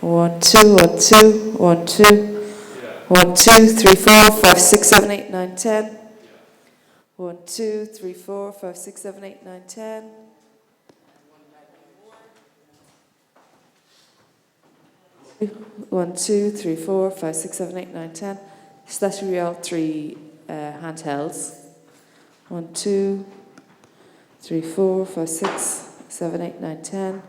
1, 2, 1, 2, 1, 2, 1, 2, 3, 4, 5, 6, 7, 8, 9, 10. 1, 2, 3, 4, 5, 6, 7, 8, 9, 10. 1, 2, 3, 4, 5, 6, 7, 8, 9, 10. So that should be all three handhelds. 1, 2, 3, 4, 5, 6, 7, 8, 9, 10.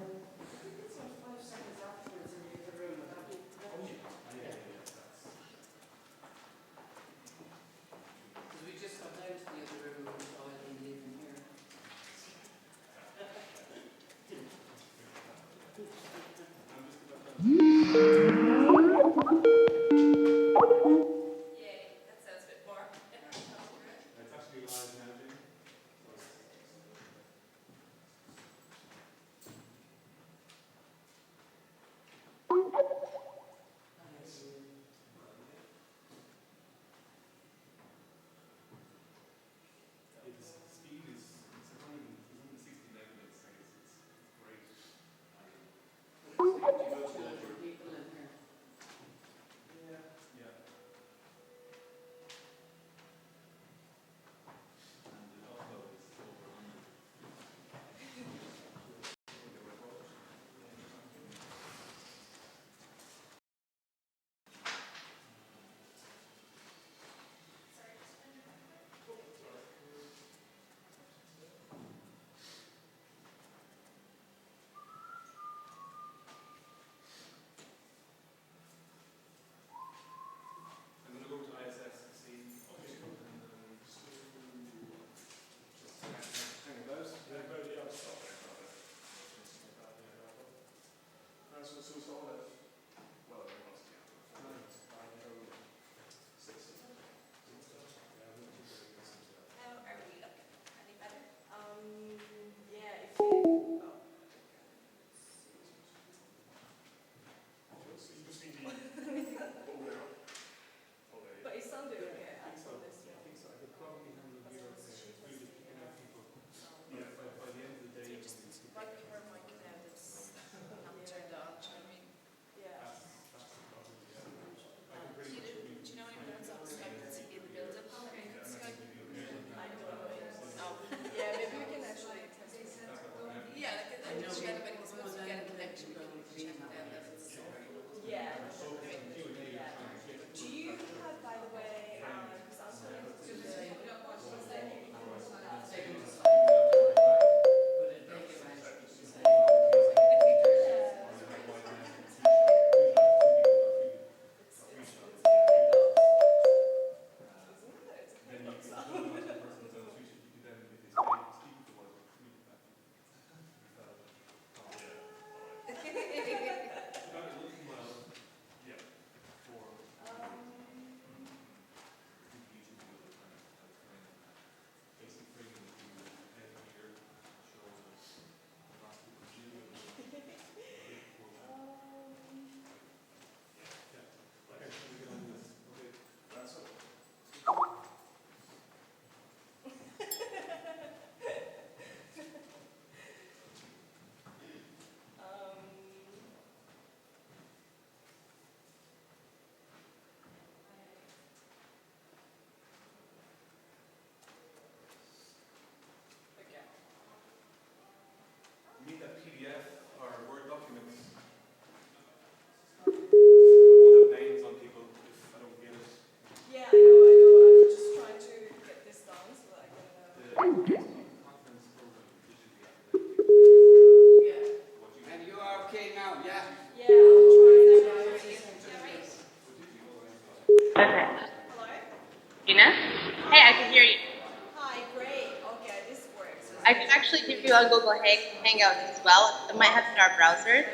I can actually give you on Google Hangouts as well. It might have in our browser.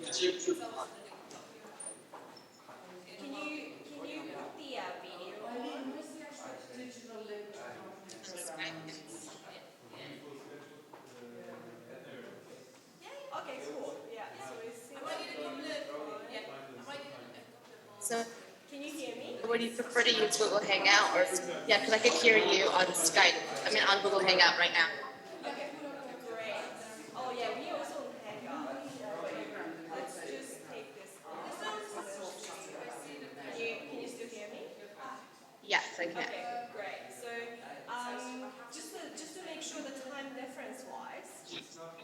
Can you put the video on? Okay, cool. Yeah. So, can you hear me? would you prefer to use Google Hangout or yeah? Because I could hear you on Skype. I mean, on Google Hangout right now. Okay, great. Oh yeah. I can. Okay, great. So, just to make sure the time difference wise,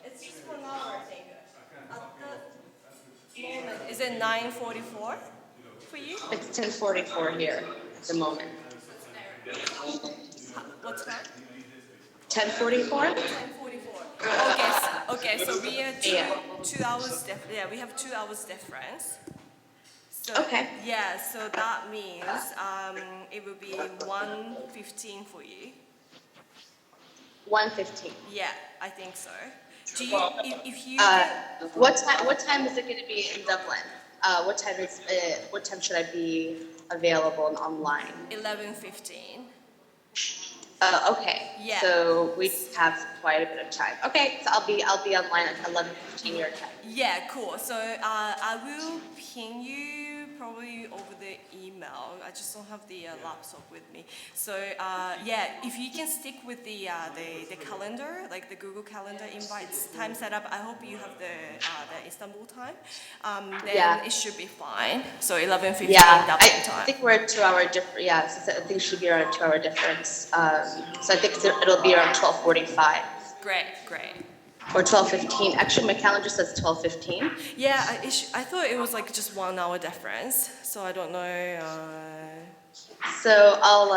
it's just 1 hour, I think. At the moment, is it 9:44 for you? It's 10:44 here at the moment. What time? 10:44? 10:44. Okay, so we are Yeah. 2 hours we have 2 hours difference. So, Okay. yeah, so that means it will be 1:15 for you. 1:15. Yeah, I think so. Do you, if you What time is it going to be in Dublin? What time should I be available and online? 11:15. Okay. Yeah. So we have quite a bit of time. Okay, so I'll be online at 11:15 your time. Yeah, cool. So I will ping you probably over the email. I just don't have the laptop with me. So yeah, if you can stick with the calendar, like the Google Calendar invites time setup. I hope you have the Istanbul time. Then Yeah. it should be fine. So 11:15 Yeah, Dublin I time. think we're 2 hour difference. Yeah, so I think it should be around a 2 hour difference. So I think it'll be around 12:45 Great. or 12:15. Actually, my calendar says 12:15. Yeah, I thought it was like just 1 hour difference. So I don't know. So I'll.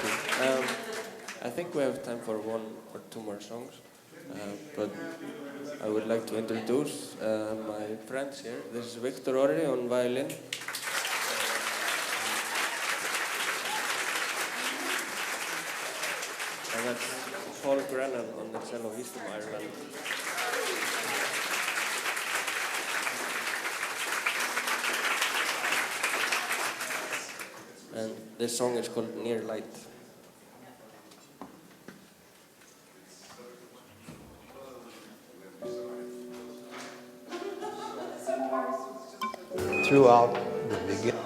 you. I think we have time for one or two more songs, but I would like to introduce my friends here. This is Victor Orri on violin. And that's Paul Grennan on the cello. He's from Ireland. And this song is called Near Light. Throughout the beginning.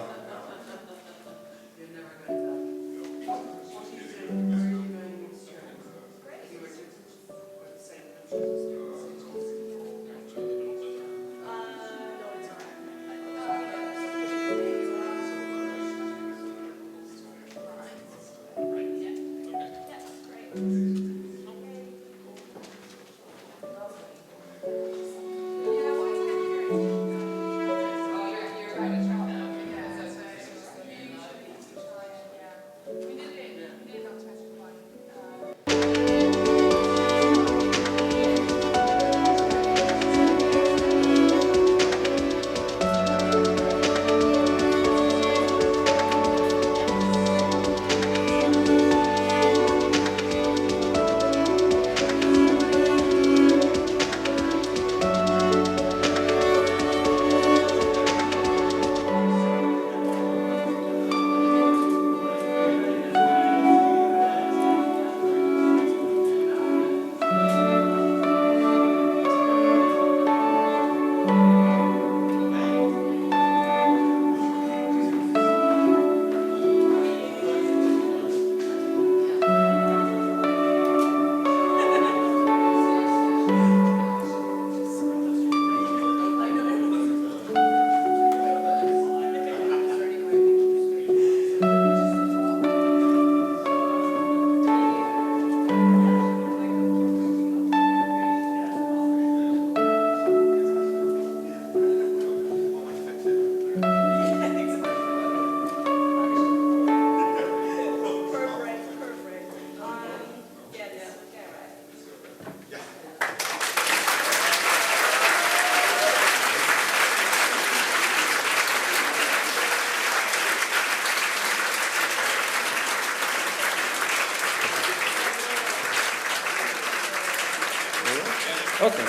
Okay,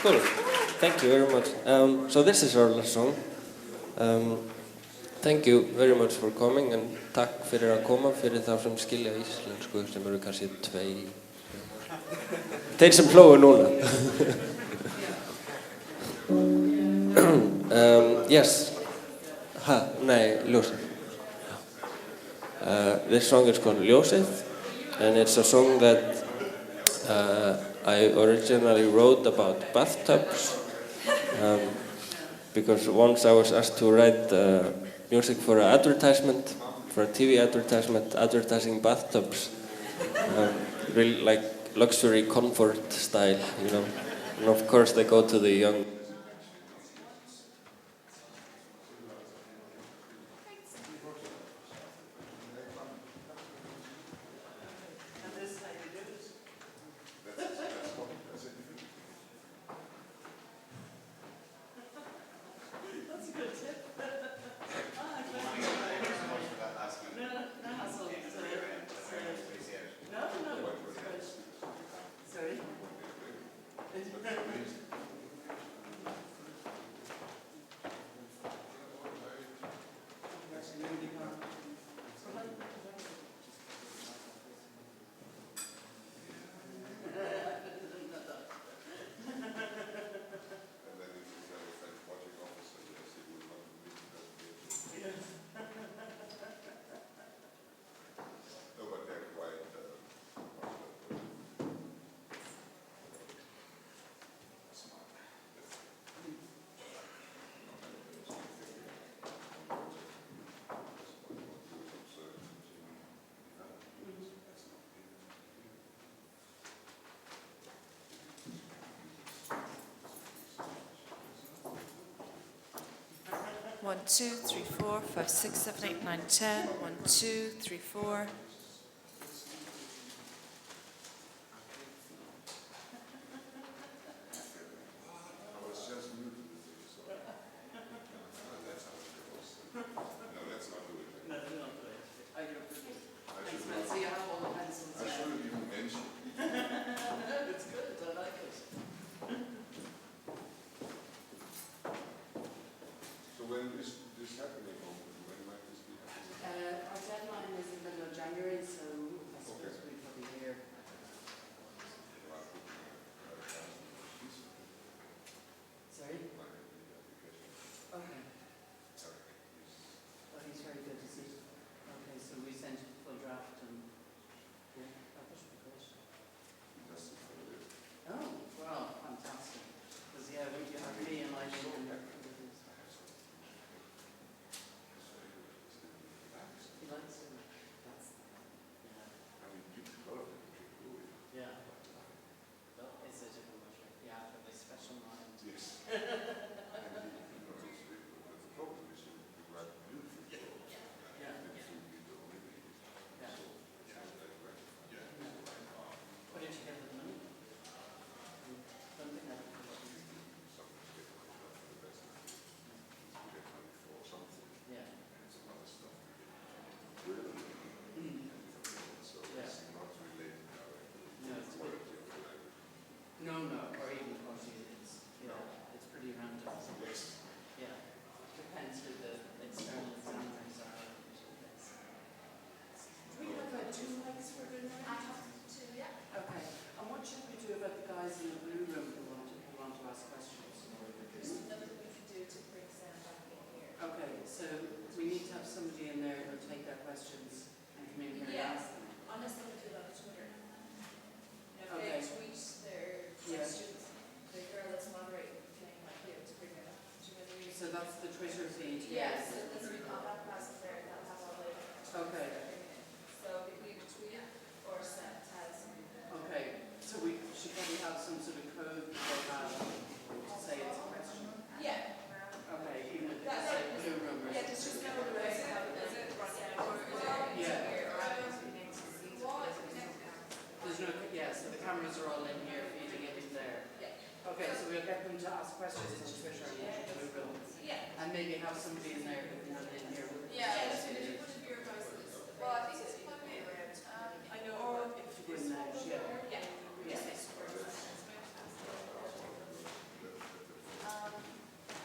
cool. Thank you very much. So this is our last song. Thank you very much for coming and takk fyrir að koma fyrir þá sem skilja íslensku sem eru kannski þeir sem hlógu núna. Yes. Nei, Ljósið. This song is called Ljósið, and it's a song that I originally wrote about bathtubs because once I was asked to write music for an advertisement, for a TV advertisement, advertising bathtubs, really like luxury comfort style, you know. And of course they go to the young. One, 2, 3, 4, 5, 6, 7, 8, 9, 10. 1, 2, 3, 4. that's the Twitter feed. Yes, so this week I'll have classes there, and I'll have all the. Okay. So we can either tweet or send tags. Okay, so we should probably have some sort of code for that to say it's a question. Yeah. Okay, even if it's like blue room or Yeah, just know the way how it is. Yeah. There's no, yeah, so the cameras are all in here, feeding it in there. Yeah. Okay, so we'll get them to ask questions on Twitter and blue room. Yeah. And maybe have somebody in there who can have it in here. Yeah, that's what you put in your posts. Well, I think it's plugged in. I know. Or If you wouldn't know, yeah. yeah. Yeah.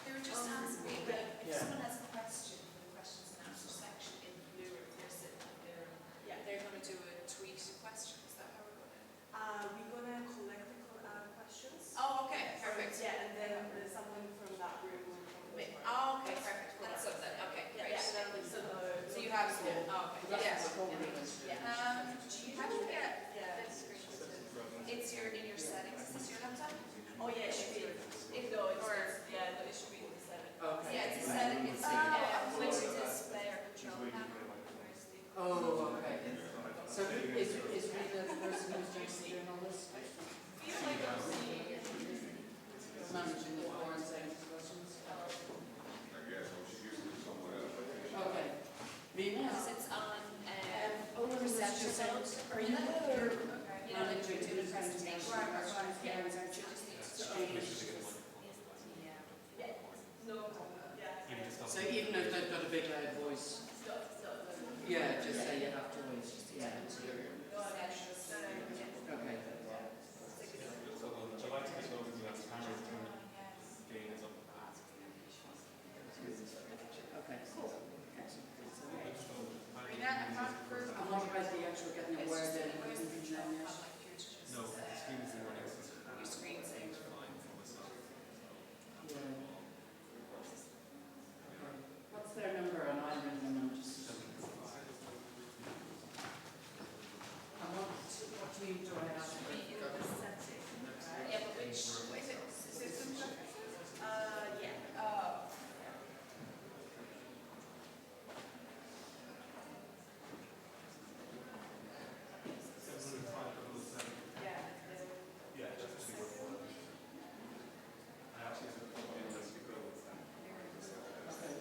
They were just asking me that if Yeah. someone has a question in the questions and answers section in the blue room, they're sitting up there. Yeah. They're going to do a tweet question. Is that how we're going to? We're gonna collect the questions. Oh, okay, perfect. Yeah, and then someone from that room will Wait, probably. oh, okay, perfect. That's something. Okay, great. Yeah, then we still know. So you have some. Yeah. Oh, okay. That's Yeah. what we're going to do. How do you get Yeah. this screen? It's in your settings. Is this your laptop? Oh yeah, it should be. No, it should be in the 7. Okay. Yeah, it's a setting. It's which display or control panel. Where's the? Oh, okay. So is Rita the person who's doing all this? Managing the floor and saying questions? Okay. Rita? Because it's on Reception reception mode. Are you You know, like you're doing a presentation. Yeah. You just need to Yeah. No problem. Yeah. So even if they've got a big loud voice, yeah, just say you have to wait. Yeah. Okay. Okay. And what about the actual getting a word in? Where's the control Yeah. panel? Like you're just No, the screen is in running. your screen's in. What's their number on Áine and I'm just. And what team do I have? Yeah, but which is it system preferences? Yeah. Oh.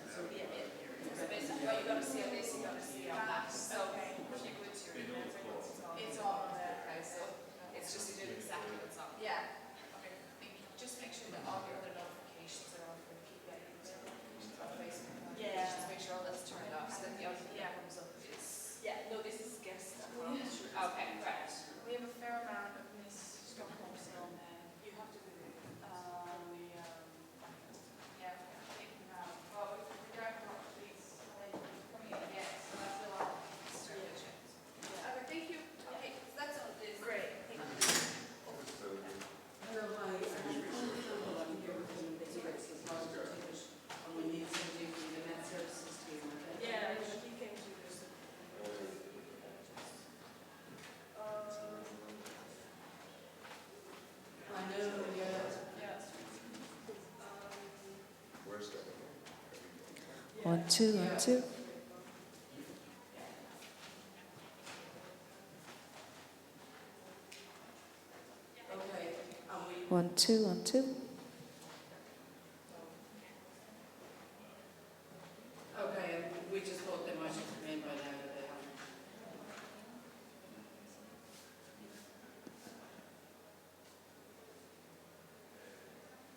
So basically what you're going to see on this, you're going to see on that. So if you go into your emails, it's all there. Okay, so it's just you do exactly what's on. Yeah. Okay. Just make sure that all your other notifications are on for the keep getting notifications on Facebook. Yeah. Just make sure all that's turned off so that the other thing that comes up is. Yeah, no, this is guest. Okay, right. We have a fair amount of Miss Stockholm, so You have to do it. yeah, I think we have. Well, we're driving off these coming in again, so that's a lot. Okay, thank you. Okay, so that's all it is. Great. Thank you. Hello, hi. I'm here with the Editorial, and we need somebody from the net services team. Yeah, he came to this. I know, yeah. Yeah. Where's that? 1, 2, 1, 2. Okay, and we 1, 2, 1, 2. Okay, and we just thought they might have come in by now, but they haven't.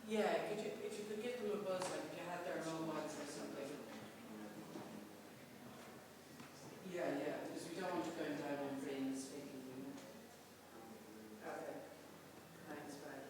Yeah, if you could give them a buzz, like if you had their mobiles or something. Yeah, because we don't want to go down and bring speaking. Okay. Thanks, bye.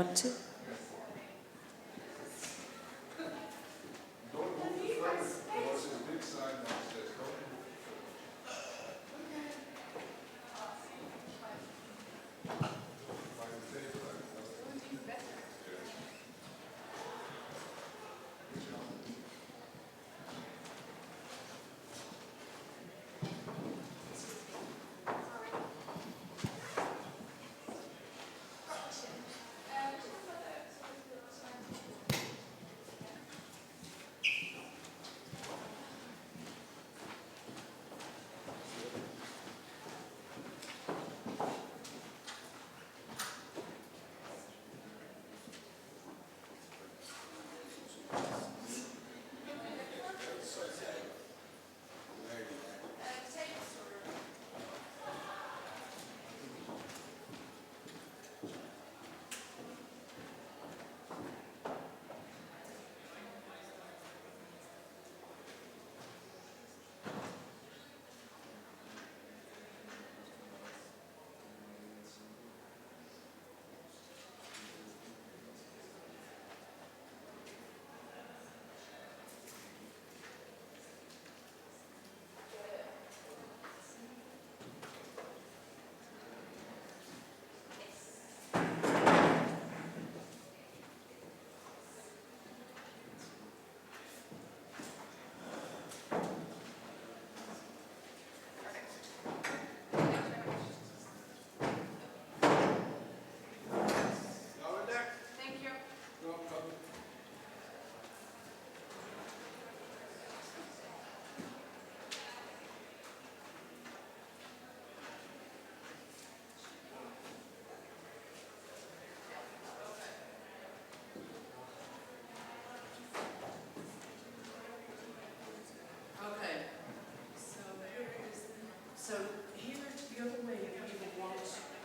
1, 2. So here, the other way, if people want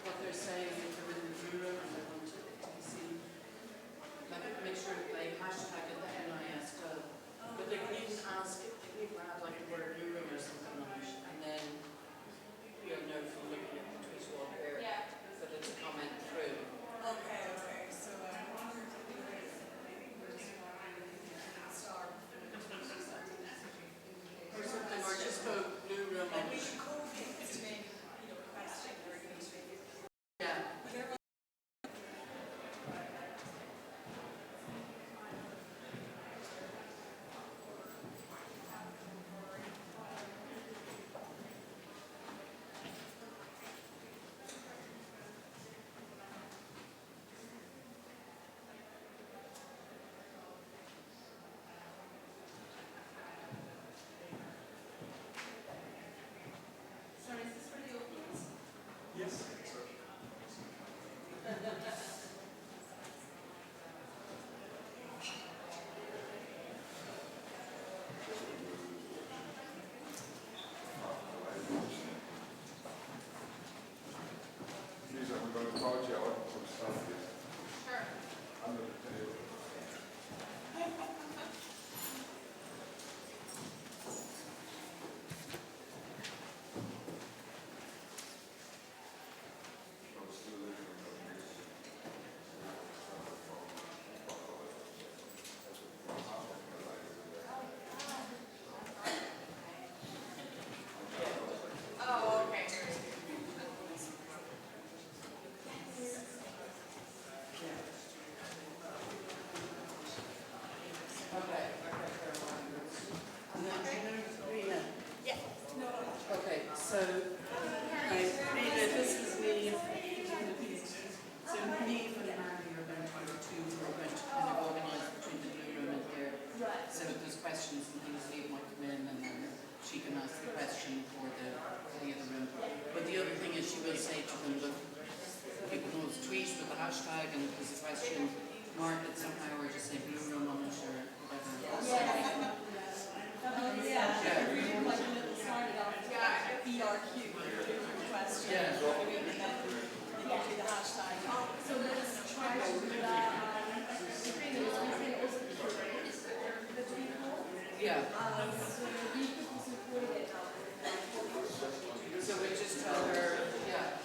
what they're saying, if they're in the bureau and they want to see, make sure that they hashtag it the NIS code. But they can even ask, they can even add like the word bureau or something on it, and then we'll know from looking at the tweet wall here that it's a comment through. Okay, so I wonder if maybe we're just star Or something, or just go blue room on it. Yeah. Sorry, is this for the audience? Yes. Please, I'm going to call you out some stuff here. Sure. Under the table. Oh, okay. Okay. And then, Rena. Yeah. No. Okay, so, Rena, this is me. So me and Andy are going to go to, we're going to kind of organise between the blue room and here. Right. So if there's questions and things, Lee might come in and then she can ask the question for the other room. But the other thing is she will say to them, look, people can always tweet with the hashtag and if there's a question, mark it somehow or just say blue room on it or whatever. So we can- Yeah. Yeah. So we just tell her, yeah.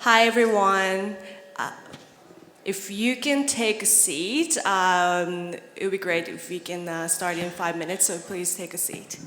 Hi, everyone. If you can take a seat, it would be great if we can start in 5 minutes, so please take a seat.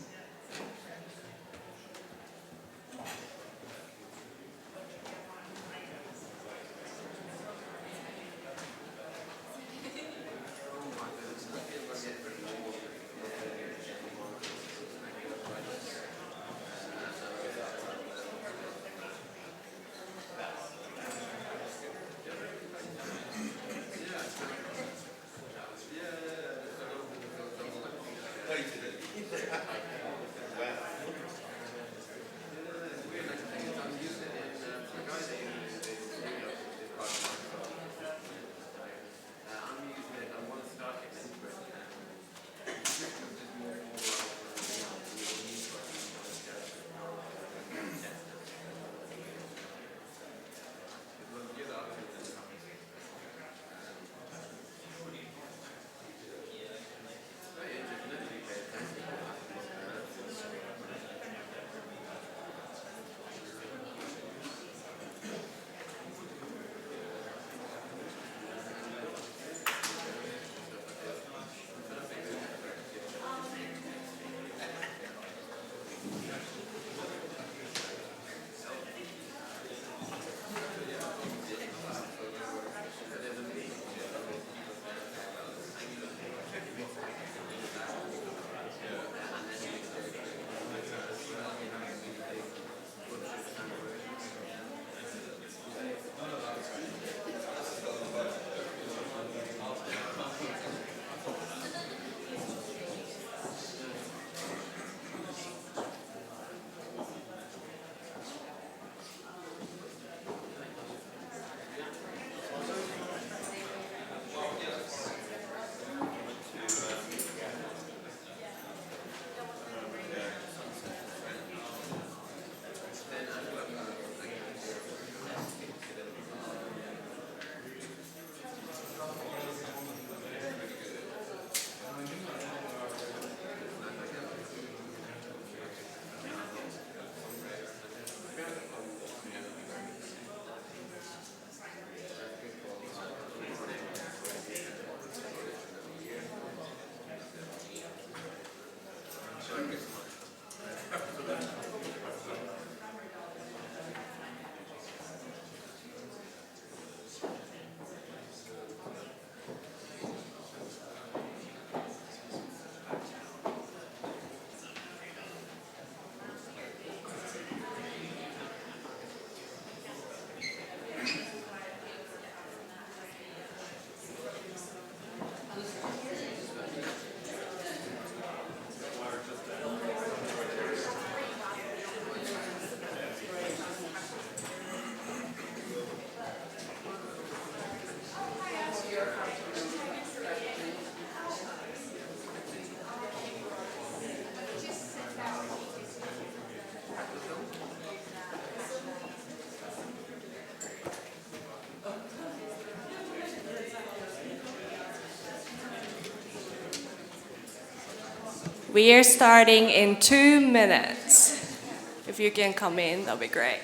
We are starting in 2 minutes. If you can come in, that'll be great.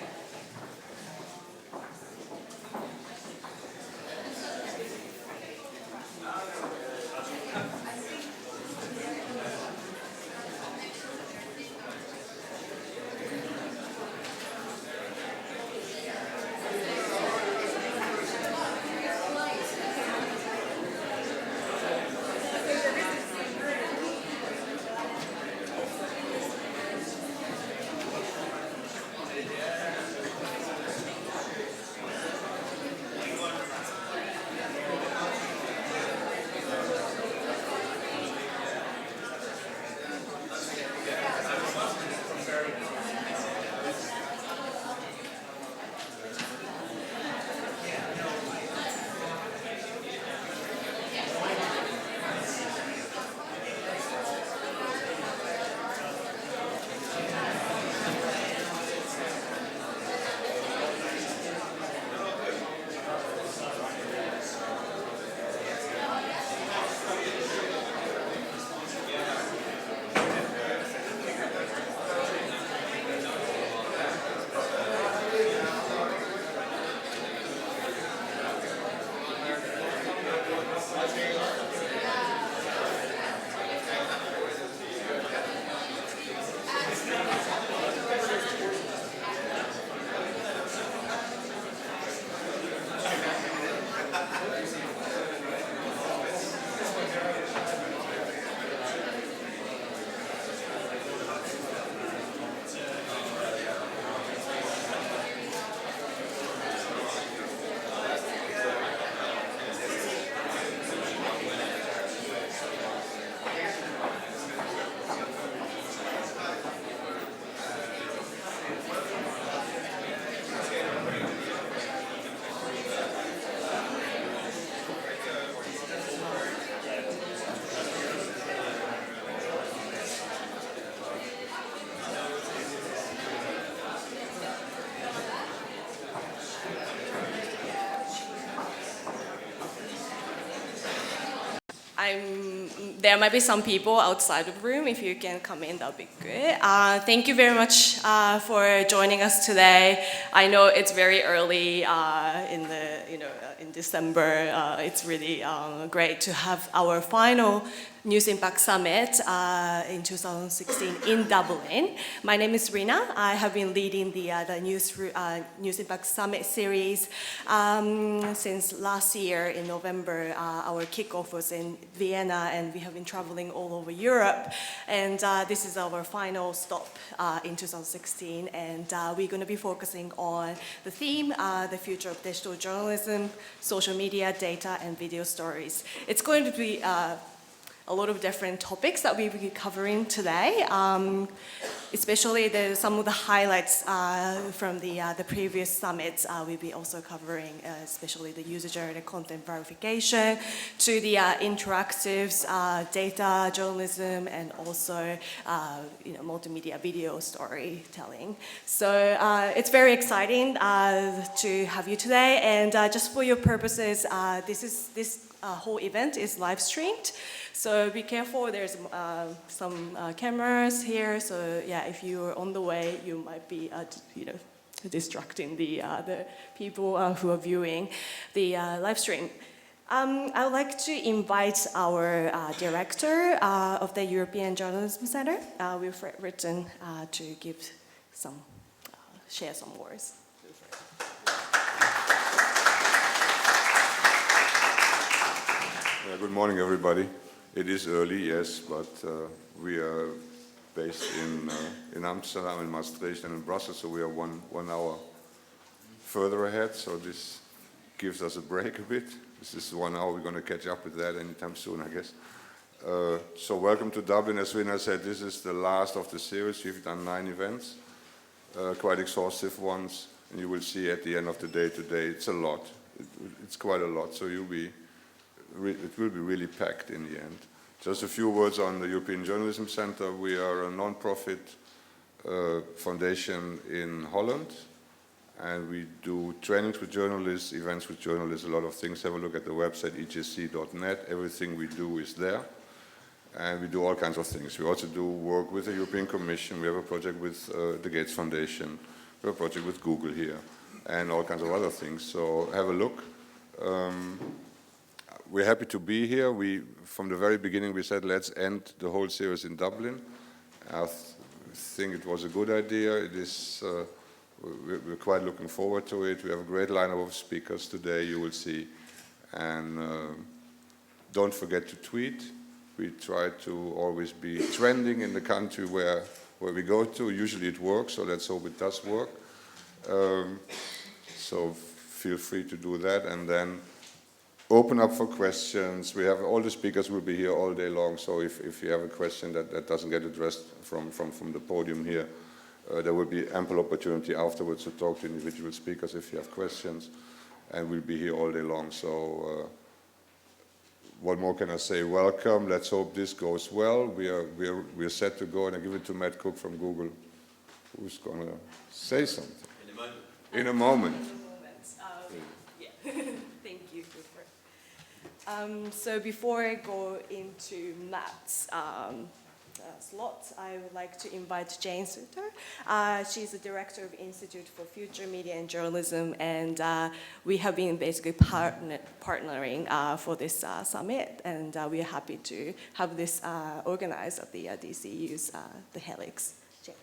There might be some people outside of the room. If you can come in, that would be good. Thank you very much for joining us today. I know it's very early in December. It's really great to have our final News Impact Summit in 2016 in Dublin. My name is Rina. I have been leading the News Impact Summit series since last year in November. Our kickoff was in Vienna, and we have been traveling all over Europe. And this is our final stop in 2016, and we're going to be focusing on the theme, the future of digital journalism, social media, data, and video stories. It's going to be a lot of different topics that we'll be covering today, especially some of the highlights from the previous summits. We'll be also covering especially the user-generated content verification, to the interactives, data journalism, and also multimedia video storytelling. So it's very exciting to have you today, and just for your purposes, this whole event is live streamed. So be careful, there's some cameras here, so yeah, if you're on the way, you might be distracting the people who are viewing the live stream. I would like to invite our director of the European Journalism Center, Wilfred Ritten, to share some words. Good morning, everybody. It is early, yes, but we are based in Amsterdam, in Maastricht, and in Brussels, so we are one hour further ahead. So this gives us a break a bit. This is 1 hour. We're going to catch up with that anytime soon, I guess. So welcome to Dublin. As Rina said, this is the last of the series. We've done 9 events, quite exhaustive ones, and you will see at the end of the day today, it's a lot. It's quite a lot. So it will be really packed in the end. Just a few words on the European Journalism Center. We are a non-profit foundation in Holland, and we do trainings with journalists, events with journalists, a lot of things. Have a look at the website, ejc.net. Everything we do is there, and we do all kinds of things. We also do work with the European Commission. We have a project with the Gates Foundation. We have a project with Google here, and all kinds of other things. So have a look. We're happy to be here. From the very beginning, we said, let's end the whole series in Dublin. I think it was a good idea. It is, we're quite looking forward to it. We have a great lineup of speakers today, you will see. And don't forget to tweet. We try to always be trending in the country where we go to. Usually it works, so let's hope it does work. So feel free to do that. And then open up for questions. We have all the speakers will be here all day long, so if you have a question that doesn't get addressed from the podium here, there will be ample opportunity afterwards to talk to individual speakers if you have questions, and we'll be here all day long. So what more can I say? Welcome. Let's hope this goes well. We are set to go, and I give it to Matt Cooke from Google, who's going to say something. In a moment. Thank you. So before I go into Matt's slot, I would like to invite Jane Suter. She's the director of Institute for Future Media and Journalism, and we have been basically partnering for this summit, and we are happy to have this organized at the DCU's the Helix. Jane.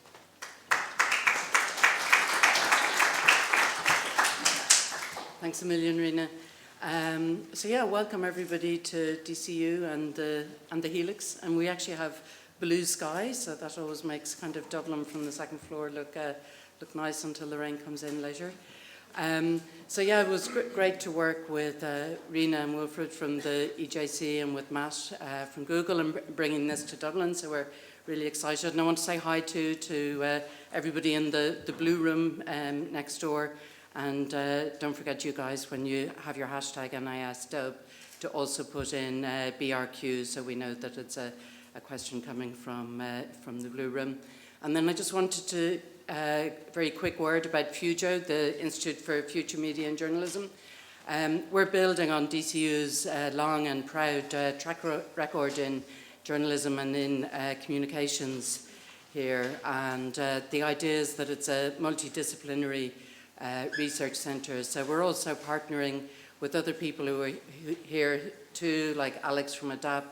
Thanks a million, Rina. So yeah, welcome everybody to DCU and the Helix, and we actually have blue skies, so that always makes kind of Dublin from the second floor look nice until the rain comes in later. So yeah, it was great to work with Rina and Wilfred from the EJC and with Matt from Google and bringing this to Dublin. So we're really excited, and I want to say hi to everybody in the blue room next door. And don't forget, you guys, when you have your hashtag NISDub, to also put in BRQ, so we know that it's a question coming from the blue room. And then I just wanted to very quick word about FuJo, the Institute for Future Media and Journalism. We're building on DCU's long and proud track record in journalism and in communications here, and the idea is that it's a multidisciplinary research centre. So we're also partnering with other people who are here too, like Alex from ADAPT,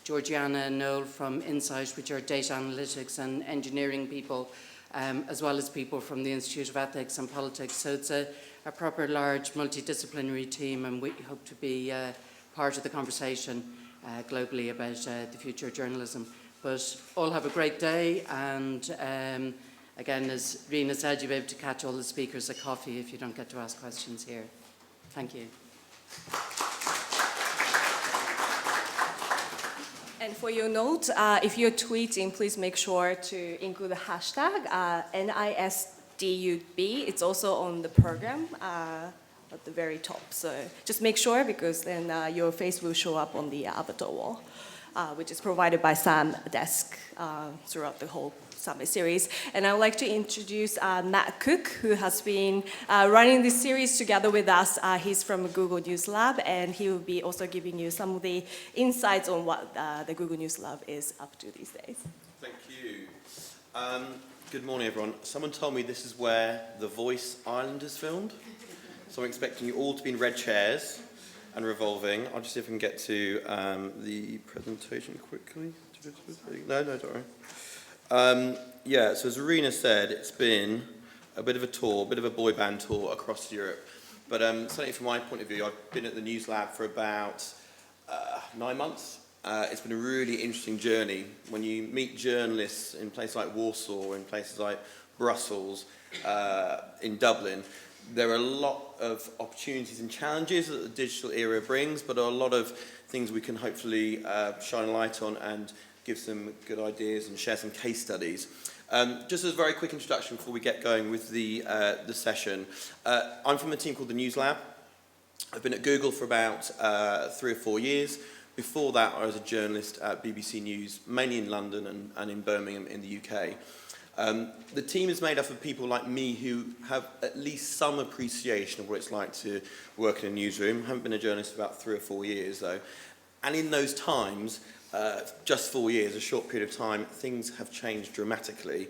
Georgiana and Noel from Insight, which are data analytics and engineering people, as well as people from the Institute of Ethics and Politics. So it's a proper large multidisciplinary team, and we hope to be part of the conversation globally about the future of journalism. But all have a great day, and again, as Rena said, you'll be able to catch all the speakers at coffee if you don't get to ask questions here. Thank you. And for your note, if you're tweeting, please make sure to include the hashtag NISDUB. It's also on the program at the very top. So just make sure, because then your face will show up on the avatar wall, which is provided by Sam Desk throughout the whole summit series. And I'd like to introduce Matt Cooke, who has been running this series together with us. He's from Google News Lab, and he will be also giving you some of the insights on what the Google News Lab is up to these days. Thank you. Good morning, everyone. Someone told me this is where The Voice Island is filmed. So I'm expecting you all to be in red chairs and revolving. I'll just see if I can get to the presentation quickly. No, don't worry. So as Arena said, it's been a bit of a tour, a bit of a boy band tour across Europe. But certainly from my point of view, I've been at the News Lab for about 9 months. It's been a really interesting journey. When you meet journalists in places like Warsaw, in places like Brussels, in Dublin, there are a lot of opportunities and challenges that the digital era brings, but a lot of things we can hopefully shine a light on and give some good ideas and share some case studies. Just as a very quick introduction before we get going with the session, I'm from a team called the News Lab. I've been at Google for about 3 or 4 years. Before that, I was a journalist at BBC News, mainly in London and in Birmingham in the UK. The team is made up of people like me who have at least some appreciation of what it's like to work in a newsroom. I haven't been a journalist for about 3 or 4 years, though. And in those times, just 4 years, a short period of time, things have changed dramatically.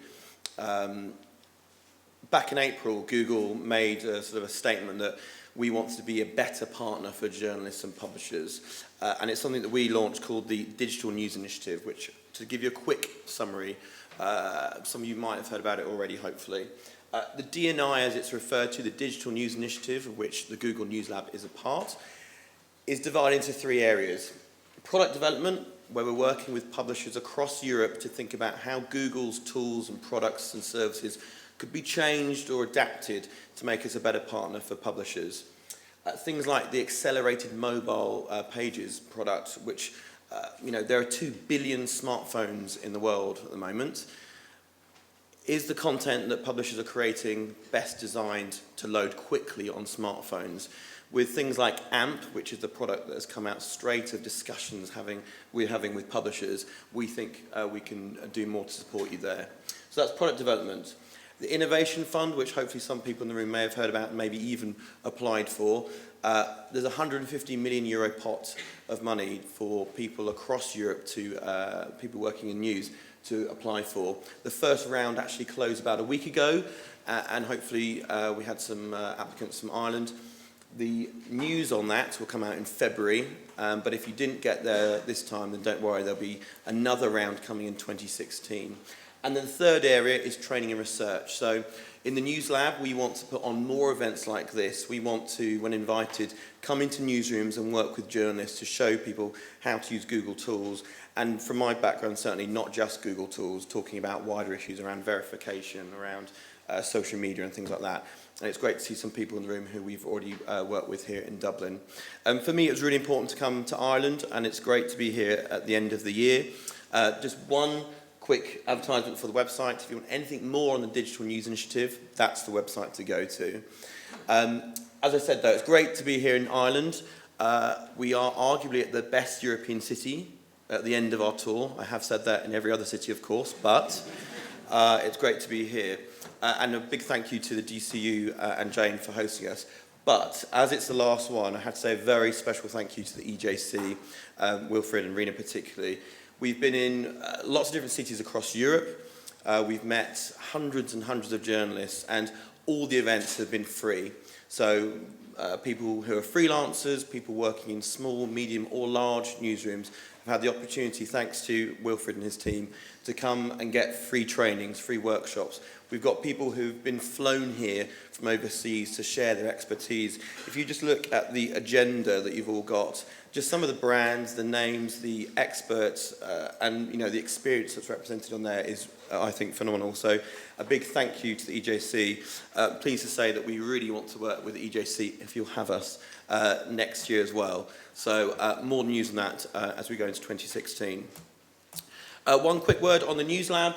Back in April, Google made a sort of a statement that we want to be a better partner for journalists and publishers. And it's something that we launched called the Digital News Initiative, which, to give you a quick summary, some of you might have heard about it already, hopefully. The D&I, as it's referred to, the Digital News Initiative, of which the Google News Lab is a part, is divided into 3 areas. Product development, where we're working with publishers across Europe to think about how Google's tools and products and services could be changed or adapted to make us a better partner for publishers. Things like the accelerated mobile pages product, which, there are 2 billion smartphones in the world at the moment. Is the content that publishers are creating best designed to load quickly on smartphones? With things like AMP, which is the product that has come out straight of discussions we're having with publishers, we think we can do more to support you there. So that's product development. The Innovation Fund, which hopefully some people in the room may have heard about and maybe even applied for, there's a €150 million pot of money for people across Europe, to people working in news, to apply for. The first round actually closed about a week ago, and hopefully we had some applicants from Ireland. The news on that will come out in February, but if you didn't get there this time, then don't worry, there'll be another round coming in 2016. And then the third area is training and research. So in the News Lab, we want to put on more events like this. We want to, when invited, come into newsrooms and work with journalists to show people how to use Google tools. And from my background, certainly not just Google tools, talking about wider issues around verification, around social media and things like that. And it's great to see some people in the room who we've already worked with here in Dublin. For me, it was really important to come to Ireland, and it's great to be here at the end of the year. Just one quick advertisement for the website. If you want anything more on the Digital News Initiative, that's the website to go to. As I said, though, it's great to be here in Ireland. We are arguably at the best European city at the end of our tour. I have said that in every other city, of course, but it's great to be here. And a big thank you to the DCU and Jane for hosting us. But as it's the last one, I had to say a very special thank you to the EJC, Wilfred and Rena particularly. We've been in lots of different cities across Europe. We've met hundreds and hundreds of journalists, and all the events have been free. So people who are freelancers, people working in small, medium or large newsrooms have had the opportunity, thanks to Wilfred and his team, to come and get free trainings, free workshops. We've got people who've been flown here from overseas to share their expertise. If you just look at the agenda that you've all got, just some of the brands, the names, the experts, and the experience that's represented on there is, I think, phenomenal. So a big thank you to the EJC. Pleased to say that we really want to work with the EJC, if you'll have us, next year as well. So more news on that as we go into 2016. One quick word on the News Lab.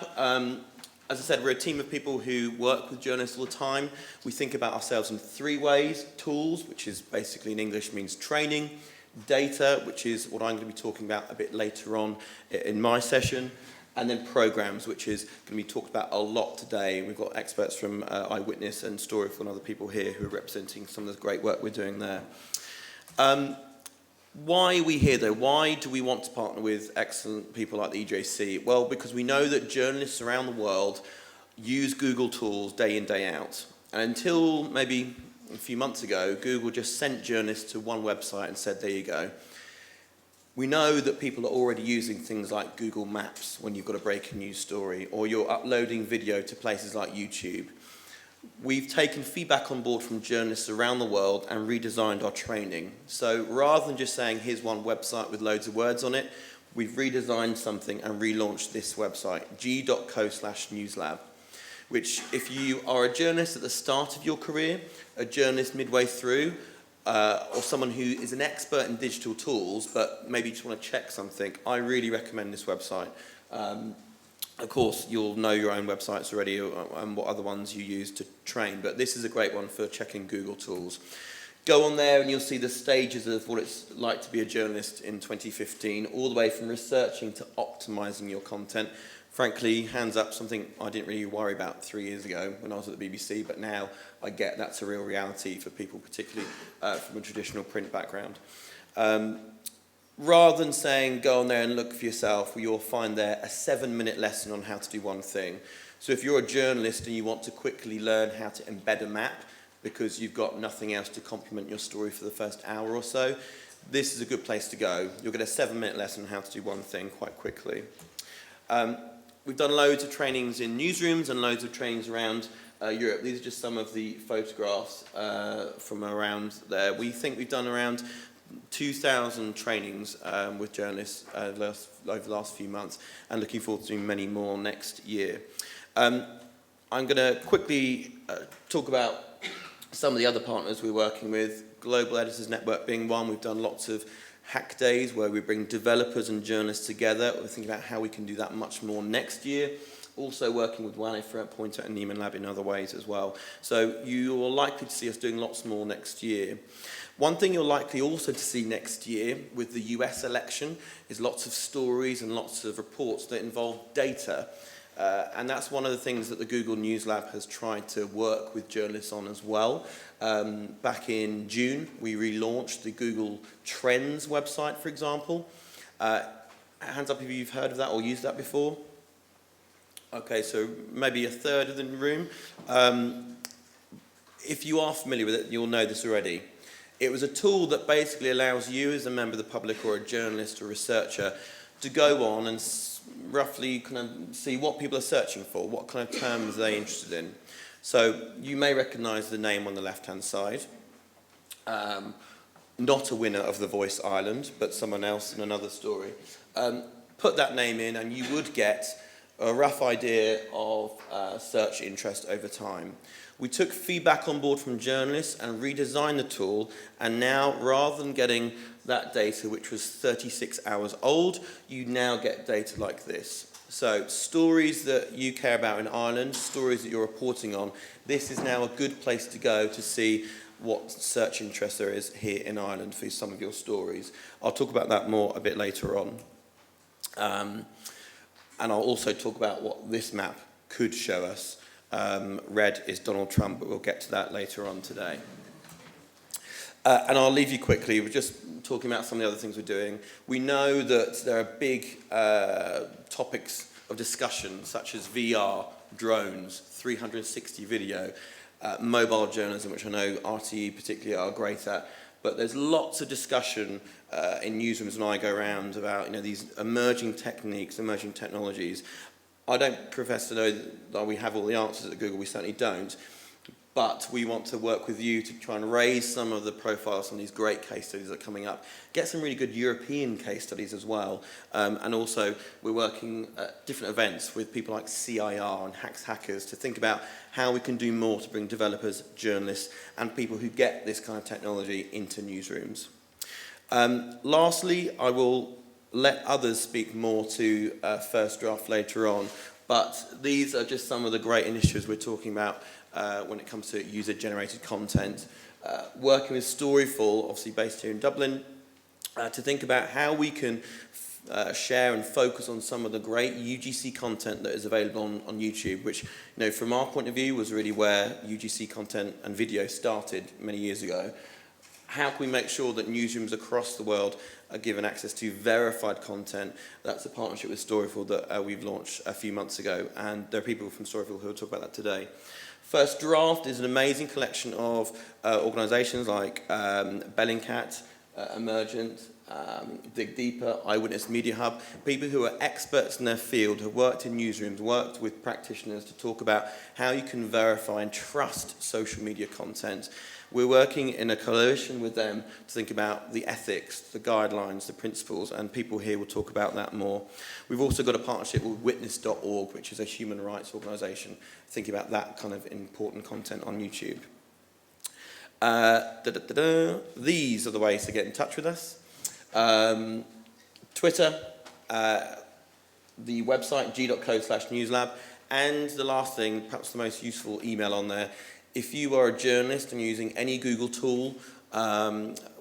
As I said, we're a team of people who work with journalists all the time. We think about ourselves in three ways: tools, which is basically in English means training; data, which is what I'm going to be talking about a bit later on in my session; and then programs, which is going to be talked about a lot today. We've got experts from Eyewitness and Storyful and other people here who are representing some of the great work we're doing there. Why are we here though? Why do we want to partner with excellent people like the EJC? Well, because we know that journalists around the world use Google tools day in, day out. And until maybe a few months ago, Google just sent journalists to one website and said, there you go. We know that people are already using things like Google Maps when you've got a breaking news story, or you're uploading video to places like YouTube. We've taken feedback on board from journalists around the world and redesigned our training. So rather than just saying, here's one website with loads of words on it, we've redesigned something and relaunched this website, g.co/newslab, which if you are a journalist at the start of your career, a journalist midway through, or someone who is an expert in digital tools, but maybe just want to check something, I really recommend this website. Of course, you'll know your own websites already and what other ones you use to train, but this is a great one for checking Google tools. Go on there and you'll see the stages of what it's like to be a journalist in 2015, all the way from researching to optimizing your content. Frankly, hands up, something I didn't really worry about 3 years ago when I was at the BBC, but now I get that's a real reality for people, particularly from a traditional print background. Rather than saying, go on there and look for yourself, you'll find there a 7-minute lesson on how to do one thing. So if you're a journalist and you want to quickly learn how to embed a map because you've got nothing else to complement your story for the first hour or so, this is a good place to go. You'll get a 7-minute lesson on how to do one thing quite quickly. We've done loads of trainings in newsrooms and loads of trainings around Europe. These are just some of the photographs from around there. We think we've done around 2,000 trainings with journalists over the last few months, and looking forward to doing many more next year. I'm going to quickly talk about some of the other partners we're working with. Global Editors Network being one. We've done lots of hack days where we bring developers and journalists together. We're thinking about how we can do that much more next year. Also working with Áine for Pointer and Neiman Lab in other ways as well. So you're likely to see us doing lots more next year. One thing you're likely also to see next year with the US election is lots of stories and lots of reports that involve data. And that's one of the things that the Google News Lab has tried to work with journalists on as well. Back in June, we relaunched the Google Trends website, for example. Hands up if you've heard of that or used that before. Okay, so maybe a third of the room. If you are familiar with it, you'll know this already. It was a tool that basically allows you as a member of the public or a journalist or researcher to go on and roughly kind of see what people are searching for, what kind of terms they're interested in. So you may recognise the name on the left-hand side. Not a winner of The Voice Ireland, but someone else in another story. Put that name in and you would get a rough idea of search interest over time. We took feedback on board from journalists and redesigned the tool, and now rather than getting that data which was 36 hours old, you now get data like this. So stories that you care about in Ireland, stories that you're reporting on, this is now a good place to go to see what search interest there is here in Ireland for some of your stories. I'll talk about that more a bit later on. And I'll also talk about what this map could show us. Red is Donald Trump, but we'll get to that later on today. And I'll leave you quickly with just talking about some of the other things we're doing. We know that there are big topics of discussion, such as VR, drones, 360 video, mobile journalism, which I know RTE particularly are great at. But there's lots of discussion in newsrooms when I go around about these emerging techniques, emerging technologies. I don't profess to know that we have all the answers at Google, we certainly don't. But we want to work with you to try and raise some of the profiles, some of these great case studies that are coming up. Get some really good European case studies as well. And also, we're working at different events with people like CIR and Hacks Hackers to think about how we can do more to bring developers, journalists, and people who get this kind of technology into newsrooms. Lastly, I will let others speak more to First Draft later on. But these are just some of the great initiatives we're talking about when it comes to user-generated content. Working with Storyful, obviously based here in Dublin, to think about how we can share and focus on some of the great UGC content that is available on YouTube, which, from our point of view, was really where UGC content and video started many years ago. How can we make sure that newsrooms across the world are given access to verified content? That's a partnership with Storyful that we've launched a few months ago, and there are people from Storyful who will talk about that today. First Draft is an amazing collection of organisations like Bellingcat, Emergent, Dig Deeper, Eyewitness Media Hub, people who are experts in their field, have worked in newsrooms, worked with practitioners to talk about how you can verify and trust social media content. We're working in a coalition with them to think about the ethics, the guidelines, the principles, and people here will talk about that more. We've also got a partnership with Witness.org, which is a human rights organisation, thinking about that kind of important content on YouTube. These are the ways to get in touch with us. Twitter, the website g.co/newslab, and the last thing, perhaps the most useful email on there. If you are a journalist and using any Google tool,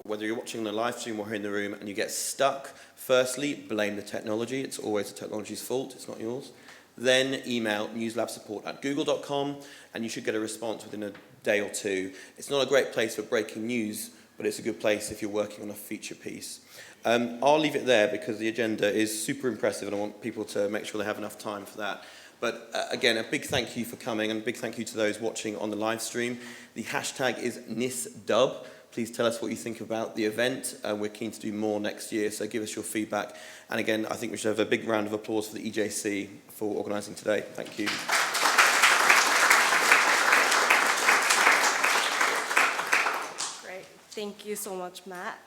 whether you're watching the live stream or here in the room, and you get stuck, firstly, blame the technology. It's always the technology's fault, it's not yours. Then email newslabsupport@google.com, and you should get a response within a day or two. It's not a great place for breaking news, but it's a good place if you're working on a feature piece. I'll leave it there because the agenda is super impressive, and I want people to make sure they have enough time for that. But again, a big thank you for coming, and a big thank you to those watching on the live stream. The hashtag is NISDub. Please tell us what you think about the event. We're keen to do more next year, so give us your feedback. And again, I think we should have a big round of applause for the EJC for organising today. Thank you. Great. Thank you so much, Matt.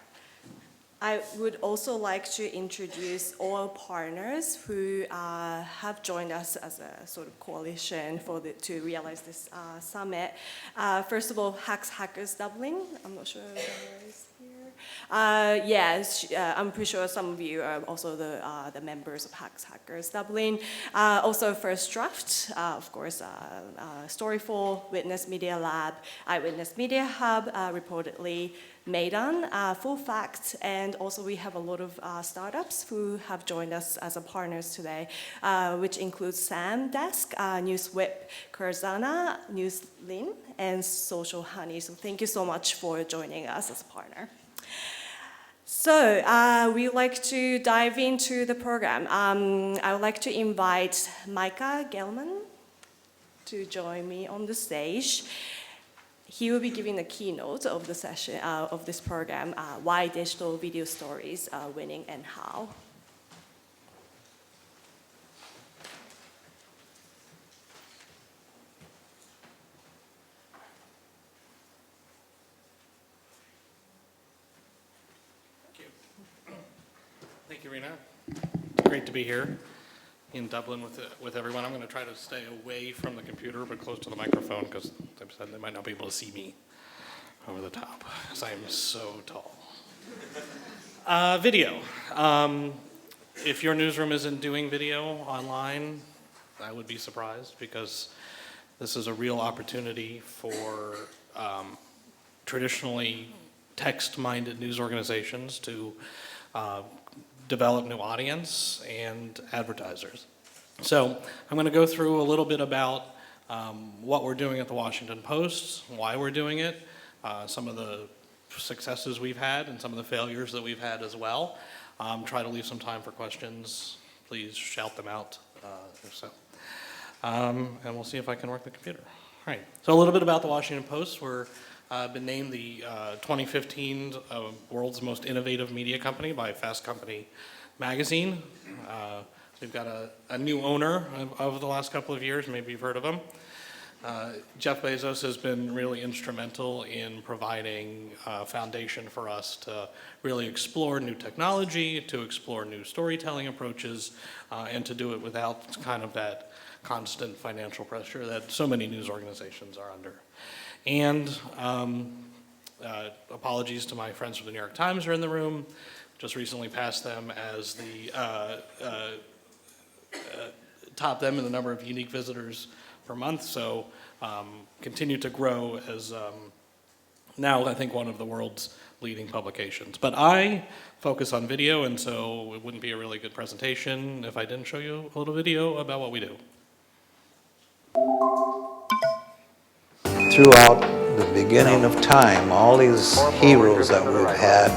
I would also like to introduce all partners who have joined us as a sort of coalition to realize this summit. First of all, Hacks Hackers Dublin. I'm not sure if there is here. Yes, I'm pretty sure some of you are also the members of Hacks Hackers Dublin. Also First Draft, of course, Storyful, Witness Media Lab, Eyewitness Media Hub, reportedly Maidan, Full Fact, and also we have a lot of startups who have joined us as a partners today, which includes Sam Desk, NewsWhip, Kurzana, Newslin, and Social Honey. So thank you so much for joining us as a partner. So we'd like to dive into the program. I would like to invite Micah Gelman to join me on the stage. He will be giving a keynote of the session of this program, Why Digital Video Stories Are Winning and How. Thank you, Rena. It's great to be here in Dublin with everyone. I'm going to try to stay away from the computer but close to the microphone because they might not be able to see me over the top because I am so tall. Video. If your newsroom isn't doing video online, I would be surprised because this is a real opportunity for traditionally text-minded news organizations to develop new audience and advertisers. So I'm going to go through a little bit about what we're doing at the Washington Post, why we're doing it, some of the successes we've had and some of the failures that we've had as well. Try to leave some time for questions. Please shout them out if so. And we'll see if I can work the computer. All right, so a little bit about the Washington Post. We're been named the 2015 World's Most Innovative Media Company by Fast Company magazine. We've got a new owner over the last couple of years, maybe you've heard of him. Jeff Bezos has been really instrumental in providing a foundation for us to really explore new technology, to explore new storytelling approaches, and to do it without kind of that constant financial pressure that so many news organizations are under. And apologies to my friends from the New York Times who are in the room. Just recently passed them as the top them in the number of unique visitors per month. So continue to grow as now I think one of the world's leading publications. But I focus on video, and so it wouldn't be a really good presentation if I didn't show you a little video about what we do. Throughout the beginning of time, all these heroes that we've had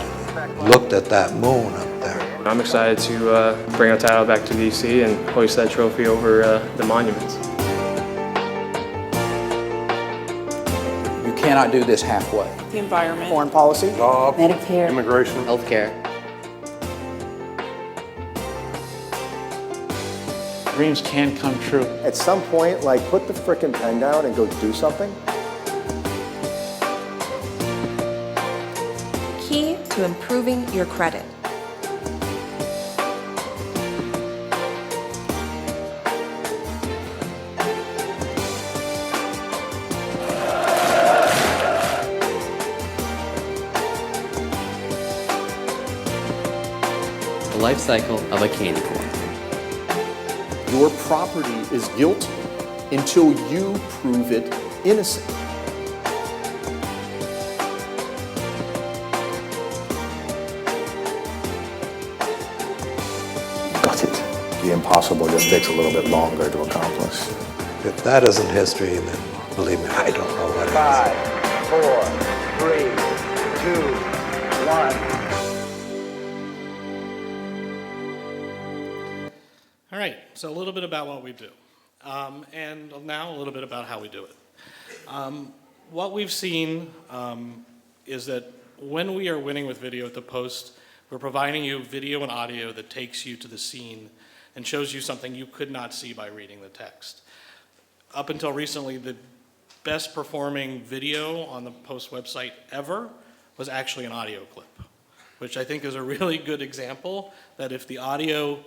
looked at that moon up there. I'm excited to bring our title back to DC and hoist that trophy over the monuments. You cannot do this halfway. The environment. Foreign policy. Medicare. Immigration. Healthcare. Dreams can come true. At some point, like, put the frickin' pen down and go do something. Key to improving your credit. The life cycle of a candy corn. Your property is guilty until you prove it innocent. Got it. The impossible just takes a little bit longer to accomplish. If that isn't history, then believe me, I don't know what it is. 5, 4, 3, 2, 1. All right, so a little bit about what we do, and now a little bit about how we do it. What we've seen is that when we are winning with video at the Post, we're providing you video and audio that takes you to the scene and shows you something you could not see by reading the text. Up until recently, the best performing video on the Post website ever was actually an audio clip, which I think is a really good example that if the audio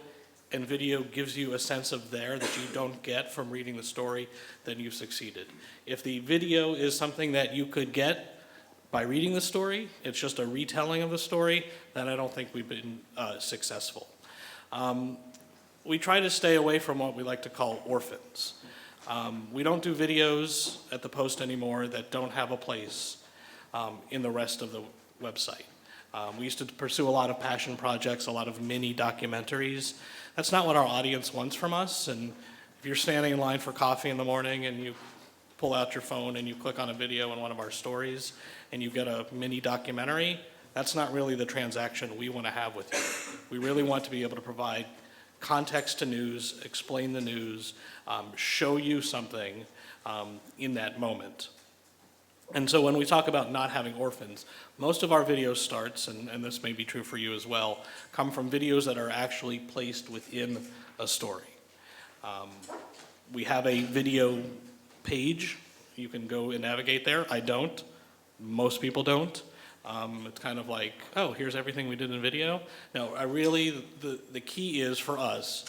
and video gives you a sense of there that you don't get from reading the story, then you've succeeded. If the video is something that you could get by reading the story, it's just a retelling of the story, then I don't think we've been successful. We try to stay away from what we like to call orphans. We don't do videos at the Post anymore that don't have a place in the rest of the website. We used to pursue a lot of passion projects, a lot of mini documentaries. That's not what our audience wants from us. And if you're standing in line for coffee in the morning and you pull out your phone and you click on a video in one of our stories and you get a mini documentary, that's not really the transaction we want to have with you. We really want to be able to provide context to news, explain the news, show you something in that moment. And so when we talk about not having orphans, most of our video starts, and this may be true for you as well, come from videos that are actually placed within a story. We have a video page. You can go and navigate there. I don't. Most people don't. It's kind of like, oh, here's everything we did in video. No, the key is for us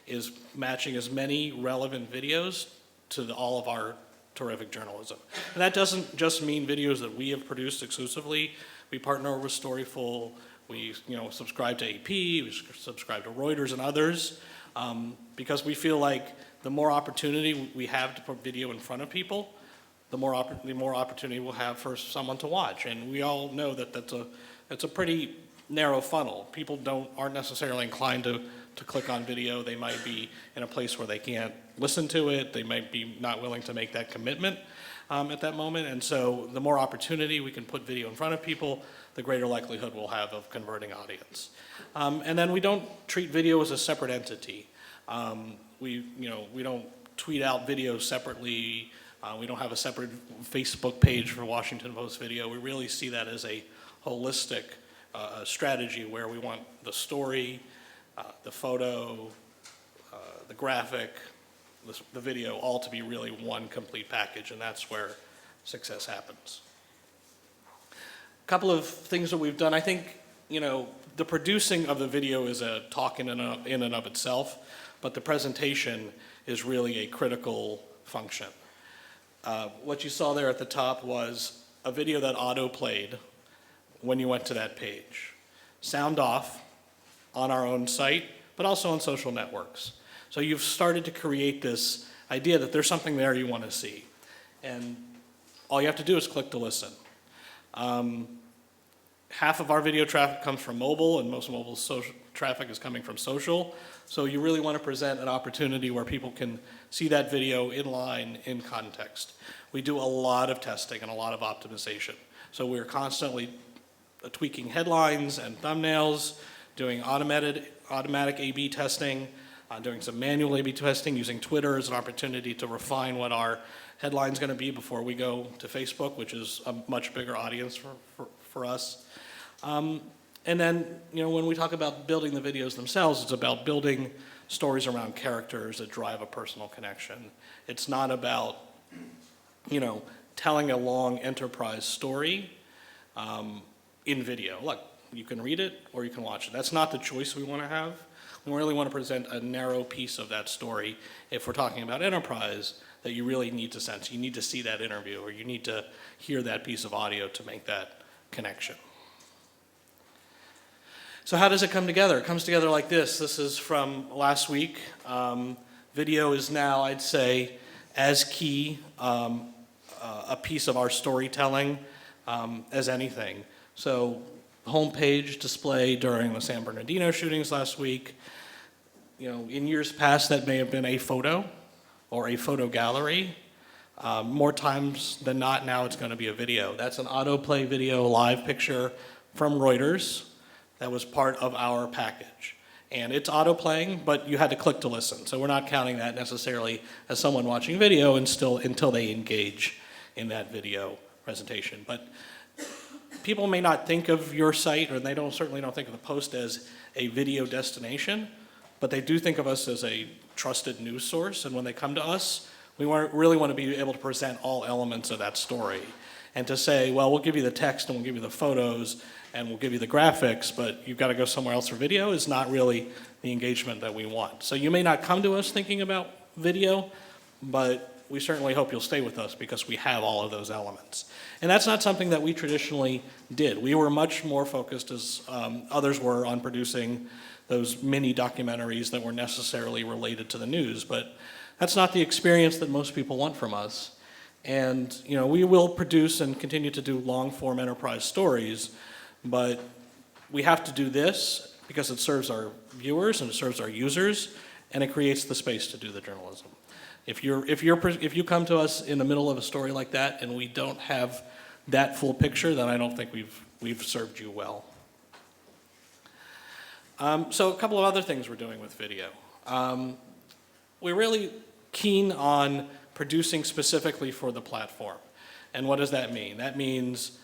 is matching as many relevant videos to all of our terrific journalism. And that doesn't just mean videos that we have produced exclusively. We partner with Storyful, we subscribe to AP, we subscribe to Reuters and others, because we feel like the more opportunity we have to put video in front of people, the more opportunity we'll have for someone to watch. And we all know that that's a pretty narrow funnel. People aren't necessarily inclined to click on video. They might be in a place where they can't listen to it. They might be not willing to make that commitment. at that moment. And so the more opportunity we can put video in front of people, the greater likelihood we'll have of converting audience. And then we don't treat video as a separate entity. We don't tweet out videos separately. We don't have a separate Facebook page for Washington Post video. We really see that as a holistic strategy where we want the story, the photo, the graphic, the video all to be really one complete package, and that's where success happens. A couple of things that we've done. I think, the producing of the video is a talk in and of itself, but the presentation is really a critical function. What you saw there at the top was a video that auto-played when you went to that page. Sound off on our own site, but also on social networks. So you've started to create this idea that there's something there you want to see. And all you have to do is click to listen. Half of our video traffic comes from mobile, and most mobile social traffic is coming from social. So you really want to present an opportunity where people can see that video in line, in context. We do a lot of testing and a lot of optimization. So we're constantly tweaking headlines and thumbnails, doing automatic A/B testing, doing some manual A/B testing, using Twitter as an opportunity to refine what our headline's going to be before we go to Facebook, which is a much bigger audience for us. And then, when we talk about building the videos themselves, it's about building stories around characters that drive a personal connection. It's not about, telling a long enterprise story in video. Look, you can read it or you can watch it. That's not the choice we want to have. We really want to present a narrow piece of that story. If we're talking about enterprise, that you really need to sense. You need to see that interview, or you need to hear that piece of audio to make that connection. So how does it come together? It comes together like this. This is from last week. Video is now, I'd say, as key a piece of our storytelling as anything. So homepage display during the San Bernardino shootings last week. In years past, that may have been a photo or a photo gallery. More times than not, now it's going to be a video. That's an autoplay video live picture from Reuters. That was part of our package. And it's auto-playing, but you had to click to listen. So we're not counting that necessarily as someone watching video until they engage in that video presentation. But people may not think of your site, or they certainly don't think of the Post as a video destination, but they do think of us as a trusted news source. And when they come to us, we really want to be able to present all elements of that story. And to say, well, we'll give you the text and we'll give you the photos and we'll give you the graphics, but you've got to go somewhere else for video, is not really the engagement that we want. So you may not come to us thinking about video, but we certainly hope you'll stay with us because we have all of those elements. And that's not something that we traditionally did. We were much more focused, as others were, on producing those mini documentaries that were necessarily related to the news, but that's not the experience that most people want from us. And we will produce and continue to do long-form enterprise stories, but we have to do this because it serves our viewers and it serves our users, and it creates the space to do the journalism. If you come to us in the middle of a story like that and we don't have that full picture, then I don't think we've served you well. So a couple of other things we're doing with video. We're really keen on producing specifically for the platform. And what does that mean? That means,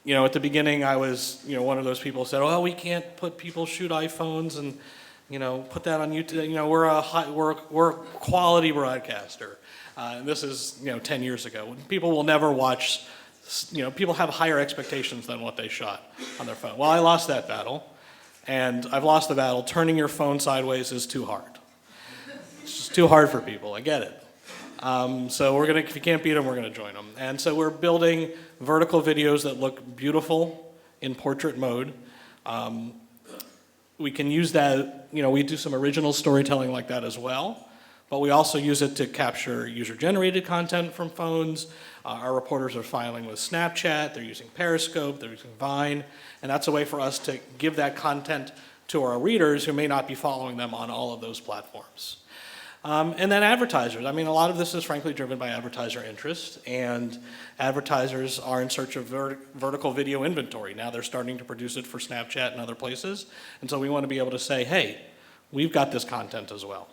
at the beginning I was, one of those people who said, oh, we can't people shoot iPhones and, put that on YouTube. We're a quality broadcaster. And this is, 10 years ago. People will never watch, people have higher expectations than what they shot on their phone. Well, I lost that battle. And I've lost the battle. Turning your phone sideways is too hard. It's just too hard for people. I get it. So if you can't beat them, we're gonna join them. And so we're building vertical videos that look beautiful in portrait mode. We can use that, we do some original storytelling like that as well, but we also use it to capture user-generated content from phones. Our reporters are filing with Snapchat, they're using Periscope, they're using Vine, and that's a way for us to give that content to our readers who may not be following them on all of those platforms. And then advertisers. I mean, a lot of this is frankly driven by advertiser interest, and advertisers are in search of vertical video inventory. Now they're starting to produce it for Snapchat and other places, and so we want to be able to say, hey, we've got this content as well.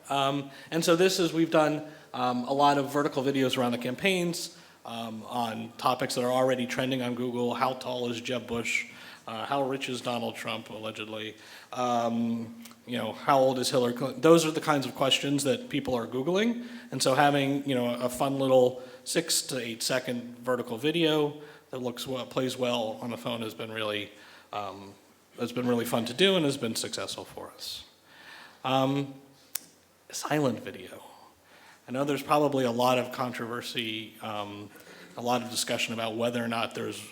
And so we've done a lot of vertical videos around the campaigns on topics that are already trending on Google. How tall is Jeb Bush? How rich is Donald Trump, allegedly? How old is Hillary Clinton? Those are the kinds of questions that people are Googling. And so having, a fun little 6 to 8 second vertical video that plays well on the phone has been really fun to do and has been successful for us. Silent video. I know there's probably a lot of controversy, a lot of discussion about whether or not there's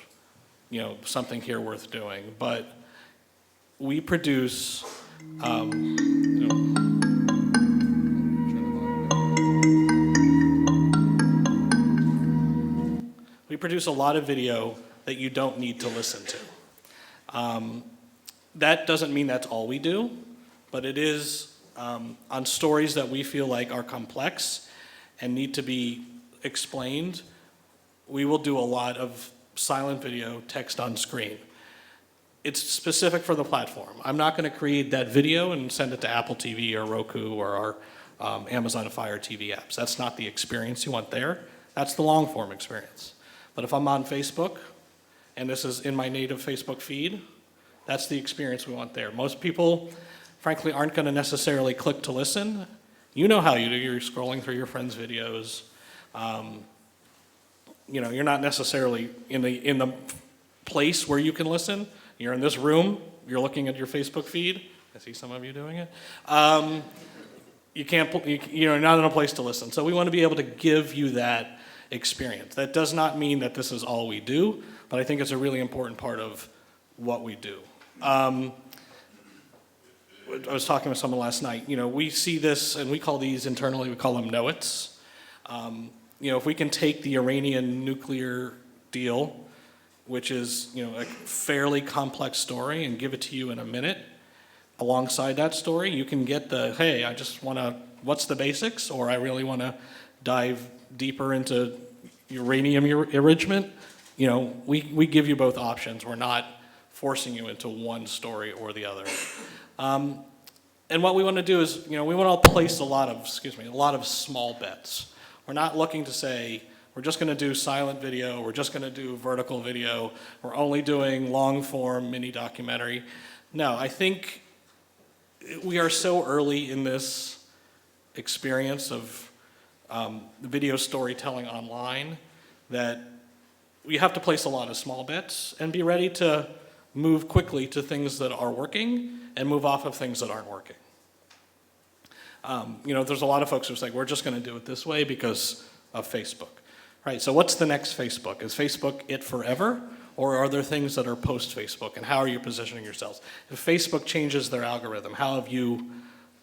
something here worth doing, but we produce a lot of video that you don't need to listen to. That doesn't mean that's all we do, but it is on stories that we feel like are complex and need to be explained. We will do a lot of silent video, text on screen. It's specific for the platform. I'm not going to create that video and send it to Apple TV or Roku or our Amazon Fire TV apps. That's not the experience you want there. That's the long form experience. But if I'm on Facebook, and this is in my native Facebook feed, that's the experience we want there. Most people, frankly, aren't going to necessarily click to listen. You know how you do. You're scrolling through your friends' videos. You're not necessarily in the place where you can listen. You're in this room. You're looking at your Facebook feed. I see some of you doing it. You're not in a place to listen. So we want to be able to give you that experience. That does not mean that this is all we do, but I think it's a really important part of what we do. I was talking with someone last night. We see this, and we call these internally, we call them know-its. If we can take the Iranian nuclear deal, which is a fairly complex story, and give it to you in a minute, alongside that story, you can get hey, I just want to, what's the basics, or I really want to dive deeper into uranium enrichment. We give you both options. We're not forcing you into one story or the other. And what we want to do is, we want to place a lot of small bets. We're not looking to say, we're just going to do silent video, we're just going to do vertical video, we're only doing long form mini documentary. No, I think we are so early in this experience of video storytelling online that we have to place a lot of small bets and be ready to move quickly to things that are working and move off of things that aren't working. There's a lot of folks who say, we're just going to do it this way because of Facebook. Right, so what's the next Facebook? Is Facebook it forever? Or are there things that are post-Facebook? And how are you positioning yourselves? If Facebook changes their algorithm, how have you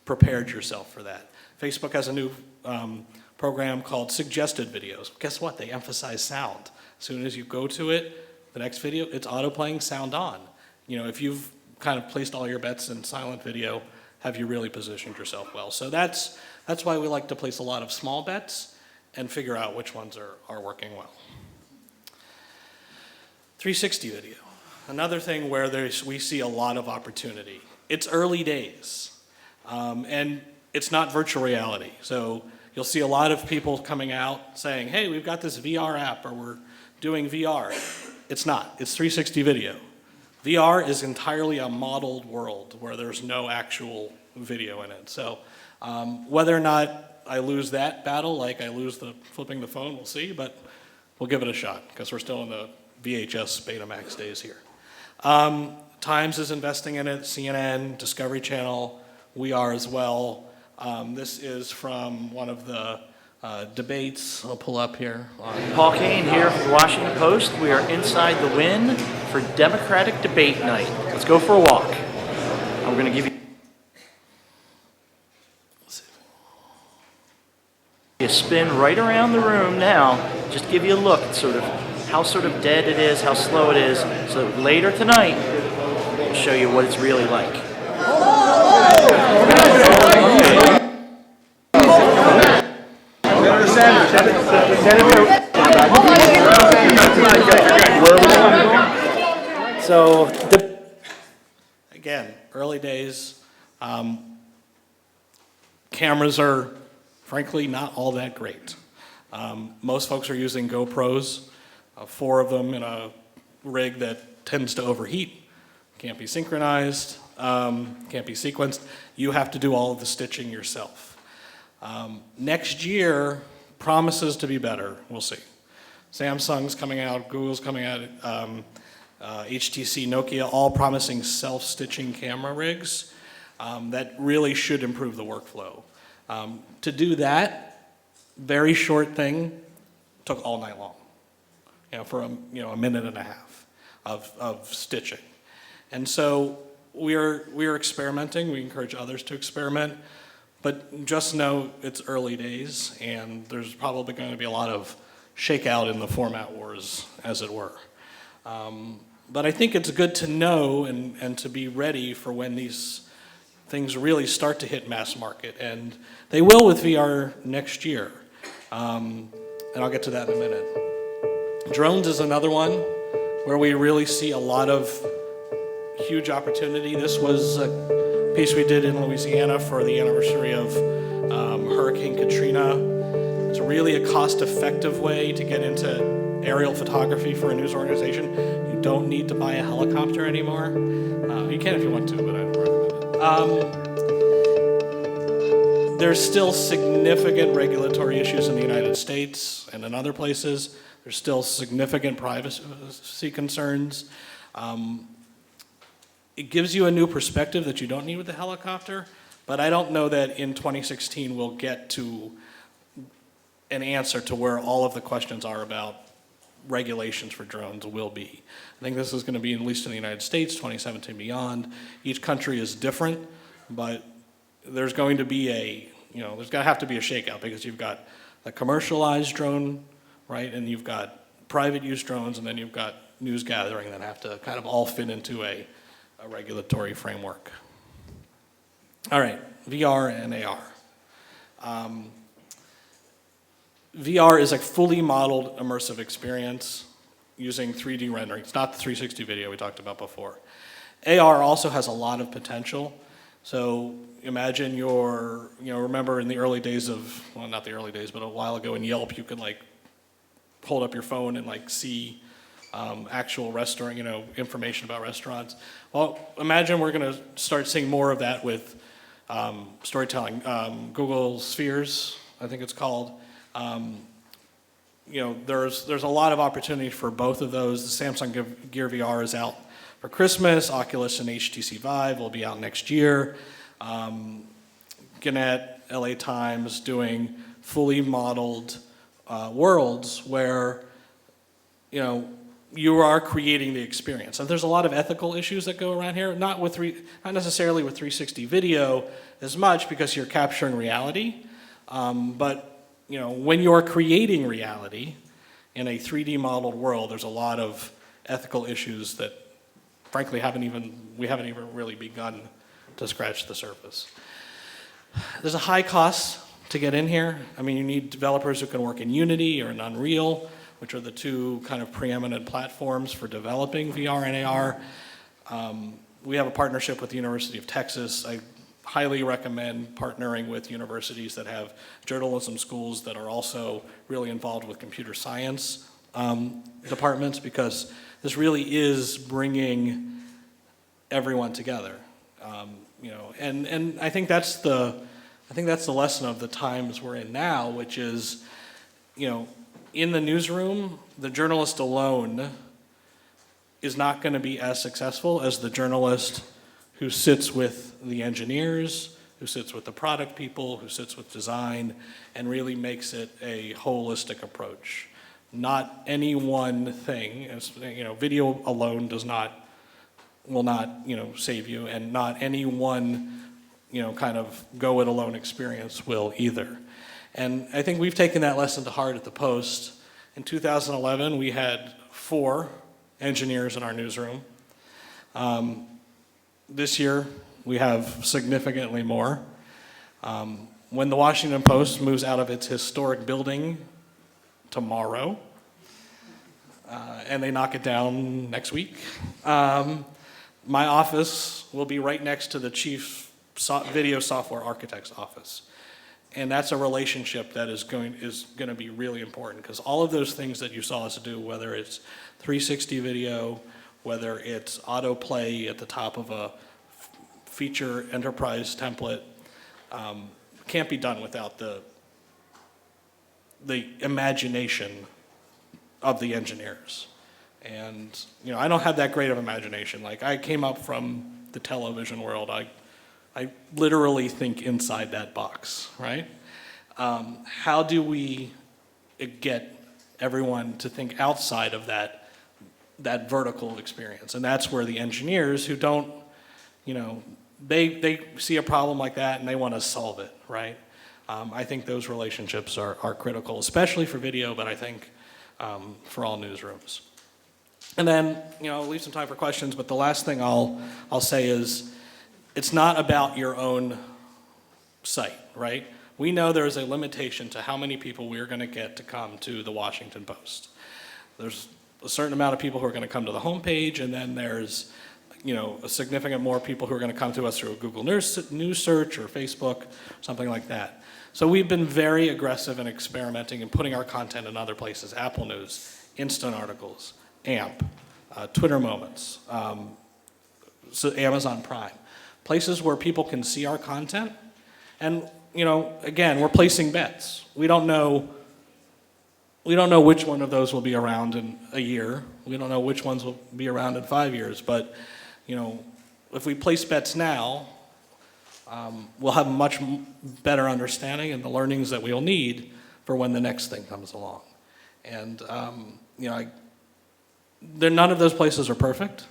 prepared yourself for that? Facebook has a new program called Suggested Videos. Guess what? They emphasize sound. As soon as you go to it, the next video, it's auto-playing sound on. If you've kind of placed all your bets in silent video, have you really positioned yourself well? So that's why we like to place a lot of small bets and figure out which ones are working well. 360 video, another thing where we see a lot of opportunity. It's early days, and it's not virtual reality. So you'll see a lot of people coming out saying, hey, we've got this VR app, or we're doing VR. It's not, it's 360 video. VR is entirely a modeled world where there's no actual video in it. So whether or not I lose that battle, like I lose flipping the phone, we'll see, but we'll give it a shot because we're still in the VHS Betamax days here. Times is investing in it, CNN, Discovery Channel, we are as well. This is from one of the debates. I'll pull up here. Paul Kane here from the Washington Post. We are inside the Wynn for Democratic Debate Night. Let's go for a walk. I'm going to give you a spin right around the room now. Just give you a look at how dead it is, how slow it is. So later tonight, we'll show you what it's really like. So, again, early days. Cameras are, frankly, not all that great. Most folks are using GoPros, 4 of them in a rig that tends to overheat, can't be synchronized, can't be sequenced. You have to do all of the stitching yourself. Next year promises to be better. We'll see. Samsung's coming out, Google's coming out, HTC, Nokia, all promising self-stitching camera rigs that really should improve the workflow. To do that, very short thing, took all night long, for a minute and a half of stitching. And so we're experimenting. We encourage others to experiment, but just know it's early days, and there's probably going to be a lot of shakeout in the format wars, as it were. But I think it's good to know and to be ready for when these things really start to hit mass market, and they will with VR next year. And I'll get to that in a minute. Drones is another one where we really see a lot of huge opportunity. This was a piece we did in Louisiana for the anniversary of Hurricane Katrina. It's really a cost-effective way to get into aerial photography for a news organization. You don't need to buy a helicopter anymore. You can if you want to, but I don't recommend it. There's still significant regulatory issues in the United States and in other places. There's still significant privacy concerns. It gives you a new perspective that you don't need with the helicopter, but I don't know that in 2016 we'll get to an answer to where all of the questions are about regulations for drones will be. I think this is going to be, at least in the United States, 2017 beyond. Each country is different, but there's going to be there's going to have to be a shakeout, because you've got the commercialized drone, right, and you've got private use drones, and then you've got news gathering that have to kind of all fit into a regulatory framework. All right, VR and AR. VR is a fully modeled immersive experience using 3D rendering. It's not the 360 video we talked about before. AR also has a lot of potential. So imagine remember in the early days of, well, not the early days, but a while ago in Yelp, you could hold up your phone and see actual restaurant, information about restaurants. Well, imagine we're going to start seeing more of that with storytelling. Google Spheres, I think it's called. There's a lot of opportunity for both of those. The Samsung Gear VR is out for Christmas. Oculus and HTC Vive will be out next year. Gannett, LA Times doing fully modeled worlds where you are creating the experience. And there's a lot of ethical issues that go around here, not necessarily with 360 video as much, because you're capturing reality, but when you're creating reality in a 3D modeled world, there's a lot of ethical issues that, frankly, we haven't even really begun to scratch the surface. There's a high cost to get in here. I mean, you need developers who can work in Unity or in Unreal, which are the two kind of preeminent platforms for developing VR and AR. We have a partnership with the University of Texas. I highly recommend partnering with universities that have journalism schools that are also really involved with computer science departments, because this really is bringing everyone together. And I think that's the lesson of the times we're in now, which is, in the newsroom, the journalist alone is not going to be as successful as the journalist who sits with the engineers, who sits with the product people, who sits with design, and really makes it a holistic approach. Not any one thing. Video alone will not save you, and not any one kind of go it alone experience will either. And I think we've taken that lesson to heart at the Post. In 2011, we had 4 engineers in our newsroom. This year, we have significantly more. When the Washington Post moves out of its historic building tomorrow, and they knock it down next week. My office will be right next to the chief video software architect's office. And that's a relationship that is going to be really important, because all of those things that you saw us do, whether it's 360 video, whether it's autoplay at the top of a feature enterprise template, can't be done without the imagination of the engineers. And I don't have that great of imagination. Like, I came up from the television world. I literally think inside that box, right? How do we get everyone to think outside of that vertical experience? And that's where the engineers who don't, they see a problem like that and they want to solve it, right? I think those relationships are critical, especially for video, but I think for all newsrooms. And then, I'll leave some time for questions, but the last thing I'll say is, it's not about your own site, right? We know there's a limitation to how many people we're going to get to come to the Washington Post. There's a certain amount of people who are going to come to the homepage, and then there's, a significant more people who are going to come to us through a Google News search or Facebook, something like that. So we've been very aggressive in experimenting and putting our content in other places: Apple News, Instant Articles, AMP, Twitter Moments, so Amazon Prime. Places where people can see our content. And, again, we're placing bets. We don't know which one of those will be around in a year. We don't know which ones will be around in 5 years. But, if we place bets now, we'll have a much better understanding and the learnings that we'll need for when the next thing comes along. And, none of those places are perfect.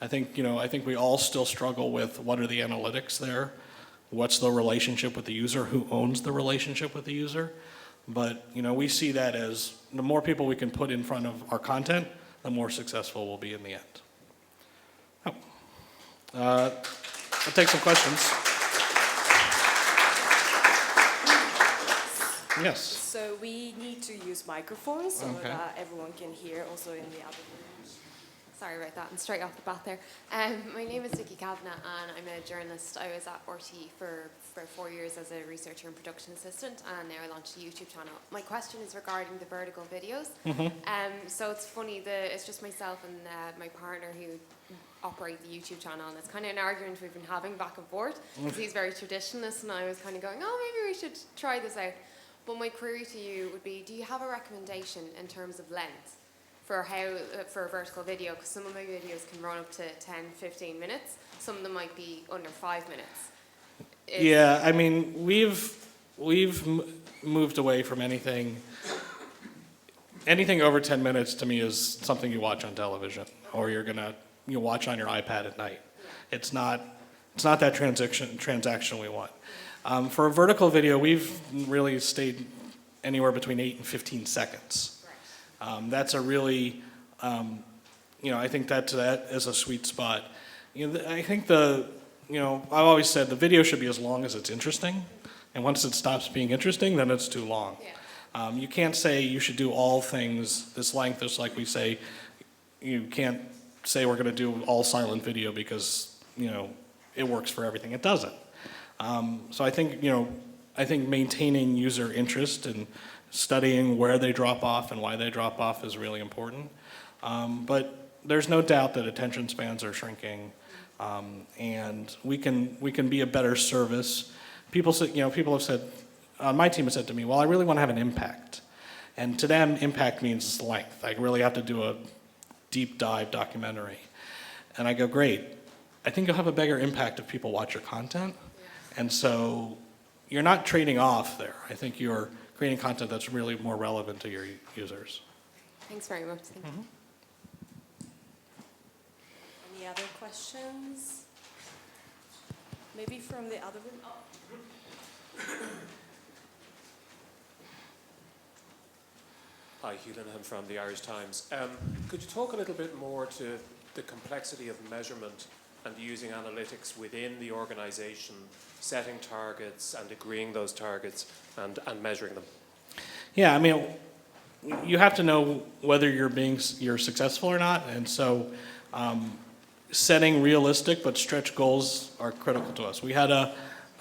I think we all still struggle with what are the analytics there, what's the relationship with the user, who owns the relationship with the user. But we see that as the more people we can put in front of our content, the more successful we'll be in the end. I'll take some questions. Yes. So we need to use microphones so Okay. that everyone can hear, also in the other room. Sorry about that, and straight off the bat there. My name is Vicky Kavanagh, and I'm a journalist. I was at RT for 4 years as a researcher and production assistant, and now I launched a YouTube channel. My question is regarding the vertical videos. So it's funny, it's just myself and my partner who operate the YouTube channel, and it's kind of an argument we've been having back and forth, because he's very traditionalist, and I was kind of going, maybe we should try this out. But my query to you would be, do you have a recommendation in terms of length for a vertical video? Because some of my videos can run up to 10, 15 minutes. Some of them might be under 5 minutes. Yeah, I mean, we've moved away from anything over 10 minutes. To me, is something you watch on television, or you're gonna watch on your iPad at night. It's not that transaction we want. For a vertical video, we've really stayed anywhere between 8 and 15 seconds. That's a really, I think that is a sweet spot. I think I've always said the video should be as long as it's interesting, and once it stops being interesting, then it's too long. Yeah. You can't say you should do all things this length, just like we say, you can't say we're going to do all silent video because, it works for everything. It doesn't. So I think maintaining user interest and studying where they drop off and why they drop off is really important. But there's no doubt that attention spans are shrinking, and we can be a better service. People have said, my team has said to me, well, I really want to have an impact. And to them, impact means length. I really have to do a deep dive documentary. And I go, great. I think you'll have a bigger impact if people watch your content. And so you're not trading off there. I think you're creating content that's really more relevant to your users. Thanks very much. Thank you. Any other questions? Maybe from the other room? Hi, Hugh Linehan from the Irish Times. Could you talk a little bit more to the complexity of measurement and using analytics within the organisation, setting targets and agreeing those targets and measuring them? Yeah, I mean, you have to know whether you're successful or not, and so setting realistic but stretch goals are critical to us. We had a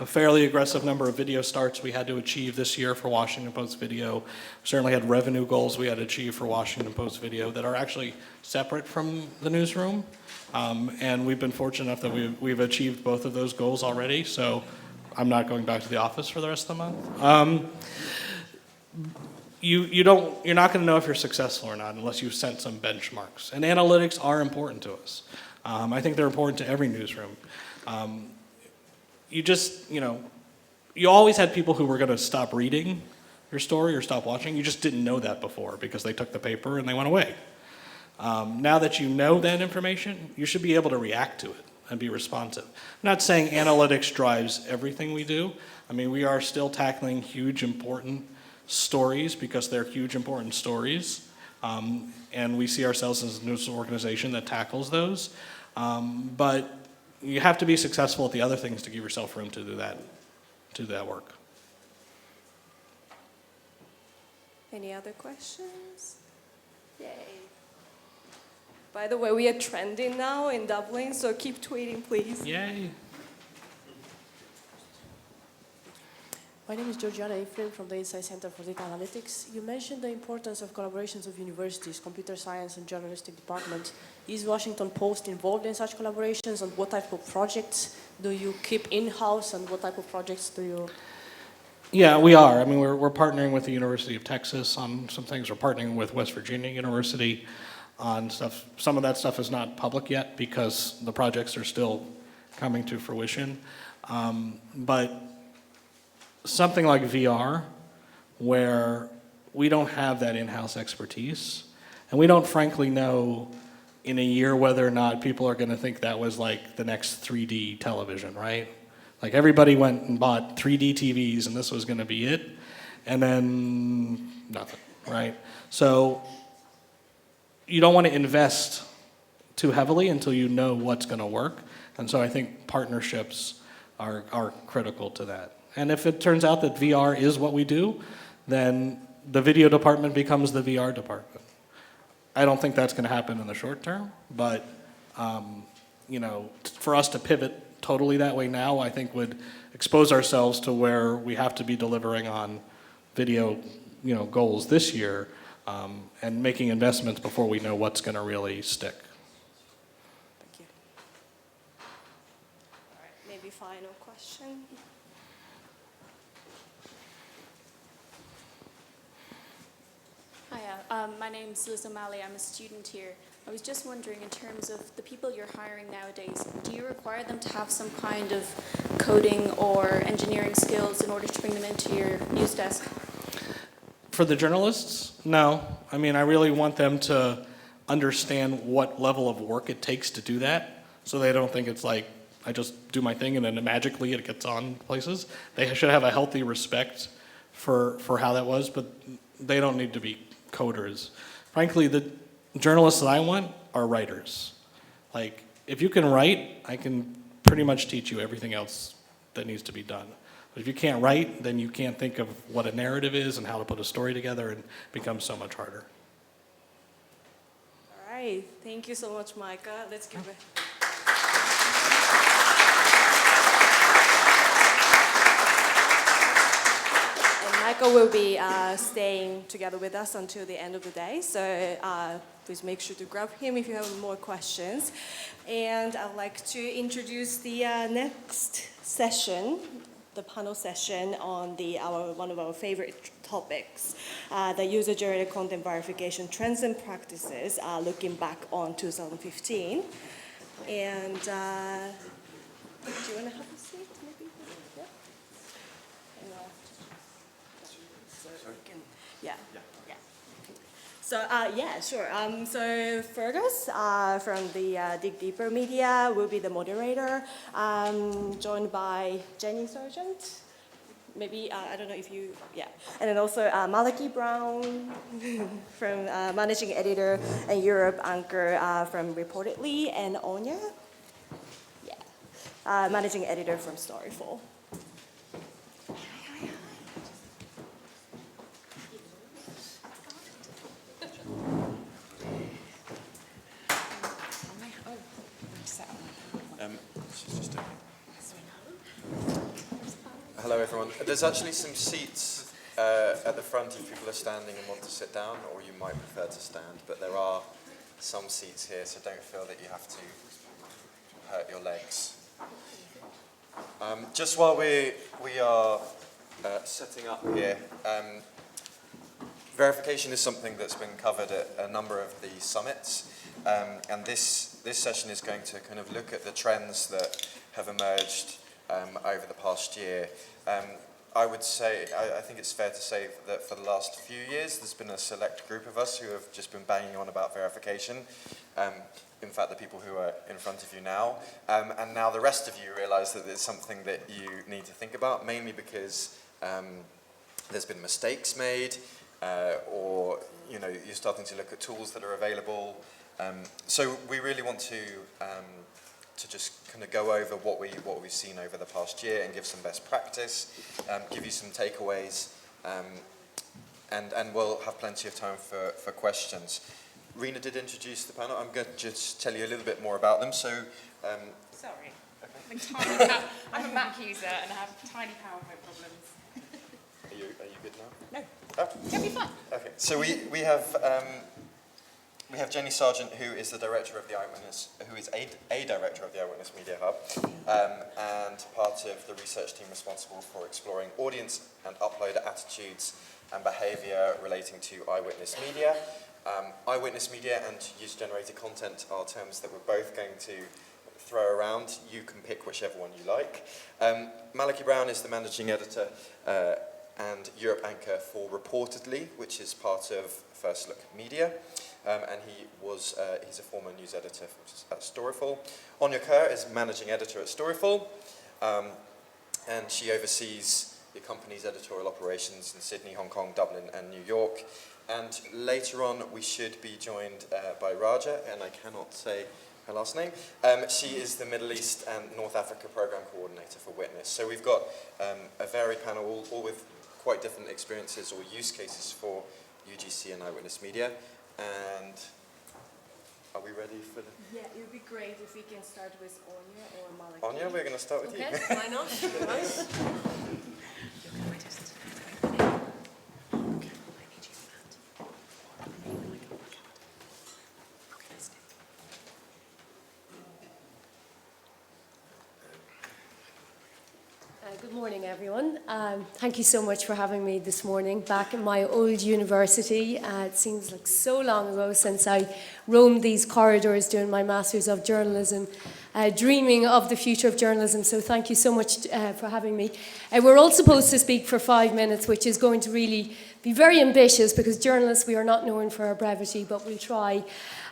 fairly aggressive number of video starts we had to achieve this year for Washington Post Video. We certainly had revenue goals we had to achieve for Washington Post Video that are actually separate from the newsroom. And we've been fortunate enough that we've achieved both of those goals already, so I'm not going back to the office for the rest of the month. You're not going to know if you're successful or not unless you've set some benchmarks. And analytics are important to us. I think they're important to every newsroom. You always had people who were going to stop reading your story or stop watching. You just didn't know that before because they took the paper and they went away. Now that you know that information, you should be able to react to it and be responsive. I'm not saying analytics drives everything we do. I mean, we are still tackling huge, important stories because they're huge, important stories. And we see ourselves as a news organization that tackles those. But you have to be successful at the other things to give yourself room to do that work. Any other questions? Yay. By the way, we are trending now in Dublin, so keep tweeting, please. Yay. My name is Georgiana Efren from the Insight Center for Data Analytics. You mentioned the importance of collaborations of universities, computer science and journalistic department. Is Washington Post involved in such collaborations, and what type of projects do you keep in-house, and what type of projects do you... Yeah, we are. I mean, we're partnering with the University of Texas on some things. We're partnering with West Virginia University on stuff. Some of that stuff is not public yet because the projects are still coming to fruition. But something like VR, where we don't have that in-house expertise, and we don't frankly know in a year whether or not people are going to think that was like the next 3D television, right? Like everybody went and bought 3D TVs and this was going to be it, and then nothing, right? So you don't want to invest too heavily until you know what's going to work, and so I think partnerships are critical to that. And if it turns out that VR is what we do, then the video department becomes the VR department. I don't think that's going to happen in the short term, but for us to pivot totally that way now, I think would expose ourselves to where we have to be delivering on video, goals this year, and making investments before we know what's going to really stick. Thank you. All right, maybe final question. Hiya, my name's Liz O'Malley. I'm a student here. I was just wondering, in terms of the people you're hiring nowadays, do you require them to have some kind of coding or engineering skills in order to bring them into your news desk? For the journalists, no. I mean, I really want them to understand what level of work it takes to do that, so they don't think it's like, I just do my thing and then magically it gets on places. They should have a healthy respect for how that was, but they don't need to be coders. Frankly, the journalists that I want are writers. Like, if you can write, I can pretty much teach you everything else that needs to be done. But if you can't write, then you can't think of what a narrative is and how to put a story together, and it becomes so much harder. All right, thank you so much, Micah. Let's give it. Micah will be staying together with us until the end of the day, so please make sure to grab him if you have more questions. And I'd like to introduce the next session, the panel session on one of our favorite topics, the user-generated content verification trends and practices, looking back on 2015. And do you want to have a seat, maybe? Yeah. Yeah. So, sure. So Fergus from the Dig Deeper Media will be the moderator, joined by Jenny Sargent. Maybe, I don't know if you, And then also Malachi Brown from Managing Editor and Europe Anchor from Reportedly, and Áine, Managing Editor from Storyful. Hello everyone. There's actually some seats at the front if people are standing and want to sit down, or you might prefer to stand, but there are some seats here, so don't feel that you have to hurt your legs. Just while we are setting up here, verification is something that's been covered at a number of the summits, and this session is going to kind of look at the trends that have emerged over the past year. I would say, I think it's fair to say that for the last few years, there's been a select group of us who have just been banging on about verification. In fact, the people who are in front of you now. And now the rest of you realize that it's something that you need to think about, mainly because there's been mistakes made, or you're starting to look at tools that are available. So we really want to just kind of go over what we've seen over the past year and give some best practice, give you some takeaways, and we'll have plenty of time for questions. Rena did introduce the panel. I'm going to just tell you a little bit more about them. So, sorry, okay. I'm a Mac user and I have tiny PowerPoint problems. Are you good now? No. Oh. It'll be fun. Okay. So we have Jenny Sargent, who is the director of the Eyewitness, who is a director of the Eyewitness Media Hub, and part of the research team responsible for exploring audience and uploader attitudes and behaviour relating to eyewitness media. Eyewitness media and user-generated content are terms that we're both going to throw around. You can pick whichever one you like. Malachy Brown is the managing editor and Europe anchor for Reportedly, which is part of First Look Media. And he's a former news editor at Storyful. Áine Kerr is managing editor at Storyful, and she oversees the company's editorial operations in Sydney, Hong Kong, Dublin, and New York. And later on, we should be joined by Raja, and I cannot say her last name. She is the Middle East and North Africa program coordinator for Witness. So we've got a varied panel, all with quite different experiences or use cases for UGC and eyewitness media. And are we ready for the... Yeah, it would be great if we can start with Áine or Malachy. Áine, we're going to start with you. Okay, why not? Right. Good morning, everyone. Thank you so much for having me this morning back in my old university. It seems like so long ago since I roamed these corridors doing my Masters of Journalism, dreaming of the future of journalism. So thank you so much for having me. We're all supposed to speak for 5 minutes, which is going to really be very ambitious because journalists, we are not known for our brevity, but we'll try.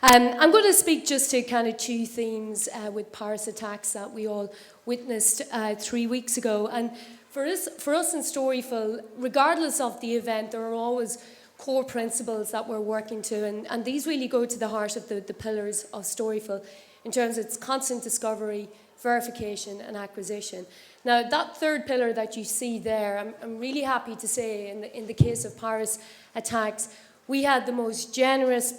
I'm going to speak just to kind of two themes with Paris attacks that we all witnessed 3 weeks ago. And for us in Storyful, regardless of the event, there are always core principles that we're working to, and these really go to the heart of the pillars of Storyful in terms of its constant discovery, verification, and acquisition. Now, that third pillar that you see there, I'm really happy to say, in the case of Paris attacks, we had the most generous,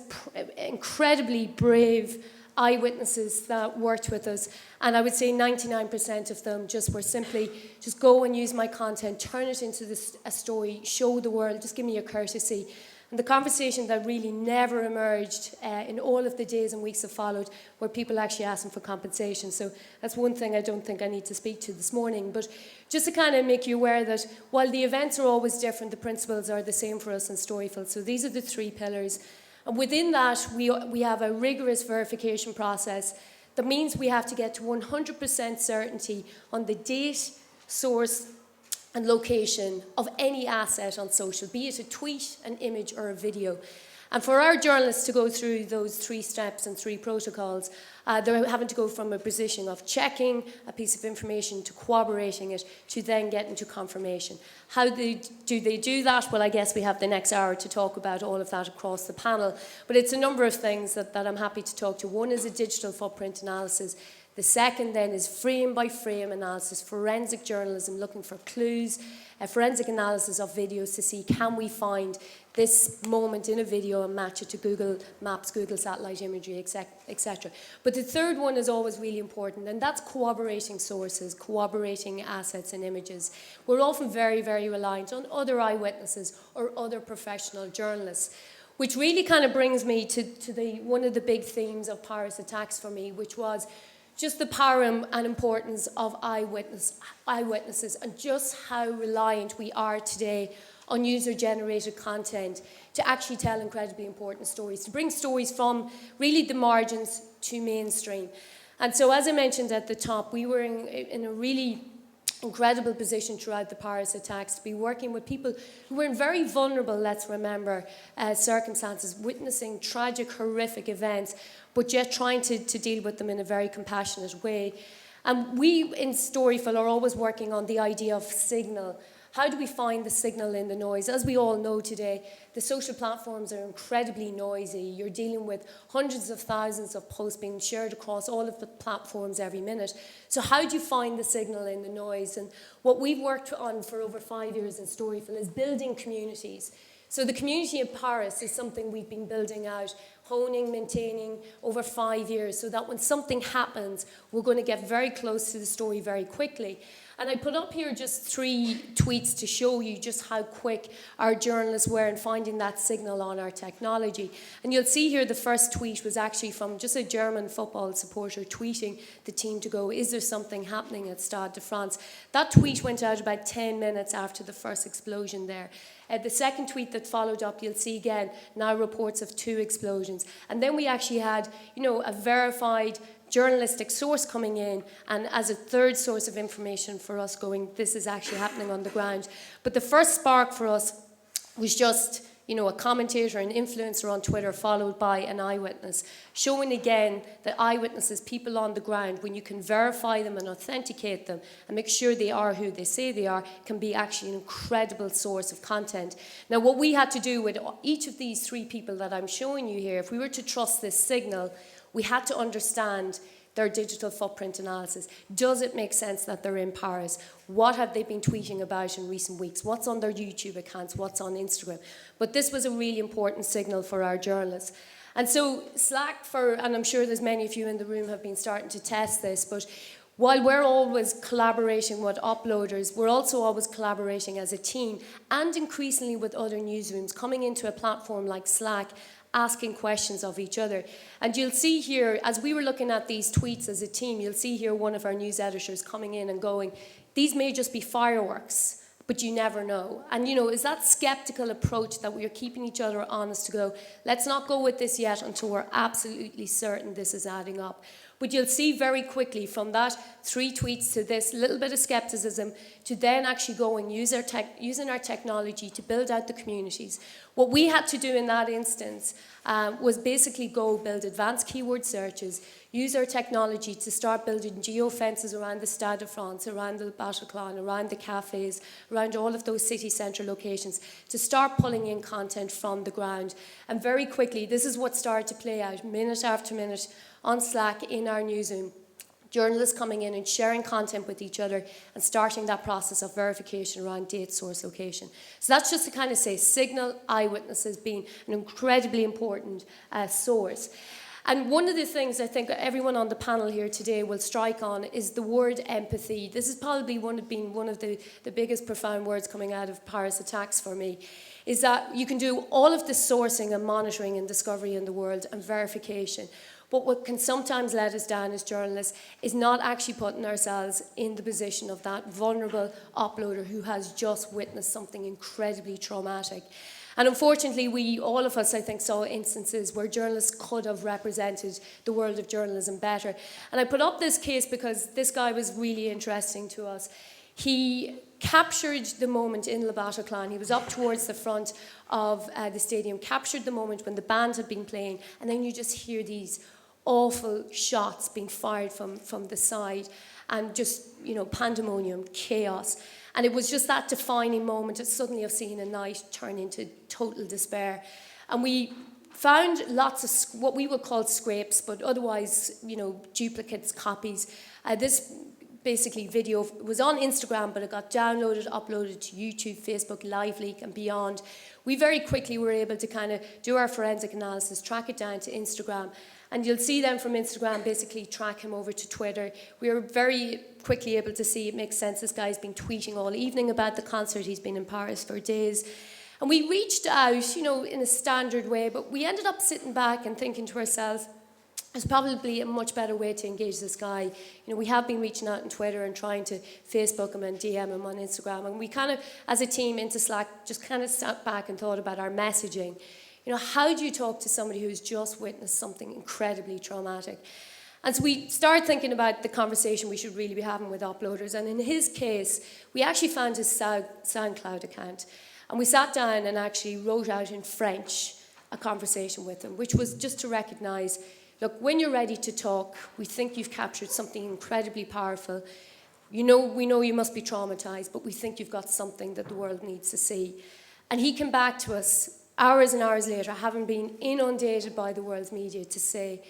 incredibly brave eyewitnesses that worked with us, and I would say 99% of them were simply just go and use my content, turn it into a story, show the world, just give me a courtesy. And the conversation that really never emerged in all of the days and weeks that followed were people actually asking for compensation. So that's one thing I don't think I need to speak to this morning. But just to kind of make you aware that while the events are always different, the principles are the same for us in Storyful. So these are the 3 pillars. And within that, we have a rigorous verification process that means we have to get to 100% certainty on the date, source, and location of any asset on social, be it a tweet, an image, or a video. And for our journalists to go through those 3 steps and 3 protocols, they're having to go from a position of checking a piece of information to corroborating it to then getting to confirmation. How do they do that? Well, I guess we have the next hour to talk about all of that across the panel. But it's a number of things that I'm happy to talk to. One is a digital footprint analysis. The second then is frame by frame analysis, forensic journalism, looking for clues, forensic analysis of videos to see can we find this moment in a video and match it to Google Maps, Google satellite imagery, etc. But the third one is always really important, and that's corroborating sources, corroborating assets and images. We're often very, very reliant on other eyewitnesses or other professional journalists, which really kind of brings me to one of the big themes of Paris attacks for me, which was just the power and importance of eyewitnesses and just how reliant we are today on user-generated content to actually tell incredibly important stories, to bring stories from really the margins to mainstream. And so, as I mentioned at the top, we were in a really incredible position throughout the Paris attacks to be working with people who were in very vulnerable, let's remember, circumstances, witnessing tragic, horrific events, but yet trying to deal with them in a very compassionate way. And we in Storyful are always working on the idea of signal. How do we find the signal in the noise? As we all know today, the social platforms are incredibly noisy. You're dealing with hundreds of thousands of posts being shared across all of the platforms every minute. So how do you find the signal in the noise? And what we've worked on for over 5 years in Storyful is building communities. So the community of Paris is something we've been building out, honing, maintaining over 5 years, so that when something happens, we're going to get very close to the story very quickly. And I put up here just 3 tweets to show you just how quick our journalists were in finding that signal on our technology. And you'll see here the first tweet was actually from just a German football supporter tweeting the team to go, is there something happening at Stade de France? That tweet went out about 10 minutes after the first explosion there. The second tweet that followed up, you'll see again, now reports of 2 explosions. And then we actually had, a verified journalistic source coming in, and as a third source of information for us going, this is actually happening on the ground. But the first spark for us was just, a commentator, an influencer on Twitter, followed by an eyewitness, showing again that eyewitnesses, people on the ground, when you can verify them and authenticate them and make sure they are who they say they are, can be actually an incredible source of content. Now, what we had to do with each of these 3 people that I'm showing you here, if we were to trust this signal, we had to understand their digital footprint analysis. Does it make sense that they're in Paris? What have they been tweeting about in recent weeks? What's on their YouTube accounts? What's on Instagram? But this was a really important signal for our journalists. And so Slack and I'm sure there's many of you in the room have been starting to test this, but while we're always collaborating with uploaders, we're also always collaborating as a team and increasingly with other newsrooms, coming into a platform like Slack, asking questions of each other. And you'll see here, as we were looking at these tweets as a team, you'll see here one of our news editors coming in and going, these may just be fireworks, but you never know. And is that skeptical approach that we're keeping each other honest to go, let's not go with this yet until we're absolutely certain this is adding up. But you'll see very quickly from that 3 tweets to this little bit of skepticism to then actually go and using our technology to build out the communities. What we had to do in that instance was basically go build advanced keyword searches, use our technology to start building geofences around the Stade de France, around the Bataclan, around the cafes, around all of those city centre locations, to start pulling in content from the ground. And very quickly, this is what started to play out minute after minute on Slack in our newsroom. Journalists coming in and sharing content with each other and starting that process of verification around date, source, location. So that's just to kind of say signal, eyewitnesses being an incredibly important source. And one of the things I think everyone on the panel here today will strike on is the word empathy. This has probably been one of the biggest profound words coming out of Paris attacks for me, is that you can do all of the sourcing and monitoring and discovery in the world and verification. But what can sometimes let us down as journalists is not actually putting ourselves in the position of that vulnerable uploader who has just witnessed something incredibly traumatic. And unfortunately, all of us, I think, saw instances where journalists could have represented the world of journalism better. And I put up this case because this guy was really interesting to us. He captured the moment in Le Bataclan. He was up towards the front of the stadium, captured the moment when the band had been playing, and then you just hear these awful shots being fired from the side, and just, pandemonium, chaos. And it was just that defining moment suddenly of seeing a night turn into total despair. And we found lots of what we would call scrapes, but otherwise, duplicates, copies. This basically video was on Instagram, but it got downloaded, uploaded to YouTube, Facebook, LiveLeak, and beyond. We very quickly were able to kind of do our forensic analysis, track it down to Instagram, and you'll see them from Instagram basically track him over to Twitter. We were very quickly able to see it makes sense. This guy's been tweeting all evening about the concert. He's been in Paris for days. And we reached out, in a standard way, but we ended up sitting back and thinking to ourselves, there's probably a much better way to engage this guy. We have been reaching out on Twitter and trying to Facebook him and DM him on Instagram. And we kind of, as a team into Slack, just kind of sat back and thought about our messaging. How do you talk to somebody who's just witnessed something incredibly traumatic? And so we started thinking about the conversation we should really be having with uploaders. And in his case, we actually found his SoundCloud account. And we sat down and actually wrote out in French a conversation with him, which was just to recognize, look, when you're ready to talk, we think you've captured something incredibly powerful. We know you must be traumatized, but we think you've got something that the world needs to see. And he came back to us hours and hours later, having been inundated by the world's media, to say,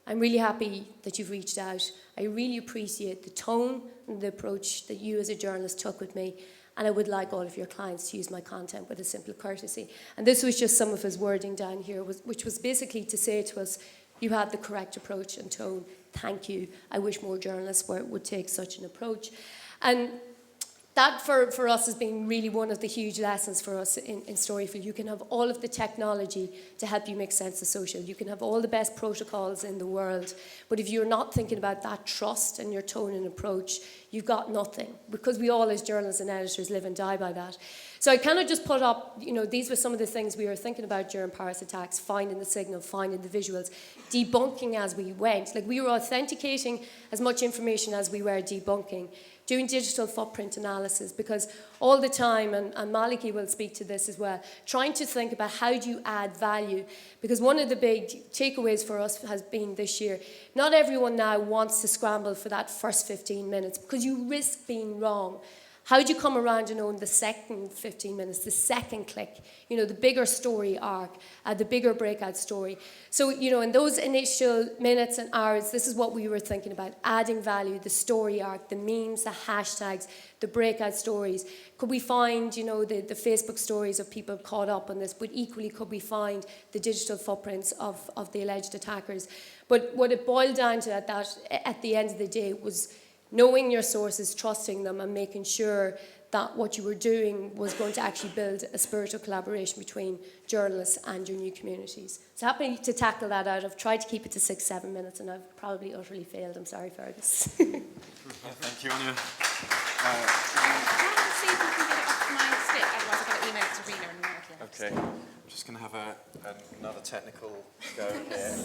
I'm really happy that you've reached out. I really appreciate the tone and the approach that you as a journalist took with me. And I would like all of your clients to use my content with a simple courtesy. And this was just some of his wording down here, which was basically to say to us, you had the correct approach and tone. Thank you. I wish more journalists would take such an approach. And that for us has been really one of the huge lessons for us in Storyful. You can have all of the technology to help you make sense of social. You can have all the best protocols in the world. But if you're not thinking about that trust and your tone and approach, you've got nothing. Because we all as journalists and editors live and die by that. So I kind of just put up, these were some of the things we were thinking about during Paris attacks, finding the signal, finding the visuals, debunking as we went. Like we were authenticating as much information as we were debunking. Doing digital footprint analysis, because all the time, and Maliki will speak to this as well, trying to think about how do you add value, because one of the big takeaways for us has been this year, not everyone now wants to scramble for that first 15 minutes, because you risk being wrong. How do you come around and own the second 15 minutes, the second click, the bigger story arc, the bigger breakout story? So, in those initial minutes and hours, this is what we were thinking about, adding value, the story arc, the memes, the hashtags, the breakout stories. Could we find, the Facebook stories of people caught up on this, but equally could we find the digital footprints of the alleged attackers? But what it boiled down to at the end of the day was knowing your sources, trusting them, and making sure that what you were doing was going to actually build a spirit of collaboration between journalists and your new communities. So happy to tackle that out. I've tried to keep it to 6-7 minutes, and I've probably utterly failed. I'm sorry, Fergus. Thank you, Áine. See if we can get it up to my stick, otherwise I've got to email it to Rena and Micah. Okay, I'm just going to have another technical go here.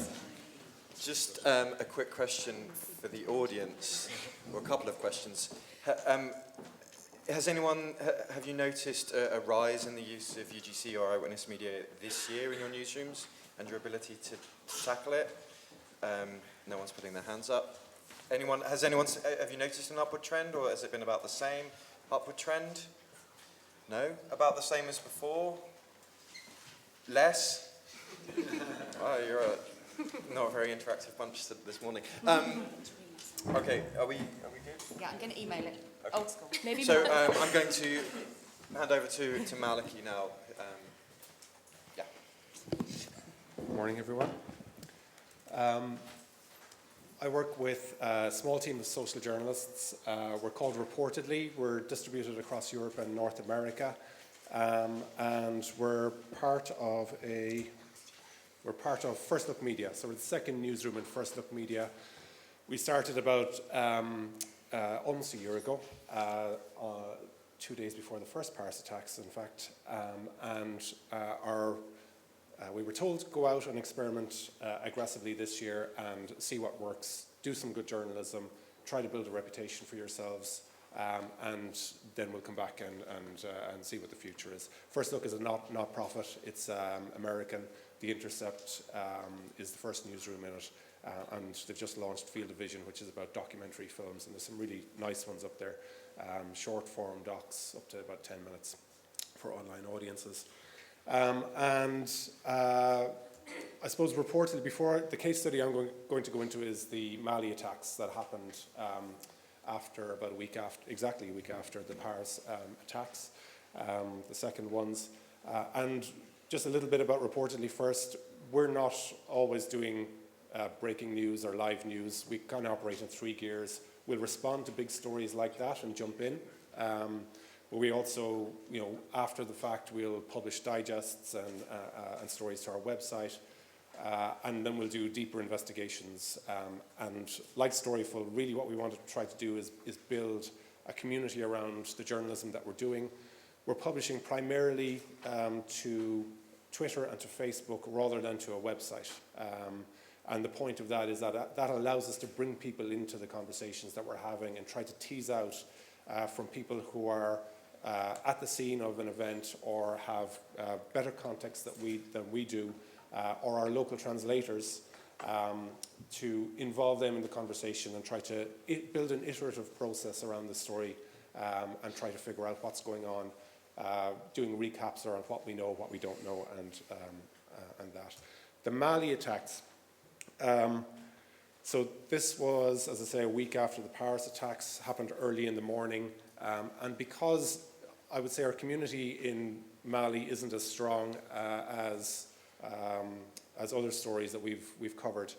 Just a quick question for the audience, or a couple of questions. Have you noticed a rise in the use of UGC or eyewitness media this year in your newsrooms and your ability to tackle it? No one's putting their hands up. Have you noticed an upward trend, or has it been about the same upward trend? No? About the same as before? Less? Oh, you're not a very interactive bunch this morning. Okay, are we good? Yeah, I'm going to email it. Okay. Old school. Maybe so I'm going to hand over to Maliki now. Yeah. Good morning, everyone. I work with a small team of social journalists. We're called Reportedly. We're distributed across Europe and North America. And we're part of First Look Media. So we're the second newsroom in First Look Media. We started about almost a year ago, 2 days before the first Paris attacks, in fact. We were told to go out and experiment aggressively this year and see what works, do some good journalism, try to build a reputation for yourselves, and then we'll come back and see what the future is. First Look is a not-profit. It's American. The Intercept is the first newsroom in it, and they've just launched Field of Vision, which is about documentary films, and there's some really nice ones up there, short-form docs up to about 10 minutes for online audiences. I suppose reportedly before, the case study I'm going to go into is the Mali attacks that happened after about exactly a week after the Paris attacks, the second ones. And just a little bit about reportedly first. We're not always doing breaking news or live news. We kind of operate in 3 gears. We'll respond to big stories like that and jump in. But we also, after the fact, we'll publish digests and stories to our website. And then we'll do deeper investigations. And like Storyful, really what we want to try to do is build a community around the journalism that we're doing. We're publishing primarily to Twitter and to Facebook rather than to a website. And the point of that is that that allows us to bring people into the conversations that we're having and try to tease out from people who are at the scene of an event or have better context than we do, or our local translators, to involve them in the conversation and try to build an iterative process around the story and try to figure out what's going on, doing recaps around what we know, what we don't know, and that. The Mali attacks. So this was, as I say, a week after the Paris attacks, happened early in the morning, and because I would say our community in Mali isn't as strong as other stories that we've covered.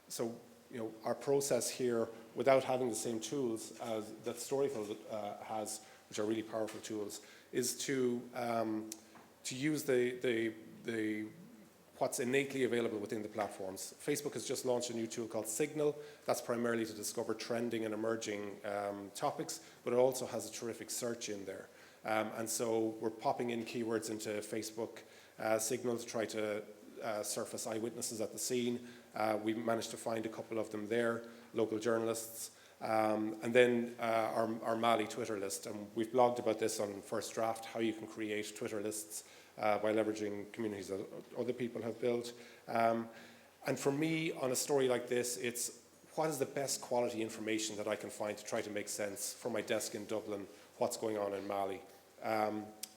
So our process here, without having the same tools that Storyful has, which are really powerful tools, is to use the what's innately available within the platforms. Facebook has just launched a new tool called Signal. That's primarily to discover trending and emerging topics, but it also has a terrific search in there. And so we're popping in keywords into Facebook Signal to try to surface eyewitnesses at the scene. We managed to find a couple of them there, local journalists. And then our Mali Twitter list. And we've blogged about this on First Draft, how you can create Twitter lists by leveraging communities that other people have built. And for me, on a story like this, it's what is the best quality information that I can find to try to make sense from my desk in Dublin, what's going on in Mali.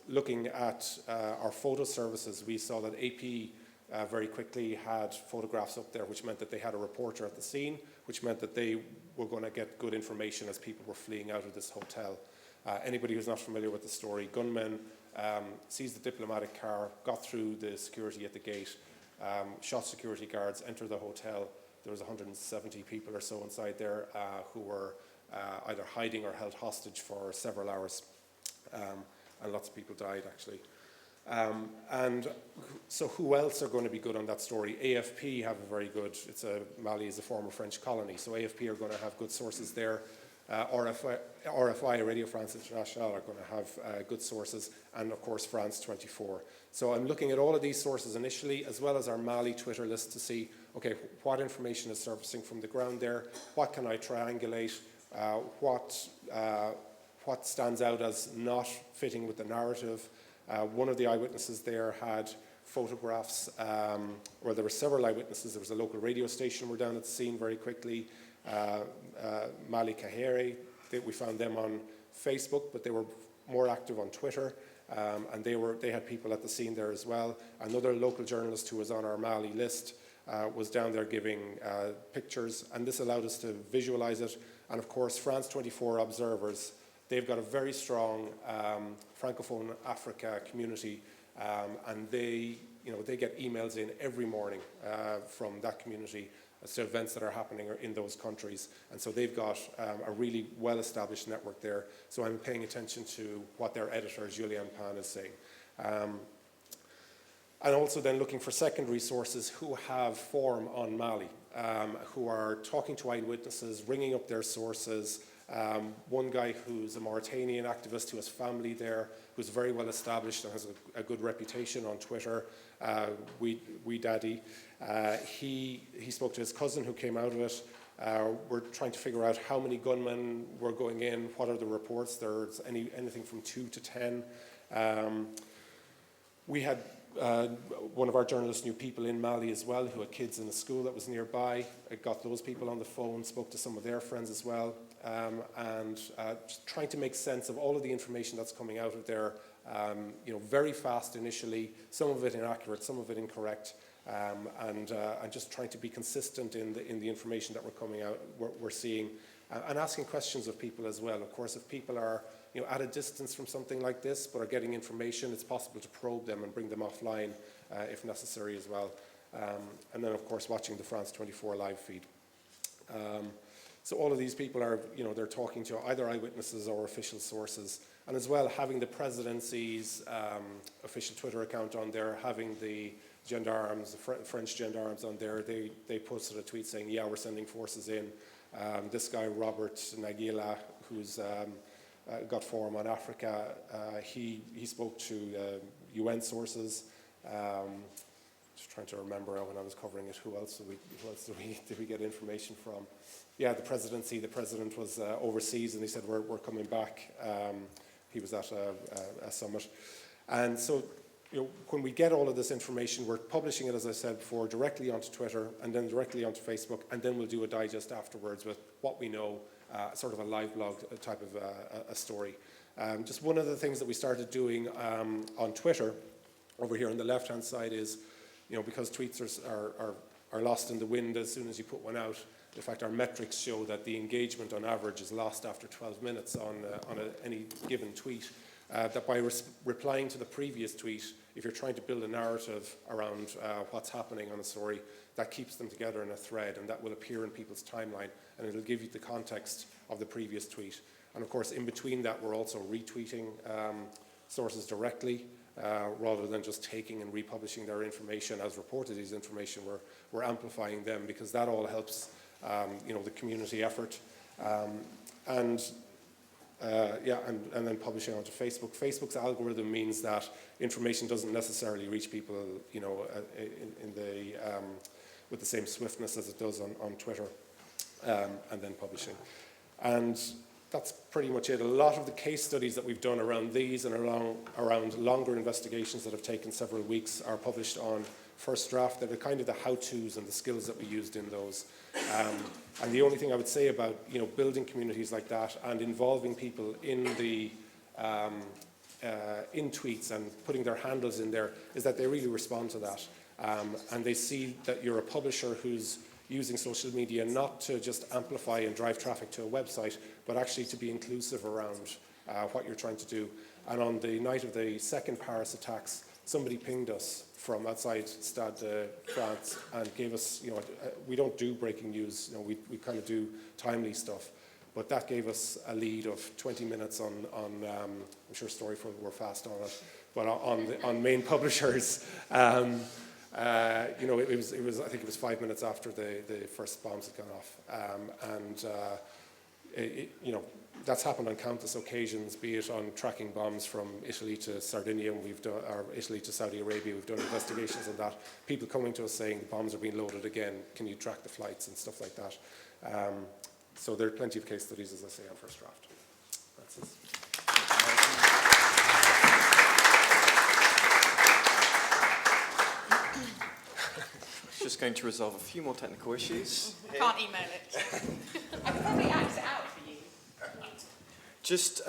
Looking at our photo services, we saw that AP very quickly had photographs up there, which meant that they had a reporter at the scene, which meant that they were going to get good information as people were fleeing out of this hotel. Anybody who's not familiar with the story, gunmen seized the diplomatic car, got through the security at the gate, shot security guards, entered the hotel. There was 170 people or so inside there who were either hiding or held hostage for several hours. And lots of people died, actually. And so who else are going to be good on that story? AFP have a very good, Mali is a former French colony, so AFP are going to have good sources there. RFI, Radio France Internationale, are going to have good sources, and of course France 24. So I'm looking at all of these sources initially, as well as our Mali Twitter list, to see, okay, what information is surfacing from the ground there, what can I triangulate, what stands out as not fitting with the narrative. One of the eyewitnesses there had photographs, or there were several eyewitnesses. There was a local radio station were down at the scene very quickly. Mali Kahere, we found them on Facebook, but they were more active on Twitter, and they had people at the scene there as well. Another local journalist who was on our Mali list was down there giving pictures, and this allowed us to visualize it. And of course, France 24 observers, they've got a very strong Francophone Africa community, and they get emails in every morning from that community as to events that are happening in those countries. And so they've got a really well-established network there. So I'm paying attention to what their editor, Julien Pan, is saying. And also then looking for secondary sources who have form on Mali, who are talking to eyewitnesses, ringing up their sources. One guy who's a Mauritanian activist who has family there, who's very well established and has a good reputation on Twitter, Wee Daddy. He spoke to his cousin who came out of it. We're trying to figure out how many gunmen were going in, what are the reports. There's anything from 2 to 10. We had one of our journalists knew people in Mali as well who had kids in a school that was nearby. I got those people on the phone, spoke to some of their friends as well, and just trying to make sense of all of the information that's coming out of there Very fast initially, some of it inaccurate, some of it incorrect, and just trying to be consistent in the information that we're seeing, and asking questions of people as well. Of course, if people are at a distance from something like this but are getting information, it's possible to probe them and bring them offline if necessary as well. And then, of course, watching the France 24 live feed. So all of these people are, they're talking to either eyewitnesses or official sources. And as well, having the presidency's official Twitter account on there, having the gendarmes, the French gendarmes on there, they posted a tweet saying, yeah, we're sending forces in. This guy, Robert Naguila, who's got forum on Africa, he spoke to UN sources. Just trying to remember when I was covering it, who else did we get information from? Yeah, the president was overseas, and he said, we're coming back. He was at a summit. And so, when we get all of this information, we're publishing it, as I said before, directly onto Twitter, and then directly onto Facebook, and then we'll do a digest afterwards with what we know, sort of a live blog type of a story. Just one of the things that we started doing on Twitter, over here on the left-hand side, is, because tweets are lost in the wind as soon as you put one out. In fact, our metrics show that the engagement on average is lost after 12 minutes on any given tweet. That by replying to the previous tweet, if you're trying to build a narrative around what's happening on a story, that keeps them together in a thread, and that will appear in people's timeline, and it'll give you the context of the previous tweet. And of course, in between that, we're also retweeting sources directly, rather than just taking and republishing their information as reported as information. We're amplifying them, because that all helps the community effort. And then publishing onto Facebook. Facebook's algorithm means that information doesn't necessarily reach people, with the same swiftness as it does on Twitter, and then publishing. And that's pretty much it. A lot of the case studies that we've done around these and around longer investigations that have taken several weeks are published on First Draft. That are kind of the how-tos and the skills that we used in those. And the only thing I would say about building communities like that and involving people in the in tweets and putting their handles in there is that they really respond to that, and they see that you're a publisher who's using social media not to just amplify and drive traffic to a website, but actually to be inclusive around what you're trying to do. And on the night of the second Paris attacks, somebody pinged us from outside Stade de France and gave us, we don't do breaking news, we kind of do timely stuff, but that gave us a lead of 20 minutes on I'm sure Storyful were fast on it, but on main publishers. It was I think it was 5 minutes after the first bombs had gone off, that's happened on countless occasions, be it on tracking bombs from Italy to Sardinia, or Italy to Saudi Arabia. We've done investigations on that. People coming to us saying bombs are being loaded again, can you track the flights and stuff like that. So there are plenty of case studies, as I say, on First Draft. That's it. Just going to resolve a few more technical issues. Can't email it. I could probably act it out for you. Just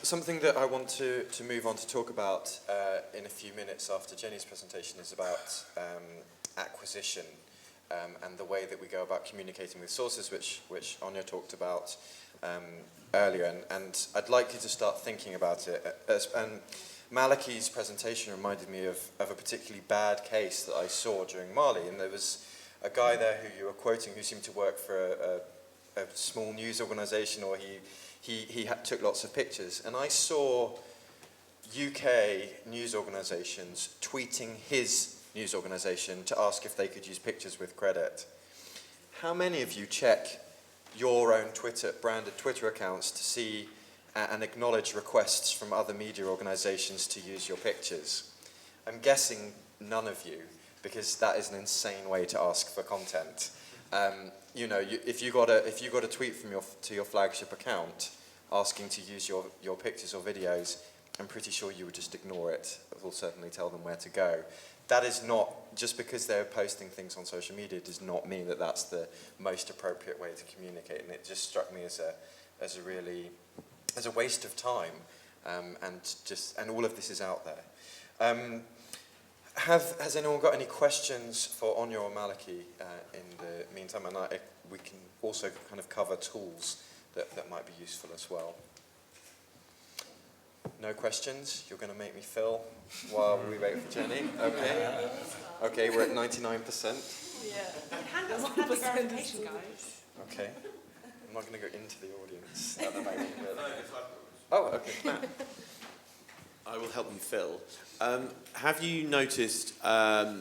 something that I want to move on to talk about in a few minutes after Jenny's presentation is about acquisition and the way that we go about communicating with sources, which Áine talked about earlier. And I'd like you to start thinking about it. And Malachi's presentation reminded me of a particularly bad case that I saw during Mali. And there was a guy there who you were quoting who seemed to work for a small news organisation, or he took lots of pictures. And I saw UK news organisations tweeting his news organisation to ask if they could use pictures with credit. How many of you check your own branded Twitter accounts to see and acknowledge requests from other media organisations to use your pictures? I'm guessing none of you, because that is an insane way to ask for content. If you got a tweet from your flagship account asking to use your pictures or videos, I'm pretty sure you would just ignore it. It will certainly tell them where to go. That is not, just because they're posting things on social media does not mean that that's the most appropriate way to communicate. And it just struck me as a waste of time and all of this is out there. Has anyone got any questions for Áine or Malachy in the meantime? And we can also kind of cover tools that might be useful as well. No questions? You're going to make me fill while we wait for Jenny? Okay. Okay, we're at 99%. Yeah. Handles on the verification, guys. Okay. I'm not going to go into the audience at the moment. Oh, okay. I will help you, Phil. Have you noticed a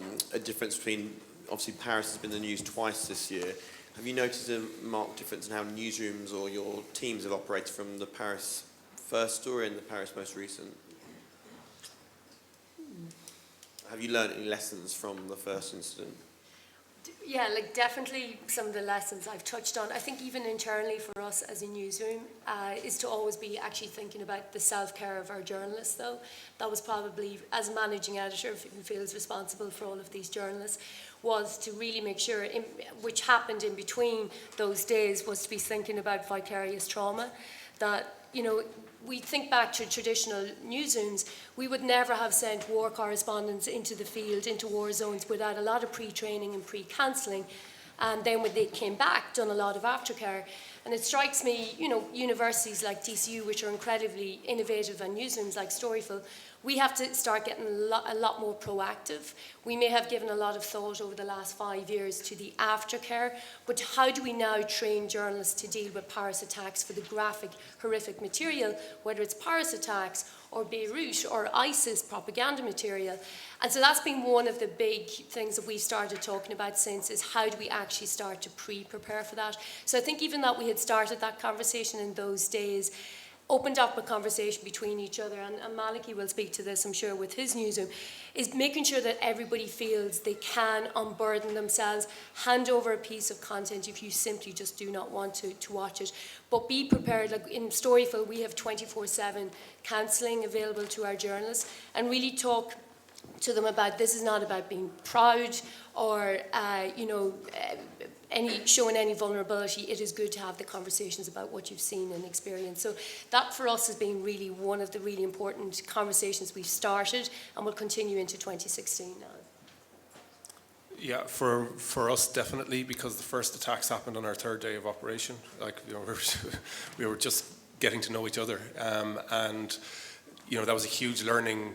difference between, obviously Paris has been in the news twice this year. Have you noticed a marked difference in how newsrooms or your teams have operated from the Paris first story and the Paris most recent? Have you learned any lessons from the first incident? Yeah, like definitely some of the lessons I've touched on. I think even internally for us as a newsroom is to always be actually thinking about the self-care of our journalists, though. That was probably, as a managing editor who feels responsible for all of these journalists, was to really make sure, which happened in between those days, was to be thinking about vicarious trauma. That, you know, we think back to traditional newsrooms, we would never have sent war correspondents into the field, into war zones, without a lot of pre-training and pre-counselling. And then when they came back, done a lot of aftercare. And it strikes me, you know, universities like TCU, which are incredibly innovative, and newsrooms like Storyful, we have to start getting a lot more proactive. We may have given a lot of thought over the last 5 years to the aftercare, but how do we now train journalists to deal with Paris attacks for the graphic, horrific material, whether it's Paris attacks or Beirut or ISIS propaganda material? And so that's been one of the big things that we've started talking about since, is how do we actually start to pre-prepare for that? So I think even that we had started that conversation in those days, opened up a conversation between each other, and Malachy will speak to this, I'm sure, with his newsroom, is making sure that everybody feels they can unburden themselves, hand over a piece of content if you simply just do not want to watch it. But be prepared. Like in Storyful, we have 24/7 counselling available to our journalists, and really talk to them about, this is not about being proud or, showing any vulnerability. It is good to have the conversations about what you've seen and experienced. So that for us has been really one of the really important conversations we've started and will continue into 2016 now. Yeah, for us definitely, because the first attacks happened on our third day of operation. Like, you know, we were just getting to know each other, and you know, that was a huge learning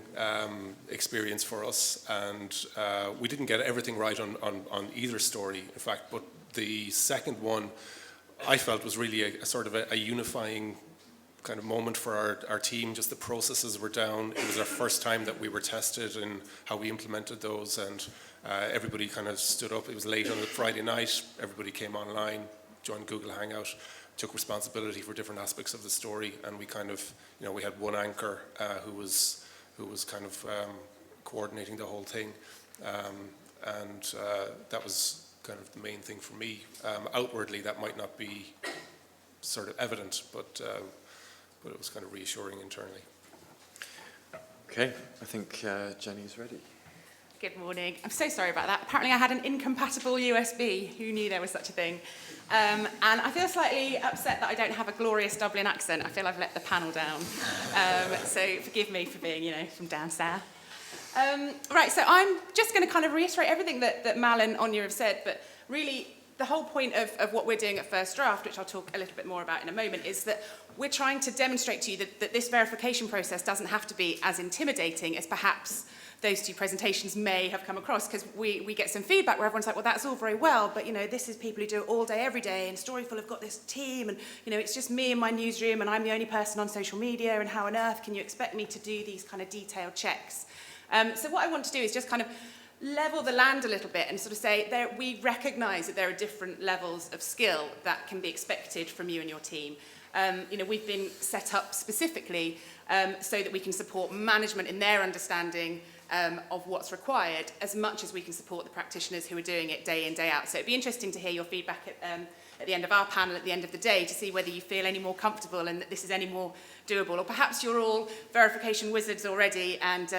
experience for us, and we didn't get everything right on either story, in fact, but the second one I felt was really a sort of a unifying kind of moment for our team. Just the processes were down. It was our first time that we were tested in how we implemented those, and everybody kind of stood up. It was late on a Friday night. Everybody came online, joined Google Hangout, took responsibility for different aspects of the story, and we kind of, you know, we had one anchor who was kind of coordinating the whole thing, and that was kind of the main thing for me. Outwardly, that might not be sort of evident, but it was kind of reassuring internally. Okay, I think Jenny's ready. Good morning. I'm so sorry about that. Apparently I had an incompatible USB. Who knew there was such a thing? And I feel slightly upset that I don't have a glorious Dublin accent. I feel I've let the panel down. So forgive me for being, you know, from down south. Right, so I'm just going to kind of reiterate everything that Mal and Áine have said, but really the whole point of what we're doing at First Draft, which I'll talk a little bit more about in a moment, is that we're trying to demonstrate to you that this verification process doesn't have to be as intimidating as perhaps those two presentations may have come across, because we get some feedback where everyone's like, well, that's all very well, but, you know, this is people who do it all day, every day, and Storyful have got this team, and, you know, it's just me in my newsroom, and I'm the only person on social media, and how on earth can you expect me to do these kind of detailed checks? So what I want to do is just kind of level the land a little bit and sort of say we recognise that there are different levels of skill that can be expected from you and your team. You know, we've been set up specifically so that we can support management in their understanding of what's required, as much as we can support the practitioners who are doing it day in, day out. So it'd be interesting to hear your feedback at the end of our panel, at the end of the day, to see whether you feel any more comfortable and that this is any more doable. Or perhaps you're all verification wizards already, and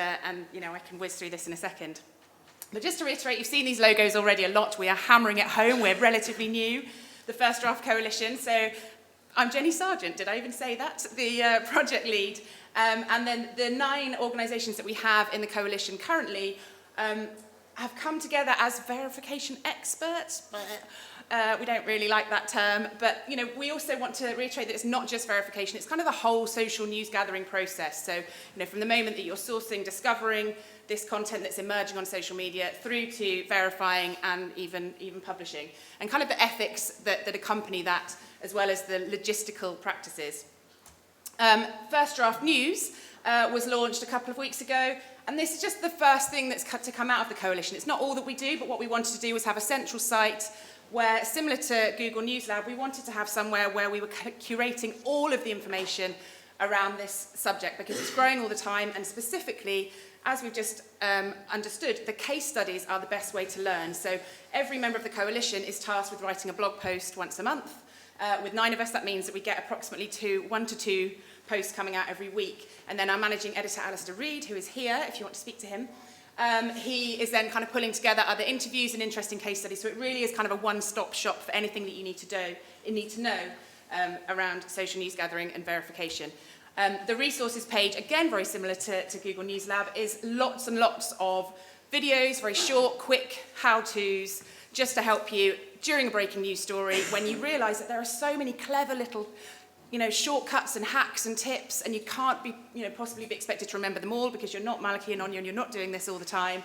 you know, I can whiz through this in a second. But just to reiterate, you've seen these logos already a lot. We are hammering it home. We're relatively new, the First Draft Coalition. So I'm Jenny Sargent. Did I even say that? The project lead. And then the 9 organisations that we have in the coalition currently have come together as verification experts. We don't really like that term, but we also want to reiterate that it's not just verification, it's kind of the whole social news gathering process. So from the moment that you're sourcing, discovering this content that's emerging on social media through to verifying and even publishing, and kind of the ethics that accompany that, as well as the logistical practices. First Draft News was launched a couple of weeks ago, and this is just the first thing that's to come out of the coalition. It's not all that we do, but what we wanted to do was have a central site where, similar to Google News Lab, we wanted to have somewhere where we were curating all of the information around this subject, because it's growing all the time, and specifically, as we've just understood, the case studies are the best way to learn. So every member of the coalition is tasked with writing a blog post once a month. With 9 of us, that means that we get approximately 1 to 2 posts coming out every week. And then our managing editor, Alistair Reid, who is here, if you want to speak to him, he is then kind of pulling together other interviews and interesting case studies. So it really is kind of a one-stop shop for anything that you need to know around social news gathering and verification. The resources page, again, very similar to Google News Lab, is lots and lots of videos, very short, quick how-tos, just to help you during a breaking news story when you realise that there are so many clever little shortcuts and hacks and tips, and you can't be, possibly be expected to remember them all, because you're not Malachy and Áine and you're not doing this all the time.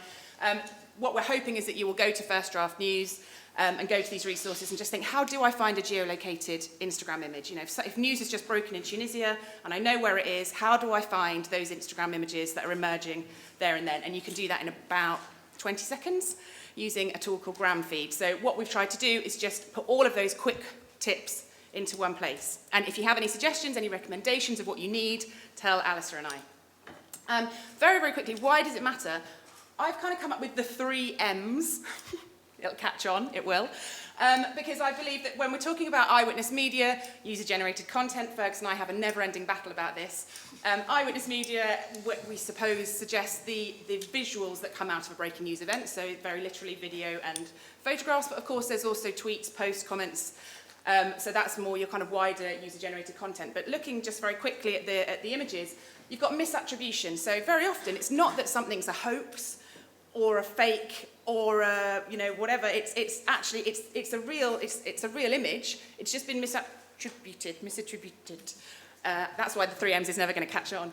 What we're hoping is that you will go to First Draft News and go to these resources and just think, how do I find a geolocated Instagram image? If news is just broken in Tunisia and I know where it is, how do I find those Instagram images that are emerging there and then? And you can do that in about 20 seconds using a tool called GramFeed. So what we've tried to do is just put all of those quick tips into one place. And if you have any suggestions, any recommendations of what you need, tell Alistair and I. Very, very quickly, why does it matter? I've kind of come up with the 3 M's. It'll catch on, it will. Because I believe that when we're talking about eyewitness media, user-generated content, Fergus and I have a never-ending battle about this. Eyewitness media, we suppose, suggests the visuals that come out of a breaking news event, so very literally video and photographs, but of course there's also tweets, posts, comments. So that's more your kind of wider user-generated content. But looking just very quickly at the images, you've got misattribution. So very often it's not that something's a hoax or a fake or a, whatever. It's actually a real image. It's just been misattributed. That's why the 3 M's is never going to catch on.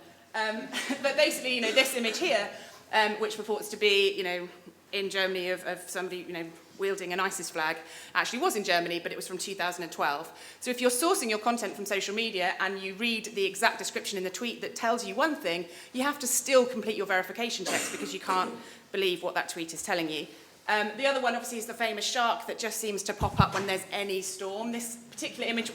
But basically, this image here, which purports to be, in Germany of somebody, wielding an ISIS flag, actually was in Germany, but it was from 2012. So if you're sourcing your content from social media and you read the exact description in the tweet that tells you one thing, you have to still complete your verification checks because you can't believe what that tweet is telling you. The other one, obviously, is the famous shark that just seems to pop up when there's any storm. This particular image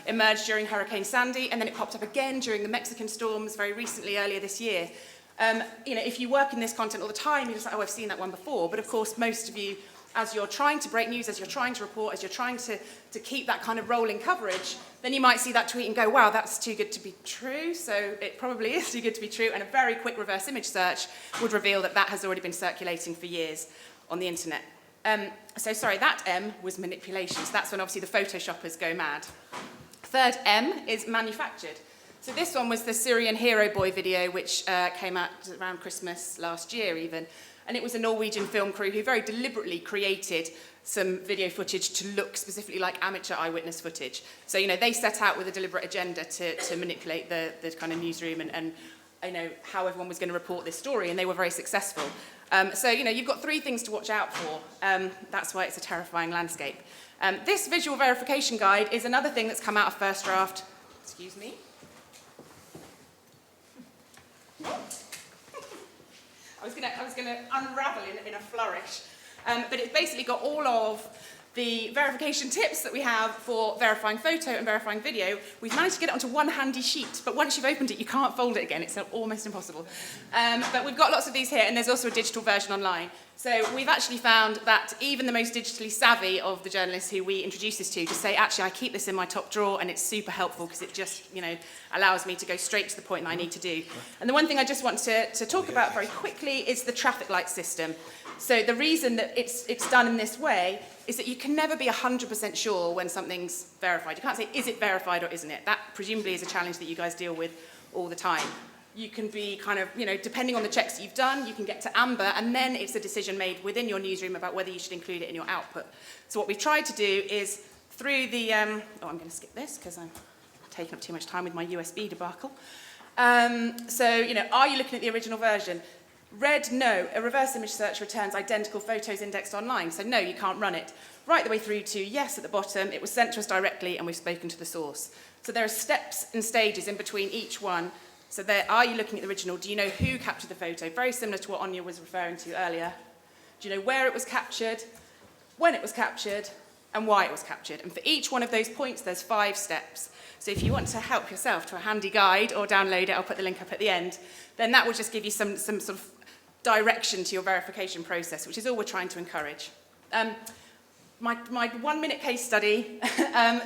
emerged during Hurricane Sandy, and then it popped up again during the Mexican storms very recently, earlier this year. If you work in this content all the time, you're just like, oh, I've seen that one before. But of course, most of you, as you're trying to break news, as you're trying to report, as you're trying to keep that kind of rolling coverage, then you might see that tweet and go, wow, that's too good to be true. So it probably is too good to be true. And a very quick reverse image search would reveal that has already been circulating for years on the internet. That M was manipulation. So that's when obviously the photoshoppers go mad. Third M is manufactured. So this one was the Syrian Hero Boy video, which came out around Christmas last year even. And it was a Norwegian film crew who very deliberately created some video footage to look specifically like amateur eyewitness footage. So, they set out with a deliberate agenda to manipulate the kind of newsroom and how everyone was going to report this story, and they were very successful. You've got 3 things to watch out for. That's why it's a terrifying landscape. This visual verification guide is another thing that's come out of First Draft. Excuse me. I was going to unravel in a flourish. But it's basically got all of the verification tips that we have for verifying photo and verifying video. We've managed to get it onto one handy sheet, but once you've opened it, you can't fold it again. It's almost impossible. But we've got lots of these here, and there's also a digital version online. So we've actually found that even the most digitally savvy of the journalists who we introduce this to just say, actually, I keep this in my top drawer, and it's super helpful because it just, allows me to go straight to the point that I need to do. And the one thing I just want to talk about very quickly is the traffic light system. So the reason that it's done in this way is that you can never be 100% sure when something's verified. You can't say, is it verified or isn't it? That presumably is a challenge that you guys deal with all the time. You can be kind of, depending on the checks that you've done, you can get to amber, and then it's a decision made within your newsroom about whether you should include it in your output. So what we've tried to do is through the, I'm going to skip this because I'm taking up too much time with my USB debacle. So, are you looking at the original version? Red, no. A reverse image search returns identical photos indexed online, so no, you can't run it. Right the way through to yes at the bottom, it was sent to us directly and we've spoken to the source. So there are steps and stages in between each one. So there, are you looking at the original? Do you know who captured the photo? Very similar to what Áine was referring to earlier. Do you know where it was captured, when it was captured, and why it was captured? And for each one of those points, there's 5 steps. So if you want to help yourself to a handy guide or download it, I'll put the link up at the end, then that will just give you some sort of direction to your verification process, which is all we're trying to encourage. My 1-minute case study,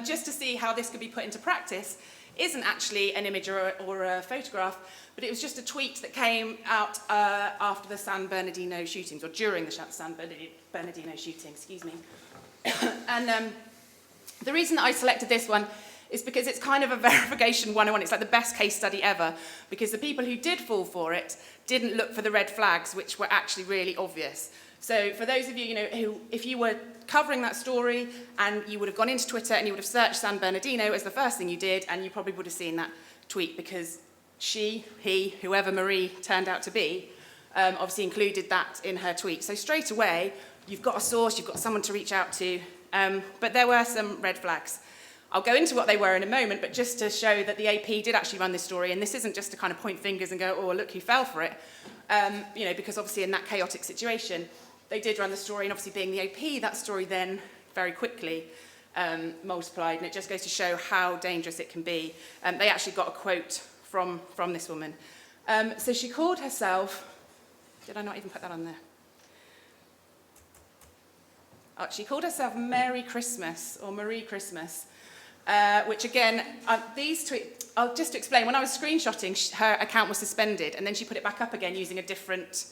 just to see how this could be put into practice, isn't actually an image or a photograph, but it was just a tweet that came out after the San Bernardino shootings, or during the San Bernardino shooting, excuse me. And the reason that I selected this one is because it's kind of a verification 101. It's like the best case study ever, because the people who did fall for it didn't look for the red flags, which were actually really obvious. So for those of you, who, if you were covering that story and you would have gone into Twitter and you would have searched San Bernardino as the first thing you did, and you probably would have seen that tweet because she, he, whoever Marie turned out to be, obviously included that in her tweet. So straight away, you've got a source, you've got someone to reach out to, but there were some red flags. I'll go into what they were in a moment, but just to show that the AP did actually run this story, and this isn't just to kind of point fingers and go, oh, look who fell for it, because obviously in that chaotic situation, they did run the story, and obviously being the AP, that story then very quickly multiplied, and it just goes to show how dangerous it can be. They actually got a quote from this woman. So she called herself, did I not even put that on there? Oh, she called herself Merry Christmas, or Marie Christmas, which again, these tweets, just to explain, when I was screenshotting, her account was suspended, and then she put it back up again using a different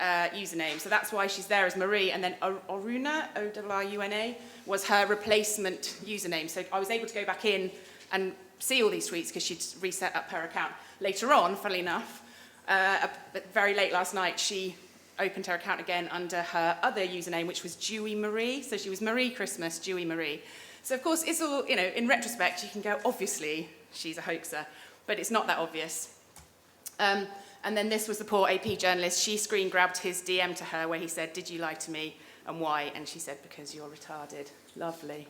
username. So that's why she's there as Marie, and then Oruna, O-R-R-U-N-A, was her replacement username. So I was able to go back in and see all these tweets because she'd reset up her account. Later on, funnily enough, very late last night, she opened her account again under her other username, which was Dewy Marie. So she was Marie Christmas, Dewy Marie. So of course, it's all, in retrospect, you can go, obviously, she's a hoaxer, but it's not that obvious. And then this was the poor AP journalist. She screen grabbed his DM to her where he said, did you lie to me, and why? And she said, because you're retarded. Lovely.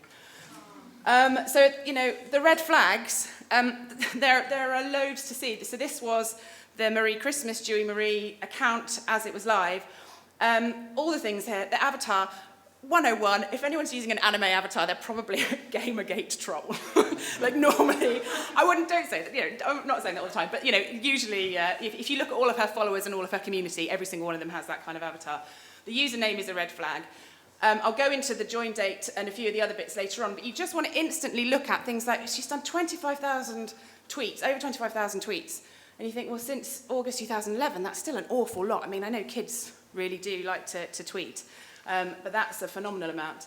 So, the red flags, there are loads to see. So this was the Marie Christmas, Dewy Marie account as it was live. All the things here, the avatar, 101, if anyone's using an anime avatar, they're probably a Gamergate troll. Like normally, don't say that, I'm not saying that all the time, but usually if you look at all of her followers and all of her community, every single one of them has that kind of avatar. The username is a red flag. I'll go into the join date and a few of the other bits later on, but you just want to instantly look at things like, she's done 25,000 tweets, over 25,000 tweets. And you think, well, since August 2011, that's still an awful lot. I mean, I know kids really do like to tweet, but that's a phenomenal amount.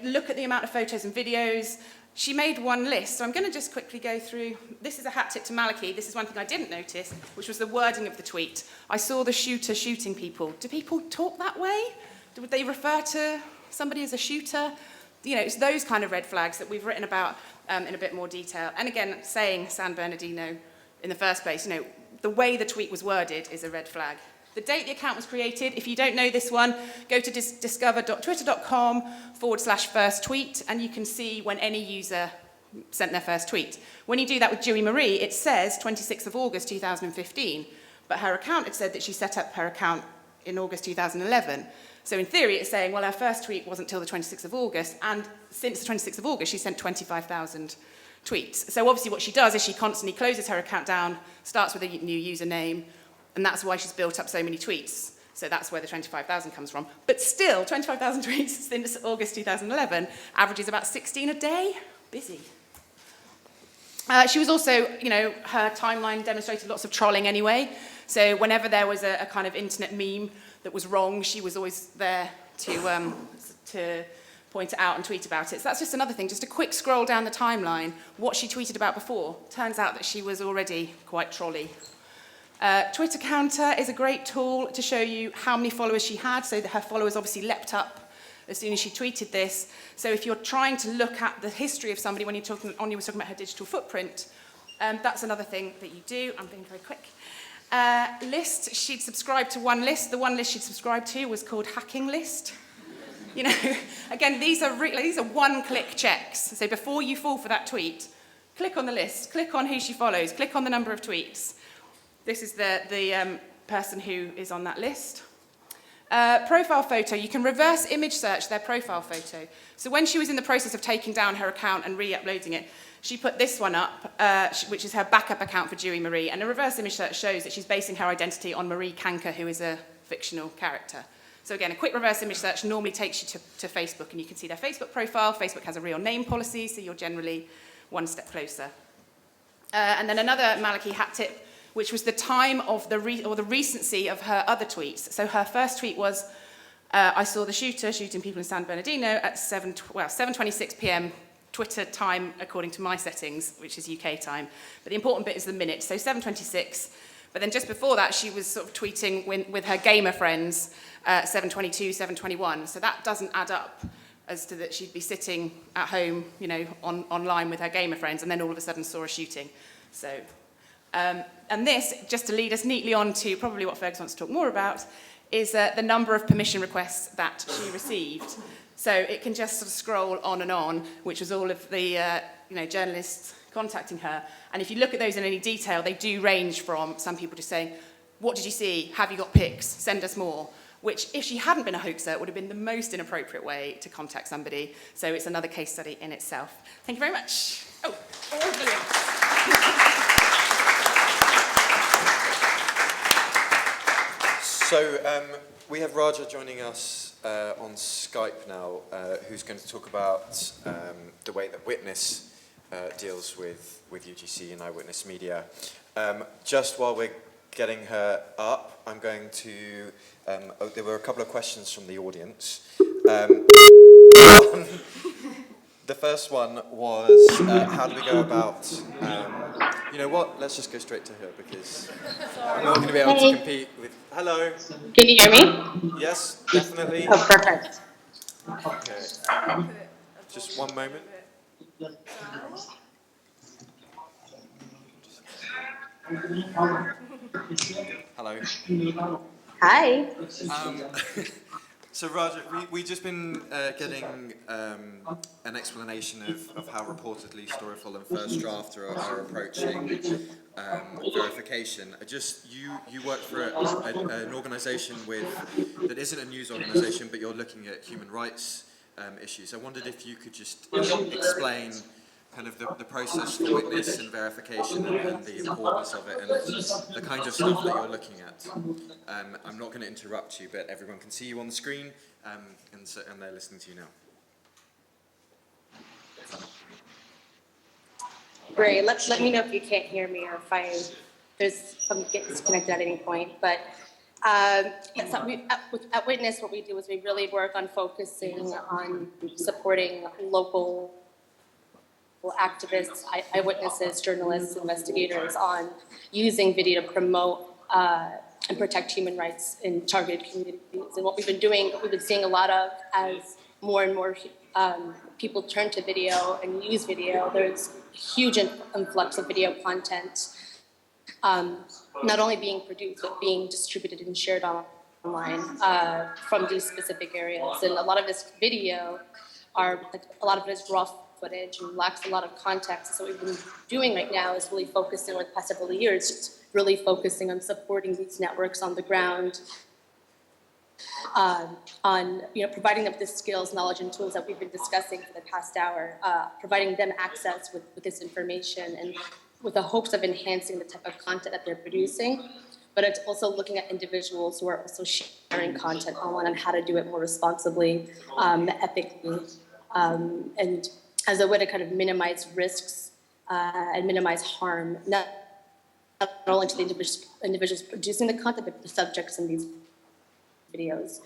Look at the amount of photos and videos. She made one list, so I'm going to just quickly go through. This is a hat tip to Malachy. This is one thing I didn't notice, which was the wording of the tweet. I saw the shooter shooting people. Do people talk that way? Would they refer to somebody as a shooter? It's those kind of red flags that we've written about in a bit more detail. And again, saying San Bernardino in the first place, the way the tweet was worded is a red flag. The date the account was created, if you don't know this one, go to discover.twitter.com/first tweet, and you can see when any user sent their first tweet. When you do that with Dewy Marie, it says 26th of August 2015, but her account had said that she set up her account in August 2011. So in theory, it's saying, well, her first tweet wasn't until the 26th of August, and since the 26th of August, she sent 25,000 tweets. So obviously what she does is she constantly closes her account down, starts with a new username, and that's why she's built up so many tweets. So that's where the 25,000 comes from. But still, 25,000 tweets since August 2011 averages about 16 a day. Busy. She was also, her timeline demonstrated lots of trolling anyway. So whenever there was a kind of internet meme that was wrong, she was always there to point it out and tweet about it. So that's just another thing, just a quick scroll down the timeline, what she tweeted about before. Turns out that she was already quite trolley. Twitter Counter is a great tool to show you how many followers she had, so that her followers obviously leapt up as soon as she tweeted this. So if you're trying to look at the history of somebody when you're talking, Áine was talking about her digital footprint, that's another thing that you do. I'm being very quick. List, she'd subscribed to one list. The one list she'd subscribed to was called Hacking List. You know, again, these are one-click checks. So before you fall for that tweet, click on the list, click on who she follows, click on the number of tweets. This is the person who is on that list. Profile photo, you can reverse image search their profile photo. So when she was in the process of taking down her account and re-uploading it, she put this one up, which is her backup account for Dewey Marie, and a reverse image search shows that she's basing her identity on Marie Kanker, who is a fictional character. So again, a quick reverse image search normally takes you to Facebook, and you can see their Facebook profile. Facebook has a real name policy, so you're generally one step closer. And then another Malachi hat tip, which was the time of the recency of her other tweets. So her first tweet was, I saw the shooter shooting people in San Bernardino at 7:26 p.m. Twitter time, according to my settings, which is UK time. But the important bit is the minute, so 7:26. But then just before that, she was sort of tweeting with her gamer friends, 7:22, 7:21. So that doesn't add up as to that she'd be sitting at home, you know, online with her gamer friends, and then all of a sudden saw a shooting. So, and this, just to lead us neatly on to probably what Fergus wants to talk more about, is the number of permission requests that she received. So it can just sort of scroll on, which was all of the journalists contacting her. And if you look at those in any detail, they do range from some people just saying, what did you see? Have you got pics? Send us more. Which, if she hadn't been a hoaxer, would have been the most inappropriate way to contact somebody. So it's another case study in itself. Thank you very much. Oh, brilliant. So we have Raja joining us on Skype now, who's going to talk about the way that Witness deals with UGC and eyewitness media. Just while we're getting her up, I'm going to... there were a couple of questions from the audience. The first one was, how do we go about... you know what? Let's just go straight to her, because I'm not going to be able to compete with... Hello? Can you hear me? Yes, definitely. Oh, perfect. Okay. Just one moment. Hello. Hi. So Raja, we've just been getting an explanation of how reportedly Storyful and First Draft are approaching verification. You work for an organisation that isn't a news organisation, but you're looking at human rights issues. I wondered if you could just explain kind of the process for witness and verification and the importance of it and the kind of stuff that you're looking at. I'm not going to interrupt you, but everyone can see you on the screen, and they're listening to you now. Great. Let me know if you can't hear me or if I'm getting disconnected at any point. But yes, at Witness, what we do is we really work on focusing on supporting local activists, eyewitnesses, journalists, investigators on using video to promote and protect human rights in targeted communities. And what we've been seeing a lot of as more and more people turn to video and use video, there's a huge influx of video content, not only being produced, but being distributed and shared online from these specific areas. And a lot of this video a lot of it is raw footage and lacks a lot of context. So what we've been doing right now is really focusing over the past several years, just really focusing on supporting these networks on the ground, on providing them with the skills, knowledge, and tools that we've been discussing for the past hour, providing them access with this information and with the hopes of enhancing the type of content that they're producing. But it's also looking at individuals who are also sharing content online and how to do it more responsibly, ethically, and as a way to kind of minimize risks and minimize harm, not only to the individuals producing the content, but the subjects in these videos.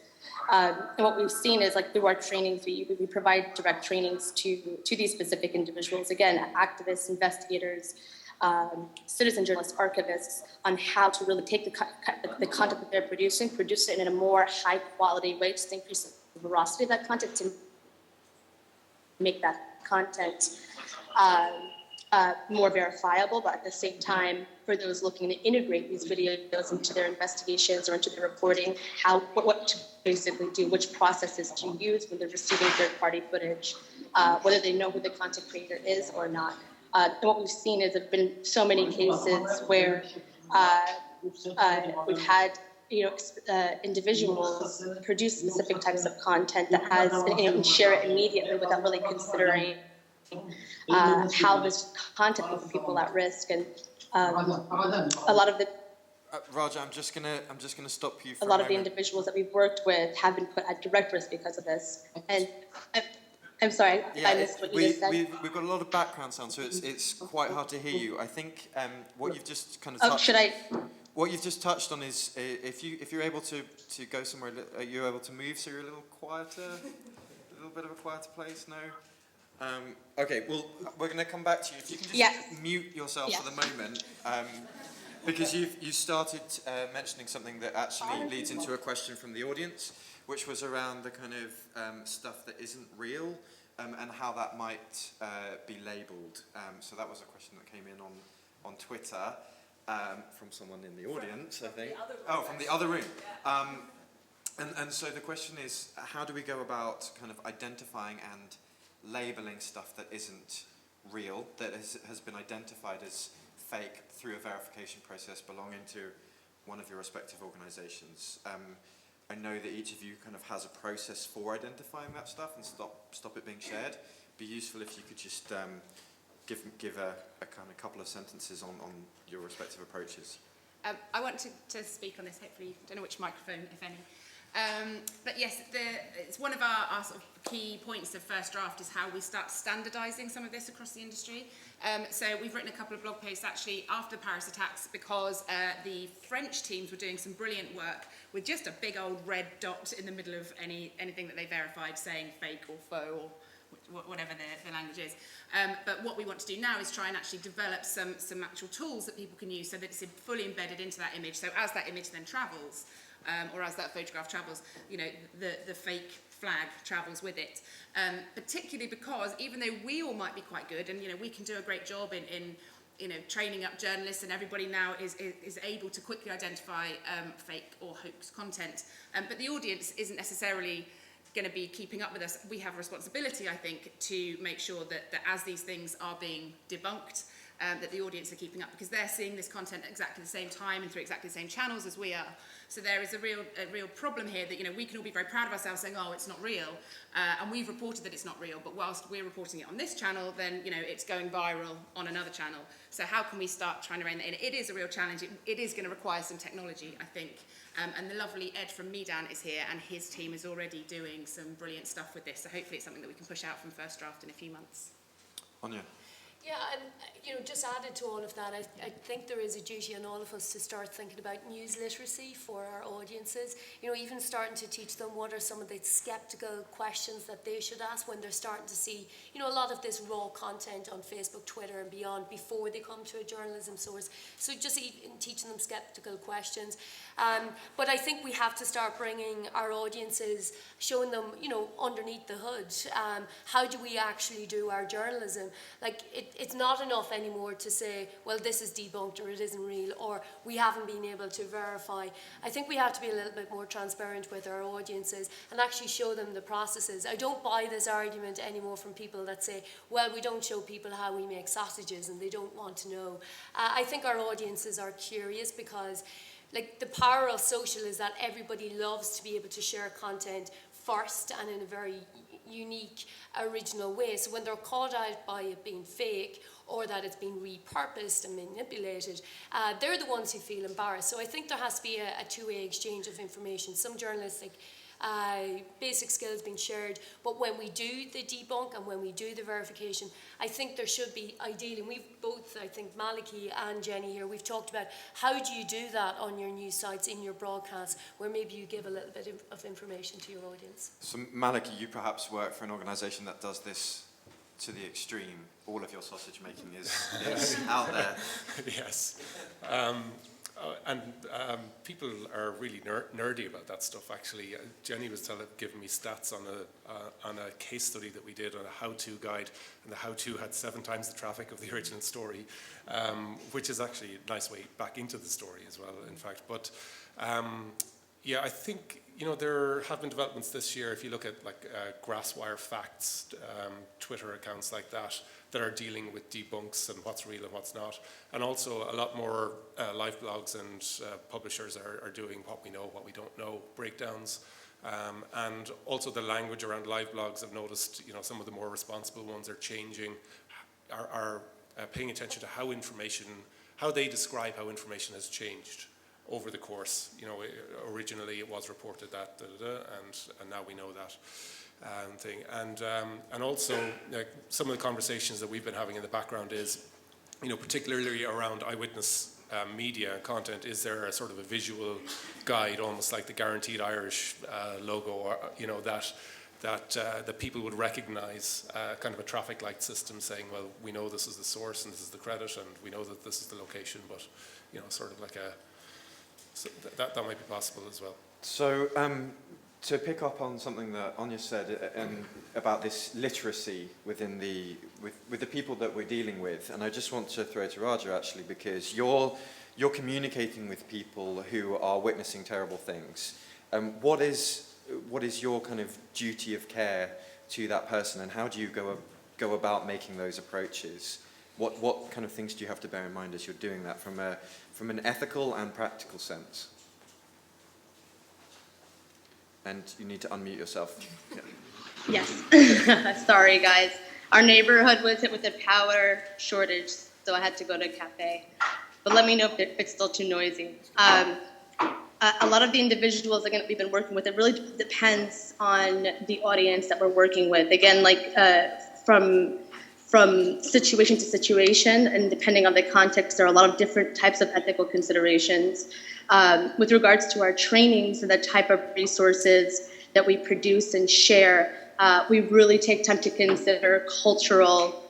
And what we've seen is like through our trainings, we provide direct trainings to these specific individuals, again, activists, investigators, citizen journalists, archivists, on how to really take the content that they're producing, produce it in a more high quality way, just increase the veracity of that content to make that content more verifiable, but at the same time, for those looking to integrate these videos into their investigations or into their reporting, what to basically do, which processes to use when they're receiving third-party footage, whether they know who the content creator is or not. And what we've seen is there have been so many cases where we've had individuals produce specific types of content that has and share it immediately without really considering how this content will put people at risk, and a lot of the Raja, I'm just gonna stop you for a lot of the individuals that we've worked with have been put at direct risk because of this. And I'm sorry, I missed what you just said. We've got a lot of background sound, so it's quite hard to hear you. I think what you've just kind of what you've just touched on is if you're able to go somewhere, are you able to move so you're a little quieter, a little bit of a quieter place? No. Okay, well, we're going to come back to you. If you can just mute yourself for the moment, because you started mentioning something that actually leads into a question from the audience, which was around the kind of stuff that isn't real and how that might be labelled. So that was a question that came in on Twitter from someone in the audience, I think. From the other room. And so the question is, how do we go about kind of identifying and labelling stuff that isn't real, that has been identified as fake through a verification process belonging to one of your respective organisations? I know that each of you kind of has a process for identifying that stuff and stop it being shared. It'd be useful if you could just give a kind of couple of sentences on your respective approaches. I want to speak on this, hopefully. I don't know which microphone, if any. But yes, it's one of our sort of key points of First Draft is how we start standardising some of this across the industry. So we've written a couple of blog posts actually after the Paris attacks because the French teams were doing some brilliant work with just a big old red dot in the middle of anything that they verified saying fake or faux or whatever the language is. But what we want to do now is try and actually develop some actual tools that people can use so that it's fully embedded into that image. So as that image then travels, or as that photograph travels, the fake flag travels with it. Particularly because even though we all might be quite good, and we can do a great job in training up journalists, and everybody now is able to quickly identify fake or hoax content, but the audience isn't necessarily going to be keeping up with us. We have a responsibility, I think, to make sure that as these things are being debunked, that the audience are keeping up, because they're seeing this content at exactly the same time and through exactly the same channels as we are. So there is a real problem here that we can all be very proud of ourselves saying, oh, it's not real, and we've reported that it's not real, but whilst we're reporting it on this channel, then it's going viral on another channel. So how can we start trying to rein that in? It is a real challenge. It is going to require some technology, I think. And the lovely Ed from Medan is here, and his team is already doing some brilliant stuff with this. So hopefully it's something that we can push out from First Draft in a few months. Áine. Yeah, and just added to all of that, I think there is a duty on all of us to start thinking about news literacy for our audiences. Even starting to teach them what are some of the skeptical questions that they should ask when they're starting to see, a lot of this raw content on Facebook, Twitter, and beyond before they come to a journalism source. So just even teaching them skeptical questions. But I think we have to start bringing our audiences, showing them, underneath the hood, how do we actually do our journalism? It's not enough anymore to say, well, this is debunked or it isn't real, or we haven't been able to verify. I think we have to be a little bit more transparent with our audiences and actually show them the processes. I don't buy this argument anymore from people that say, well, we don't show people how we make sausages and they don't want to know. I think our audiences are curious because the power of social is that everybody loves to be able to share content first and in a very unique, original way. So when they're called out by it being fake or that it's been repurposed and manipulated, they're the ones who feel embarrassed. So I think there has to be a two-way exchange of information. Some journalists basic skills being shared. But when we do the debunk and when we do the verification, I think there should be, ideally, and we've both, I think Malachy and Jenny here, we've talked about how do you do that on your news sites, in your broadcasts, where maybe you give a little bit of information to your audience. So Malachy, you perhaps work for an organisation that does this to the extreme. All of your sausage making is out there. Yes. People are really nerdy about that stuff, actually. Jenny was giving me stats on a case study that we did on a how-to guide, and the how-to had 7 times the traffic of the original story, which is actually a nice way back into the story as well, in fact. But yeah, I think, you know, there have been developments this year, if you look at like Grasswire Facts, Twitter accounts like that are dealing with debunks and what's real and what's not. And also a lot more live blogs and publishers are doing what we know, what we don't know, breakdowns. And also the language around live blogs, I've noticed, you know, some of the more responsible ones are changing, are paying attention to how they describe how information has changed over the course. You know, originally it was reported that, and now we know that. Thing. And also some of the conversations that we've been having in the background is, you know, particularly around eyewitness media and content, is there a sort of a visual guide, almost like the Guaranteed Irish logo, or, you know, that people would recognize, kind of a traffic light system saying, well, we know this is the source and this is the credit and we know that this is the location, but, you know, sort of like that might be possible as well. So to pick up on something that Áine said about this literacy within with the people that we're dealing with, and I just want to throw to Raja actually, because you're communicating with people who are witnessing terrible things. What is your kind of duty of care to that person, and how do you go about making those approaches? What kind of things do you have to bear in mind as you're doing that from an ethical and practical sense? And you need to unmute yourself. Yeah. Yes. Sorry, guys. Our neighborhood was hit with a power shortage, so I had to go to a cafe. But let me know if it's still too noisy. A lot of the individuals again, we've been working with, it really depends on the audience that we're working with. Again, like from situation to situation, and depending on the context, there are a lot of different types of ethical considerations. With regards to our trainings and the type of resources that we produce and share, we really take time to consider cultural,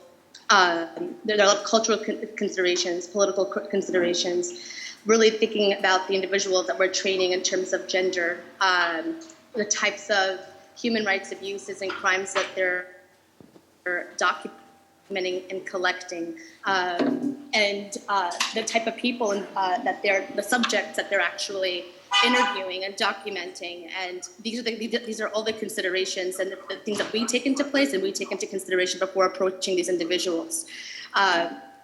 there are a lot of cultural considerations, political considerations, really thinking about the individuals that we're training in terms of gender, the types of human rights abuses and crimes that they're documenting and collecting, and the type of people that they're, the subjects that they're actually interviewing and documenting, and these are all the considerations and the things that we take into place and we take into consideration before approaching these individuals.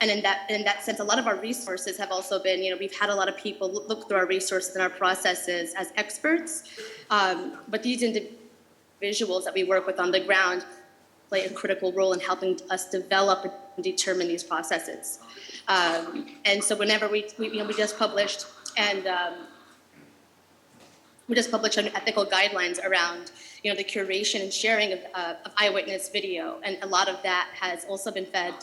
And in that sense, a lot of our resources have also been, you know, we've had a lot of people look through our resources and our processes as experts, but these individuals that we work with on the ground play a critical role in helping us develop and determine these processes. And so whenever we just published ethical guidelines around, you know, the curation and sharing of eyewitness video, and a lot of that has also been fed.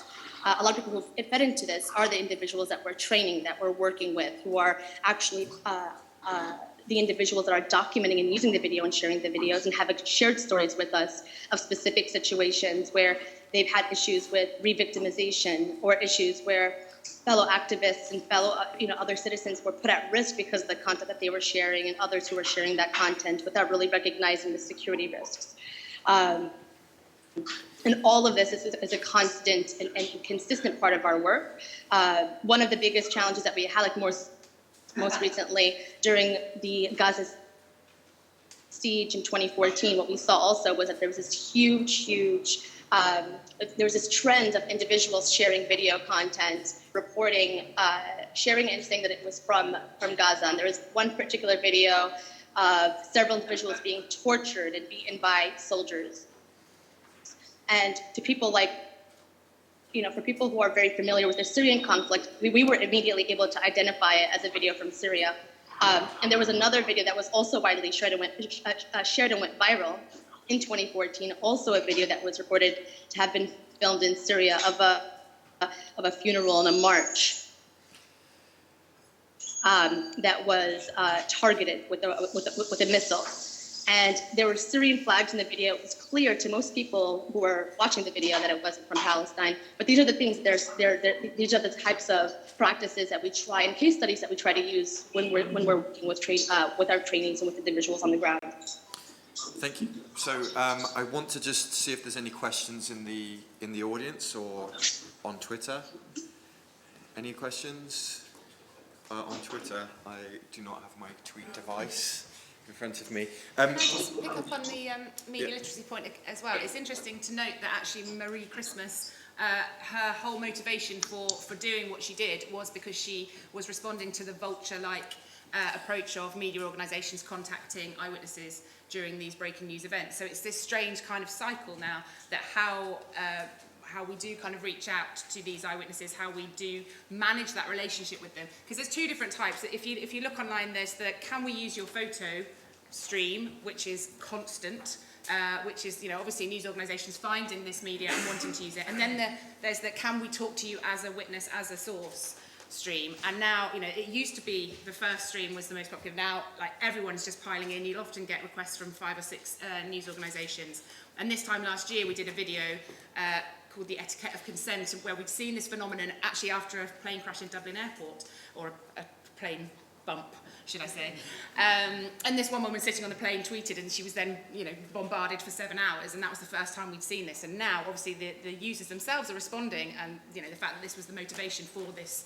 A lot of people who've fed into this are the individuals that we're training, that we're working with, who are actually the individuals that are documenting and using the video and sharing the videos and have shared stories with us of specific situations where they've had issues with re-victimization, or issues where fellow activists and fellow other citizens were put at risk because of the content that they were sharing, and others who were sharing that content without really recognizing the security risks. And all of this is a constant and consistent part of our work. One of the biggest challenges that we had, like most recently during the Gaza siege in 2014, what we saw also was that there was this huge, there was this trend of individuals sharing video content, reporting, sharing and saying that it was from Gaza. And there was one particular video of several individuals being tortured and beaten by soldiers. And to people like, for people who are very familiar with the Syrian conflict, we were immediately able to identify it as a video from Syria. And there was another video that was also widely shared and went viral in 2014, also a video that was reported to have been filmed in Syria of a funeral and a march that was targeted with a missile. And there were Syrian flags in the video. It was clear to most people who were watching the video that it wasn't from Palestine. But these are the things, these are the types of practices that we try, and case studies that we try to use when we're working with our trainings and with individuals on the ground. Thank you. So I want to just see if there's any questions in the audience or on Twitter. Any questions on Twitter? I do not have my tweet device in front of me. Can I just pick up on the media literacy point as well? It's interesting to note that actually Marie Christmas, her whole motivation for doing what she did was because she was responding to the vulture-like approach of media organisations contacting eyewitnesses during these breaking news events. So it's this strange kind of cycle now that how we do kind of reach out to these eyewitnesses, how we do manage that relationship with them. Because there's two different types. If you look online, there's the can we use your photo stream, which is constant, which is, obviously news organisations finding this media and wanting to use it. And then there's the can we talk to you as a witness, as a source stream. And now, it used to be the first stream was the most popular. Now, like, everyone's just piling in. You'll often get requests from 5 or 6 news organisations. And this time last year, we did a video called The Etiquette of Consent, where we'd seen this phenomenon actually after a plane crash in Dublin airport, or a plane bump, should I say. And this one woman sitting on the plane tweeted, and she was then, bombarded for 7 hours, and that was the first time we'd seen this. And now, obviously, the users themselves are responding, and the fact that this was the motivation for this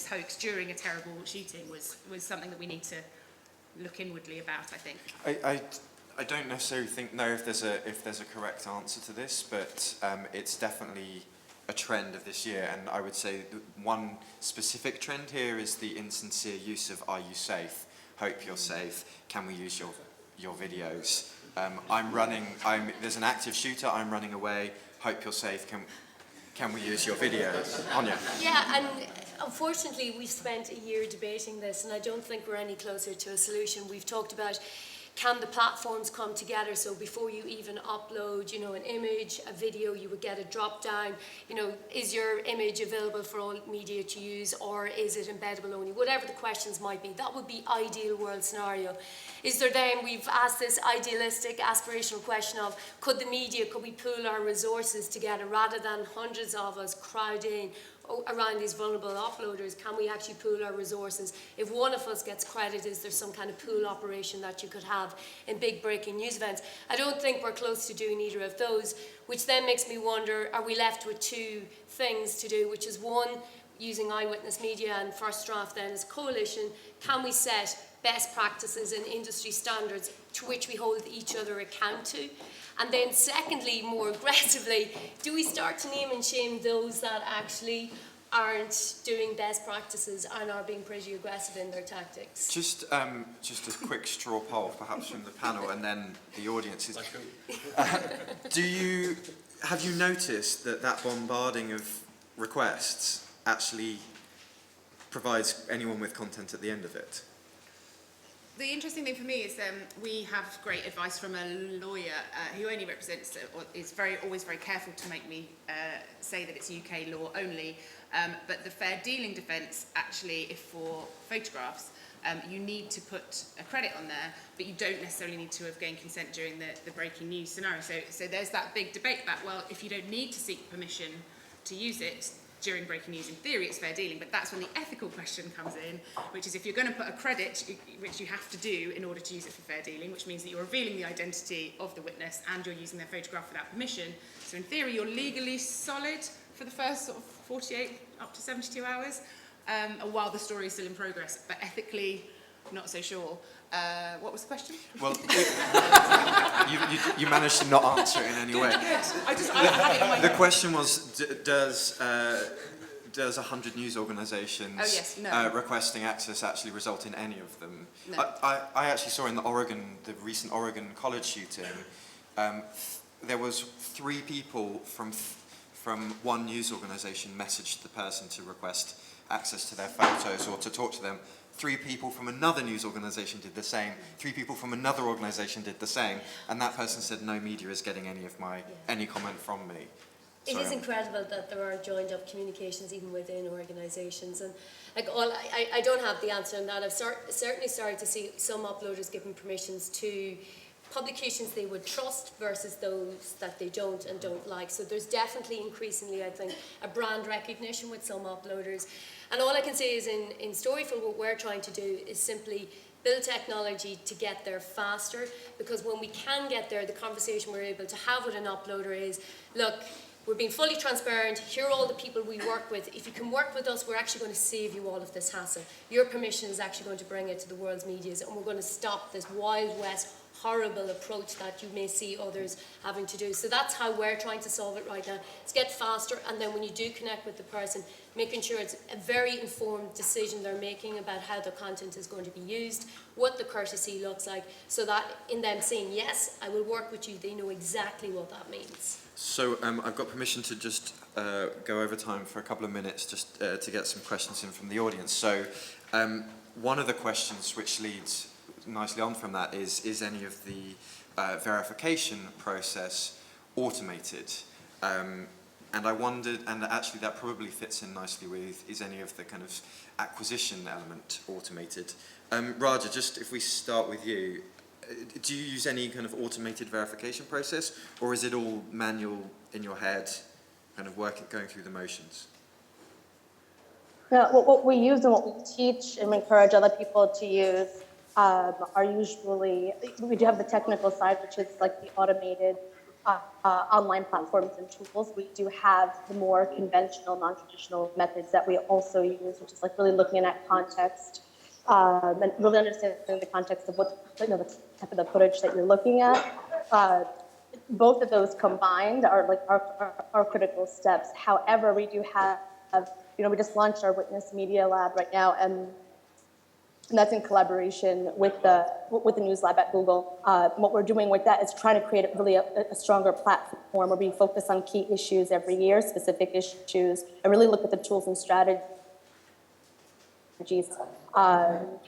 hoax during a terrible shooting was something that we need to look inwardly about, I think. I don't necessarily know if there's a correct answer to this, but it's definitely a trend of this year, and I would say one specific trend here is the insincere use of "Are you safe? Hope you're safe. Can we use your videos? There's an active shooter. I'm running away. Hope you're safe. Can we use your videos?" Áine. Yeah, and unfortunately we've spent a year debating this, and I don't think we're any closer to a solution. We've talked about, can the platforms come together so before you even upload, an image, a video, you would get a drop down, is your image available for all media to use, or is it embeddable only? Whatever the questions might be, that would be ideal world scenario. Is there then, we've asked this idealistic, aspirational question of, could we pool our resources together rather than hundreds of us crowd in around these vulnerable uploaders? Can we actually pool our resources? If one of us gets credit, is there some kind of pool operation that you could have in big breaking news events? I don't think we're close to doing either of those, which then makes me wonder, are we left with two things to do, which is one, using eyewitness media, and First Draft then as coalition, can we set best practices and industry standards to which we hold each other account to? And then secondly, more aggressively, do we start to name and shame those that actually aren't doing best practices and are being pretty aggressive in their tactics? Just a quick straw poll, perhaps from the panel, and then the audience. Have you noticed that bombarding of requests actually provides anyone with content at the end of it? The interesting thing for me is we have great advice from a lawyer who only represents, or is always very careful to make me say that it's UK law only, but the fair dealing defence, actually, if for photographs, you need to put a credit on there, but you don't necessarily need to have gained consent during the breaking news scenario. So there's that big debate about, well, if you don't need to seek permission to use it during breaking news, in theory it's fair dealing, but that's when the ethical question comes in, which is if you're going to put a credit, which you have to do in order to use it for fair dealing, which means that you're revealing the identity of the witness and you're using their photograph without permission. So in theory you're legally solid for the first sort of 48 up to 72 hours, while the story is still in progress, but ethically not so sure. What was the question? Well, you managed to not answer it in any way. I had it in my head. The question was, does 100 news organisations requesting access actually result in any of them? No. I actually saw in the recent Oregon college shooting, there was 3 people from one news organisation messaged the person to request access to their photos or to talk to them. 3 people from another news organisation did the same, 3 people from another organisation did the same, and that person said no media is getting any comment from me. It is incredible that there are joined up communications even within organisations, and I don't have the answer on that. I've certainly started to see some uploaders given permissions to publications they would trust versus those that they don't and don't like. So there's definitely increasingly, I think, a brand recognition with some uploaders. And all I can say is in Storyful, what we're trying to do is simply build technology to get there faster, because when we can get there, the conversation we're able to have with an uploader is, look, we're being fully transparent, here are all the people we work with. If you can work with us, we're actually going to save you all of this hassle. Your permission is actually going to bring it to the world's medias, and we're going to stop this Wild West horrible approach that you may see others having to do. So that's how we're trying to solve it right now. It's get faster, and then when you do connect with the person, making sure it's a very informed decision they're making about how the content is going to be used, what the courtesy looks like, so that in them saying, yes, I will work with you, they know exactly what that means. So I've got permission to just go over time for a couple of minutes just to get some questions in from the audience. So one of the questions which leads nicely on from that is any of the verification process automated? And I wondered, and actually that probably fits in nicely with, is any of the kind of acquisition element automated? Raja, just if we start with you, do you use any kind of automated verification process, or is it all manual in your head, kind of going through the motions? No, what we use and what we teach and encourage other people to use are usually, we do have the technical side, which is like the automated online platforms and tools. We do have the more conventional, non-traditional methods that we also use, which is like really looking at context and really understanding the context of what, the type of the footage that you're looking at. Both of those combined are like our critical steps. However, we do have, we just launched our Witness Media Lab right now, and that's in collaboration with the News Lab at Google. What we're doing with that is trying to create really a stronger platform where we focus on key issues every year, specific issues, and really look at the tools and strategies. On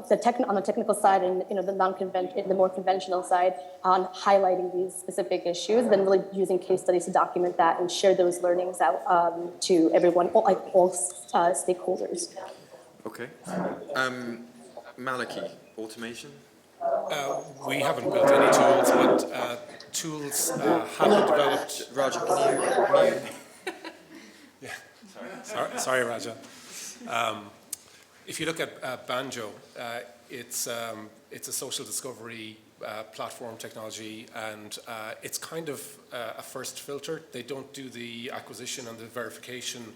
the technical side and the more conventional side, on highlighting these specific issues, then really using case studies to document that and share those learnings out to everyone, all stakeholders. Okay. Malachy, automation? We haven't built any tools, but tools have been developed. Raja, can you? Yeah. Sorry, Raja. If you look at Banjo, it's a social discovery platform technology, and it's kind of a first filter. They don't do the acquisition and the verification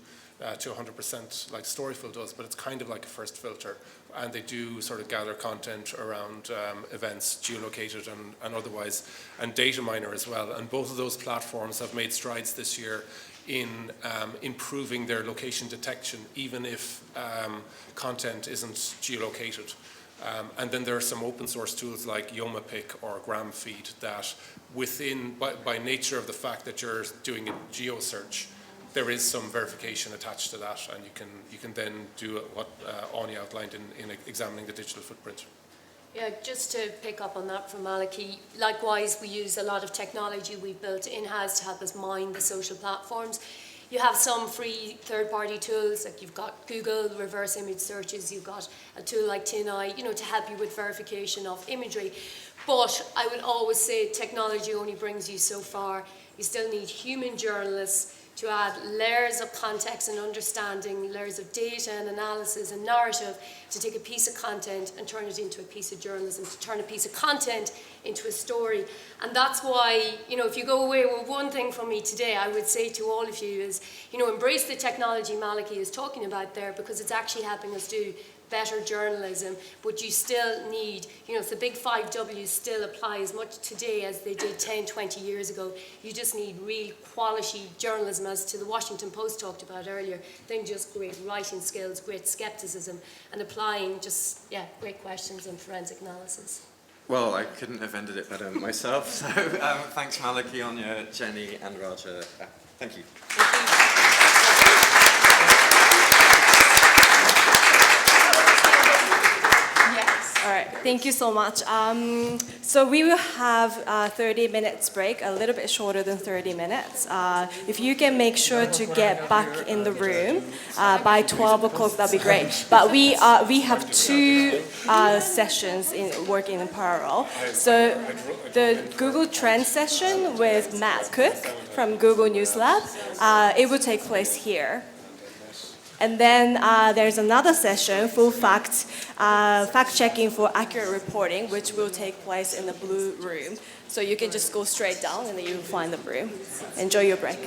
to 100% like Storyful does, but it's kind of like a first filter, and they do sort of gather content around events, geolocated and otherwise, and data miner as well. And both of those platforms have made strides this year in improving their location detection, even if content isn't geolocated. And then there are some open source tools like YomaPick or GramFeed that by nature of the fact that you're doing a geo search, there is some verification attached to that, and you can then do what Áine outlined in examining the digital footprint. Yeah, just to pick up on that from Malachy, likewise we use a lot of technology we've built in-house to help us mine the social platforms. You have some free third-party tools, like you've got Google reverse image searches, you've got a tool like TinEye, to help you with verification of imagery. But I would always say technology only brings you so far. You still need human journalists to add layers of context and understanding, layers of data and analysis and narrative to take a piece of content and turn it into a piece of journalism, to turn a piece of content into a story. And that's why, if you go away with one thing from me today, I would say to all of you is, embrace the technology Malachy is talking about there, because it's actually helping us do better journalism, but you still need, the big 5 Ws still apply as much today as they did 10, 20 years ago. You just need real quality journalism, as to the Washington Post talked about earlier, then just great writing skills, great skepticism, and applying great questions and forensic analysis. Well, I couldn't have ended it better myself, so thanks Malachy, Áine, Jenny and Raja. Thank you. Thank you. Thank you so much. So we will have a 30 minutes break, a little bit shorter than 30 minutes. If you can make sure to get back in the room by 12 o'clock, that'd be great. But we have two sessions working in parallel. So the Google Trends session with Matt Cooke from Google News Lab, it will take place here. And then there's another session, full fact-checking for accurate reporting, which will take place in the blue room. So you can just go straight down and then you'll find the room. Enjoy your break.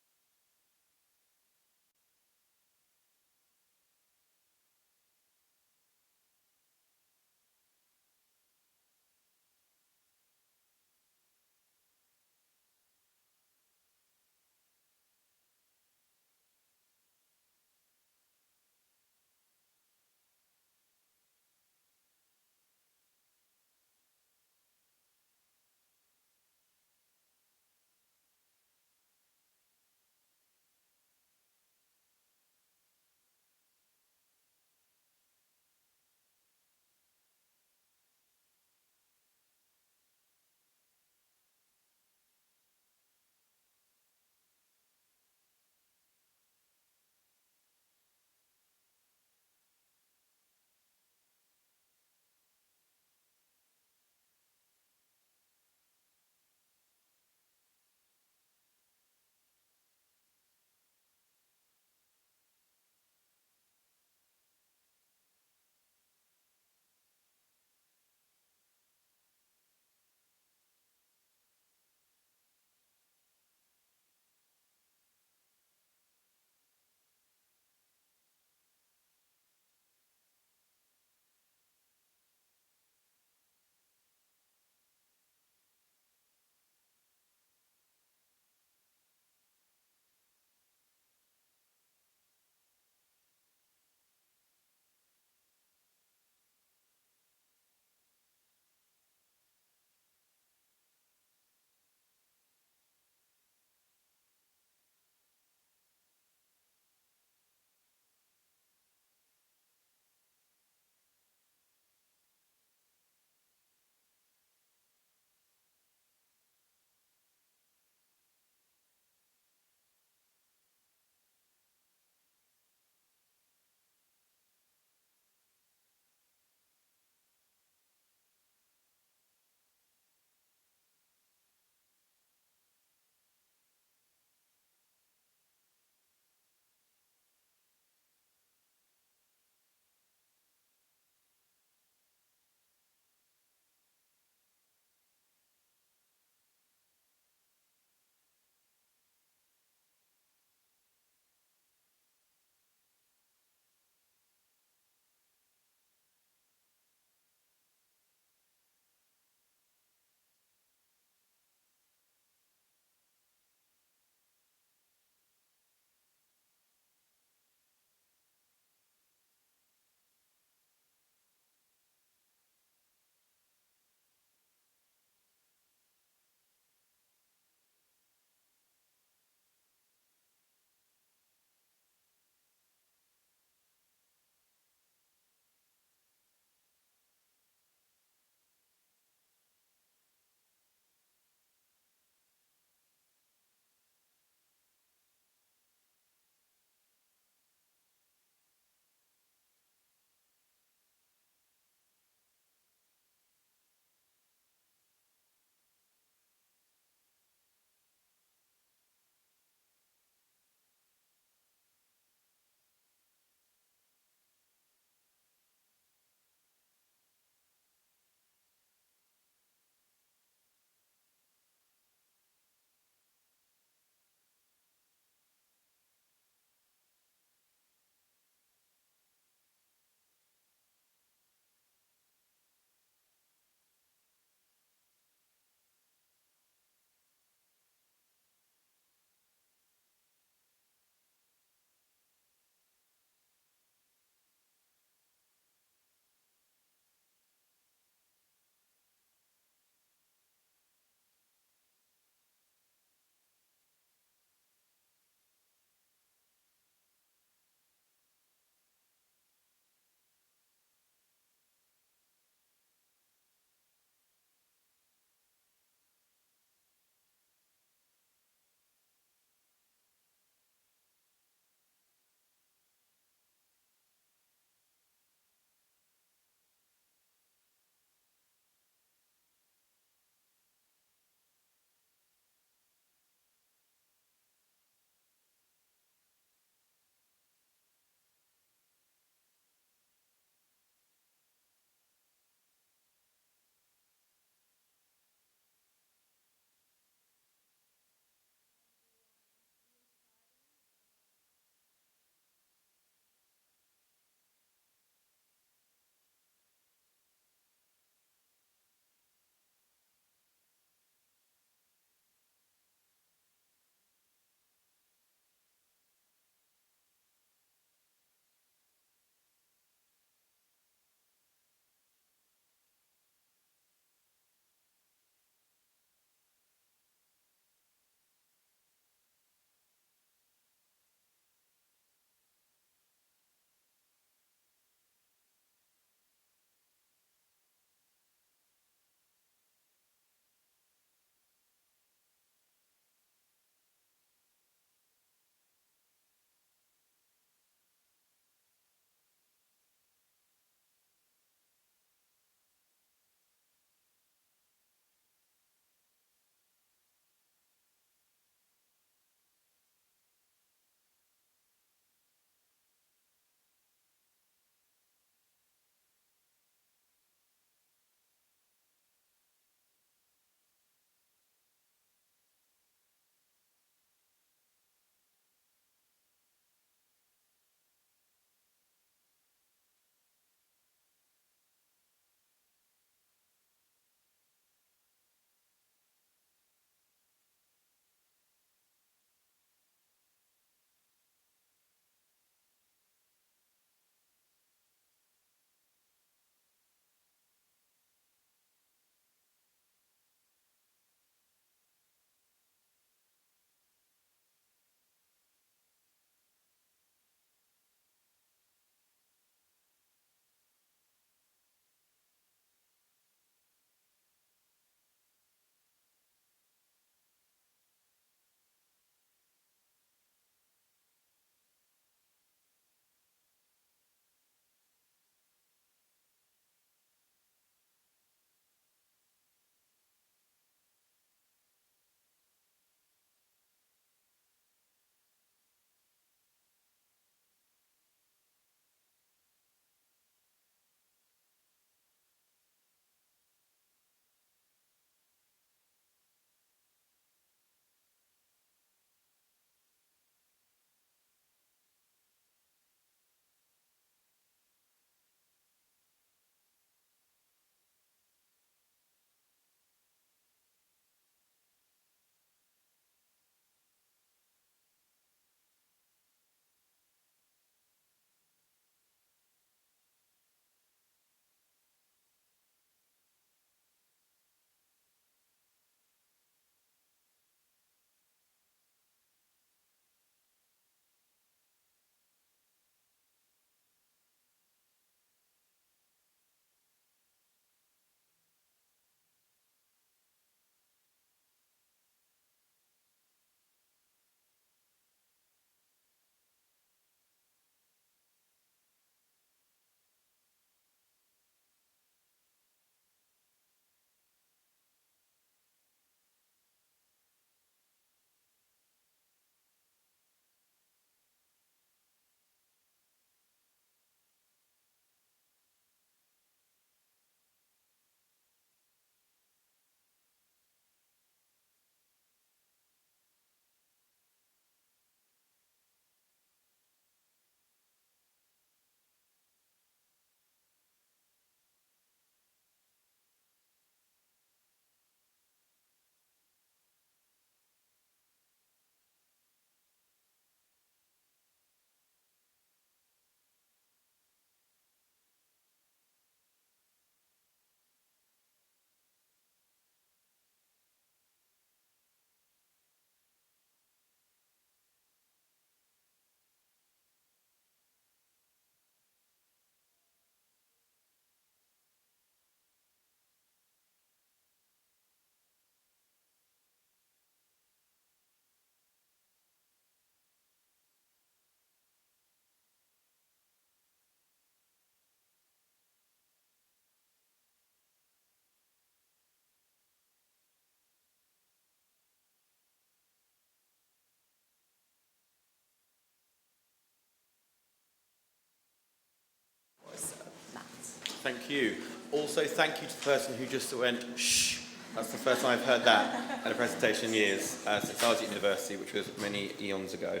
Thank you. Also, thank you to the person who just went, shh. That's the first time I've heard that at a presentation in years, since I was at university, which was many eons ago.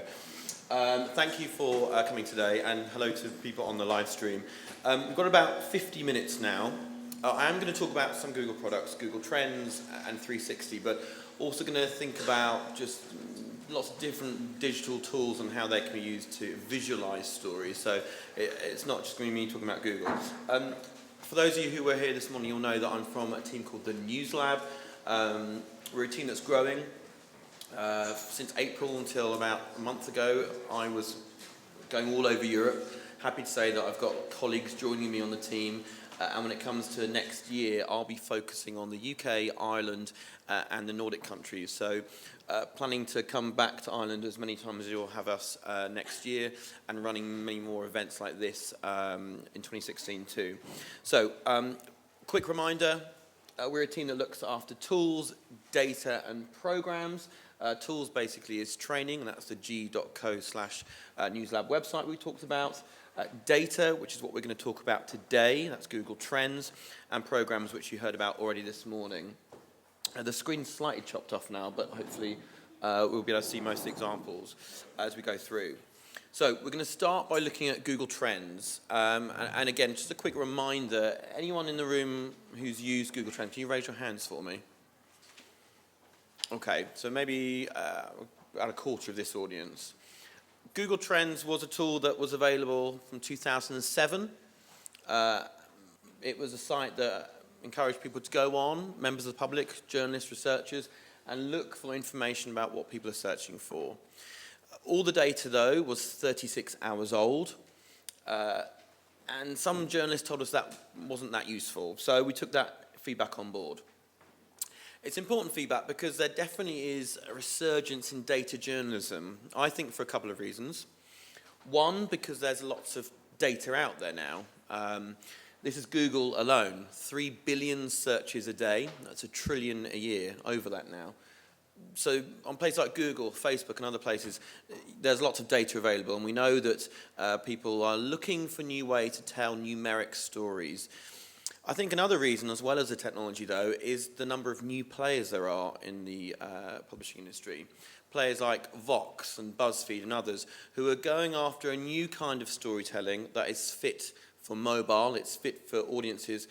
Thank you for coming today, and hello to people on the live stream. We've got about 50 minutes now. I am going to talk about some Google products, Google Trends and 360, but also going to think about just lots of different digital tools and how they can be used to visualize stories. So it's not just going to be me talking about Google. For those of you who were here this morning, you'll know that I'm from a team called the News Lab. We're a team that's growing. Since April until about a month ago, I was going all over Europe. Happy to say that I've got colleagues joining me on the team. And when it comes to next year, I'll be focusing on the UK, Ireland, and the Nordic countries. So planning to come back to Ireland as many times as you'll have us next year, and running many more events like this in 2016 too. So quick reminder, we're a team that looks after tools, data, and programs. Tools basically is training, and that's the g.co/newslab website we talked about. Data, which is what we're going to talk about today, that's Google Trends, and programs, which you heard about already this morning. The screen's slightly chopped off now, but hopefully we'll be able to see most of the examples as we go through. So we're going to start by looking at Google Trends. And again, just a quick reminder, anyone in the room who's used Google Trends, can you raise your hands for me? Okay, so maybe about a quarter of this audience. Google Trends was a tool that was available from 2007. It was a site that encouraged people to go on, members of the public, journalists, researchers, and look for information about what people are searching for. All the data, though, was 36 hours old, and some journalists told us that wasn't that useful, so we took that feedback on board. It's important feedback because there definitely is a resurgence in data journalism, I think for a couple of reasons. One, because there's lots of data out there now. This is Google alone, 3 billion searches a day, that's 1 trillion a year, over that now. So on places like Google, Facebook and other places, there's lots of data available, and we know that people are looking for new ways to tell numeric stories. I think another reason, as well as the technology, though, is the number of new players there are in the publishing industry. Players like Vox and BuzzFeed and others who are going after a new kind of storytelling that is fit for mobile, it's fit for audiences,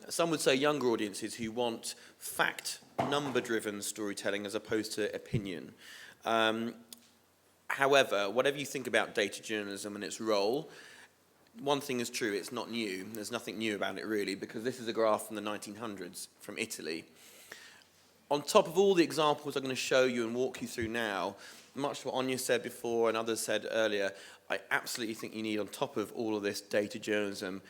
some would say younger audiences who want fact, number-driven storytelling as opposed to opinion. However, whatever you think about data journalism and its role, one thing is true, it's not new. There's nothing new about it really, because this is a graph from the 1900s from Italy. On top of all the examples I'm going to show you and walk you through now, much what Áine said before and others said earlier, I absolutely think you need, on top of all of this data journalism,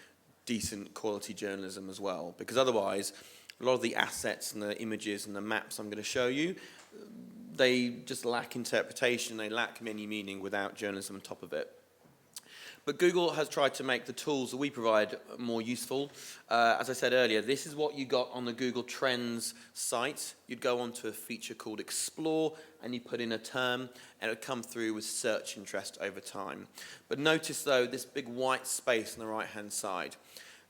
decent quality journalism as well, because otherwise a lot of the assets and the images and the maps I'm going to show you, they just lack interpretation, they lack any meaning without journalism on top of it. But Google has tried to make the tools that we provide more useful. As I said earlier, this is what you got on the Google Trends site. You'd go onto a feature called Explore, and you put in a term, and it would come through with search interest over time. But notice, though, this big white space on the right-hand side.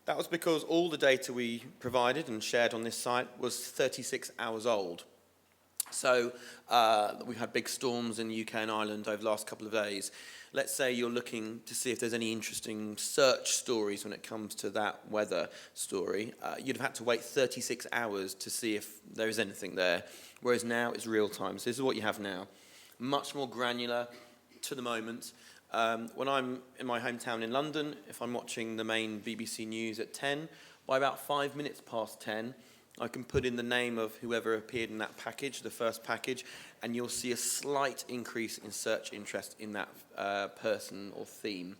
That was because all the data we provided and shared on this site was 36 hours old. So we've had big storms in the UK and Ireland over the last couple of days. Let's say you're looking to see if there's any interesting search stories when it comes to that weather story. You'd have had to wait 36 hours to see if there is anything there, whereas now it's real time. So this is what you have now. Much more granular, to the moment. When I'm in my hometown in London, if I'm watching the main BBC News at 10, by about 5 minutes past 10, I can put in the name of whoever appeared in that package, the first package, and you'll see a slight increase in search interest in that person or theme.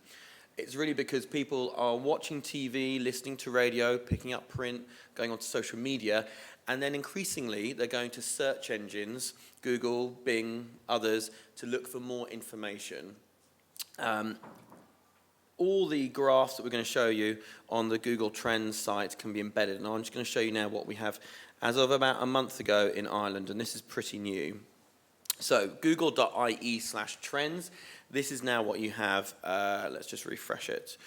It's really because people are watching TV, listening to radio, picking up print, going onto social media, and then increasingly they're going to search engines, Google, Bing, others, to look for more information. All the graphs that we're going to show you on the Google Trends site can be embedded, and I'm just going to show you now what we have as of about a month ago in Ireland, and this is pretty new. So google.ie/trends, this is now what you have. Let's just refresh it.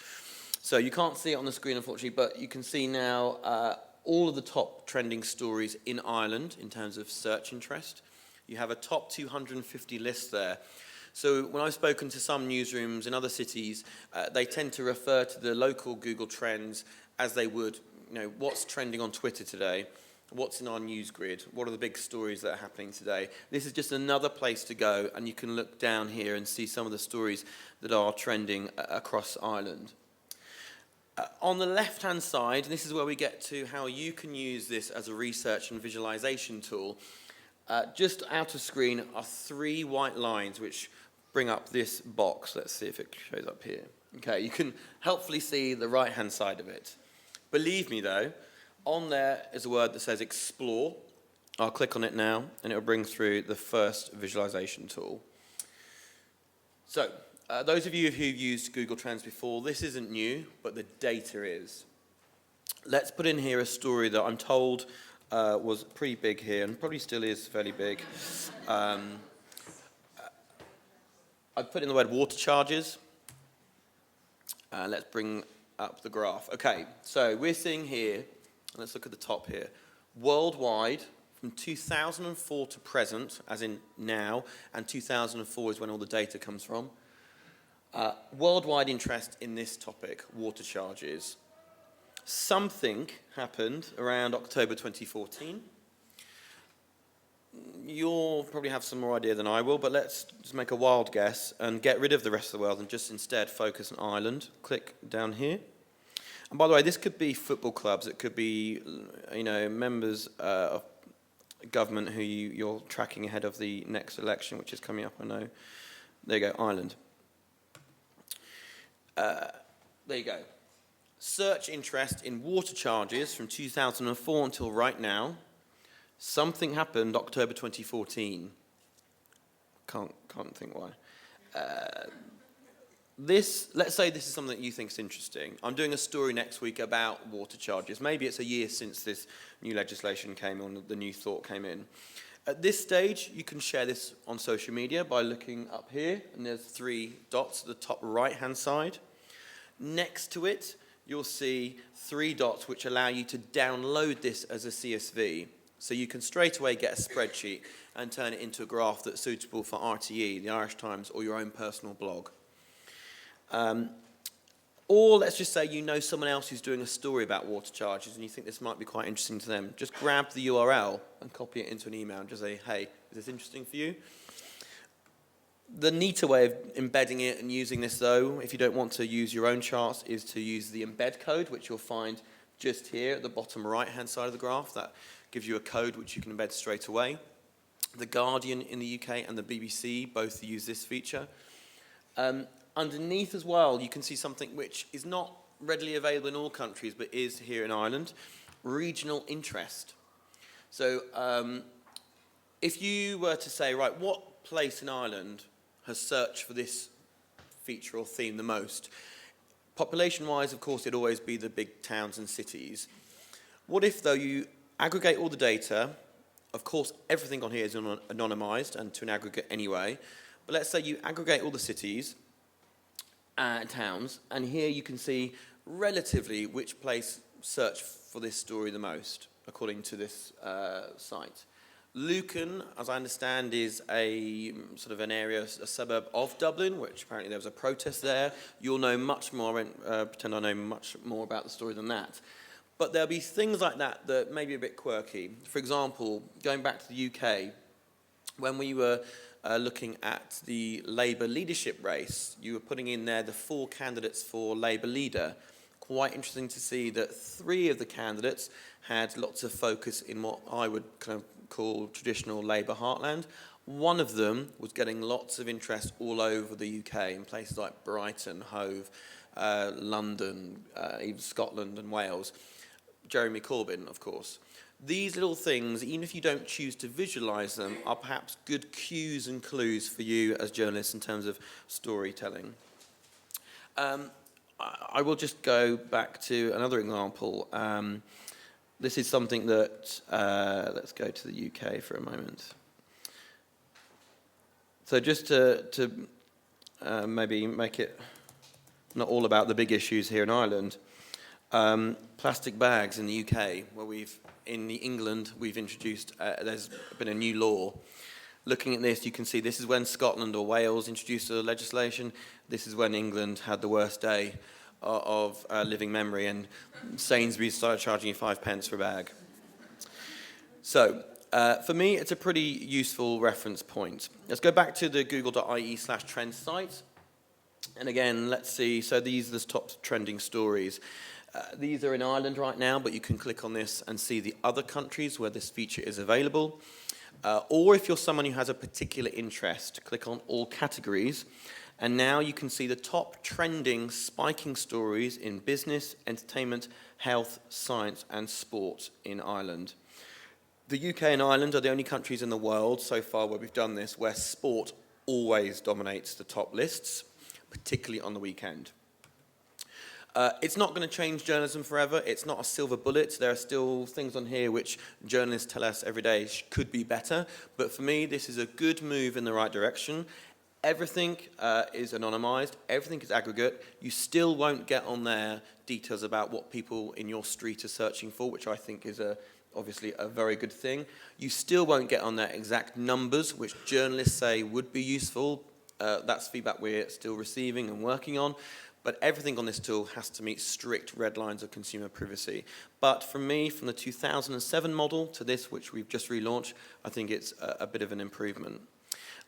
So you can't see it on the screen, unfortunately, but you can see now all of the top trending stories in Ireland in terms of search interest. You have a top 250 list there. So when I've spoken to some newsrooms in other cities, they tend to refer to the local Google trends as they would, what's trending on Twitter today, what's in our news grid, what are the big stories that are happening today. This is just another place to go, and you can look down here and see some of the stories that are trending across Ireland. On the left-hand side, this is where we get to how you can use this as a research and visualization tool. Just out of screen are 3 white lines which bring up this box. Let's see if it shows up here. Okay, you can helpfully see the right-hand side of it. Believe me, though, on there is a word that says explore. I'll click on it now, and it will bring through the first visualization tool. So, those of you who've used Google Trends before, this isn't new, but the data is. Let's put in here a story that I'm told was pretty big here, and probably still is fairly big. I've put in the word water charges. Let's bring up the graph. Okay, so we're seeing here, let's look at the top here, worldwide, from 2004 to present, as in now, and 2004 is when all the data comes from, worldwide interest in this topic, water charges. Something happened around October 2014. You'll probably have some more idea than I will, but let's just make a wild guess and get rid of the rest of the world and just instead focus on Ireland. Click down here. And by the way, this could be football clubs. It could be, members of government who you're tracking ahead of the next election, which is coming up, I know. There you go, Ireland. There you go. Search interest in water charges from 2004 until right now. Something happened October 2014. Can't think why. Let's say this is something that you think is interesting. I'm doing a story next week about water charges. Maybe it's a year since this new legislation came on, the new thought came in. At this stage, you can share this on social media by looking up here, and there's 3 dots at the top right-hand side. Next to it, you'll see 3 dots which allow you to download this as a CSV. So you can straight away get a spreadsheet and turn it into a graph that's suitable for RTE, the Irish Times, or your own personal blog. Or let's just say you know someone else who's doing a story about water charges and you think this might be quite interesting to them. Just grab the URL and copy it into an email and just say, hey, is this interesting for you? The neater way of embedding it and using this, though, if you don't want to use your own charts, is to use the embed code, which you'll find just here at the bottom right-hand side of the graph. That gives you a code which you can embed straight away. The Guardian in the UK and the BBC both use this feature. Underneath as well, you can see something which is not readily available in all countries, but is here in Ireland, regional interest. So if you were to say, right, what place in Ireland has searched for this feature or theme the most? Population-wise, of course, it'd always be the big towns and cities. What if, though, you aggregate all the data? Of course, everything on here is anonymized and to an aggregate anyway. But let's say you aggregate all the cities and towns, and here you can see relatively which place searched for this story the most, according to this site. Lucan, as I understand, is a sort of an area, a suburb of Dublin, which apparently there was a protest there. You'll know much more, I won't pretend I know much more about the story than that. But there'll be things like that that may be a bit quirky. For example, going back to the UK, when we were looking at the Labour leadership race, you were putting in there the 4 candidates for Labour leader. Quite interesting to see that 3 of the candidates had lots of focus in what I would kind of call traditional Labour heartland. One of them was getting lots of interest all over the UK in places like Brighton, Hove, London, even Scotland and Wales. Jeremy Corbyn, of course. These little things, even if you don't choose to visualise them, are perhaps good cues and clues for you as journalists in terms of storytelling. I will just go back to another example. This is something that, let's go to the UK for a moment. So just to maybe make it not all about the big issues here in Ireland. Plastic bags in the UK, where in England, we've introduced, there's been a new law. Looking at this, you can see this is when Scotland or Wales introduced the legislation. This is when England had the worst day of living memory, and Sainsbury's started charging you 5 pence for a bag. So, for me, it's a pretty useful reference point. Let's go back to the google.ie/trends site. And again, let's see, so these are the top trending stories. These are in Ireland right now, but you can click on this and see the other countries where this feature is available. Or if you're someone who has a particular interest, click on all categories. And now you can see the top trending spiking stories in business, entertainment, health, science, and sport in Ireland. The UK and Ireland are the only countries in the world so far where we've done this, where sport always dominates the top lists, particularly on the weekend. It's not going to change journalism forever. It's not a silver bullet. There are still things on here which journalists tell us every day could be better. But for me, this is a good move in the right direction. Everything is anonymized. Everything is aggregate. You still won't get on there details about what people in your street are searching for, which I think is obviously a very good thing. You still won't get on there exact numbers, which journalists say would be useful. That's feedback we're still receiving and working on. But everything on this tool has to meet strict red lines of consumer privacy. But for me, from the 2007 model to this, which we've just relaunched, I think it's a bit of an improvement.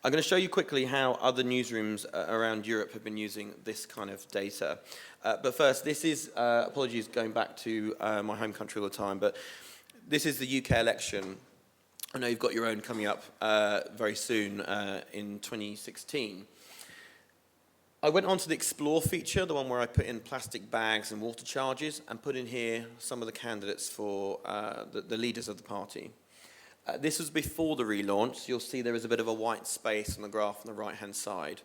I'm going to show you quickly how other newsrooms around Europe have been using this kind of data. But first, this is, apologies going back to my home country all the time, but this is the UK election. I know you've got your own coming up very soon in 2016. I went on to the Explore feature, the one where I put in plastic bags and water charges, and put in here some of the candidates for the leaders of the party. This was before the relaunch. You'll see there is a bit of a white space on the graph on the right-hand side.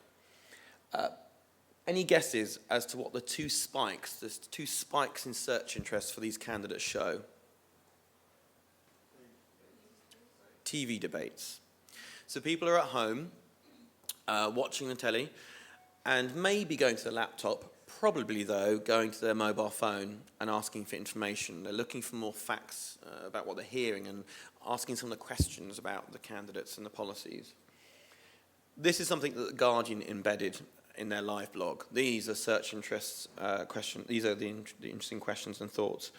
Any guesses as to what the two spikes in search interest for these candidates show? TV debates. So people are at home watching the telly, and maybe going to the laptop, probably though going to their mobile phone and asking for information. They're looking for more facts about what they're hearing and asking some of the questions about the candidates and the policies. This is something that The Guardian embedded in their live blog. These are search interests questions. These are the interesting questions and thoughts.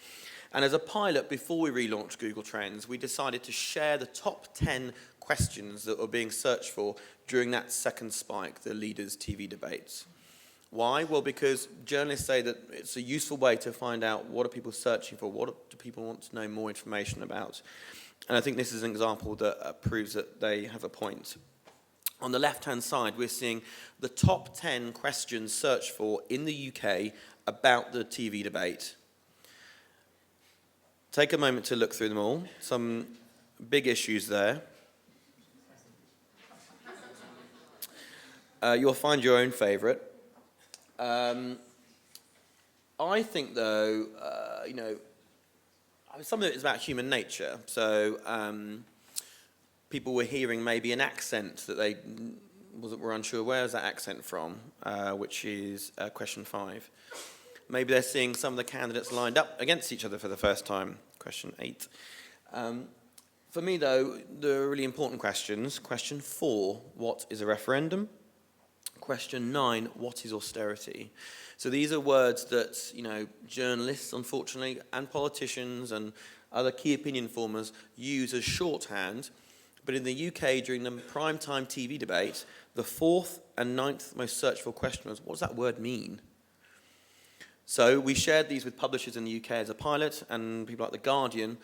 And as a pilot, before we relaunched Google Trends, we decided to share the top 10 questions that were being searched for during that second spike, the leaders' TV debates. Why? Well, because journalists say that it's a useful way to find out what are people searching for, what do people want to know more information about. And I think this is an example that proves that they have a point. On the left-hand side, we're seeing the top 10 questions searched for in the UK about the TV debate. Take a moment to look through them all. Some big issues there. You'll find your own favourite. I think, though, some of it is about human nature. So people were hearing maybe an accent that they were unsure, where is that accent from, which is question 5. Maybe they're seeing some of the candidates lined up against each other for the first time, question 8. For me, though, the really important questions, question 4, what is a referendum? Question 9, what is austerity? So these are words that, journalists, unfortunately, and politicians and other key opinion formers use as shorthand. But in the UK, during the primetime TV debate, the 4th and 9th most searched for question was, what does that word mean? So we shared these with publishers in the UK as a pilot, and people like The Guardian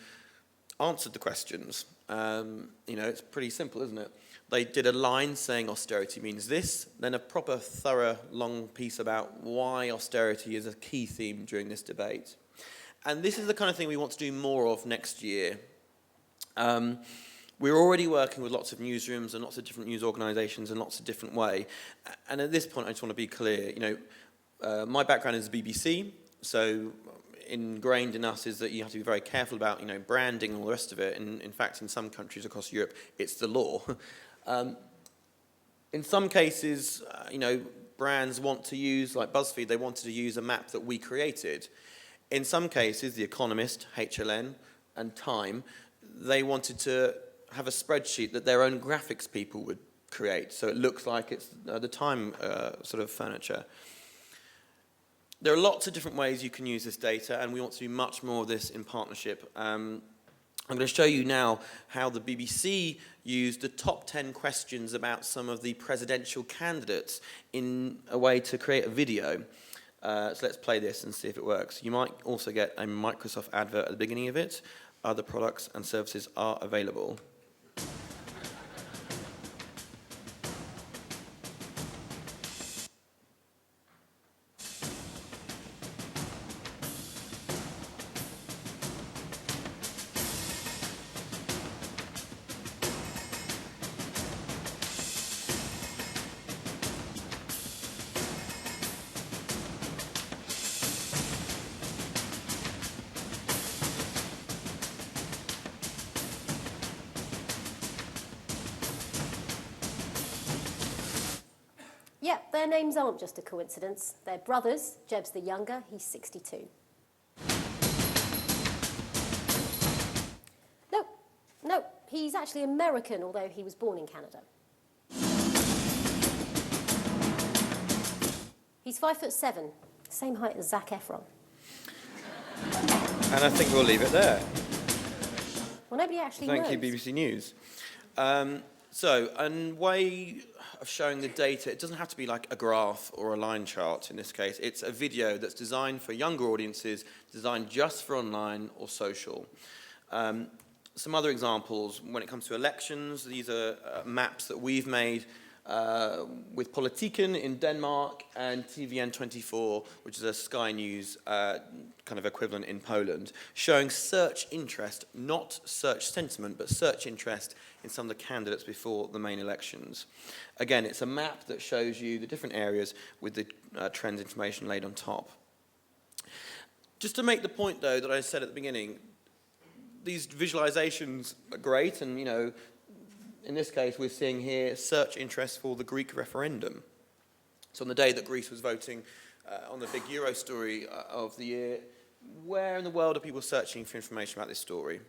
answered the questions. It's pretty simple, isn't it? They did a line saying austerity means this, then a proper, thorough, long piece about why austerity is a key theme during this debate. And this is the kind of thing we want to do more of next year. We're already working with lots of newsrooms and lots of different news organisations in lots of different ways. And at this point, I just want to be clear, my background is the BBC, so ingrained in us is that you have to be very careful about, branding and all the rest of it. In fact, in some countries across Europe, it's the law. In some cases, brands want to use, like BuzzFeed, they wanted to use a map that we created. In some cases, The Economist, HLN, and Time, they wanted to have a spreadsheet that their own graphics people would create, so it looks like it's the Time sort of furniture. There are lots of different ways you can use this data, and we want to do much more of this in partnership. I'm going to show you now how the BBC used the top 10 questions about some of the presidential candidates in a way to create a video. So let's play this and see if it works. You might also get a Microsoft advert at the beginning of it. Other products and services are available. Yeah, their names aren't just a coincidence. They're brothers. Jeb's the younger, he's 62. No, he's actually American, although he was born in Canada. He's 5'7", same height as Zac Efron. And I think we'll leave it there. Well, nobody actually knows. Thank you, BBC News. So, a way of showing the data, it doesn't have to be like a graph or a line chart in this case. It's a video that's designed for younger audiences, designed just for online or social. Some other examples, when it comes to elections, these are maps that we've made with Politiken in Denmark and TVN24, which is a Sky News kind of equivalent in Poland, showing search interest, not search sentiment, but search interest in some of the candidates before the main elections. Again, it's a map that shows you the different areas with the trends information laid on top. Just to make the point, though, that I said at the beginning, these visualizations are great, and, you know, in this case, we're seeing here search interest for the Greek referendum. So on the day that Greece was voting on the big Euro story of the year, where in the world are people searching for information about this story?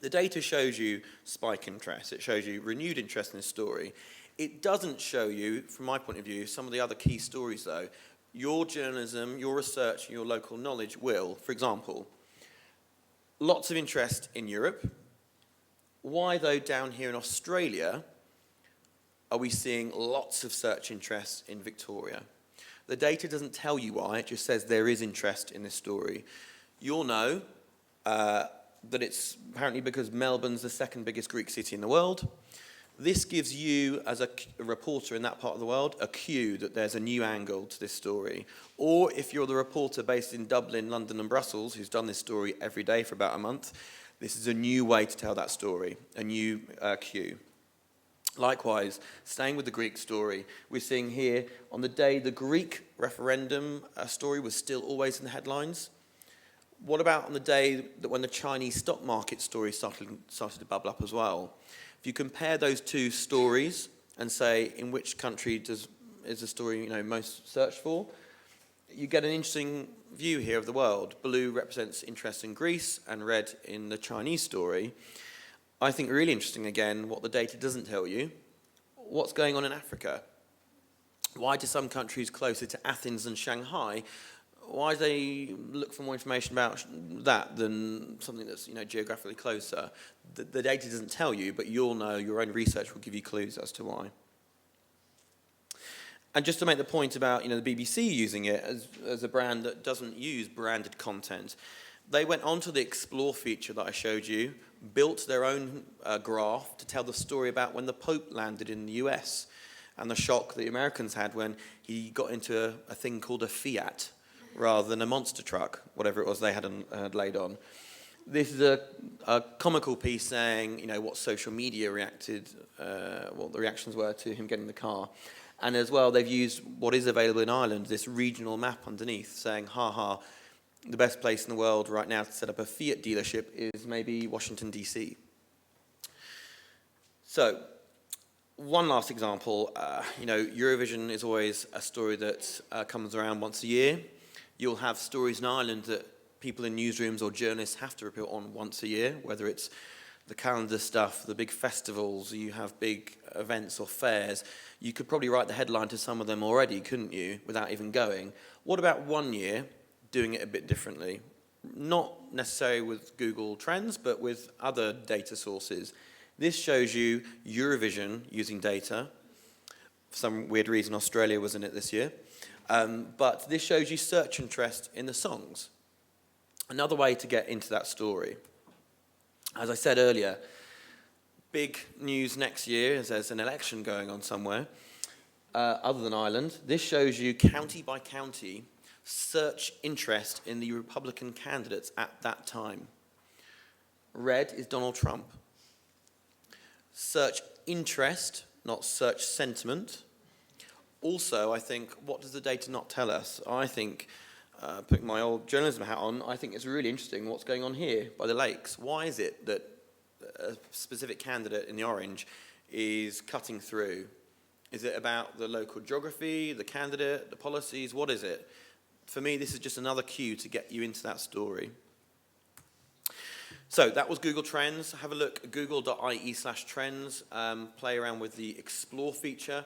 The data shows you spike interest. It shows you renewed interest in this story. It doesn't show you, from my point of view, some of the other key stories, though. Your journalism, your research, and your local knowledge will. For example, lots of interest in Europe. Why, though, down here in Australia, are we seeing lots of search interest in Victoria? The data doesn't tell you why, it just says there is interest in this story. You'll know that it's apparently because Melbourne's the second biggest Greek city in the world. This gives you, as a reporter in that part of the world, a cue that there's a new angle to this story. Or if you're the reporter based in Dublin, London, and Brussels, who's done this story every day for about a month, this is a new way to tell that story, a new cue. Likewise, staying with the Greek story, we're seeing here on the day the Greek referendum story was still always in the headlines. What about on the day that when the Chinese stock market story started to bubble up as well? If you compare those two stories and say in which country is the story most searched for, you get an interesting view here of the world. Blue represents interest in Greece and red in the Chinese story. I think really interesting, again, what the data doesn't tell you. What's going on in Africa? Why do some countries closer to Athens and Shanghai, why do they look for more information about that than something that's geographically closer? The data doesn't tell you, but you'll know, your own research will give you clues as to why. And just to make the point about the BBC using it as a brand that doesn't use branded content, they went onto the Explore feature that I showed you, built their own graph to tell the story about when the Pope landed in the US and the shock the Americans had when he got into a thing called a Fiat rather than a monster truck, whatever it was they had laid on. This is a comical piece saying, what social media reacted, what the reactions were to him getting the car. And as well, they've used what is available in Ireland, this regional map underneath, saying, the best place in the world right now to set up a Fiat dealership is maybe Washington, D.C. So, one last example, Eurovision is always a story that comes around once a year. You'll have stories in Ireland that people in newsrooms or journalists have to report on once a year, whether it's the calendar stuff, the big festivals, you have big events or fairs. You could probably write the headline to some of them already, couldn't you, without even going. What about one year doing it a bit differently? Not necessarily with Google Trends, but with other data sources. This shows you Eurovision using data. For some weird reason, Australia was in it this year. But this shows you search interest in the songs. Another way to get into that story. As I said earlier, big news next year is there's an election going on somewhere, other than Ireland. This shows you county by county search interest in the Republican candidates at that time. Red is Donald Trump. Search interest, not search sentiment. Also, I think, what does the data not tell us? I think, putting my old journalism hat on, I think it's really interesting what's going on here by the lakes. Why is it that a specific candidate in the orange is cutting through? Is it about the local geography, the candidate, the policies? What is it? For me, this is just another cue to get you into that story. So that was Google Trends. Have a look at google.ie/trends. Play around with the Explore feature.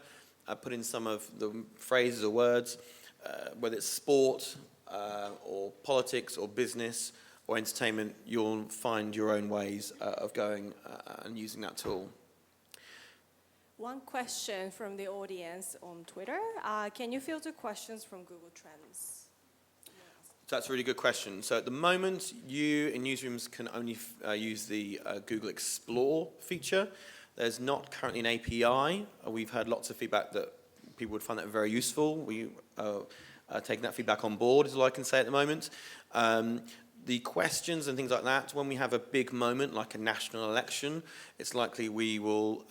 Put in some of the phrases or words, whether it's sport or politics or business or entertainment. You'll find your own ways of going and using that tool. One question from the audience on Twitter. Can you filter questions from Google Trends? So that's a really good question. So at the moment, you in newsrooms can only use the Google Explore feature. There's not currently an API. We've heard lots of feedback that people would find that very useful. We are taking that feedback on board, is all I can say at the moment. The questions and things like that, when we have a big moment like a national election, it's likely we will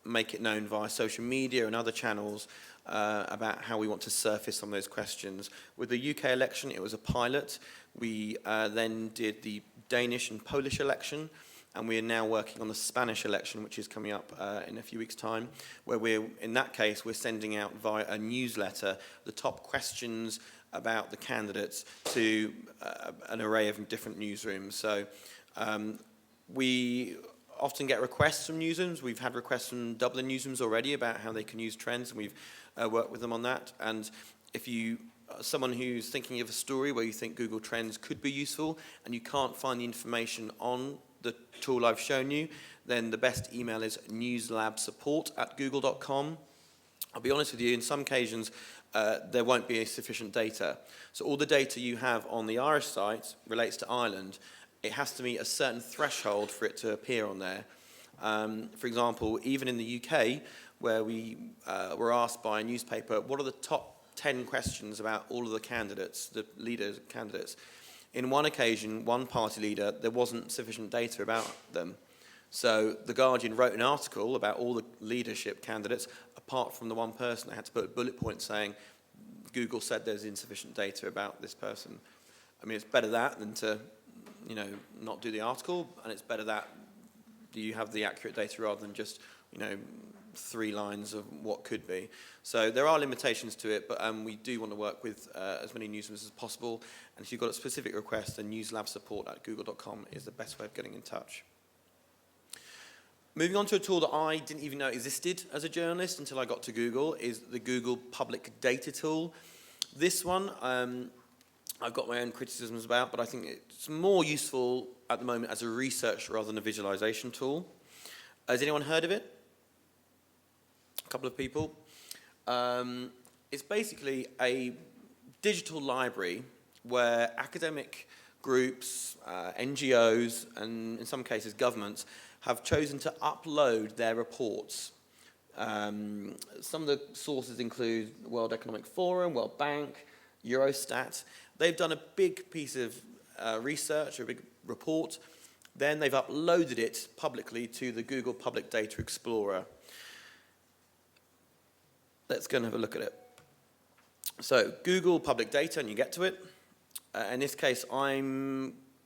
make it known via social media and other channels about how we want to surface some of those questions. With the UK election, it was a pilot. We then did the Danish and Polish election, and we are now working on the Spanish election, which is coming up in a few weeks' time, where in that case, we're sending out via a newsletter the top questions about the candidates to an array of different newsrooms. So we often get requests from newsrooms. We've had requests from Dublin newsrooms already about how they can use trends, and we've worked with them on that. And if you someone who's thinking of a story where you think Google Trends could be useful and you can't find the information on the tool I've shown you, then the best email is newslabsupport@google.com. I'll be honest with you, in some occasions there won't be sufficient data. So all the data you have on the Irish site relates to Ireland. It has to meet a certain threshold for it to appear on there. For example, even in the UK, where we were asked by a newspaper, what are the top 10 questions about all of the candidates, the leaders, candidates? In one occasion, one party leader, there wasn't sufficient data about them. So the Guardian wrote an article about all the leadership candidates, apart from the one person. They had to put a bullet point saying, Google said there's insufficient data about this person. I mean, it's better that than to, not do the article, and it's better that you have the accurate data rather than just, 3 lines of what could be. So there are limitations to it, but we do want to work with as many newsrooms as possible. And if you've got a specific request, then newslabsupport@google.com is the best way of getting in touch. Moving on to a tool that I didn't even know existed as a journalist until I got to Google, is the Google Public Data tool. This one, I've got my own criticisms about, but I think it's more useful at the moment as a research rather than a visualization tool. Has anyone heard of it? A couple of people. It's basically a digital library where academic groups, NGOs, and in some cases governments have chosen to upload their reports. Some of the sources include the World Economic Forum, World Bank, Eurostat. They've done a big piece of research, a big report. Then they've uploaded it publicly to the Google Public Data Explorer. Let's go and have a look at it. So Google Public Data, and you get to it. In this case,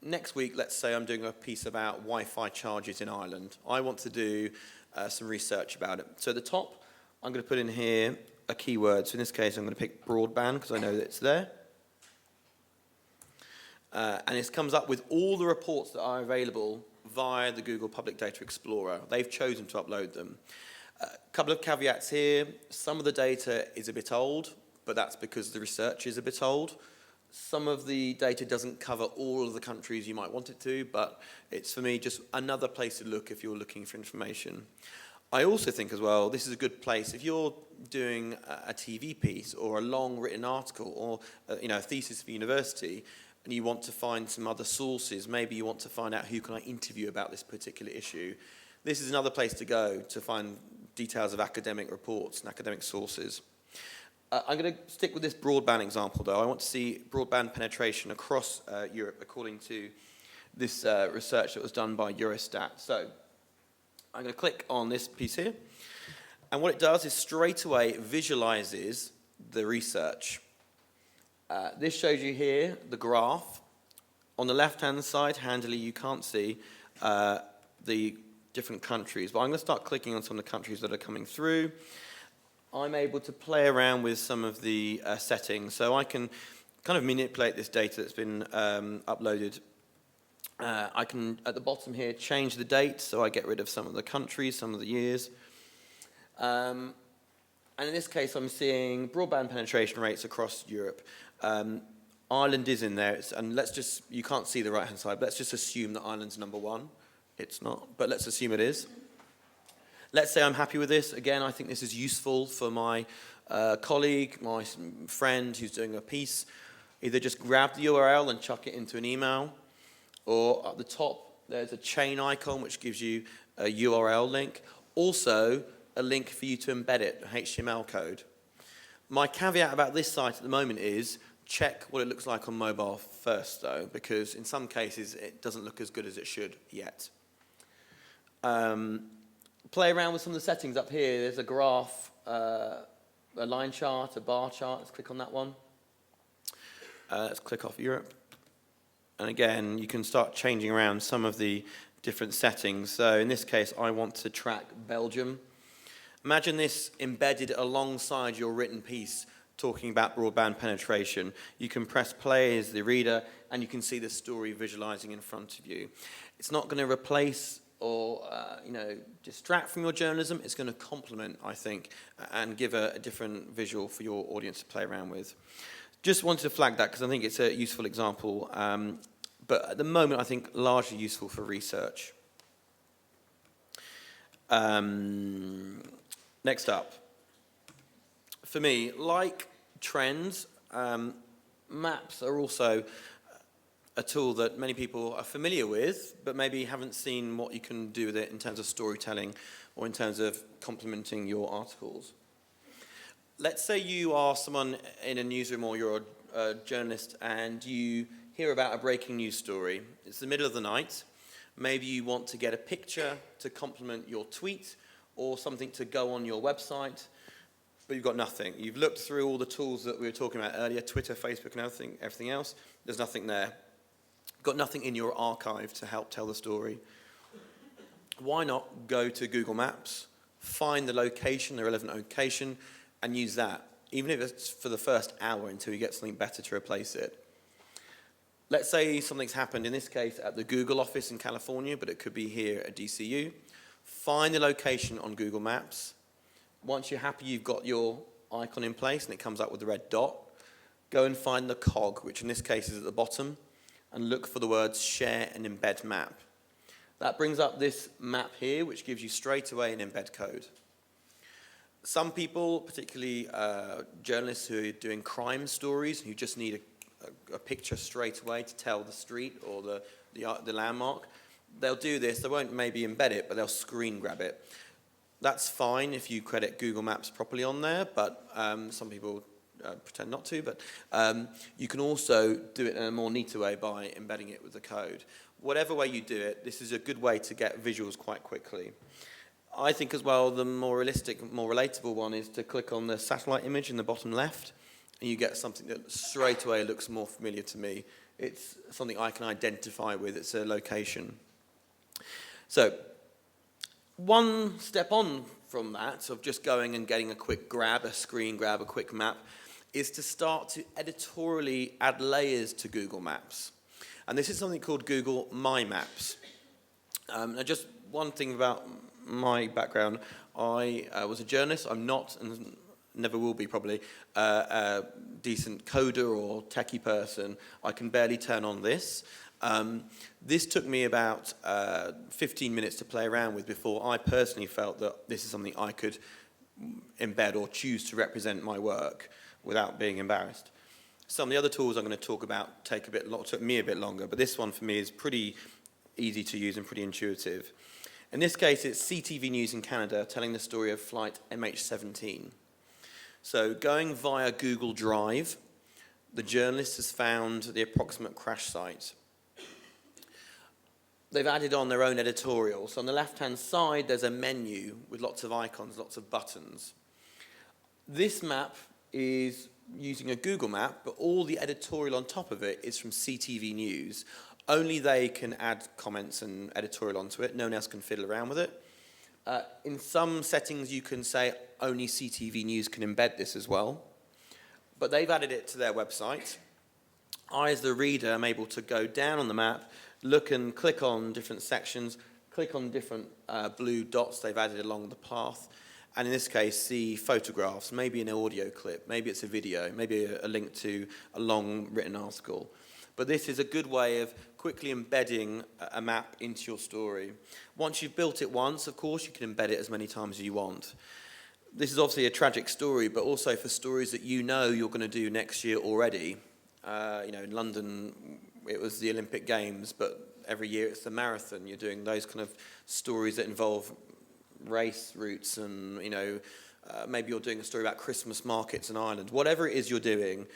next week, let's say I'm doing a piece about Wi-Fi charges in Ireland. I want to do some research about it. So at the top, I'm going to put in here a keyword. So in this case, I'm going to pick broadband because I know that it's there. And it comes up with all the reports that are available via the Google Public Data Explorer. They've chosen to upload them. A couple of caveats here. Some of the data is a bit old, but that's because the research is a bit old. Some of the data doesn't cover all of the countries you might want it to, but it's, for me, just another place to look if you're looking for information. I also think as well, this is a good place if you're doing a TV piece or a long written article or a thesis for university, and you want to find some other sources, maybe you want to find out who can I interview about this particular issue. This is another place to go to find details of academic reports and academic sources. I'm going to stick with this broadband example, though. I want to see broadband penetration across Europe, according to this research that was done by Eurostat. So I'm going to click on this piece here. And what it does is straight away visualizes the research. This shows you here the graph. On the left-hand side, handily, you can't see the different countries. But I'm going to start clicking on some of the countries that are coming through. I'm able to play around with some of the settings. So I can kind of manipulate this data that's been uploaded. I can, at the bottom here, change the date. So I get rid of some of the countries, some of the years. And in this case, I'm seeing broadband penetration rates across Europe. Ireland is in there, and you can't see the right-hand side, but let's just assume that Ireland's number one. It's not, but let's assume it is. Let's say I'm happy with this. Again, I think this is useful for my colleague, my friend who's doing a piece. Either just grab the URL and chuck it into an email, or at the top, there's a chain icon which gives you a URL link. Also, a link for you to embed it, HTML code. My caveat about this site at the moment is check what it looks like on mobile first, though, because in some cases it doesn't look as good as it should yet. Play around with some of the settings up here. There's a graph, a line chart, a bar chart. Let's click on that one. Let's click off Europe. And again, you can start changing around some of the different settings. So in this case, I want to track Belgium. Imagine this embedded alongside your written piece talking about broadband penetration. You can press play as the reader, and you can see the story visualizing in front of you. It's not going to replace or distract from your journalism. It's going to complement, I think, and give a different visual for your audience to play around with. Just wanted to flag that because I think it's a useful example, but at the moment I think largely useful for research. Next up, for me, like trends, maps are also a tool that many people are familiar with, but maybe haven't seen what you can do with it in terms of storytelling or in terms of complementing your articles. Let's say you are someone in a newsroom or you're a journalist and you hear about a breaking news story. It's the middle of the night. Maybe you want to get a picture to complement your tweet or something to go on your website, but you've got nothing. You've looked through all the tools that we were talking about earlier, Twitter, Facebook, and everything else. There's nothing there. You've got nothing in your archive to help tell the story. Why not go to Google Maps, find the location, the relevant location, and use that, even if it's for the first hour until you get something better to replace it. Let's say something's happened, in this case, at the Google office in California, but it could be here at DCU. Find the location on Google Maps. Once you're happy you've got your icon in place and it comes up with the red dot, go and find the cog, which in this case is at the bottom, and look for the words share and embed map. That brings up this map here, which gives you straight away an embed code. Some people, particularly journalists who are doing crime stories, who just need a picture straight away to tell the street or the landmark, they'll do this. They won't maybe embed it, but they'll screen grab it. That's fine if you credit Google Maps properly on there, but some people pretend not to. But you can also do it in a more neater way by embedding it with the code. Whatever way you do it, this is a good way to get visuals quite quickly. I think as well the more realistic, more relatable one is to click on the satellite image in the bottom left, and you get something that straight away looks more familiar to me. It's something I can identify with. It's a location. So One step on from that, of just going and getting a quick grab, a screen grab, a quick map, is to start to editorially add layers to Google Maps. And this is something called Google My Maps. Now just one thing about my background, I was a journalist. I'm not, and never will be probably, a decent coder or techie person. I can barely turn on this. This took me about 15 minutes to play around with before I personally felt that this is something I could embed or choose to represent my work without being embarrassed. Some of the other tools I'm going to talk about took me a bit longer, but this one for me is pretty easy to use and pretty intuitive. In this case, it's CTV News in Canada telling the story of flight MH17. So going via Google Drive, the journalist has found the approximate crash site. They've added on their own editorial. So on the left-hand side, there's a menu with lots of icons, lots of buttons. This map is using a Google map, but all the editorial on top of it is from CTV News. Only they can add comments and editorial onto it. No one else can fiddle around with it. In some settings, you can say only CTV News can embed this as well. But they've added it to their website. I, as the reader, am able to go down on the map, look and click on different sections, click on different blue dots they've added along the path, and in this case, see photographs, maybe an audio clip, maybe it's a video, maybe a link to a long written article. But this is a good way of quickly embedding a map into your story. Once you've built it once, of course, you can embed it as many times as you want. This is obviously a tragic story, but also for stories that you know you're going to do next year already. In London, it was the Olympic Games, but every year it's the marathon. You're doing those kind of stories that involve race routes and, maybe you're doing a story about Christmas markets in Ireland. Whatever it is you're doing,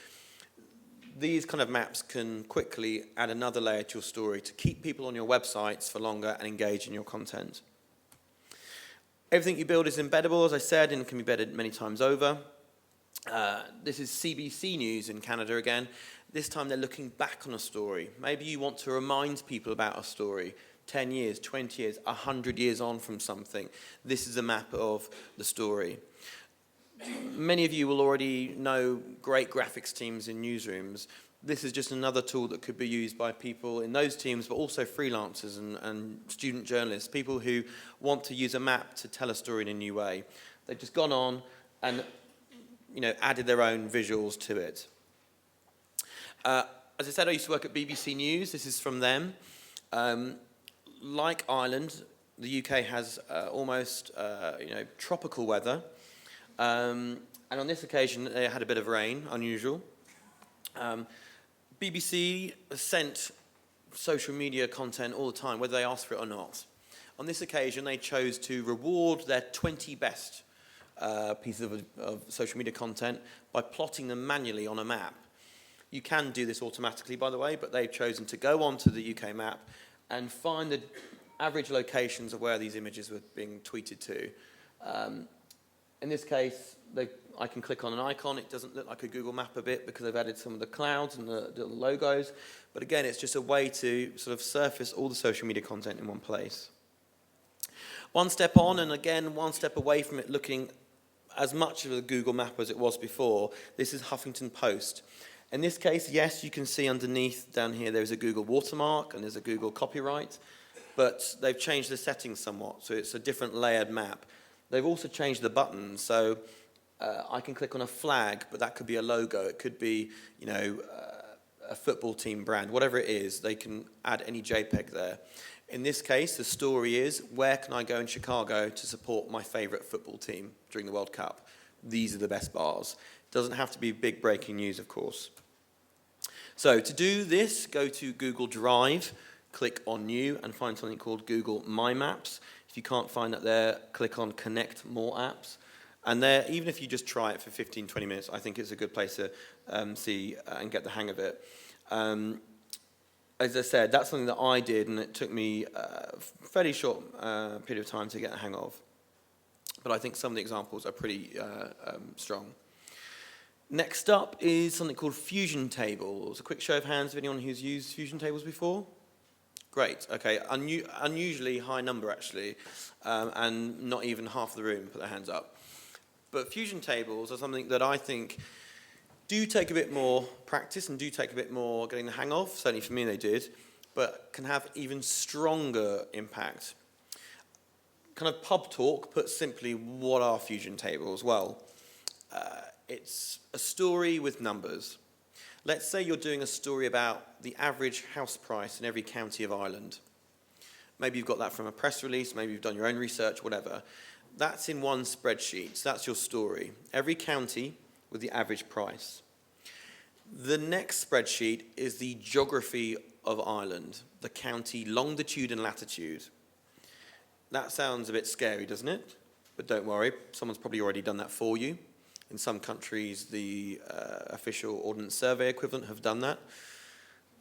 these kind of maps can quickly add another layer to your story to keep people on your websites for longer and engage in your content. Everything you build is embeddable, as I said, and can be embedded many times over. This is CBC News in Canada again. This time they're looking back on a story. Maybe you want to remind people about a story 10 years, 20 years, 100 years on from something. This is a map of the story. Many of you will already know great graphics teams in newsrooms. This is just another tool that could be used by people in those teams, but also freelancers and student journalists, people who want to use a map to tell a story in a new way. They've just gone on and added their own visuals to it. As I said, I used to work at BBC News. This is from them. Like Ireland, the UK has almost tropical weather. And on this occasion, they had a bit of rain, unusual. BBC sent social media content all the time, whether they asked for it or not. On this occasion, they chose to reward their 20 best pieces of social media content by plotting them manually on a map. You can do this automatically, by the way, but they've chosen to go onto the UK map and find the average locations of where these images were being tweeted to. In this case, I can click on an icon. It doesn't look like a Google map a bit because they've added some of the clouds and the logos. But again, it's just a way to sort of surface all the social media content in one place. One step on, and again, one step away from it looking as much of a Google map as it was before. This is Huffington Post. In this case, yes, you can see underneath down here there's a Google watermark and there's a Google copyright, but they've changed the settings somewhat, so it's a different layered map. They've also changed the buttons, so I can click on a flag, but that could be a logo, it could be, a football team brand, whatever it is, they can add any JPEG there. In this case, the story is, where can I go in Chicago to support my favourite football team during the World Cup? These are the best bars. It doesn't have to be big breaking news, of course. So to do this, go to Google Drive, click on New, and find something called Google My Maps. If you can't find it there, click on Connect More Apps. And there, even if you just try it for 15, 20 minutes, I think it's a good place to see and get the hang of it. As I said, that's something that I did, and it took me a fairly short period of time to get the hang of. But I think some of the examples are pretty strong. Next up is something called Fusion Tables. A quick show of hands of anyone who's used Fusion Tables before? Great, okay. Unusually high number, actually, and not even half the room put their hands up. But fusion tables are something that I think do take a bit more practice and do take a bit more getting the hang of. Certainly for me they did, but can have even stronger impact. Kind of pub talk, put simply, what are fusion tables? Well, it's a story with numbers. Let's say you're doing a story about the average house price in every county of Ireland. Maybe you've got that from a press release, maybe you've done your own research, whatever. That's in one spreadsheet, so that's your story. Every county with the average price. The next spreadsheet is the geography of Ireland, the county longitude and latitude. That sounds a bit scary, doesn't it? But don't worry, someone's probably already done that for you. In some countries, the official Ordnance Survey equivalent have done that.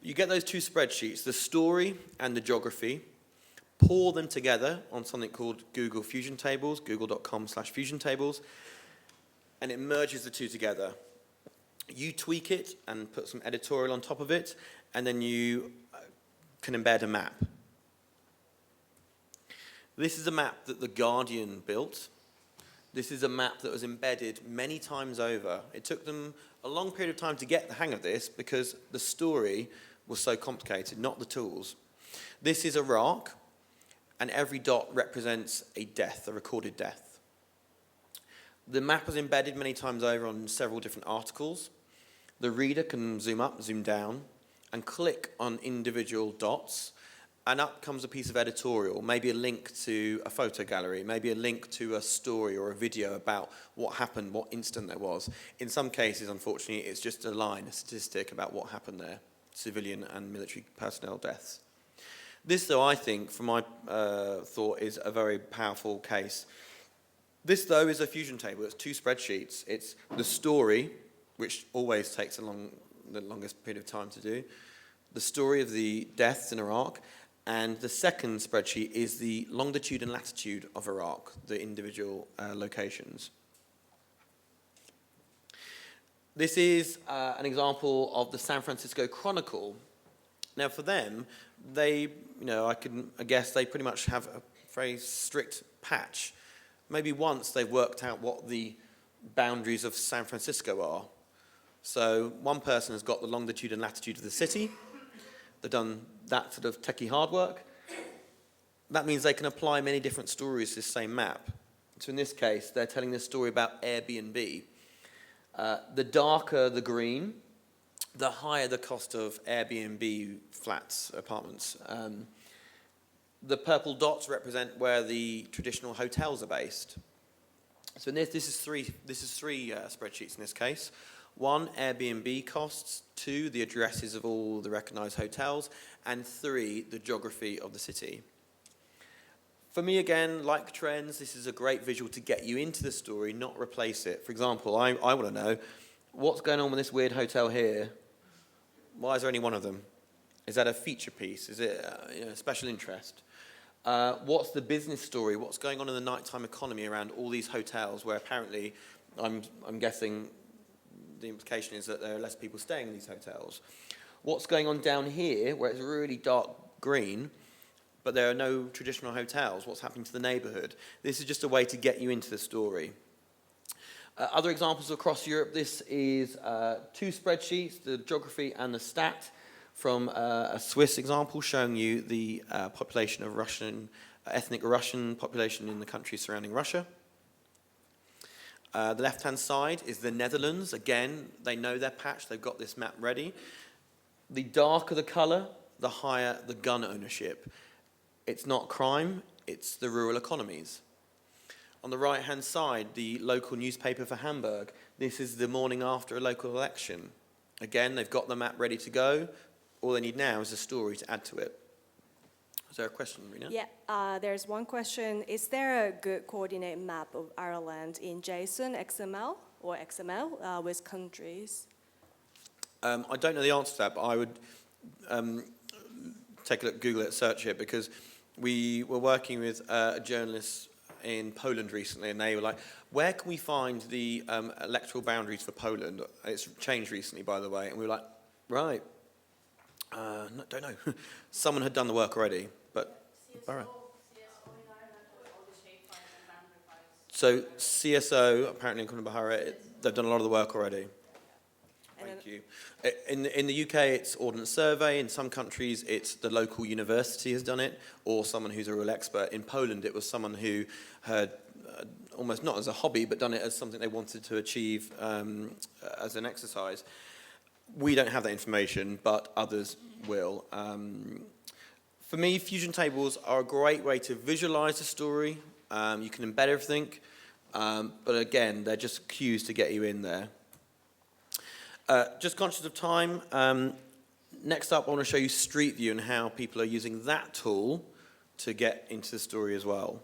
You get those two spreadsheets, the story and the geography, pour them together on something called Google Fusion Tables, google.com/fusion tables, and it merges the two together. You tweak it and put some editorial on top of it, and then you can embed a map. This is a map that The Guardian built. This is a map that was embedded many times over. It took them a long period of time to get the hang of this because the story was so complicated, not the tools. This is Iraq, and every dot represents a death, a recorded death. The map was embedded many times over on several different articles. The reader can zoom up, zoom down, and click on individual dots, and up comes a piece of editorial, maybe a link to a photo gallery, maybe a link to a story or a video about what happened, what incident there was. In some cases, unfortunately, it's just a line, a statistic about what happened there, civilian and military personnel deaths. This, though, I think, from my thought, is a very powerful case. This, though, is a fusion table. It's two spreadsheets. It's the story, which always takes the longest period of time to do, the story of the deaths in Iraq, and the second spreadsheet is the longitude and latitude of Iraq, the individual locations. This is an example of the San Francisco Chronicle. Now, for them, they, I guess they pretty much have a very strict patch. Maybe once they've worked out what the boundaries of San Francisco are. So one person has got the longitude and latitude of the city. They've done that sort of techie hard work. That means they can apply many different stories to this same map. So in this case, they're telling this story about Airbnb. The darker the green, the higher the cost of Airbnb flats, apartments. The purple dots represent where the traditional hotels are based. So in this is three spreadsheets in this case. 1, Airbnb costs, 2, the addresses of all the recognised hotels, and 3, the geography of the city. For me, again, like trends, this is a great visual to get you into the story, not replace it. For example, I want to know, what's going on with this weird hotel here? Why is there only one of them? Is that a feature piece? Is it a special interest? What's the business story? What's going on in the nighttime economy around all these hotels where apparently, I'm guessing, the implication is that there are less people staying in these hotels. What's going on down here, where it's really dark green, but there are no traditional hotels? What's happening to the neighbourhood? This is just a way to get you into the story. Other examples across Europe, this is 2 spreadsheets, the geography and the stat, from a Swiss example showing you the population of ethnic Russian population in the countries surrounding Russia. The left-hand side is the Netherlands. Again, they know their patch. They've got this map ready. The darker the colour, the higher the gun ownership. It's not crime, it's the rural economies. On the right-hand side, the local newspaper for Hamburg. This is the morning after a local election. Again, they've got the map ready to go. All they need now is a story to add to it. Is there a question, Rina? Yeah, there's one question. Is there a good coordinate map of Ireland in JSON, XML, or XML with countries? I don't know the answer to that, but I would take a look, Google it, search it, because we were working with a journalist in Poland recently, and they were like, where can we find the electoral boundaries for Poland? It's changed recently, by the way, and we were like, right. No, don't know. Someone had done the work already, but all right. So CSO, apparently in Bahara, they've done a lot of the work already. Thank you. In the UK, it's Ordnance Survey. In some countries, it's the local university has done it, or someone who's a real expert. In Poland, it was someone who had almost not as a hobby, but done it as something they wanted to achieve as an exercise. We don't have that information, but others will. For me, fusion tables are a great way to visualize the story. You can embed everything, but again, they're just cues to get you in there. Just conscious of time, next up I want to show you Street View and how people are using that tool to get into the story as well.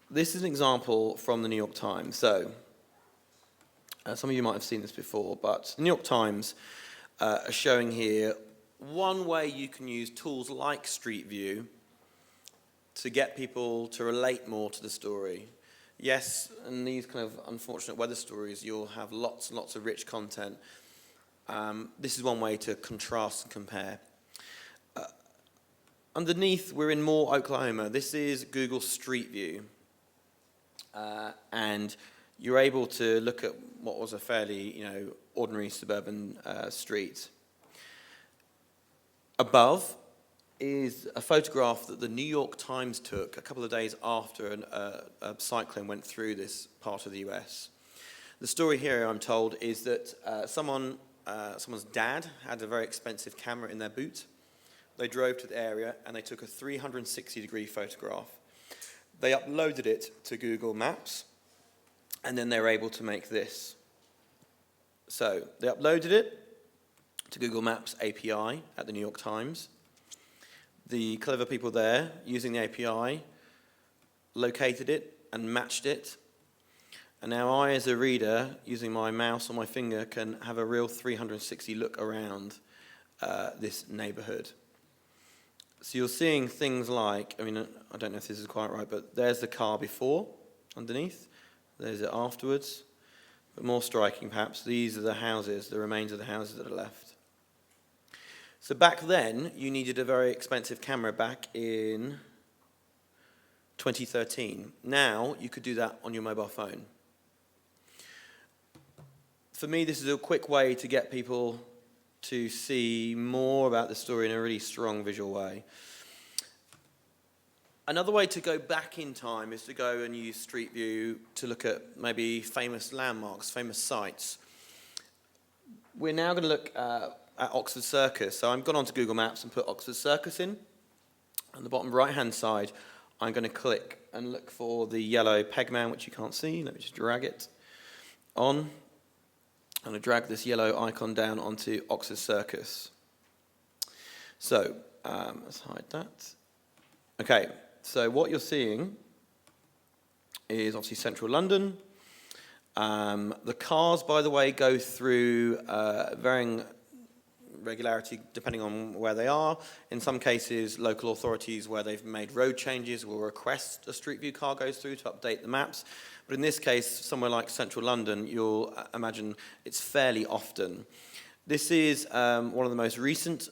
This is an example from the New York Times. So, some of you might have seen this before, but the New York Times are showing here one way you can use tools like Street View to get people to relate more to the story. Yes, in these kind of unfortunate weather stories, you'll have lots and lots of rich content. This is one way to contrast and compare. Underneath, we're in Moore, Oklahoma. This is Google Street View. And you're able to look at what was a fairly, ordinary suburban street. Above is a photograph that the New York Times took a couple of days after a cyclone went through this part of the US. The story here, I'm told, is that someone's dad had a very expensive camera in their boot. They drove to the area and they took a 360-degree photograph. They uploaded it to Google Maps, and then they were able to make this. So they uploaded it to Google Maps API at the New York Times. The clever people there, using the API, located it and matched it. And now I, as a reader, using my mouse or my finger, can have a real 360 look around this neighborhood. So you're seeing things like, I don't know if this is quite right, but there's the car before, underneath. There's it afterwards. But more striking, perhaps, these are the houses, the remains of the houses that are left. So back then, you needed a very expensive camera back in 2013. Now, you could do that on your mobile phone. For me, this is a quick way to get people to see more about the story in a really strong visual way. Another way to go back in time is to go and use Street View to look at maybe famous landmarks, famous sites. We're now going to look at Oxford Circus. So I've gone onto Google Maps and put Oxford Circus in. On the bottom right-hand side, I'm going to click and look for the yellow peg man, which you can't see. Let me just drag it on. I'm going to drag this yellow icon down onto Oxford Circus. So let's hide that. Okay, so what you're seeing is obviously central London. The cars, by the way, go through varying regularity depending on where they are. In some cases, local authorities where they've made road changes will request a Street View car goes through to update the maps. But in this case, somewhere like central London, you'll imagine it's fairly often. This is one of the most recent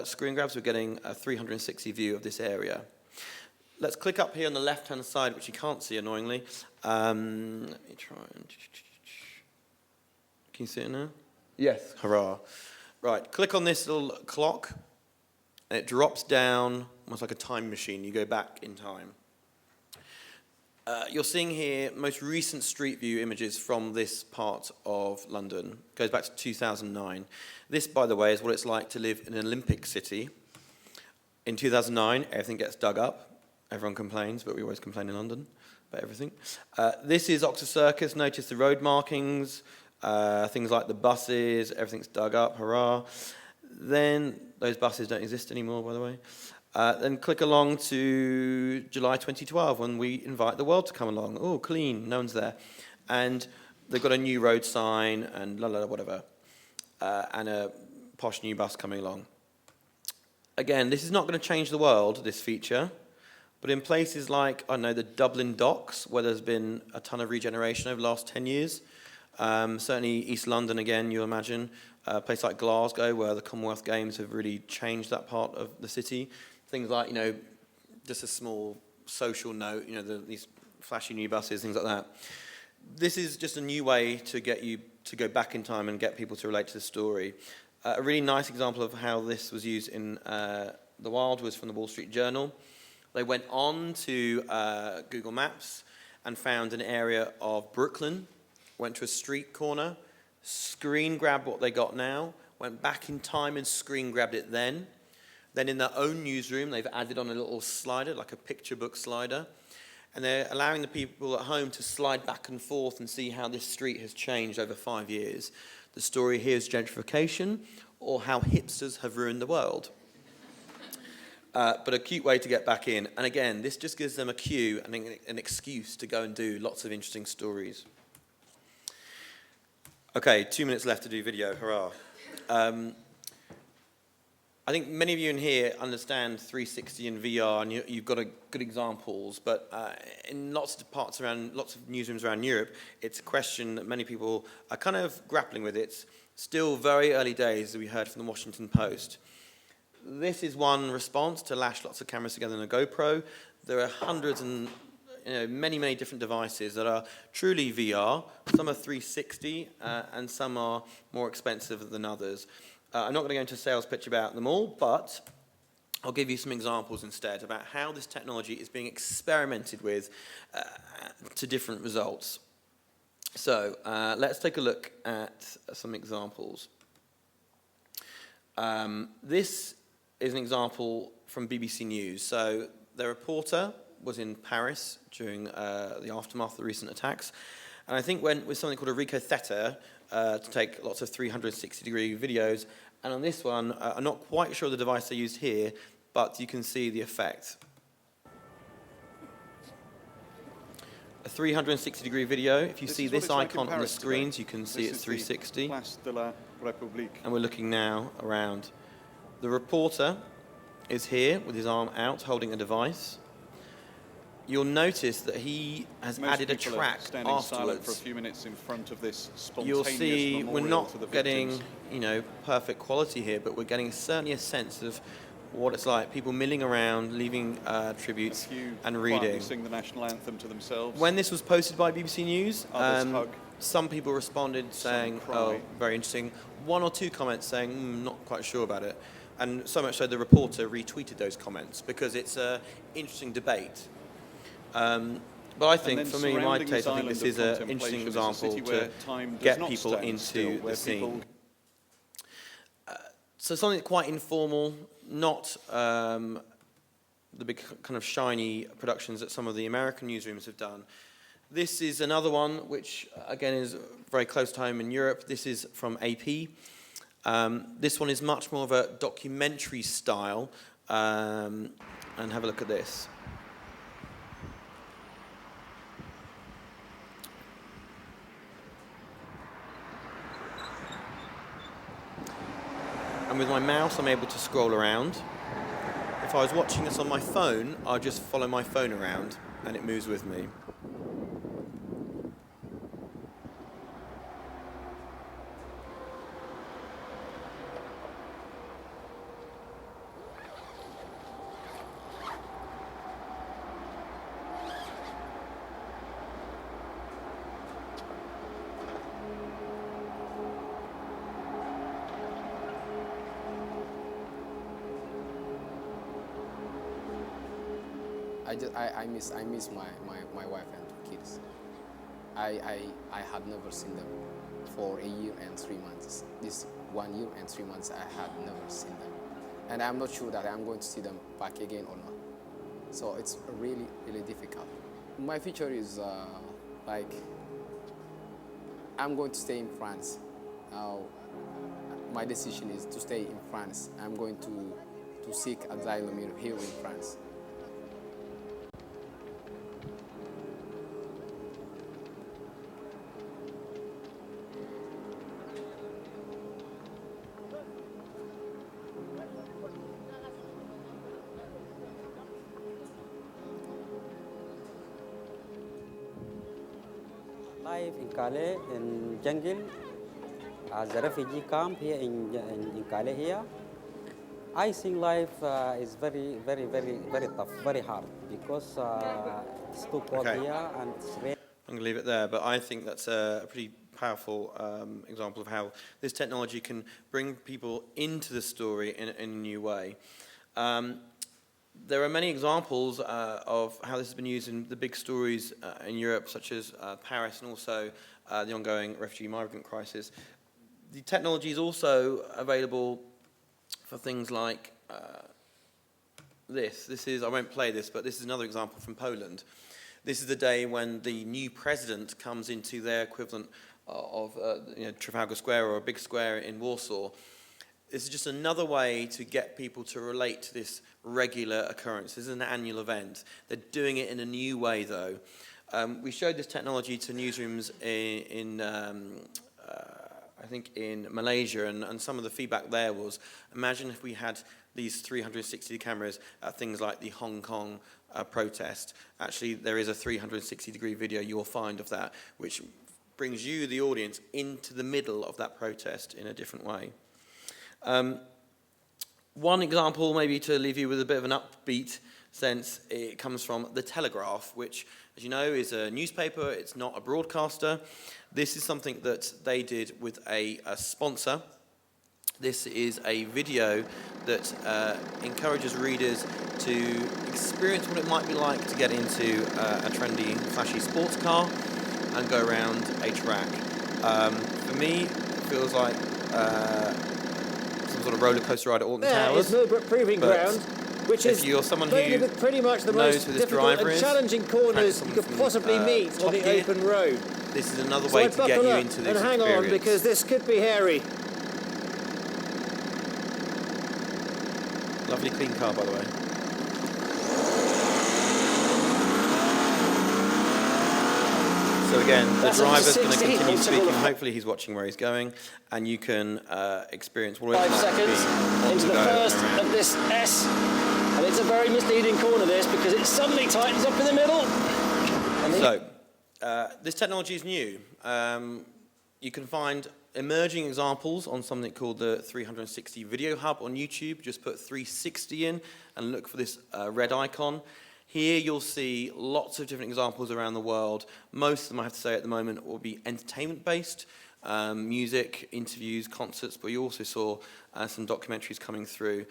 screen grabs. We're getting a 360 view of this area. Let's click up here on the left-hand side, which you can't see annoyingly. Let me try and... Can you see it now? Yes. Hurrah. Right, click on this little clock, and it drops down almost like a time machine. You go back in time. You're seeing here most recent Street View images from this part of London. It goes back to 2009. This, by the way, is what it's like to live in an Olympic city. In 2009, everything gets dug up. Everyone complains, but we always complain in London about everything. This is Oxford Circus. Notice the road markings. Things like the buses, everything's dug up, hurrah. Then, those buses don't exist anymore, by the way. Then click along to July 2012 when we invite the world to come along. Oh, clean, no one's there. And they've got a new road sign and whatever. And a posh new bus coming along. Again, this is not going to change the world, this feature. But in places like, the Dublin docks, where there's been a ton of regeneration over the last 10 years, certainly East London again, you'll imagine, A place like Glasgow, where the Commonwealth Games have really changed that part of the city. Things like, just a small social note, these flashy new buses, things like that. This is just a new way to get you to go back in time and get people to relate to the story. A really nice example of how this was used in the wild was from the Wall Street Journal. They went on to Google Maps and found an area of Brooklyn, went to a street corner, screen grabbed what they got now, went back in time and screen grabbed it then. Then in their own newsroom, they've added on a little slider, like a picture book slider, and they're allowing the people at home to slide back and forth and see how this street has changed over 5 years. The story here is gentrification, or how hipsters have ruined the world. But a cute way to get back in. And again, this just gives them a cue and an excuse to go and do lots of interesting stories. Okay, 2 minutes left to do video, hurrah. I think many of you in here understand 360 and VR, and you've got good examples, but in lots of newsrooms around Europe, it's a question that many people are kind of grappling with. It's still very early days, as we heard from the Washington Post. This is one response to lash lots of cameras together in a GoPro. There are hundreds and many, many different devices that are truly VR. Some are 360, and some are more expensive than others. I'm not going to go into a sales pitch about them all, but I'll give you some examples instead about how this technology is being experimented with to different results. So let's take a look at some examples. This is an example from BBC News. So the reporter was in Paris during the aftermath of the recent attacks, and I think went with something called a Ricoh Theta to take lots of 360-degree videos. And on this one, I'm not quite sure the device they used here, but you can see the effect. A 360-degree video. If you see this icon on the screens, you can see it's 360. And we're looking now around. The reporter is here with his arm out, holding a device. You'll notice that he has added a track afterwards. For a few minutes in front of this You'll see we're not getting, perfect quality here, but we're getting certainly a sense of what it's like. People milling around, leaving tributes and reading. Sing the national anthem to themselves. When this was posted by BBC News, some people responded saying, "Oh, very interesting." One or two comments saying, "Not quite sure about it," and so much so the reporter retweeted those comments because it's an interesting debate. But I think, for me, my taste, I think this is an interesting example to get people into the scene. So something quite informal, not the big kind of shiny productions that some of the American newsrooms have done. This is another one which, again, is very close to home in Europe. This is from AP. This one is much more of a documentary style. And have a look at this. And with my mouse, I'm able to scroll around. If I was watching this on my phone, I'll just follow my phone around, and it moves with me. I miss my wife and two kids. I had never seen them for a year and 3 months. This 1 year and 3 months I had never seen them. And I'm not sure that I'm going to see them back again or not. So it's really, really difficult. My future is I'm going to stay in France. My decision is to stay in France. I'm going to seek asylum here in France. Life in Calais, in jungle, As a refugee camp here in Calais here, I think life is very tough, very hard, because it's too cold here and it's rain. I'm going to leave it there, but I think that's a pretty powerful example of how this technology can bring people into the story in a new way. There are many examples of how this has been used in the big stories in Europe, such as Paris and also the ongoing refugee migrant crisis. The technology is also available for things like this. This is, I won't play this, but this is another example from Poland. This is the day when the new president comes into their equivalent of Trafalgar Square or a big square in Warsaw. This is just another way to get people to relate to this regular occurrence. This is an annual event. They're doing it in a new way, though. We showed this technology to newsrooms I think in Malaysia, and some of the feedback there was, imagine if we had these 360 cameras at things like the Hong Kong protest. Actually, there is a 360-degree video you'll find of that, which brings you, the audience, into the middle of that protest in a different way. One example, maybe to leave you with a bit of an upbeat sense, it comes from The Telegraph, which, as you know, is a newspaper. It's not a broadcaster. This is something that they did with a sponsor. This is a video that encourages readers to experience what it might be like to get into a trendy, flashy sports car and go around a track. For me, it feels like some sort of roller coaster ride at Alton Towers. It's Millbrook Proving Ground, which is pretty much the most difficult and challenging corners you could possibly meet on the open road. This is another way to get you into this experience. And hang on, because this could be hairy. Lovely clean car, by the way. So again, the driver's going to continue speaking. Hopefully he's watching where he's going, and you can experience what it's 5 seconds into the first of this S, and it's a very misleading corner, this, because it suddenly tightens up in the middle. So, this technology is new. You can find emerging examples on something called the 360 Video Hub on YouTube. Just put 360 in and look for this red icon. Here you'll see lots of different examples around the world. Most of them, I have to say, at the moment will be entertainment-based, music, interviews, concerts, but you also saw some documentaries coming through.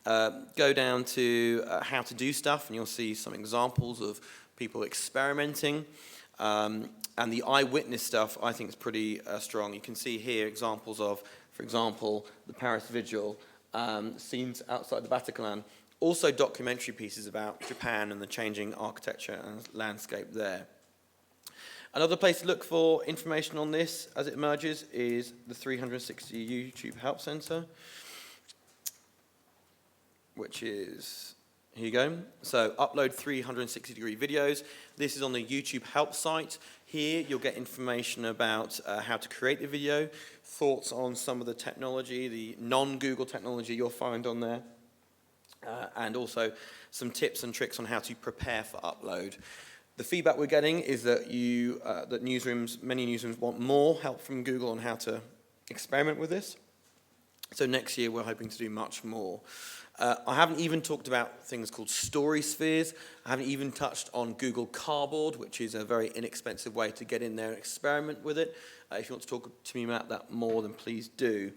Go down to how to do stuff, and you'll see some examples of people experimenting. And the eyewitness stuff, I think, is pretty strong. You can see here examples of, for example, the Paris Vigil, scenes outside the Bataclan. Also documentary pieces about Japan and the changing architecture and landscape there. Another place to look for information on this as it emerges is the 360 YouTube Help Center, which is, here you go. So upload 360-degree videos. This is on the YouTube Help site. Here you'll get information about how to create the video, thoughts on some of the technology, the non-Google technology you'll find on there, and also some tips and tricks on how to prepare for upload. The feedback we're getting is that many newsrooms want more help from Google on how to experiment with this. So next year we're hoping to do much more. I haven't even talked about things called story spheres. I haven't even touched on Google Cardboard, which is a very inexpensive way to get in there and experiment with it. If you want to talk to me about that more, then please do.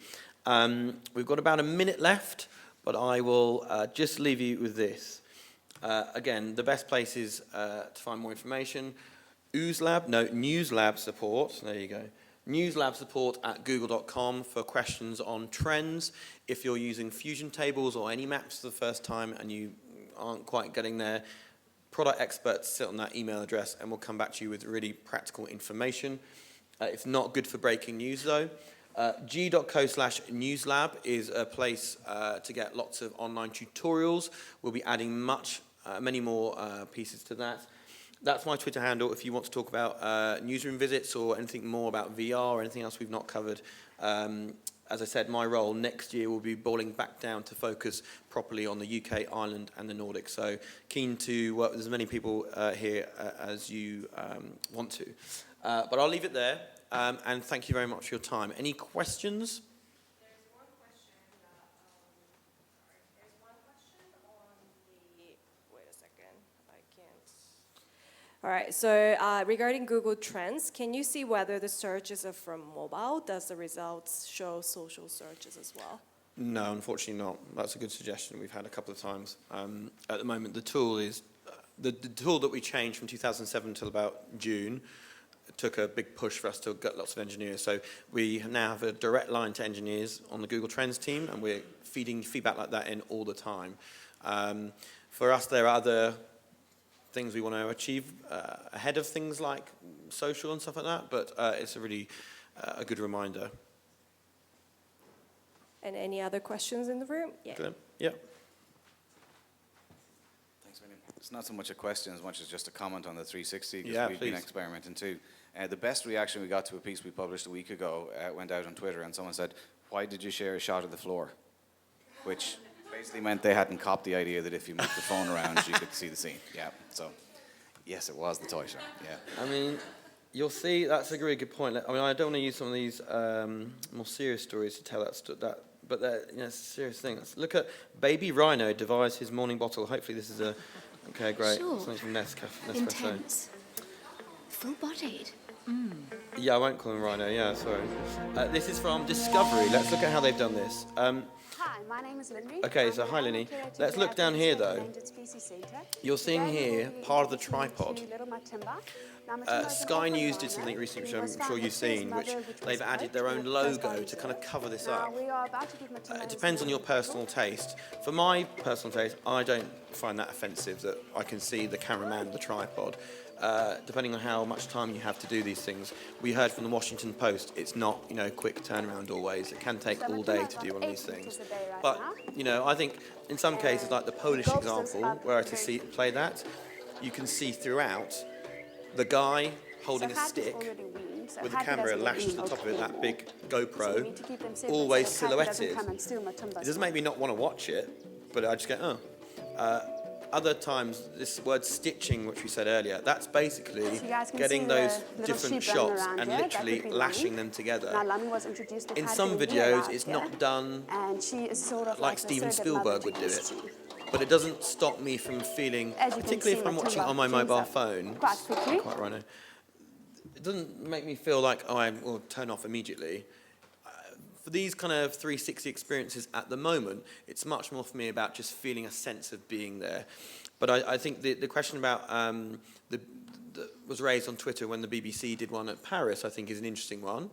We've got about a minute left, but I will just leave you with this. Again, the best places to find more information. Newslab support, there you go. Newslab support at google.com for questions on trends. If you're using Fusion tables or any maps for the first time and you aren't quite getting there, product experts sit on that email address and we'll come back to you with really practical information. It's not good for breaking news though. g.co/newslab is a place to get lots of online tutorials. We'll be adding many more pieces to that. That's my Twitter handle if you want to talk about newsroom visits or anything more about VR or anything else we've not covered. as I said, my role next year will be boiling back down to focus properly on the UK, Ireland and the Nordics. So keen to work with as many people here as you want to. But I'll leave it there, and thank you very much for your time. Any questions? All right, so regarding Google Trends, can you see whether the searches are from mobile? Does the results show social searches as well? No, unfortunately not. That's a good suggestion we've had a couple of times. At the moment, the tool is, the tool that we changed from 2007 till about June, it took a big push for us to get lots of engineers. So we now have a direct line to engineers on the Google Trends team, and we're feeding feedback like that in all the time. For us, there are other things we want to achieve ahead of things like social and stuff like that, but it's a really a good reminder. And any other questions in the room? Yeah. Yeah. Thanks, William. It's not so much a question as much as just a comment on the 360, because Yeah, we've please. been experimenting too. The best reaction we got to a piece we published a week ago went out on Twitter, and someone said, "Why did you share a shot of the floor?" Which basically meant they hadn't copped the idea that if you moved the phone around, you could see the scene. Yeah, so yes, it was the toy shop. Yeah. I mean, you'll see, that's a really good point. I mean, I don't want to use some of these more serious stories to tell that but it's a serious thing. Let's look at Baby Rhino devised his morning bottle. Hopefully this is a, okay, great. Sure. Something from Nespresso. Intense. Full-bodied. Yeah, I won't call him Rhino, yeah, sorry. This is from Discovery. Let's look at how they've done this. Hi, my name is Lindy. Okay, so hi, Linny. Let's look down here, though. You're seeing here part of the tripod. Sky News did something recently, which I'm sure you've seen, which they've added their own logo to kind of cover this up. It depends on your personal taste. For my personal taste, I don't find that offensive that I can see the cameraman, the tripod. Depending on how much time you have to do these things. We heard from the Washington Post, it's not, quick turnaround always. It can take all day to do one of these things. But, I think in some cases, like the Polish example, where I play that, you can see throughout the guy holding a stick with the camera lashed to the top of it, that big GoPro, always silhouetted. It doesn't make me not want to watch it, but I just go, oh. Other times, this word stitching, which we said earlier, that's basically getting those different shots and literally lashing them together. In some videos, it's not done like Steven Spielberg would do it. But it doesn't stop me from feeling, particularly if I'm watching it on my mobile phone, quite Rhino, it doesn't make me feel like, I will turn off immediately. For these kind of 360 experiences at the moment, it's much more for me about just feeling a sense of being there. But I think the question about that was raised on Twitter when the BBC did one at Paris, I think is an interesting one.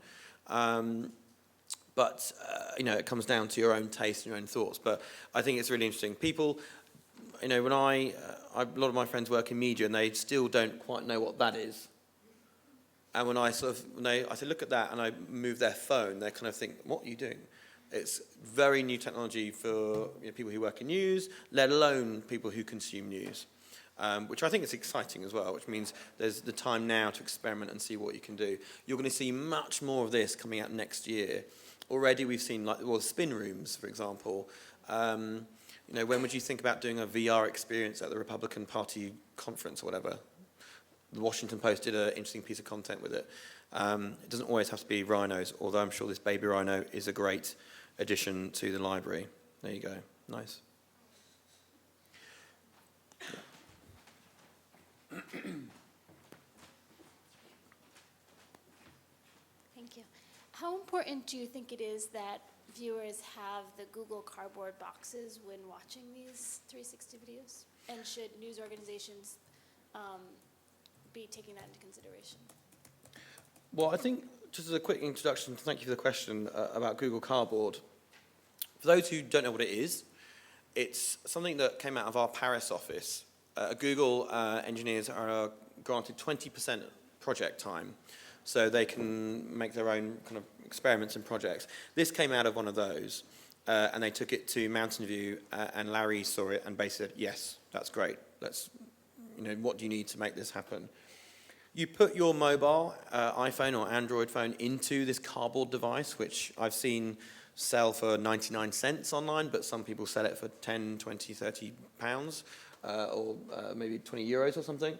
But it comes down to your own taste and your own thoughts. But I think it's really interesting. People, when a lot of my friends work in media and they still don't quite know what that is. And when I say, look at that, and I move their phone, they kind of think, what are you doing? It's very new technology for people who work in news, let alone people who consume news, which I think is exciting as well, which means there's the time now to experiment and see what you can do. You're going to see much more of this coming out next year. Already we've seen, spin rooms, for example. When would you think about doing a VR experience at the Republican Party conference or whatever? The Washington Post did an interesting piece of content with it. It doesn't always have to be rhinos, although I'm sure this baby rhino is a great addition to the library. There you go. Nice. Thank you. How important do you think it is that viewers have the Google Cardboard boxes when watching these 360 videos? And should news organizations be taking that into consideration? Well, I think, just as a quick introduction, thank you for the question about Google Cardboard. For those who don't know what it is, it's something that came out of our Paris office. Google engineers are granted 20% project time, so they can make their own kind of experiments and projects. This came out of one of those, and they took it to Mountain View, and Larry saw it and basically said, yes, that's great. What do you need to make this happen? You put your mobile, iPhone or Android phone into this cardboard device, which I've seen sell for 99 cents online, but some people sell it for 10, 20, 30 pounds, or maybe 20 euros or something.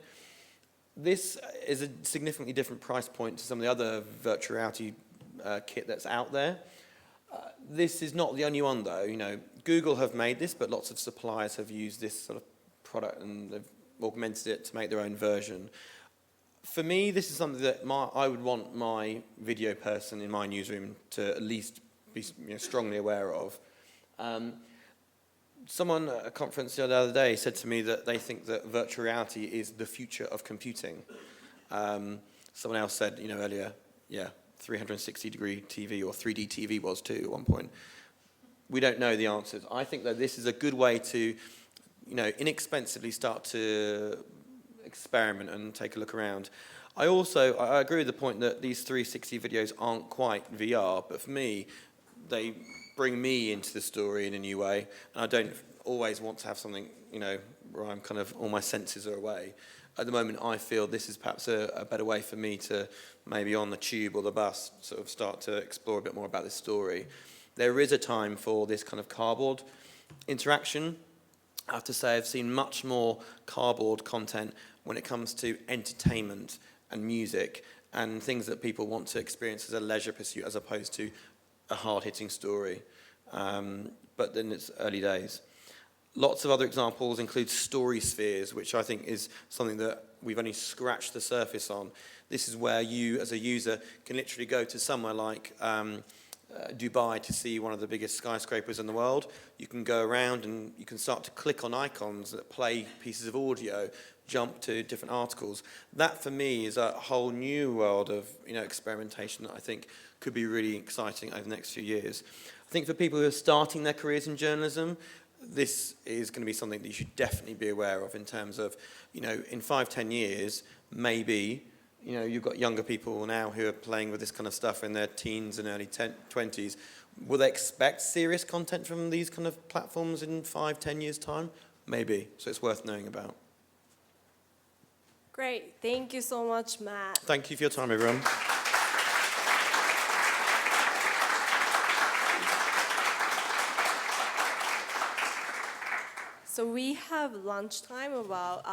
This is a significantly different price point to some of the other virtual reality kit that's out there. This is not the only one, though. You know, Google have made this, but lots of suppliers have used this sort of product and they've augmented it to make their own version. For me, this is something that I would want my video person in my newsroom to at least be strongly aware of. Someone at a conference the other day said to me that they think that virtual reality is the future of computing. Someone else said, earlier, 360-degree TV or 3D TV was too at one point. We don't know the answers. I think that this is a good way to, inexpensively start to experiment and take a look around. I agree with the point that these 360 videos aren't quite VR, but for me, they bring me into the story in a new way, and I don't always want to have something, where I'm kind of, all my senses are away. At the moment, I feel this is perhaps a better way for me to, maybe on the tube or the bus, sort of start to explore a bit more about this story. There is a time for this kind of cardboard interaction. I have to say I've seen much more cardboard content when it comes to entertainment and music and things that people want to experience as a leisure pursuit as opposed to a hard-hitting story. But then it's early days. Lots of other examples include story spheres, which I think is something that we've only scratched the surface on. This is where you, as a user, can literally go to somewhere like Dubai to see one of the biggest skyscrapers in the world. You can go around and you can start to click on icons that play pieces of audio, jump to different articles. That, for me, is a whole new world of experimentation that I think could be really exciting over the next few years. I think for people who are starting their careers in journalism, this is going to be something that you should definitely be aware of in terms of, in 5-10 years, maybe, you've got younger people now who are playing with this kind of stuff in their teens and early 20s. Will they expect serious content from these kind of platforms in 5-10 years' time? Maybe. So it's worth knowing about. Great. Thank you so much, Matt. Thank you for your time, everyone. So we have lunchtime about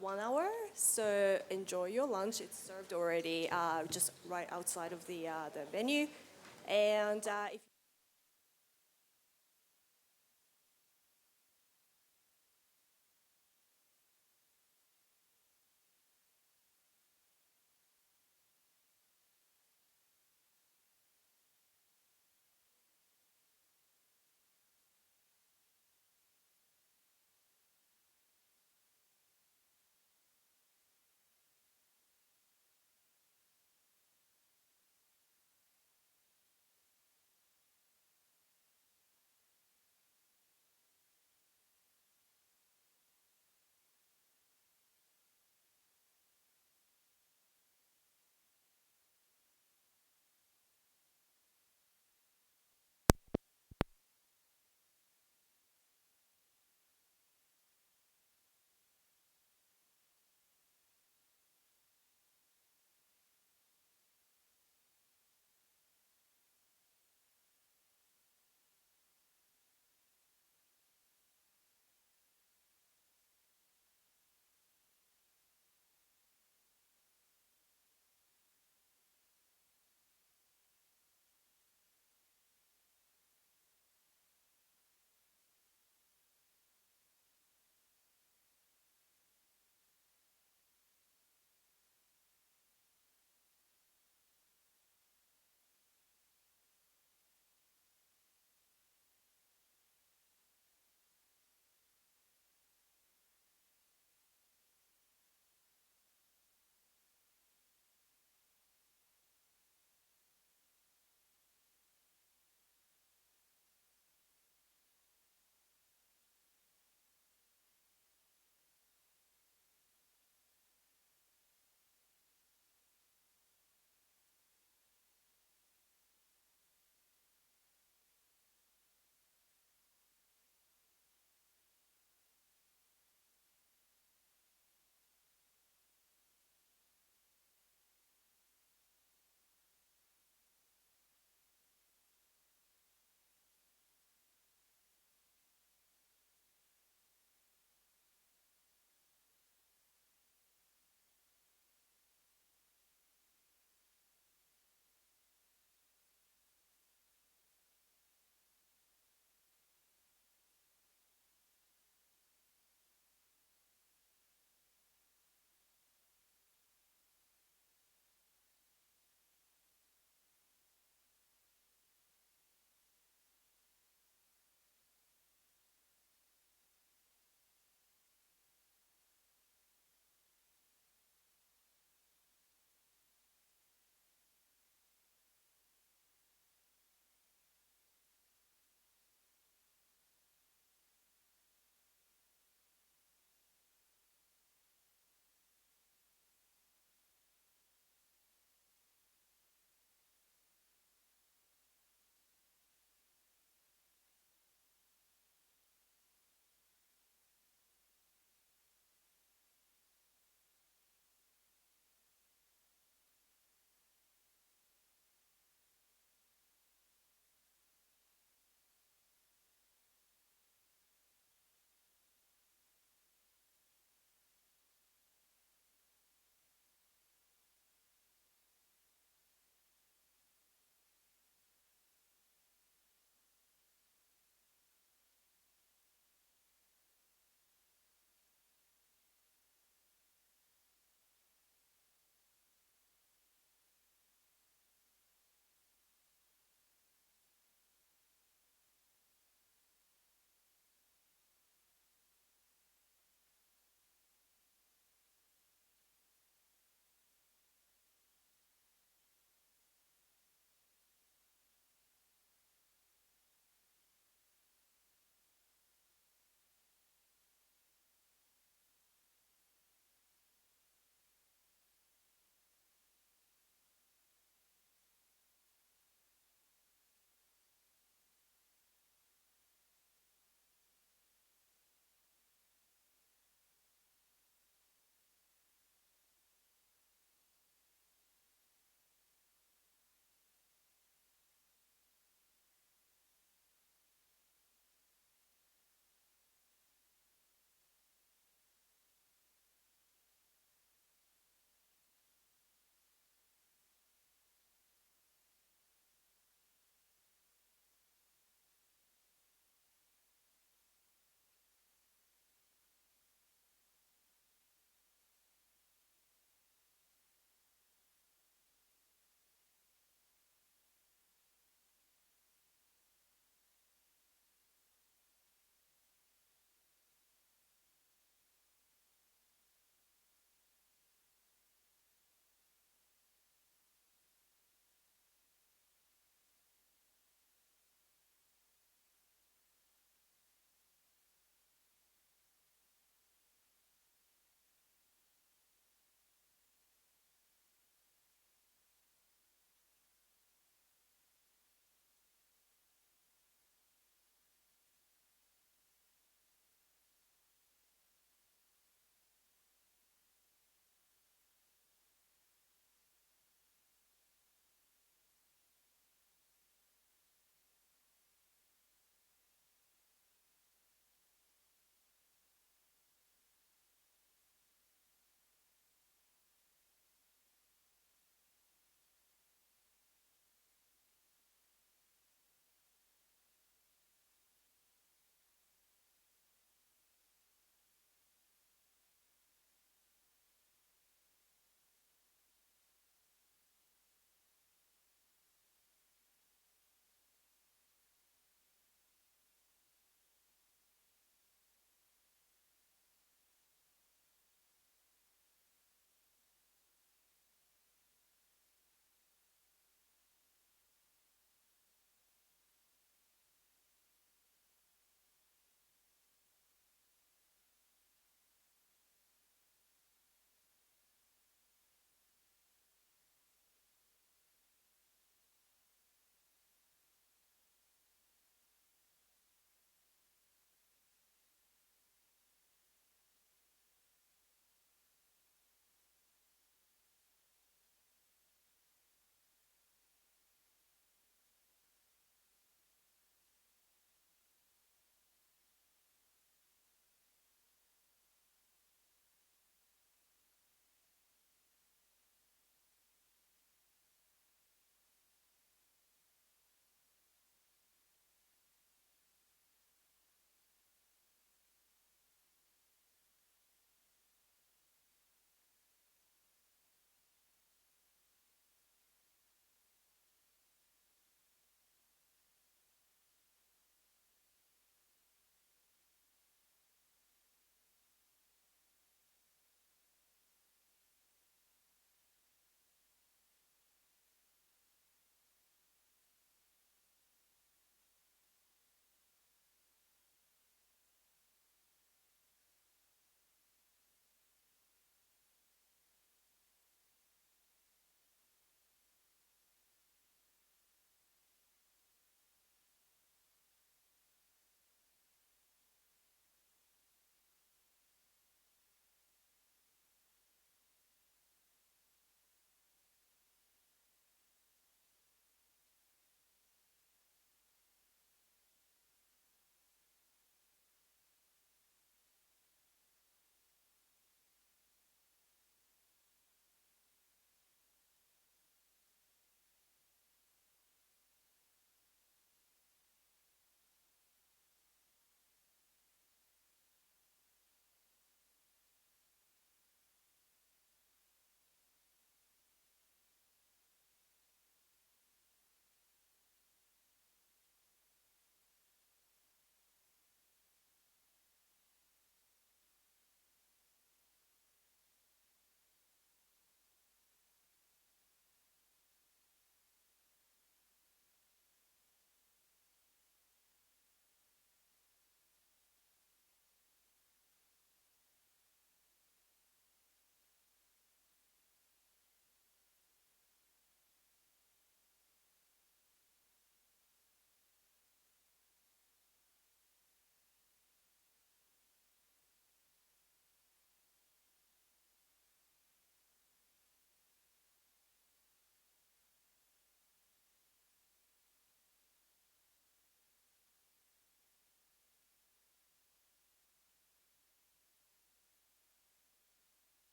1 hour. So enjoy your lunch. It's served already, just right outside of the venue. And if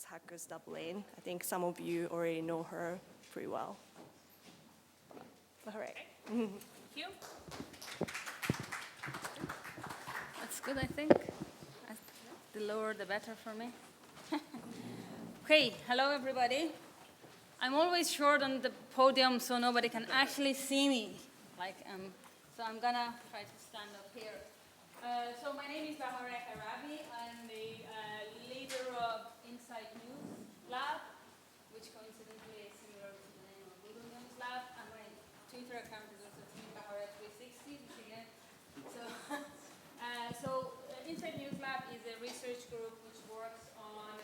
Hacks Hackers Dublin. I think some of you already know her pretty well. Hooray. Thank you. That's good, I think. The lower, the better for me. Okay, hello everybody. I'm always short on the podium so nobody can actually see me. So I'm gonna try to stand up here. So my name is Bahareh Harabi. I'm the leader of Inside News Lab, which coincidentally is similar to the name of Google News Lab. And my Twitter account is also Team Bahareh360, which again. So Inside News Lab is a research group which works on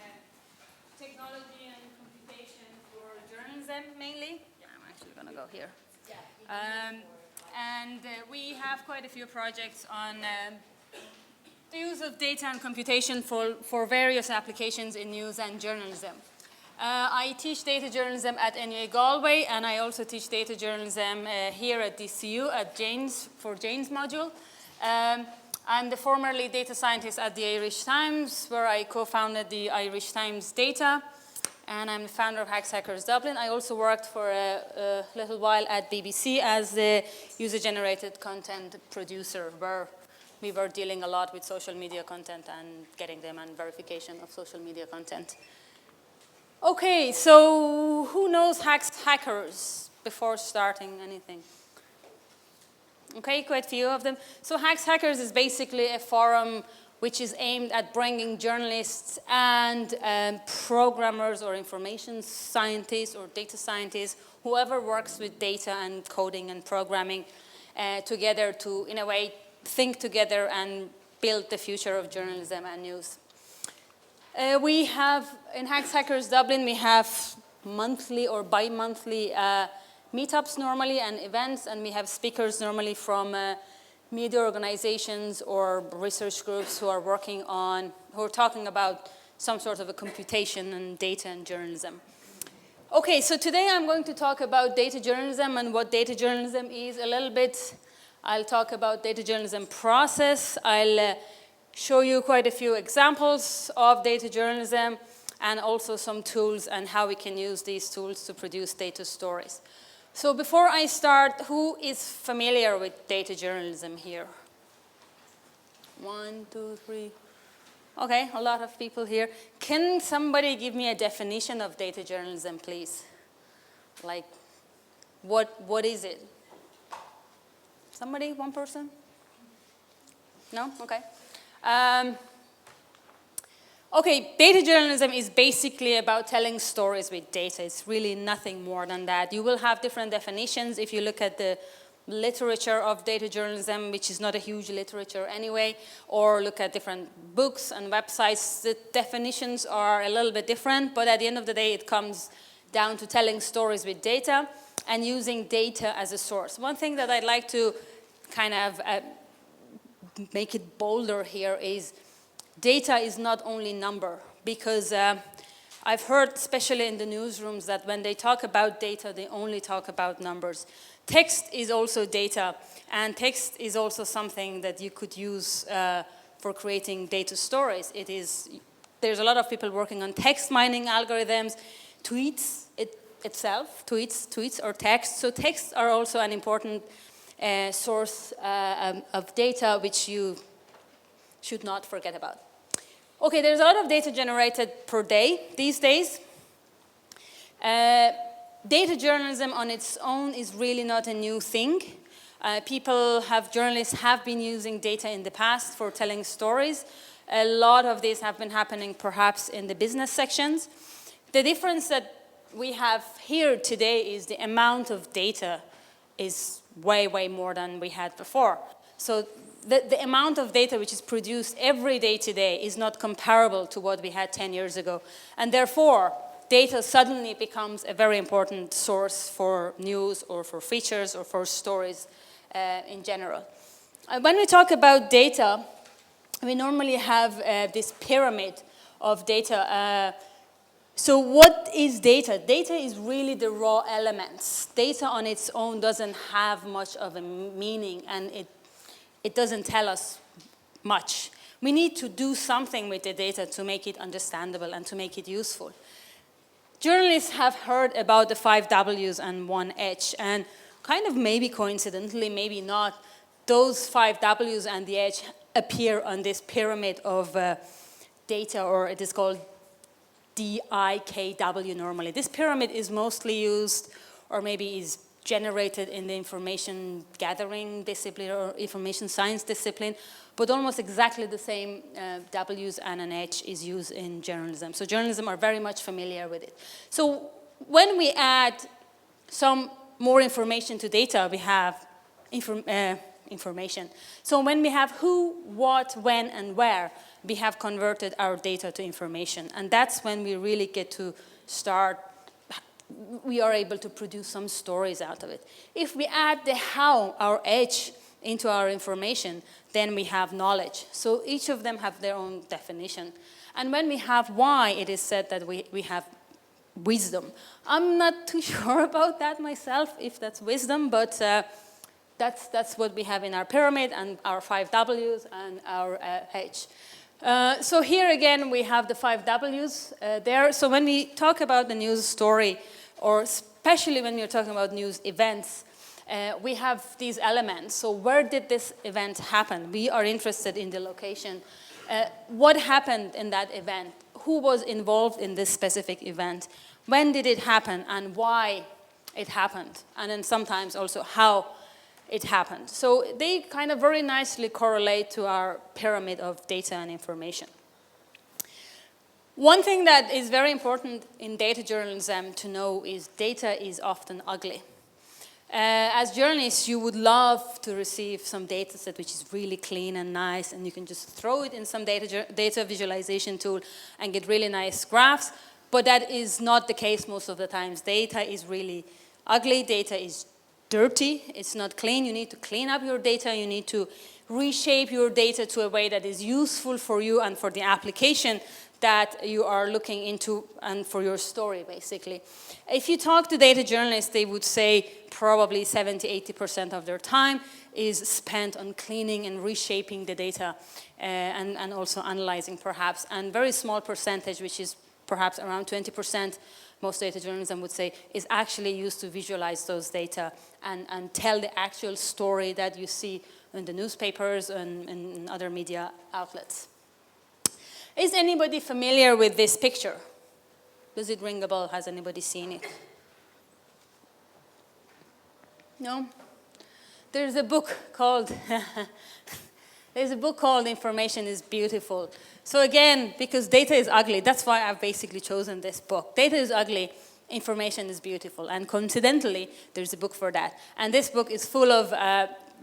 technology and computation for journalism mainly. I'm actually going to go here. And we have quite a few projects on the use of data and computation for various applications in news and journalism. I teach data journalism at NUA Galway, and I also teach data journalism here at DCU at Jane's module. I'm the formerly data scientist at the Irish Times, where I co-founded the Irish Times Data, and I'm the founder of Hacks Hackers Dublin. I also worked for a little while at BBC as the user-generated content producer, where we were dealing a lot with social media content and getting them and verification of social media content. Okay, so who knows Hacks Hackers before starting anything? Okay, quite a few of them. So Hacks Hackers is basically a forum which is aimed at bringing journalists and programmers or information scientists or data scientists, whoever works with data and coding and programming together to, in a way, think together and build the future of journalism and news. We have, in Hacks Hackers Dublin, we have monthly or bi-monthly meetups normally and events, and we have speakers normally from media organizations or research groups who are talking about some sort of a computation and data and journalism. Okay, so today I'm going to talk about data journalism and what data journalism is a little bit. I'll talk about data journalism process. I'll show you quite a few examples of data journalism and also some tools and how we can use these tools to produce data stories. So before I start, who is familiar with data journalism here? 1, 2, 3. Okay, a lot of people here. Can somebody give me a definition of data journalism, please? Like, what is it? Somebody, one person? No? Okay. Okay, data journalism is basically about telling stories with data. It's really nothing more than that. You will have different definitions if you look at the literature of data journalism, which is not a huge literature anyway, or look at different books and websites. The definitions are a little bit different, but at the end of the day, it comes down to telling stories with data and using data as a source. One thing that I'd like to kind of make it bolder here is data is not only number, because I've heard, especially in the newsrooms, that when they talk about data, they only talk about numbers. Text is also data, and text is also something that you could use for creating data stories. There's a lot of people working on text mining algorithms, tweets or text. So texts are also an important source of data, which you should not forget about. Okay, there's a lot of data generated per day these days. Data journalism on its own is really not a new thing. Journalists have been using data in the past for telling stories. A lot of these have been happening perhaps in the business sections. The difference that we have here today is the amount of data is way, way more than we had before. So the amount of data which is produced every day today is not comparable to what we had 10 years ago. And therefore, data suddenly becomes a very important source for news or for features or for stories in general. When we talk about data, we normally have this pyramid of data. So what is data? Data is really the raw elements. Data on its own doesn't have much of a meaning, and it doesn't tell us much. We need to do something with the data to make it understandable and to make it useful. Journalists have heard about the 5 Ws and 1 H, and kind of maybe coincidentally, maybe not, those 5 Ws and the H appear on this pyramid of data, or it is called DIKW normally. This pyramid is mostly used, or maybe is generated in the information gathering discipline or information science discipline, but almost exactly the same W's and an H is used in journalism. So journalism are very much familiar with it. So when we add some more information to data, we have information. So when we have who, what, when, and where, we have converted our data to information. And that's when we really get to start, we are able to produce some stories out of it. If we add the how, our H, into our information, then we have knowledge. So each of them have their own definition. And when we have why, it is said that we have wisdom. I'm not too sure about that myself, if that's wisdom, but that's what we have in our pyramid and our 5 Ws and our H. So here again, we have the 5 Ws there. So when we talk about the news story, or especially when we're talking about news events, we have these elements. So where did this event happen? We are interested in the location. What happened in that event? Who was involved in this specific event? When did it happen and why it happened? And then sometimes also how it happened. So they kind of very nicely correlate to our pyramid of data and information. One thing that is very important in data journalism to know is data is often ugly. As journalists, you would love to receive some data set which is really clean and nice, and you can just throw it in some data visualization tool and get really nice graphs, but that is not the case most of the times. Data is really ugly, data is dirty, it's not clean. You need to clean up your data, you need to reshape your data to a way that is useful for you and for the application that you are looking into and for your story, basically. If you talk to data journalists, they would say probably 70–80% of their time is spent on cleaning and reshaping the data and also analyzing perhaps, and very small percentage, which is perhaps around 20%, most data journalism would say, is actually used to visualize those data and tell the actual story that you see in the newspapers and in other media outlets. Is anybody familiar with this picture? Does it ring a bell? Has anybody seen it? No? There's a book called Information is Beautiful. So again, because data is ugly, that's why I've basically chosen this book. Data is ugly, information is beautiful. And coincidentally, there's a book for that. And this book is full of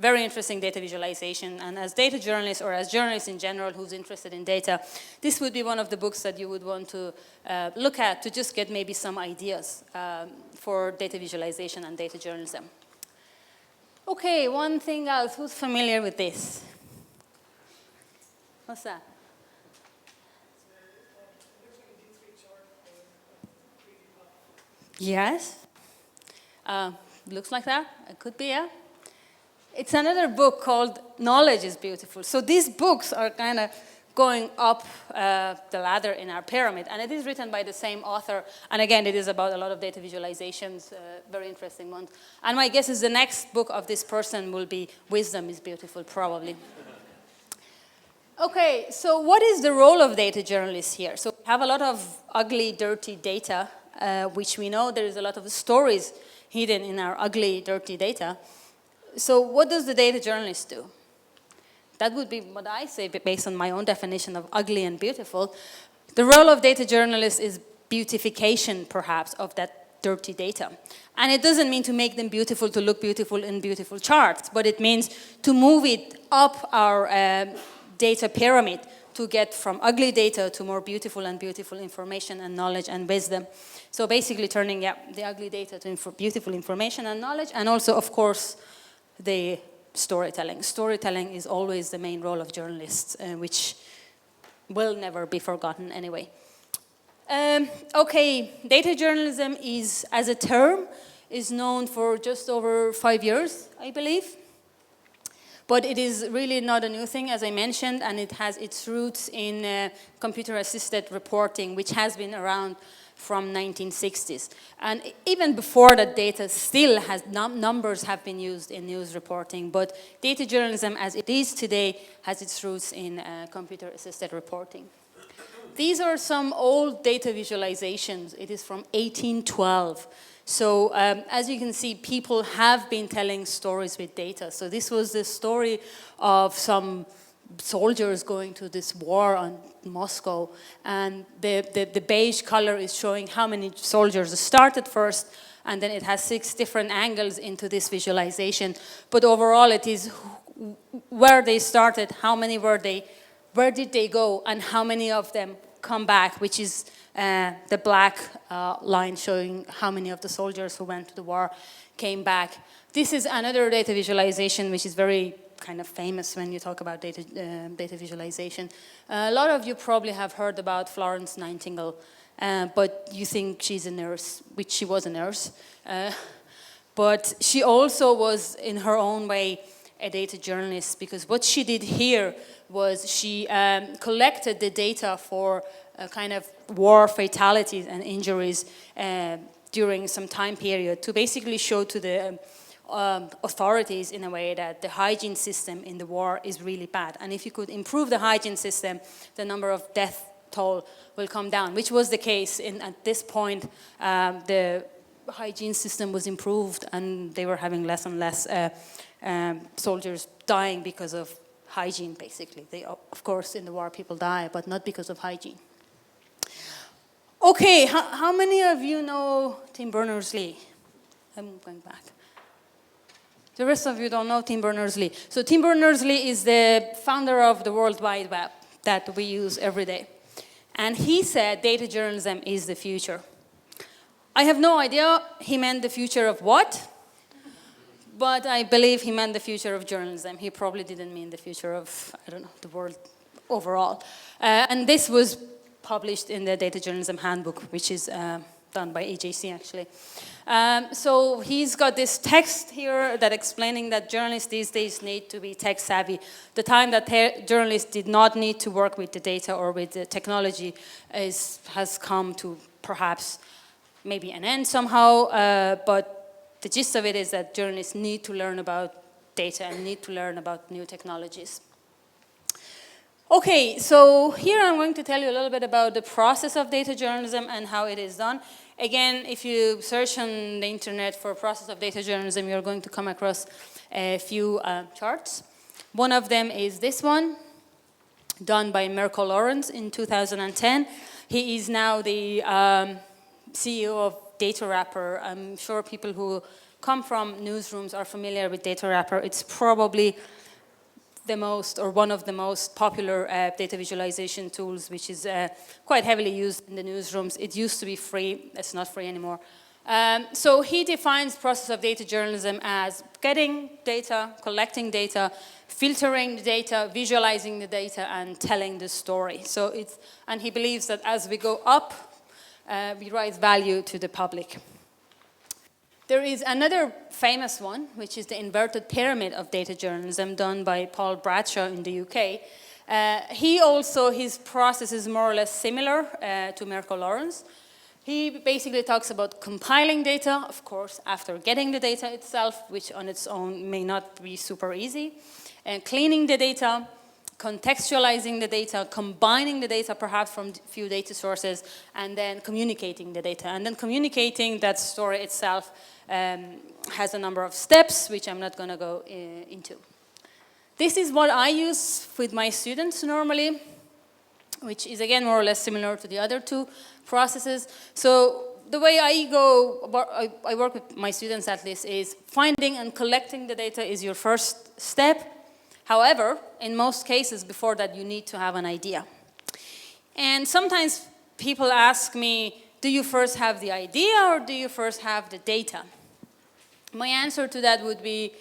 very interesting data visualization. And as data journalists, or as journalists in general who's interested in data, this would be one of the books that you would want to look at to just get maybe some ideas for data visualization and data journalism. Okay, one thing else. Who's familiar with this? What's that? Yes. Looks like that. It could be, yeah. It's another book called Knowledge is Beautiful. So these books are kind of going up the ladder in our pyramid. And it is written by the same author. And again, it is about a lot of data visualizations, very interesting ones. And my guess is the next book of this person will be Wisdom is Beautiful, probably. Okay, so what is the role of data journalists here? So we have a lot of ugly, dirty data, which we know there is a lot of stories hidden in our ugly, dirty data. So what does the data journalist do? That would be what I say based on my own definition of ugly and beautiful. The role of data journalists is beautification, perhaps, of that dirty data. And it doesn't mean to make them beautiful, to look beautiful in beautiful charts, but it means to move it up our data pyramid to get from ugly data to more beautiful and beautiful information and knowledge and wisdom. So basically turning the ugly data to beautiful information and knowledge, and also, of course, the storytelling. Storytelling is always the main role of journalists, which will never be forgotten anyway. Okay, data journalism is, as a term, is known for just over 5 years, I believe. But it is really not a new thing, as I mentioned, and it has its roots in computer-assisted reporting, which has been around from 1960s. And even before that, data still has, numbers have been used in news reporting, but data journalism as it is today has its roots in computer-assisted reporting. These are some old data visualizations. It is from 1812. So as you can see, people have been telling stories with data. So this was the story of some soldiers going to this war on Moscow, and the beige color is showing how many soldiers started first, and then it has 6 different angles into this visualization. But overall, it is where they started, how many were they, where did they go, and how many of them come back, which is the black line showing how many of the soldiers who went to the war came back. This is another data visualization which is very kind of famous when you talk about data visualization. A lot of you probably have heard about Florence Nightingale, but you think she's a nurse, which she was a nurse. But she also was, in her own way, a data journalist, because what she did here was she collected the data for kind of war fatalities and injuries during some time period to basically show to the authorities in a way that the hygiene system in the war is really bad. And if you could improve the hygiene system, the number of death toll will come down, which was the case. At this point, the hygiene system was improved and they were having less and less soldiers dying because of hygiene, basically. Of course, in the war, people die, but not because of hygiene. Okay, how many of you know Tim Berners-Lee? I'm going back. The rest of you don't know Tim Berners-Lee. So Tim Berners-Lee is the founder of the World Wide Web that we use every day. And he said data journalism is the future. I have no idea he meant the future of what, but I believe he meant the future of journalism. He probably didn't mean the future of, I don't know, the world overall. And this was published in the Data Journalism Handbook, which is done by AJC, actually. So he's got this text here that explaining that journalists these days need to be tech savvy. The time that journalists did not need to work with the data or with the technology has come to perhaps maybe an end somehow, but the gist of it is that journalists need to learn about data and need to learn about new technologies. Okay, so here I'm going to tell you a little bit about the process of data journalism and how it is done. Again, if you search on the internet for process of data journalism, you're going to come across a few charts. One of them is this one, done by Mirko Lawrence in 2010. He is now the CEO of Data Wrapper. I'm sure people who come from newsrooms are familiar with Data Wrapper. It's probably the most, or one of the most popular data visualization tools, which is quite heavily used in the newsrooms. It used to be free. It's not free anymore. So he defines process of data journalism as getting data, collecting data, filtering the data, visualizing the data, and telling the story. So and he believes that as we go up, we raise value to the public. There is another famous one, which is the inverted pyramid of data journalism, done by Paul Bradshaw in the UK. His process is more or less similar to Mirko Lawrence. He basically talks about compiling data, of course, after getting the data itself, which on its own may not be super easy, and cleaning the data, contextualizing the data, combining the data perhaps from a few data sources, and then communicating the data. And then communicating that story itself has a number of steps, which I'm not going to go into. This is what I use with my students normally, which is again more or less similar to the other two processes. So the way I work with my students at least is finding and collecting the data is your first step. However, in most cases before that you need to have an idea. And sometimes people ask me, do you first have the idea or do you first have the data? My answer to that would be,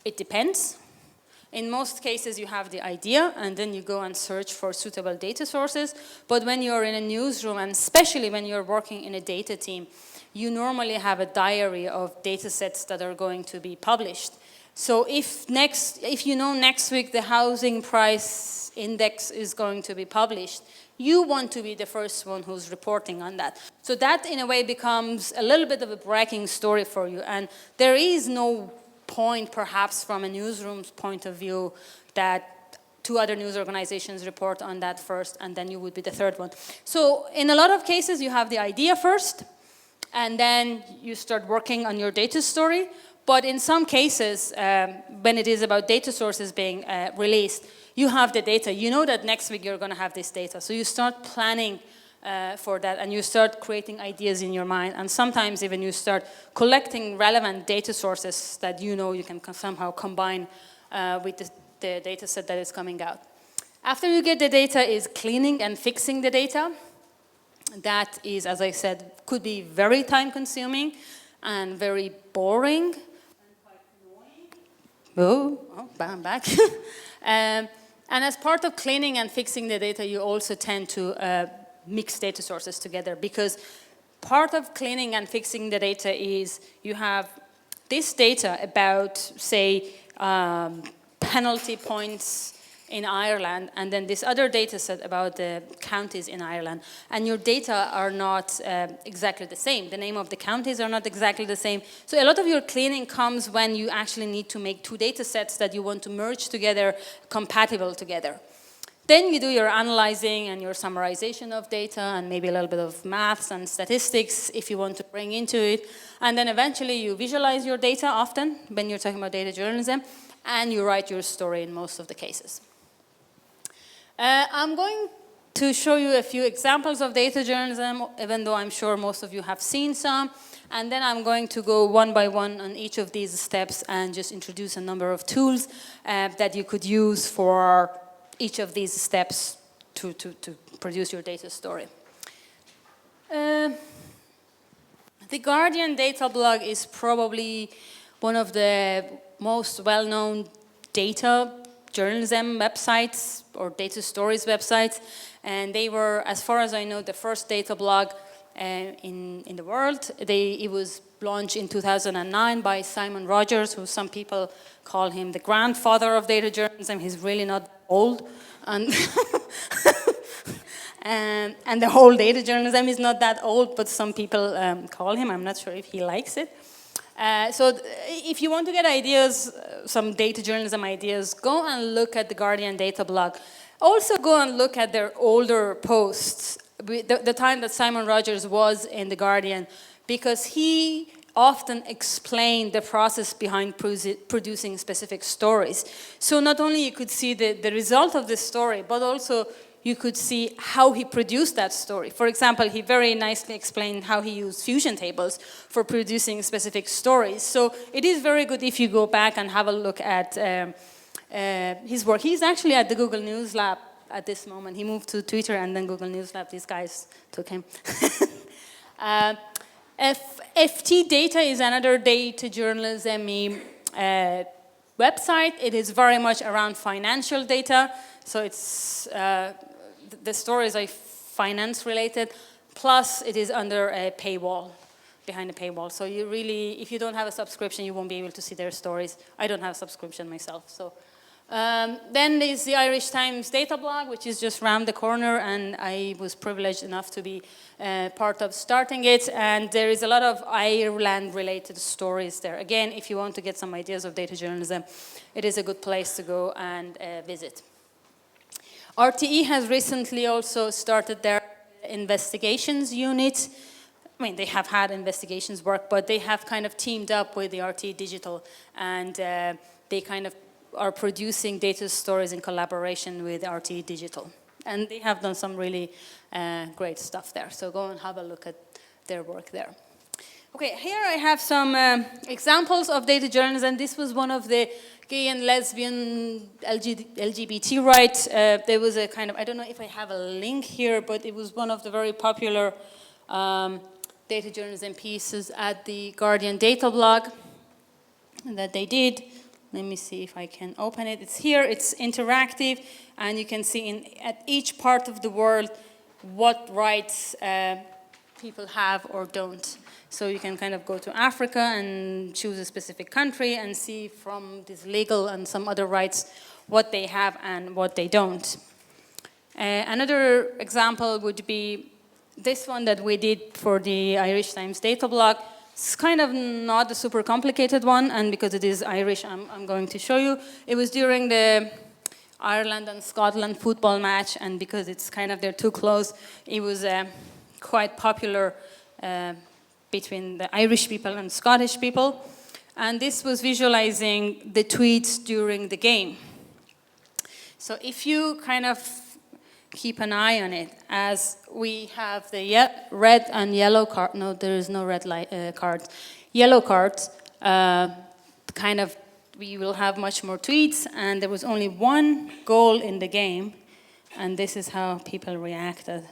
it depends. In most cases, you have the idea, and then you go and search for suitable data sources. But when you're in a newsroom, and especially when you're working in a data team, you normally have a diary of data sets that are going to be published. So if you know next week the housing price index is going to be published, you want to be the first one who's reporting on that. So that in a way becomes a little bit of a breaking story for you. And there is no point, perhaps from a newsroom's point of view, that 2 other news organizations report on that first, and then you would be the third one. So in a lot of cases, you have the idea first, and then you start working on your data story. But in some cases, when it is about data sources being released, you have the data. You know that next week you're going to have this data. So you start planning for that, and you start creating ideas in your mind. And sometimes even you start collecting relevant data sources that you know you can somehow combine with the data set that is coming out. After you get the data is cleaning and fixing the data. That is, as I said, could be very time-consuming and very boring. I'm back. And as part of cleaning and fixing the data, you also tend to mix data sources together, because part of cleaning and fixing the data is you have this data about, say, penalty points in Ireland, and then this other data set about the counties in Ireland, and your data are not exactly the same. The name of the counties are not exactly the same. So a lot of your cleaning comes when you actually need to make 2 data sets that you want to merge together, compatible together. Then you do your analyzing and your summarization of data, and maybe a little bit of maths and statistics if you want to bring into it. And then eventually you visualize your data often when you're talking about data journalism, and you write your story in most of the cases. I'm going to show you a few examples of data journalism, even though I'm sure most of you have seen some. And then I'm going to go one by one on each of these steps and just introduce a number of tools that you could use for each of these steps to produce your data story. The Guardian data blog is probably one of the most well-known data journalism websites or data stories websites, and they were, as far as I know, the first data blog in the world. It was launched in 2009 by Simon Rogers, who some people call him the grandfather of data journalism. He's really not old, and and the whole data journalism is not that old, but some people call him. I'm not sure if he likes it. So if you want to get ideas, some data journalism ideas, go and look at the Guardian data blog. Also go and look at their older posts, the time that Simon Rogers was in the Guardian, because he often explained the process behind producing specific stories. So not only you could see the result of the story, but also you could see how he produced that story. For example, he very nicely explained how he used fusion tables for producing specific stories. So it is very good if you go back and have a look at his work. He's actually at the Google News Lab at this moment. He moved to Twitter and then Google News Lab. These guys took him. FT Data is another data journalism website. It is very much around financial data. So it's the stories are finance related, plus it is under a paywall, behind a paywall. So you really, if you don't have a subscription, you won't be able to see their stories. I don't have a subscription myself. So then there's the Irish Times data blog, which is just around the corner, and I was privileged enough to be part of starting it. And there is a lot of Ireland-related stories there. Again, if you want to get some ideas of data journalism, it is a good place to go and visit. RTE has recently also started their investigations unit. I mean, they have had investigations work, but they have kind of teamed up with the RTE Digital, and they kind of are producing data stories in collaboration with RTE Digital. And they have done some really great stuff there. So go and have a look at their work there. Okay, here I have some examples of data journalism. This was one of the gay and lesbian LGBT rights. There was a kind of, I don't know if I have a link here, but it was one of the very popular data journalism pieces at the Guardian data blog that they did. Let me see if I can open it. It's here, it's interactive, and you can see at each part of the world what rights people have or don't. So you can kind of go to Africa and choose a specific country and see from this legal and some other rights what they have and what they don't. Another example would be this one that we did for the Irish Times data blog. It's kind of not a super complicated one, and because it is Irish, I'm going to show you. It was during the Ireland and Scotland football match, and because it's kind of, they're too close, it was quite popular between the Irish people and Scottish people. And this was visualizing the tweets during the game. So if you kind of keep an eye on it, as we have the red and yellow card, no, there is no red card, yellow cards, kind of, we will have much more tweets, and there was only one goal in the game, and this is how people reacted.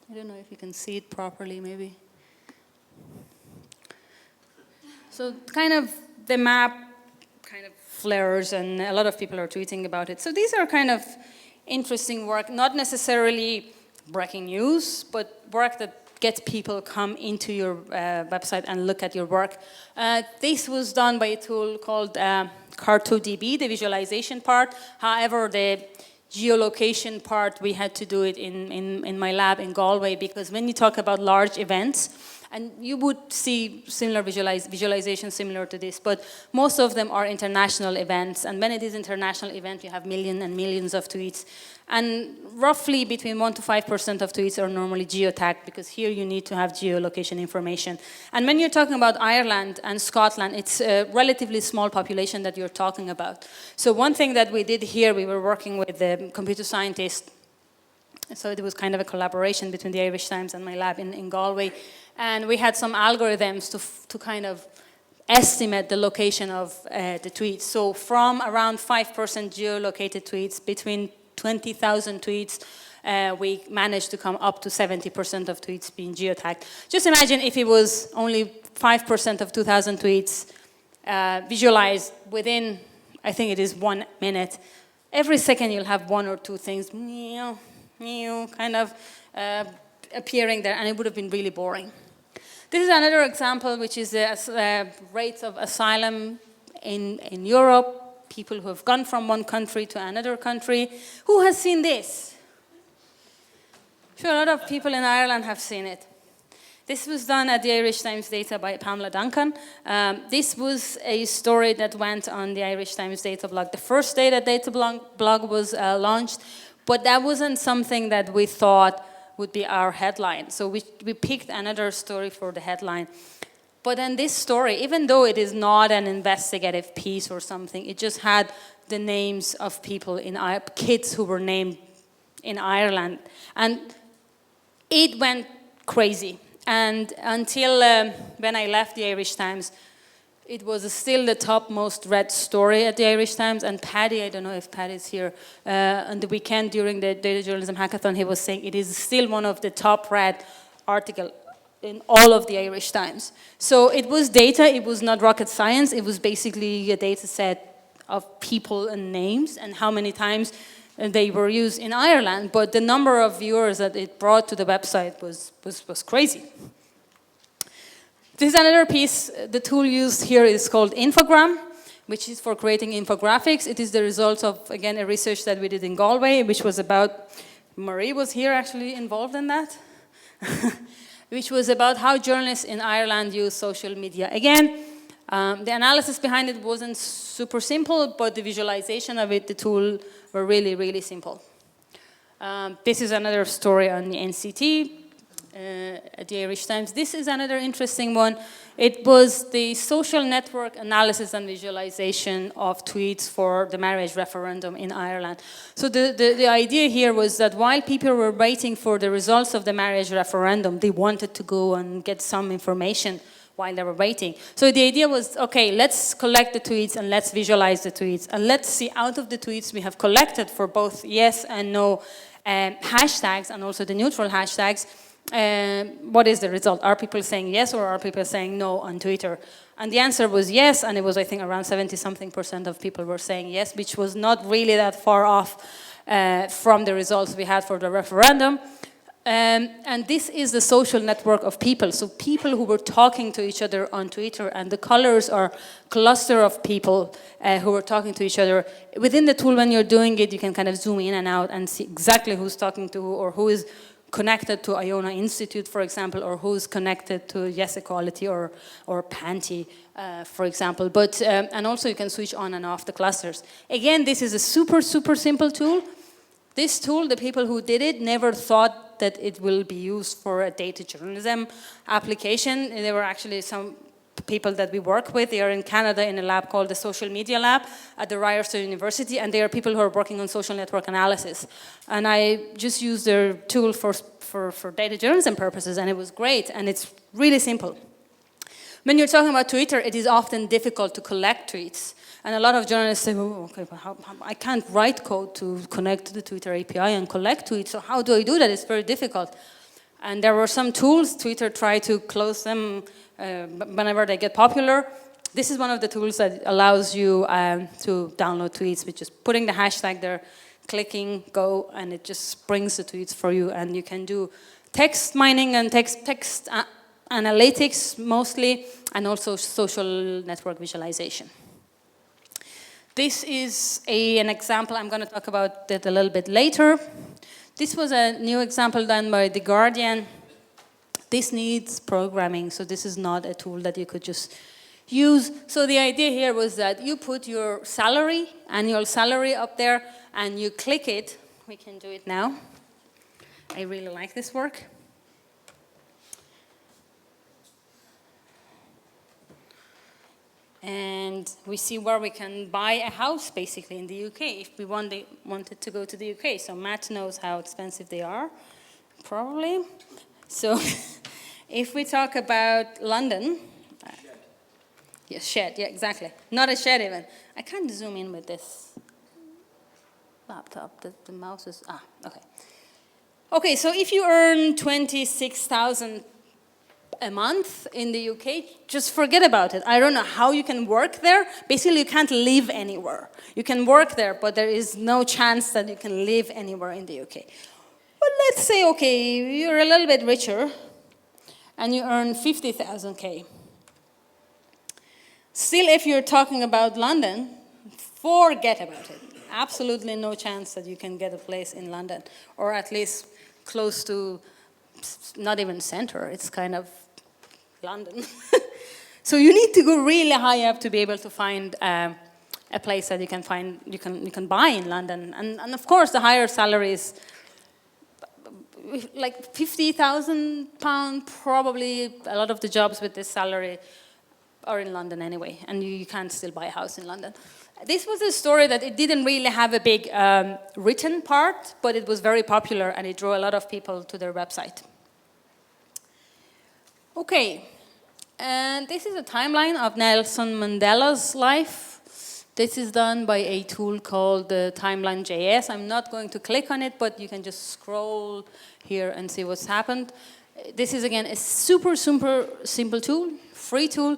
I don't know if you can see it properly, maybe. So kind of the map kind of flares, and a lot of people are tweeting about it. So these are kind of interesting work, not necessarily breaking news, but work that gets people come into your website and look at your work. This was done by a tool called Car2DB, the visualization part. However, the geolocation part, we had to do it in my lab in Galway, because when you talk about large events, and you would see similar visualization similar to this, but most of them are international events. And when it is international event, you have millions and millions of tweets. And roughly between 1% to 5% of tweets are normally geotagged, because here you need to have geolocation information. And when you're talking about Ireland and Scotland, it's a relatively small population that you're talking about. So one thing that we did here, we were working with the computer scientist. So it was kind of a collaboration between the Irish Times and my lab in Galway. And we had some algorithms to kind of estimate the location of the tweets. So from around 5% geolocated tweets, between 20,000 tweets, we managed to come up to 70% of tweets being geotagged. Just imagine if it was only 5% of 2,000 tweets visualized within, I think it is 1 minute. Every second you'll have one or two things kind of appearing there, and it would have been really boring. This is another example, which is the rates of asylum in Europe, people who have gone from one country to another country. Who has seen this? Sure, a lot of people in Ireland have seen it. This was done at the Irish Times Data by Pamela Duncan. This was a story that went on the Irish Times Data blog. The first day that Data blog was launched, but that wasn't something that we thought would be our headline. So we picked another story for the headline. But then this story, even though it is not an investigative piece or something, it just had the names of people, kids who were named in Ireland. And it went crazy. And until when I left the Irish Times, it was still the top most read story at the Irish Times. And Paddy, I don't know if Paddy's here, on the weekend during the Data Journalism Hackathon, he was saying it is still one of the top read articles in all of the Irish Times. So it was data, it was not rocket science, it was basically a data set of people and names and how many times they were used in Ireland. But the number of viewers that it brought to the website was crazy. This is another piece. The tool used here is called Infogram, which is for creating infographics. It is the result of, again, a research that we did in Galway, which was about, Marie was here actually involved in that, which was about how journalists in Ireland use social media. Again, the analysis behind it wasn't super simple, but the visualization of it, the tool, were really, really simple. This is another story on the NCT. At the Irish Times. This is another interesting one. It was the social network analysis and visualization of tweets for the marriage referendum in Ireland. So the idea here was that while people were waiting for the results of the marriage referendum, they wanted to go and get some information while they were waiting. So the idea was, okay, let's collect the tweets and let's visualize the tweets. And let's see out of the tweets we have collected for both yes and no hashtags and also the neutral hashtags, what is the result? Are people saying yes or are people saying no on Twitter? And the answer was yes, and it was, I think, around 70-something% of people were saying yes, which was not really that far off from the results we had for the referendum. And this is the social network of people. So people who were talking to each other on Twitter, and the colors are cluster of people who were talking to each other. Within the tool, when you're doing it, you can kind of zoom in and out and see exactly who's talking to who, or who is connected to Iona Institute, for example, or who's connected to Yes Equality or Panty, for example. But, and also you can switch on and off the clusters. Again, this is a super, super simple tool. This tool, the people who did it never thought that it will be used for a data journalism application. There were actually some people that we work with. They are in Canada in a lab called the Social Media Lab at the Ryerson University, and they are people who are working on social network analysis. And I just used their tool for data journalism purposes, and it was great, and it's really simple. When you're talking about Twitter, it is often difficult to collect tweets. And a lot of journalists say, oh, okay, but I can't write code to connect to the Twitter API and collect tweets, so how do I do that? It's very difficult. And there were some tools, Twitter tried to close them whenever they get popular. This is one of the tools that allows you to download tweets with just putting the hashtag there, clicking, go, and it just brings the tweets for you. And you can do text mining and text analytics mostly, and also social network visualization. This is an example. I'm going to talk about that a little bit later. This was a new example done by The Guardian. This needs programming, so this is not a tool that you could just use. So the idea here was that you put your salary, annual salary up there, and you click it. We can do it now. I really like this work. And we see where we can buy a house, basically, in the UK, if we wanted to go to the UK. So Matt knows how expensive they are, probably. So if we talk about London, yes, shed, yeah, exactly. Not a shed even. I can't zoom in with this laptop. The mouse is, okay. Okay, so if you earn 26,000 a month in the UK, just forget about it. I don't know how you can work there. Basically, you can't live anywhere. You can work there, but there is no chance that you can live anywhere in the UK. But let's say, okay, you're a little bit richer, and you earn 50,000 Still, if you're talking about London, forget about it. Absolutely no chance that you can get a place in London, or at least close to, not even center, it's kind of London. So you need to go really high up to be able to find a place that you can buy in London. And of course, the higher salaries, like £50,000, probably a lot of the jobs with this salary are in London anyway, and you can't still buy a house in London. This was a story that it didn't really have a big written part, but it was very popular, and it drew a lot of people to their website. Okay, and this is a timeline of Nelson Mandela's life. This is done by a tool called the Timeline.js. I'm not going to click on it, but you can just scroll here and see what's happened. This is, again, a super, super simple tool, free tool.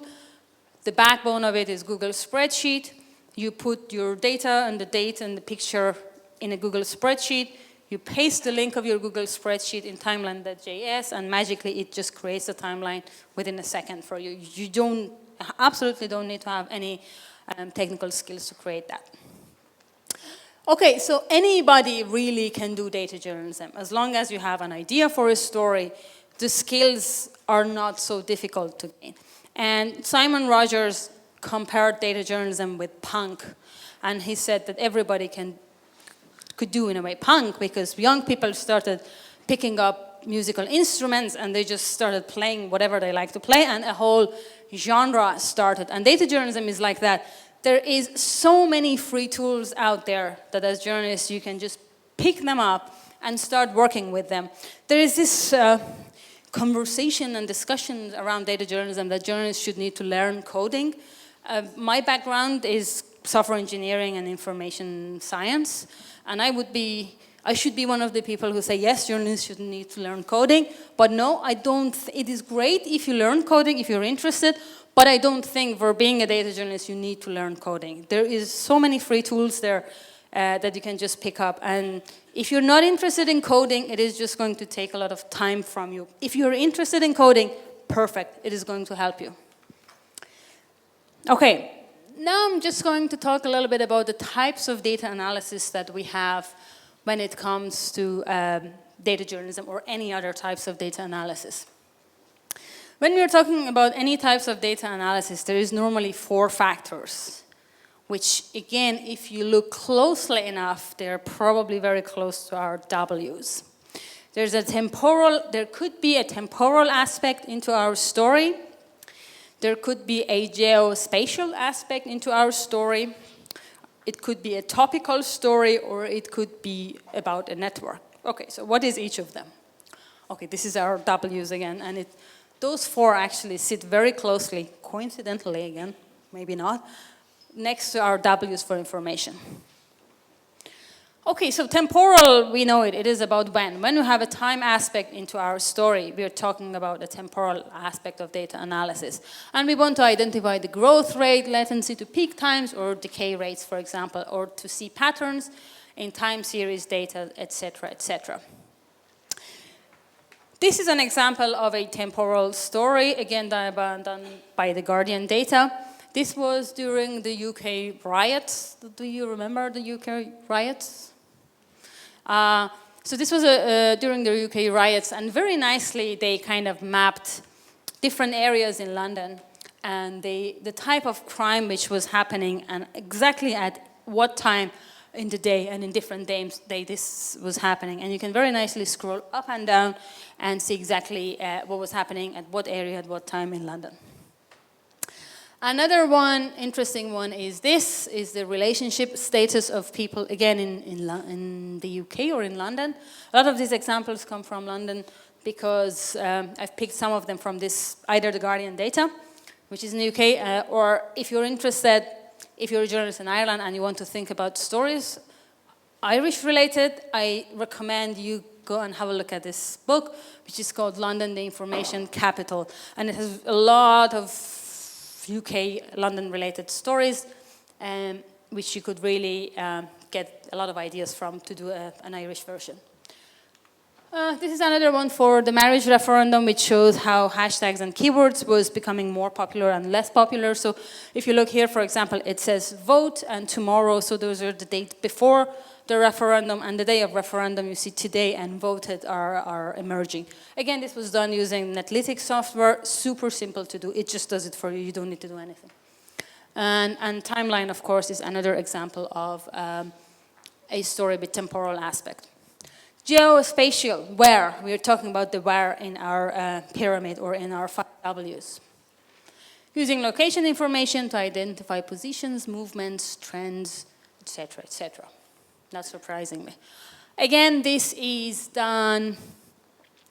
The backbone of it is Google Spreadsheet. You put your data and the date and the picture in a Google Spreadsheet. You paste the link of your Google Spreadsheet in timeline.js, and magically it just creates a timeline within a second for you. You absolutely don't need to have any technical skills to create that. Okay, so anybody really can do data journalism. As long as you have an idea for a story, the skills are not so difficult to gain. And Simon Rogers compared data journalism with punk, and he said that everybody could do, in a way, punk, because young people started picking up musical instruments and they just started playing whatever they like to play, and a whole genre started. And data journalism is like that. There is so many free tools out there that as journalists you can just pick them up and start working with them. There is this conversation and discussion around data journalism that journalists should need to learn coding. My background is software engineering and information science, and I should be one of the people who say, yes, journalists should need to learn coding, but no, I don't. It is great if you learn coding, if you're interested, but I don't think for being a data journalist you need to learn coding. There is so many free tools there. that you can just pick up. And if you're not interested in coding, it is just going to take a lot of time from you. If you're interested in coding, perfect, it is going to help you. Okay, now I'm just going to talk a little bit about the types of data analysis that we have when it comes to data journalism or any other types of data analysis. When we're talking about any types of data analysis, there is normally 4 factors, which again, if you look closely enough, they're probably very close to our W's. There could be a temporal aspect into our story. There could be a geospatial aspect into our story. It could be a topical story, or it could be about a network. Okay, so what is each of them? Okay, this is our W's again, and those 4 actually sit very closely, coincidentally again, maybe not, next to our W's for information. Okay, so temporal, we know it. It is about when. When we have a time aspect into our story, we are talking about a temporal aspect of data analysis. And we want to identify the growth rate, latency to peak times, or decay rates, for example, or to see patterns in time series data, etc., etc. This is an example of a temporal story, again done by the Guardian data. This was during the UK riots. Do you remember the UK riots? So this was during the UK riots, and very nicely they kind of mapped different areas in London and the type of crime which was happening and exactly at what time in the day and in different days this was happening. And you can very nicely scroll up and down and see exactly what was happening at what area at what time in London. Another one, interesting one, is the relationship status of people, again, in the UK or in London. A lot of these examples come from London because I've picked some of them from this, either the Guardian data, which is in the UK, or if you're interested, if you're a journalist in Ireland and you want to think about stories, Irish-related, I recommend you go and have a look at this book, which is called London, the Information Capital. And it has a lot of UK London-related stories, which you could really get a lot of ideas from to do an Irish version. This is another one for the marriage referendum, which shows how hashtags and keywords was becoming more popular and less popular. So if you look here, for example, it says vote and tomorrow, so those are the dates before the referendum, and the day of referendum, you see today and voted are emerging. Again, this was done using Netlytics software, super simple to do. It just does it for you. You don't need to do anything. And timeline, of course, is another example of a story with temporal aspect. Geospatial, where. We are talking about the where in our pyramid or in our 5 Ws. Using location information to identify positions, movements, trends, etc., etc. Not surprisingly. Again, this is done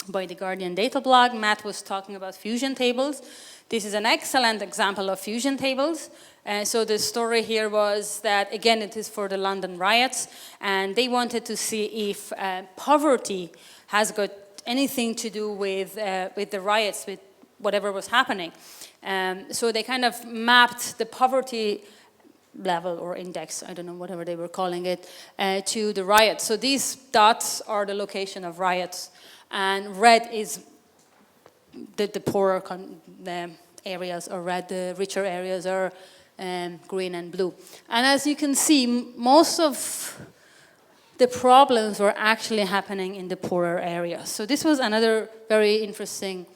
by the Guardian data blog. Matt was talking about fusion tables. This is an excellent example of fusion tables. So the story here was that, again, it is for the London riots, and they wanted to see if poverty has got anything to do with the riots, with whatever was happening. So they kind of mapped the poverty level or index, I don't know, whatever they were calling it, to the riots. So these dots are the location of riots, and red is the poorer areas, or red, the richer areas are green and blue. And as you can see, most of the problems were actually happening in the poorer areas. So this was another very interesting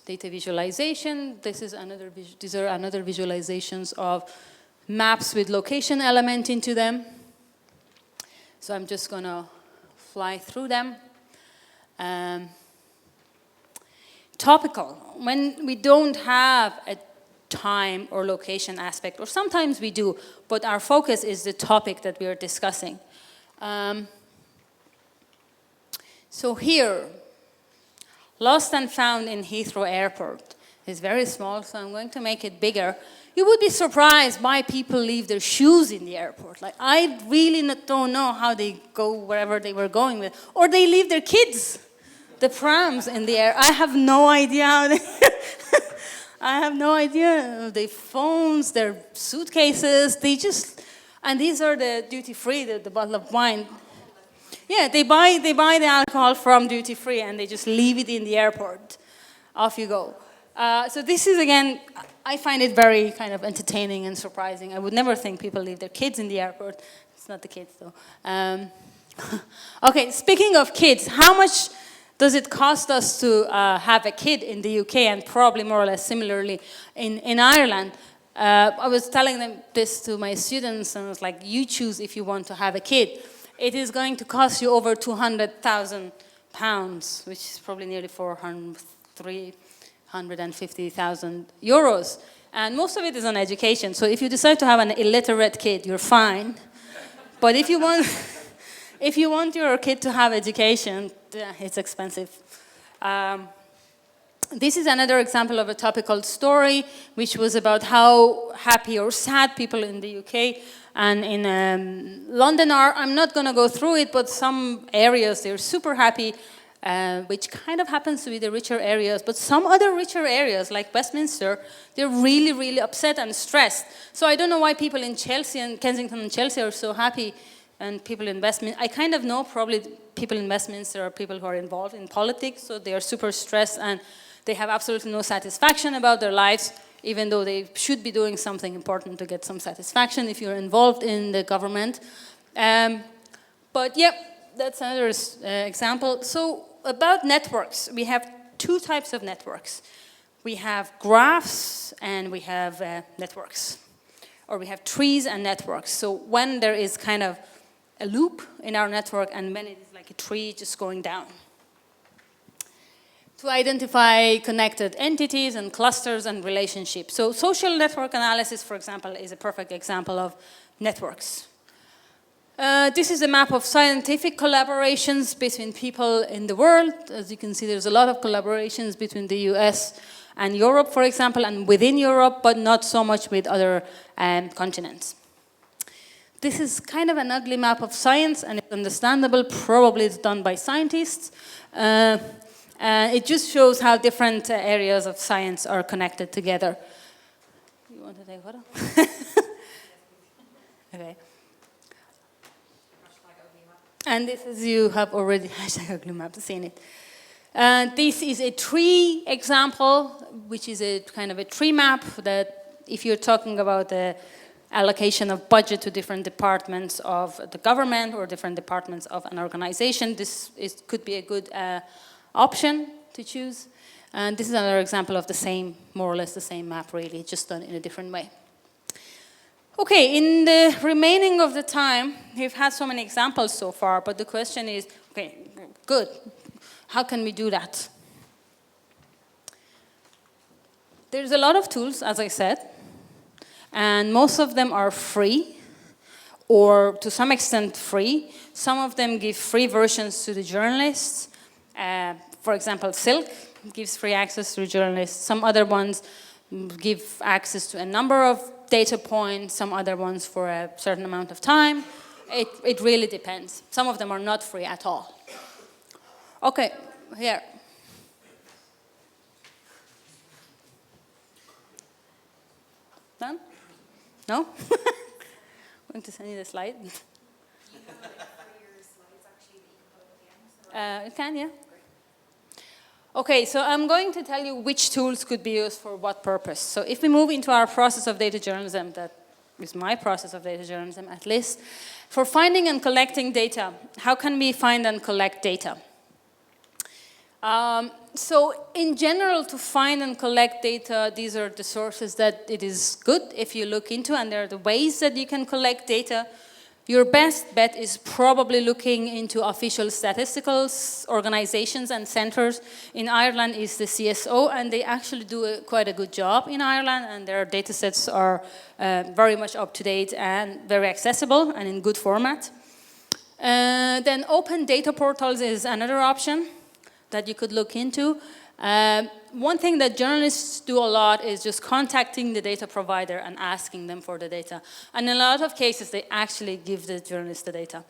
data visualization. These are another visualizations of maps with location element into them. So I'm just going to fly through them. Topical, when we don't have a time or location aspect, or sometimes we do, but our focus is the topic that we are discussing. So here, lost and found in Heathrow Airport is very small, so I'm going to make it bigger. You would be surprised why people leave their shoes in the airport. Like, I really don't know how they go wherever they were going with. Or they leave their kids, the prams in the air. I have no idea how they... I have no idea. Their phones, their suitcases, they just... And these are the duty-free, the bottle of wine. Yeah, they buy the alcohol from duty-free and they just leave it in the airport. Off you go. So this is, again, I find it very kind of entertaining and surprising. I would never think people leave their kids in the airport. It's not the kids, though. Okay, speaking of kids, how much does it cost us to have a kid in the UK, and probably more or less similarly in Ireland? I was telling them this to my students, and I was like, you choose if you want to have a kid. It is going to cost you over £200,000, which is probably nearly 350,000 euros. And most of it is on education. So if you decide to have an illiterate kid, you're fine. But if you want your kid to have education, it's expensive. This is another example of a topical story, which was about how happy or sad people in the UK and in London are. I'm not going to go through it, but some areas, they're super happy, which kind of happens to be the richer areas. But some other richer areas, like Westminster, they're really, really upset and stressed. So I don't know why people in Chelsea and Kensington and Chelsea are so happy, and people in Westminster, I kind of know probably people in Westminster are people who are involved in politics, so they are super stressed and they have absolutely no satisfaction about their lives, even though they should be doing something important to get some satisfaction if you're involved in the government. But yeah, that's another example. So about networks, we have two types of networks. We have graphs and we have networks. Or we have trees and networks. So when there is kind of a loop in our network and when it is like a tree just going down. To identify connected entities and clusters and relationships. So social network analysis, for example, is a perfect example of networks. This is a map of scientific collaborations between people in the world. As you can see, there's a lot of collaborations between the US and Europe, for example, and within Europe, but not so much with other continents. This is kind of an ugly map of science, and it's understandable. Probably it's done by scientists. It just shows how different areas of science are connected together. You want to take a photo? Okay. And this is, you have already, seen it. This is a tree example, which is a kind of a tree map that if you're talking about the allocation of budget to different departments of the government or different departments of an organization, could be a good option to choose. And this is another example of the same, more or less the same map, really, just done in a different way. Okay, in the remaining of the time, we've had so many examples so far, but the question is, okay, good, how can we do that? There's a lot of tools, as I said, and most of them are free, or to some extent free. Some of them give free versions to the journalists. For example, Silk gives free access to journalists. Some other ones give access to a number of data points, some other ones for a certain amount of time. It really depends. Some of them are not free at all. Okay, here. Done? No? I'm going to send you the slide. It can, yeah. Okay, so I'm going to tell you which tools could be used for what purpose. So if we move into our process of data journalism, that is my process of data journalism at least, for finding and collecting data, how can we find and collect data? So in general, to find and collect data, these are the sources that it is good if you look into, and there are the ways that you can collect data. Your best bet is probably looking into official statistical organizations and centers. In Ireland is the CSO, and they actually do quite a good job in Ireland, and their data sets are very much up to date and very accessible and in good format. Then open data portals is another option that you could look into. One thing that journalists do a lot is just contacting the data provider and asking them for the data. And in a lot of cases, they actually give the journalist the data.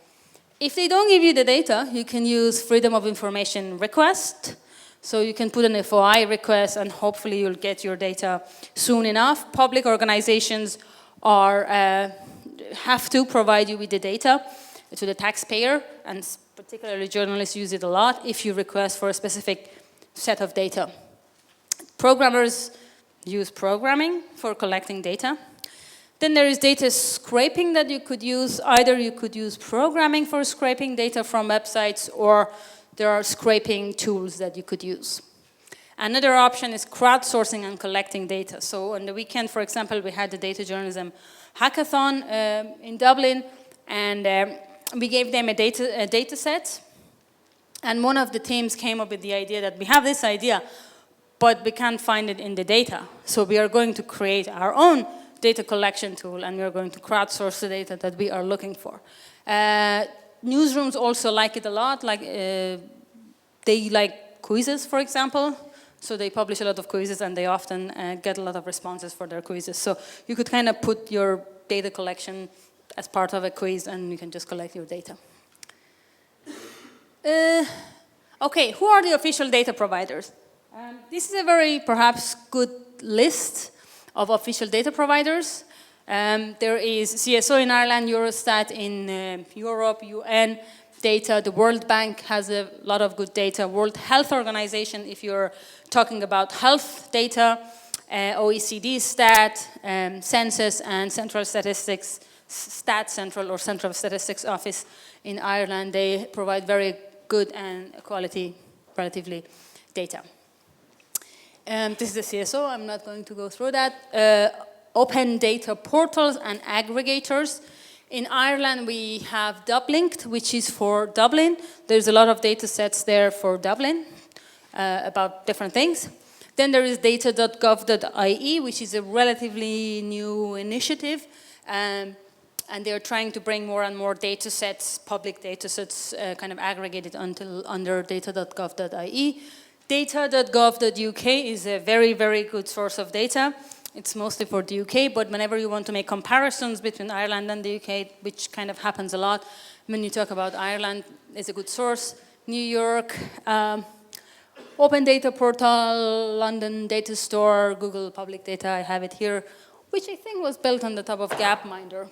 If they don't give you the data, you can use freedom of information request. So you can put an FOI request, and hopefully you'll get your data soon enough. Public organizations are have to provide you with the data to the taxpayer, and particularly journalists use it a lot if you request for a specific set of data. Programmers use programming for collecting data. Then there is data scraping that you could use. Either you could use programming for scraping data from websites, or there are scraping tools that you could use. Another option is crowdsourcing and collecting data. So on the weekend, for example, we had the data journalism hackathon in Dublin, and we gave them a data set. And one of the teams came up with the idea that we have this idea, but we can't find it in the data. So we are going to create our own data collection tool, and we are going to crowdsource the data that we are looking for. Newsrooms also like it a lot. Like they like quizzes, for example. So they publish a lot of quizzes, and they often get a lot of responses for their quizzes. So you could kind of put your data collection as part of a quiz, and you can just collect your data. Okay, who are the official data providers? This is a very, perhaps, good list of official data providers. There is CSO in Ireland, Eurostat in Europe, UN data. The World Bank has a lot of good data. World Health Organization, if you're talking about health data. OECD Stat, Census, and Central Statistics, Stat Central or Central Statistics Office in Ireland. They provide very good and quality, relatively, data. This is the CSO. I'm not going to go through that. Open data portals and aggregators. In Ireland, we have Dublinked, which is for Dublin. There's a lot of data sets there for Dublin about different things. Then there is data.gov.ie, which is a relatively new initiative. And they're trying to bring more and more data sets, public data sets, kind of aggregated under data.gov.ie. Data.gov.uk is a very, very good source of data. It's mostly for the UK, but whenever you want to make comparisons between Ireland and the UK, which kind of happens a lot, when you talk about Ireland, it's a good source. New York, Open Data Portal, London Data Store, Google Public Data, I have it here, which I think was built on the top of Gapminder.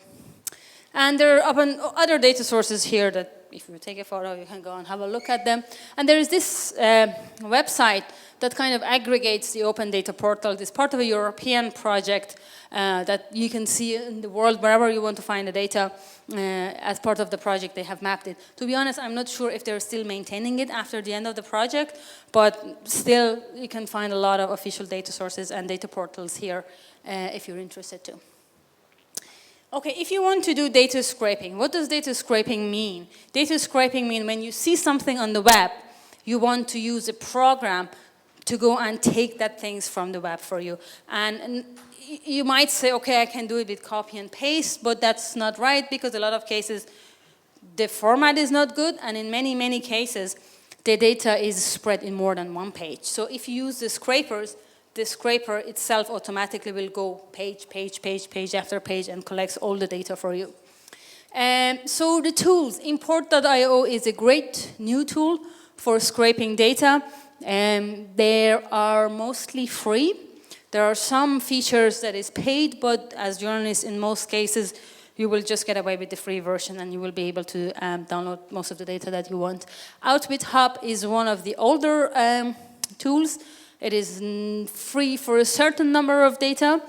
And there are other data sources here that if you take a photo, you can go and have a look at them. And there is this website that kind of aggregates the open data portal. It's part of a European project that you can see in the world, wherever you want to find the data. As part of the project, they have mapped it. To be honest, I'm not sure if they're still maintaining it after the end of the project, but still, you can find a lot of official data sources and data portals here if you're interested too. Okay, if you want to do data scraping, what does data scraping mean? Data scraping means when you see something on the web, you want to use a program to go and take that things from the web for you. And you might say, okay, I can do it with copy and paste, but that's not right, because a lot of cases, the format is not good, and in many, many cases, the data is spread in more than one page. So if you use the scrapers, the scraper itself automatically will go page after page and collects all the data for you. So the tools, import.io is a great new tool for scraping data. They are mostly free. There are some features that is paid, but as journalists, in most cases, you will just get away with the free version and you will be able to download most of the data that you want. Outwit Hub is one of the older tools. It is free for a certain number of data.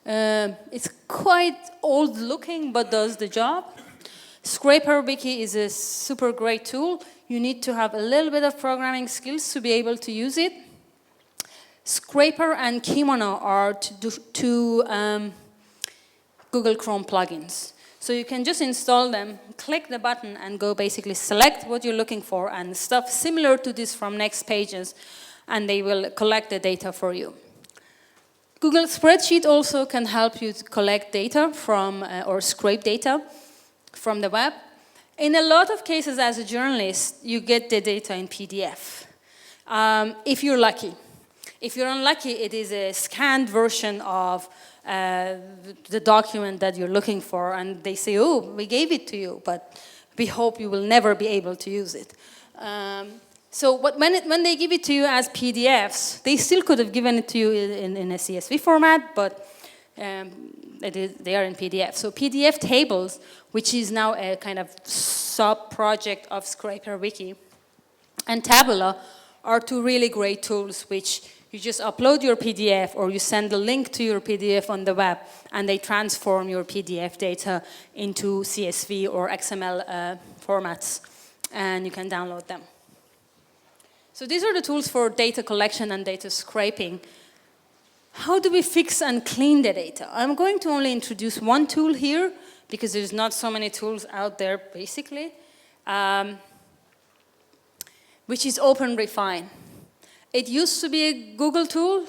It's quite old looking, but does the job. Scraper Wiki is a super great tool. You need to have a little bit of programming skills to be able to use it. Scraper and Kimono are two Google Chrome plugins. So you can just install them, click the button, and go basically select what you're looking for and stuff similar to this from Next Pages, and they will collect the data for you. Google Spreadsheet also can help you to collect data from, or scrape data from the web. In a lot of cases as a journalist, you get the data in PDF, if you're lucky. If you're unlucky, it is a scanned version of the document that you're looking for, and they say, oh, we gave it to you, but we hope you will never be able to use it. So when they give it to you as PDFs, they still could have given it to you in a CSV format, but They are in PDF. So PDF tables, which is now a kind of sub-project of Scraper Wiki, and Tabula are two really great tools which you just upload your PDF or you send a link to your PDF on the web and they transform your PDF data into CSV or XML formats and you can download them. So these are the tools for data collection and data scraping. How do we fix and clean the data? I'm going to only introduce one tool here because there's not so many tools out there basically, which is OpenRefine. It used to be a Google tool,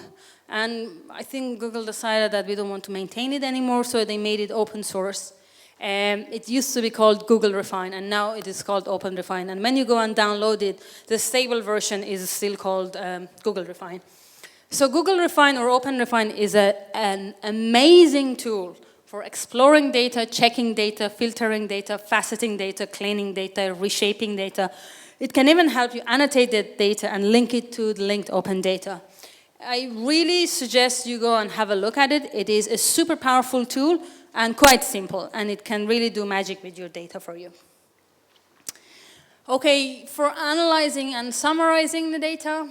and I think Google decided that we don't want to maintain it anymore, so they made it open source. It used to be called Google Refine, and now it is called OpenRefine. And when you go and download it, the stable version is still called Google Refine. So Google Refine or OpenRefine is an amazing tool for exploring data, checking data, filtering data, faceting data, cleaning data, reshaping data. It can even help you annotate the data and link it to the linked open data. I really suggest you go and have a look at it. It is a super powerful tool and quite simple, and it can really do magic with your data for you. Okay, for analyzing and summarizing the data,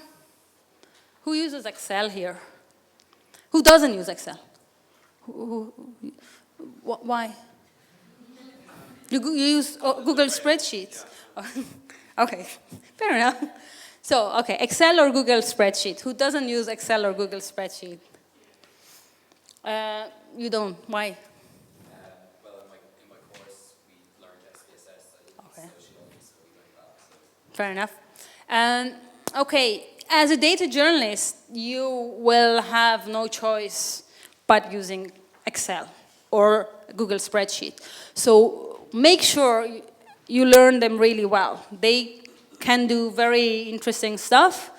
who uses Excel here? Who doesn't use Excel? Why? You use Google Spreadsheets? Okay, fair enough. So, okay, Excel or Google Spreadsheet? Who doesn't use Excel or Google Spreadsheet? You don't. Why? Well, in my course, we learned SPSS. Okay. So we learned that. So. Fair enough. Okay, as a data journalist, you will have no choice but using Excel or Google Spreadsheet. So make sure you learn them really well. They can do very interesting stuff.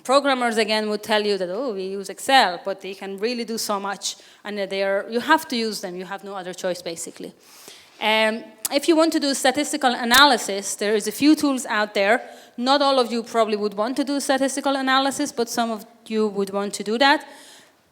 Programmers, again, would tell you that, oh, we use Excel, but they can really do so much, and you have to use them. You have no other choice, basically. If you want to do statistical analysis, there is a few tools out there. Not all of you probably would want to do statistical analysis, but some of you would want to do that.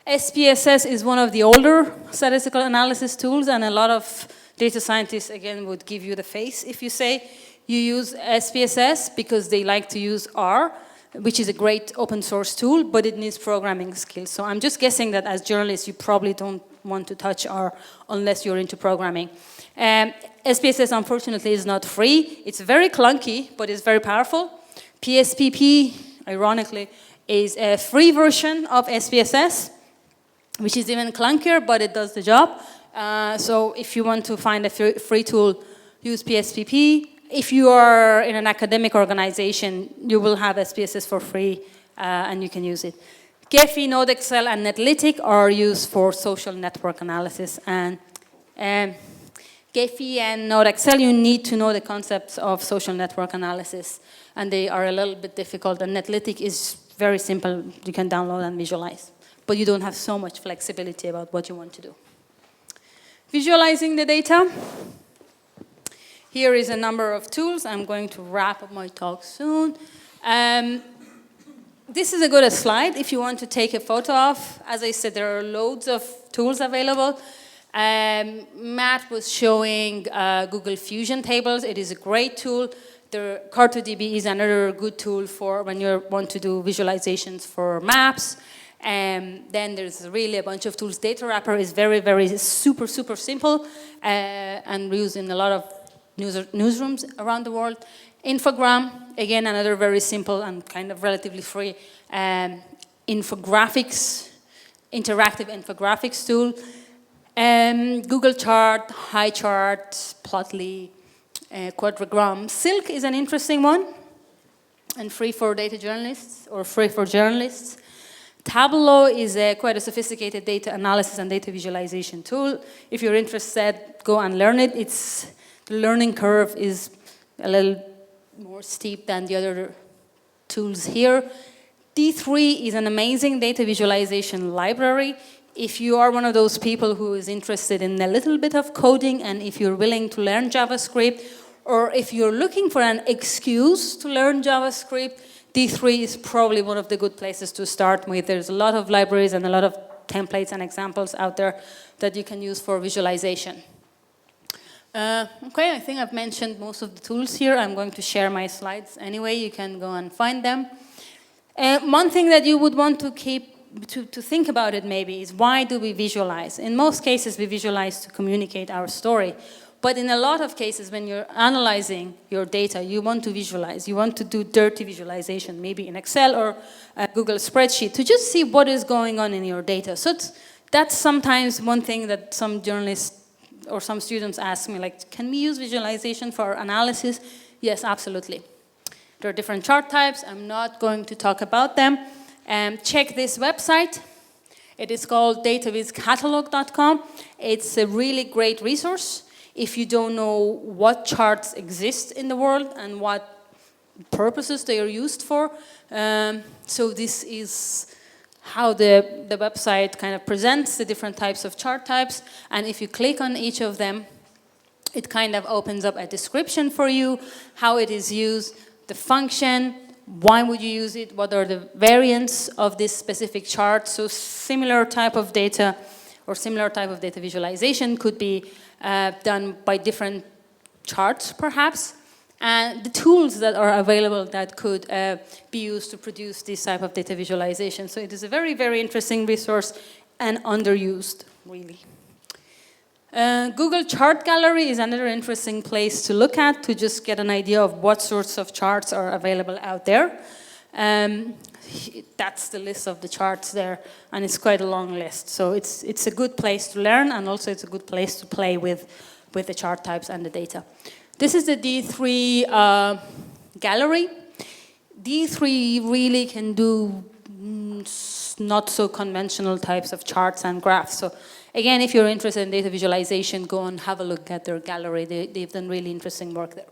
SPSS is one of the older statistical analysis tools, and a lot of data scientists, again, would give you the face if you say you use SPSS because they like to use R, which is a great open source tool, but it needs programming skills. So I'm just guessing that as journalists, you probably don't want to touch R unless you're into programming. SPSS, unfortunately, is not free. It's very clunky, but it's very powerful. PSPP, ironically, is a free version of SPSS, which is even clunkier, but it does the job. So if you want to find a free tool, use PSPP. If you are in an academic organization, you will have SPSS for free, and you can use it. Gephi, NodeXL, and Netlytic are used for social network analysis. And Gephi and NodeXL, you need to know the concepts of social network analysis, and they are a little bit difficult. And Netlytic is very simple. You can download and visualize, but you don't have so much flexibility about what you want to do. Visualizing the data. Here is a number of tools. I'm going to wrap up my talk soon. This is a good slide if you want to take a photo of. As I said, there are loads of tools available. Matt was showing Google Fusion tables. It is a great tool. The Car2DB is another good tool for when you want to do visualizations for maps. Then there's really a bunch of tools. Data Wrapper is very, very super, super simple and used in a lot of newsrooms around the world. Infogram, again, another very simple and kind of relatively free infographics, interactive infographics tool. Google Chart, HighChart, Plotly, Quadragram. Silk is an interesting one and free for data journalists or free for journalists. Tableau is quite a sophisticated data analysis and data visualization tool. If you're interested, go and learn it. The learning curve is a little more steep than the other tools here. D3 is an amazing data visualization library. If you are one of those people who is interested in a little bit of coding, and if you're willing to learn JavaScript, or if you're looking for an excuse to learn JavaScript, D3 is probably one of the good places to start with. There's a lot of libraries and a lot of templates and examples out there that you can use for visualization. Okay, I think I've mentioned most of the tools here. I'm going to share my slides anyway. You can go and find them. One thing that you would want to to think about it maybe is, why do we visualize? In most cases, we visualize to communicate our story. But in a lot of cases, when you're analyzing your data, you want to visualize. You want to do dirty visualization, maybe in Excel or a Google spreadsheet, to just see what is going on in your data. So that's sometimes one thing that some journalists or some students ask me, like, can we use visualization for analysis? Yes, absolutely. There are different chart types. I'm not going to talk about them. Check this website. It is called datavizcatalog.com. It's a really great resource if you don't know what charts exist in the world and what purposes they are used for. So this is how the website kind of presents the different types of chart types. And if you click on each of them, it kind of opens up a description for you, how it is used, the function, why would you use it, what are the variants of this specific chart. So similar type of data or similar type of data visualization could be done by different charts perhaps. And the tools that are available that could be used to produce this type of data visualization. So it is a very, very interesting resource and underused, really. Google Chart Gallery is another interesting place to look at to just get an idea of what sorts of charts are available out there. That's the list of the charts there, and it's quite a long list. So it's a good place to learn, and also it's a good place to play with the chart types and the data. This is the D3 gallery. D3 really can do not so conventional types of charts and graphs. So again, if you're interested in data visualization, go and have a look at their gallery. They've done really interesting work there.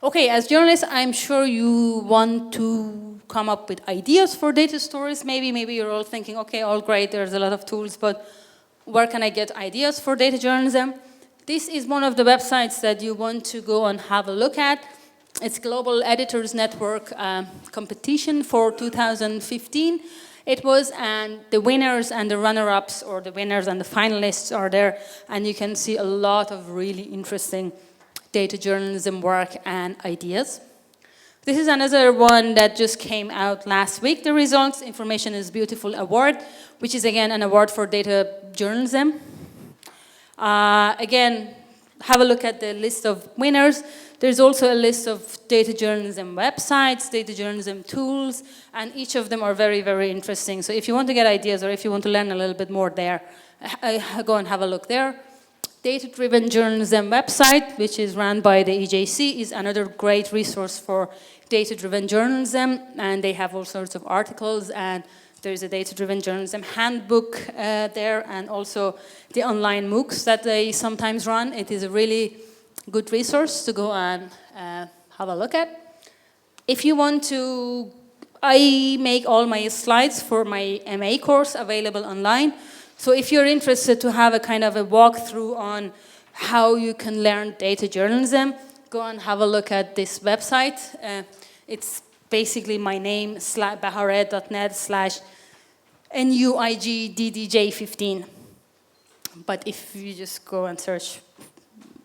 Okay, as journalists, I'm sure you want to come up with ideas for data stories. Maybe you're all thinking, okay, all great, there's a lot of tools, but where can I get ideas for data journalism? This is one of the websites that you want to go and have a look at. It's Global Editors Network competition for 2015. It was, and the winners and the runner-ups, or the winners and the finalists are there, and you can see a lot of really interesting data journalism work and ideas. This is another one that just came out last week, the results. Information is Beautiful Award, which is again an award for data journalism. Again, have a look at the list of winners. There's also a list of data journalism websites, data journalism tools, and each of them are very, very interesting. So if you want to get ideas or if you want to learn a little bit more there, go and have a look there. Data-driven journalism website, which is run by the EJC, is another great resource for data-driven journalism, and they have all sorts of articles, and there's a data-driven journalism handbook there, and also the online MOOCs that they sometimes run. It is a really good resource to go and have a look at. If you want to, I make all my slides for my MA course available online. So if you're interested to have a kind of a walkthrough on how you can learn data journalism, go and have a look at this website. It's basically my name, baharet.net/NUIGDDJ15. But if you just go and search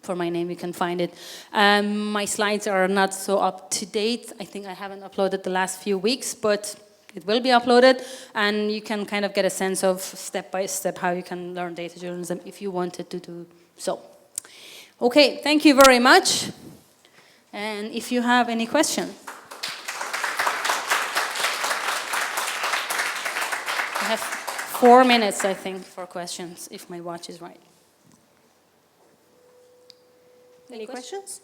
for my name, you can find it. My slides are not so up to date. I think I haven't uploaded the last few weeks, but it will be uploaded, and you can kind of get a sense of step by step how you can learn data journalism if you wanted to do so. Okay, thank you very much. And if you have any questions. I have 4 minutes, I think, for questions, if my watch is right. Any questions?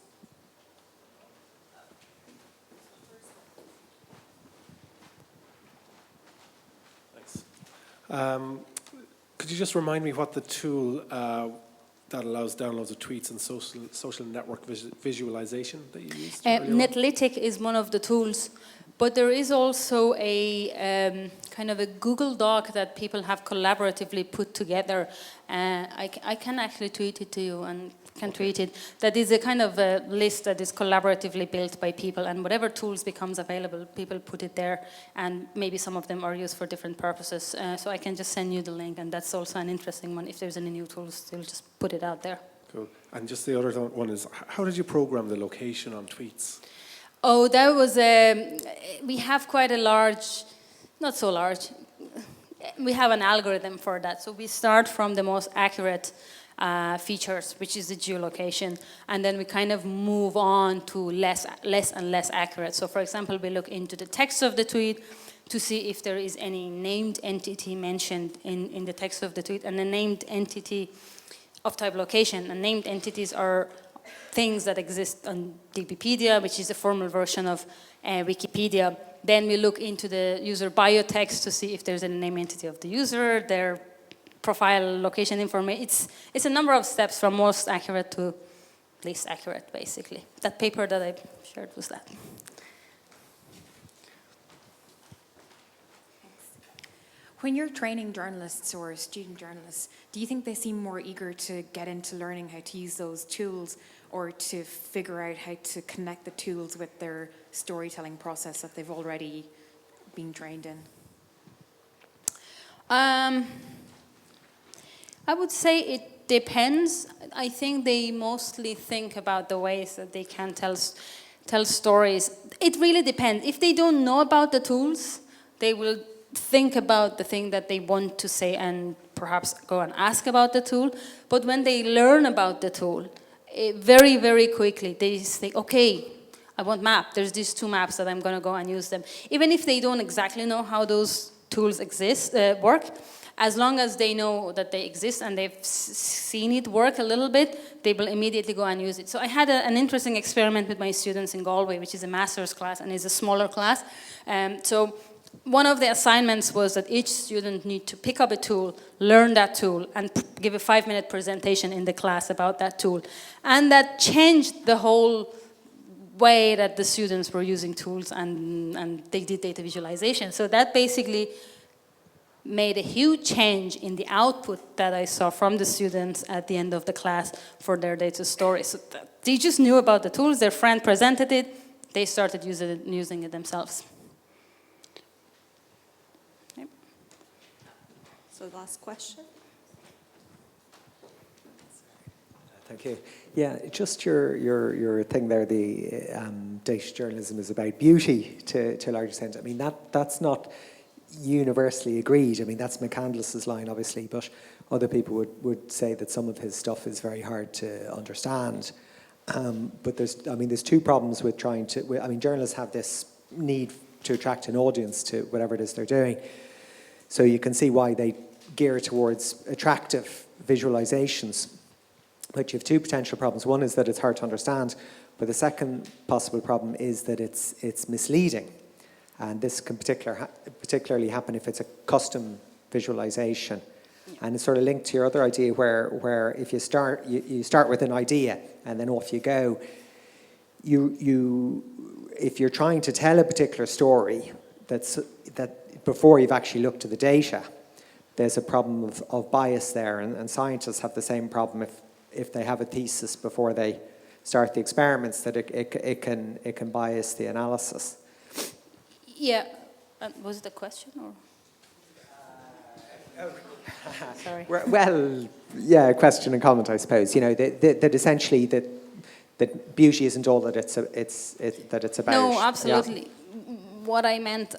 Could you just remind me what the tool that allows downloads of tweets and social network visualization that you used? Netlytic is one of the tools. But there is also a kind of a Google Doc that people have collaboratively put together. I can actually tweet it to you and can tweet it. That is a kind of a list that is collaboratively built by people, and whatever tools becomes available, people put it there, and maybe some of them are used for different purposes. So I can just send you the link, and that's also an interesting one. If there's any new tools, they'll just put it out there. Cool. And just the other one is, how did you program the location on tweets? Oh, that was we have quite a large, not so large, we have an algorithm for that. So we start from the most accurate features, which is the geolocation, and then we kind of move on to less and less accurate. So for example, we look into the text of the tweet to see if there is any named entity mentioned in the text of the tweet, and a named entity of type location. And named entities are things that exist on DBpedia, which is a formal version of Wikipedia. Then we look into the user bio text to see if there's a name entity of the user, their profile, location information. It's a number of steps from most accurate to least accurate, basically. That paper that I shared was that. When you're training journalists or student journalists, do you think they seem more eager to get into learning how to use those tools, or to figure out how to connect the tools with their storytelling process that they've already been trained in? I would say it depends. I think they mostly think about the ways that they can tell stories. It really depends. If they don't know about the tools, they will think about the thing that they want to say and perhaps go and ask about the tool. But when they learn about the tool, very, very quickly, they say, okay, I want map. There's these two maps that I'm going to go and use them. Even if they don't exactly know how those tools work, as long as they know that they exist and they've seen it work a little bit, they will immediately go and use it. So I had an interesting experiment with my students in Galway, which is a master's class and is a smaller class. So one of the assignments was that each student need to pick up a tool, learn that tool, and give a 5-minute presentation in the class about that tool. And that changed the whole way that the students were using tools and they did data visualization. So that basically made a huge change in the output that I saw from the students at the end of the class for their data stories. So they just knew about the tools, their friend presented it, they started using it themselves. Yep. So last question. Thank you. Yeah, just your thing there, the data journalism is about beauty to a large extent. I mean, that's not universally agreed. I mean, that's McCandless's line, obviously, but other people would say that some of his stuff is very hard to understand. But there's two problems with trying to, I mean, journalists have this need to attract an audience to whatever it is they're doing. So you can see why they gear towards attractive visualizations. But you have two potential problems. One is that it's hard to understand, but the second possible problem is that it's misleading. And this can particularly happen if it's a custom visualization. And it's sort of linked to your other idea where if you start with an idea and then off you go, if you're trying to tell a particular story that before you've actually looked at the data, there's a problem of bias there, and scientists have the same problem if they have a thesis before they start the experiments, that it can bias the analysis. Yeah, was it a question or? Sorry. Well, yeah, question and comment, I suppose. You know, that essentially that beauty isn't all that it's about. No, absolutely. Yeah. What I meant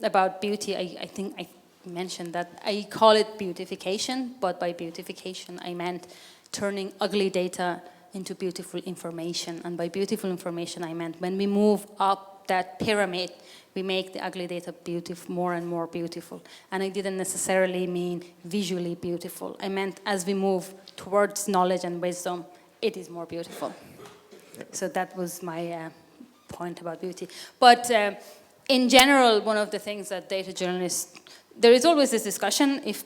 about beauty, I think I mentioned that I call it beautification, but by beautification I meant turning ugly data into beautiful information. And by beautiful information I meant when we move up that pyramid, we make the ugly data more and more beautiful. And I didn't necessarily mean visually beautiful. I meant as we move towards knowledge and wisdom, it is more beautiful. So that was my point about beauty. But in general, one of the things that data journalists, there is always this discussion if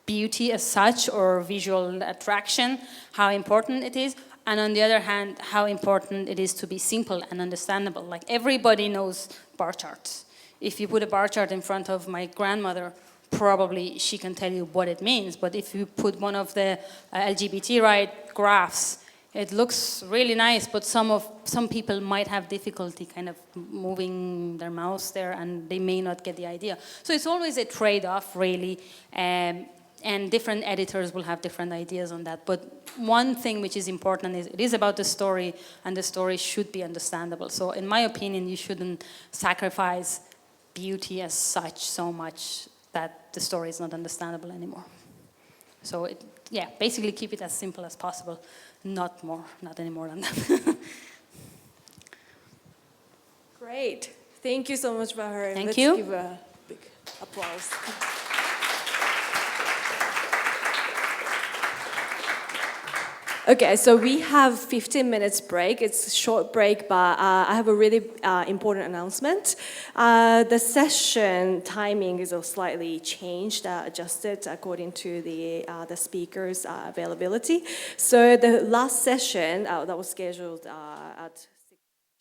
beauty as such or visual attraction, how important it is. and on the other hand, how important it is to be simple and understandable. Like everybody knows bar charts. If you put a bar chart in front of my grandmother, probably she can tell you what it means. But if you put one of the LGBT right graphs, it looks really nice, but some people might have difficulty kind of moving their mouse there, and they may not get the idea. So it's always a trade-off, really, and different editors will have different ideas on that. But one thing which is important is it is about the story, and the story should be understandable. So in my opinion, you shouldn't sacrifice beauty as such so much that the story is not understandable anymore. So yeah, basically keep it as simple as possible. Not any more than that. Great. Thank you so much, Bahar. Thank you. Let's give a big applause. Okay, so we have 15 minutes break. It's a short break, but I have a really important announcement. The session timing is slightly changed, adjusted according to the speakers' availability. So the last session that was scheduled at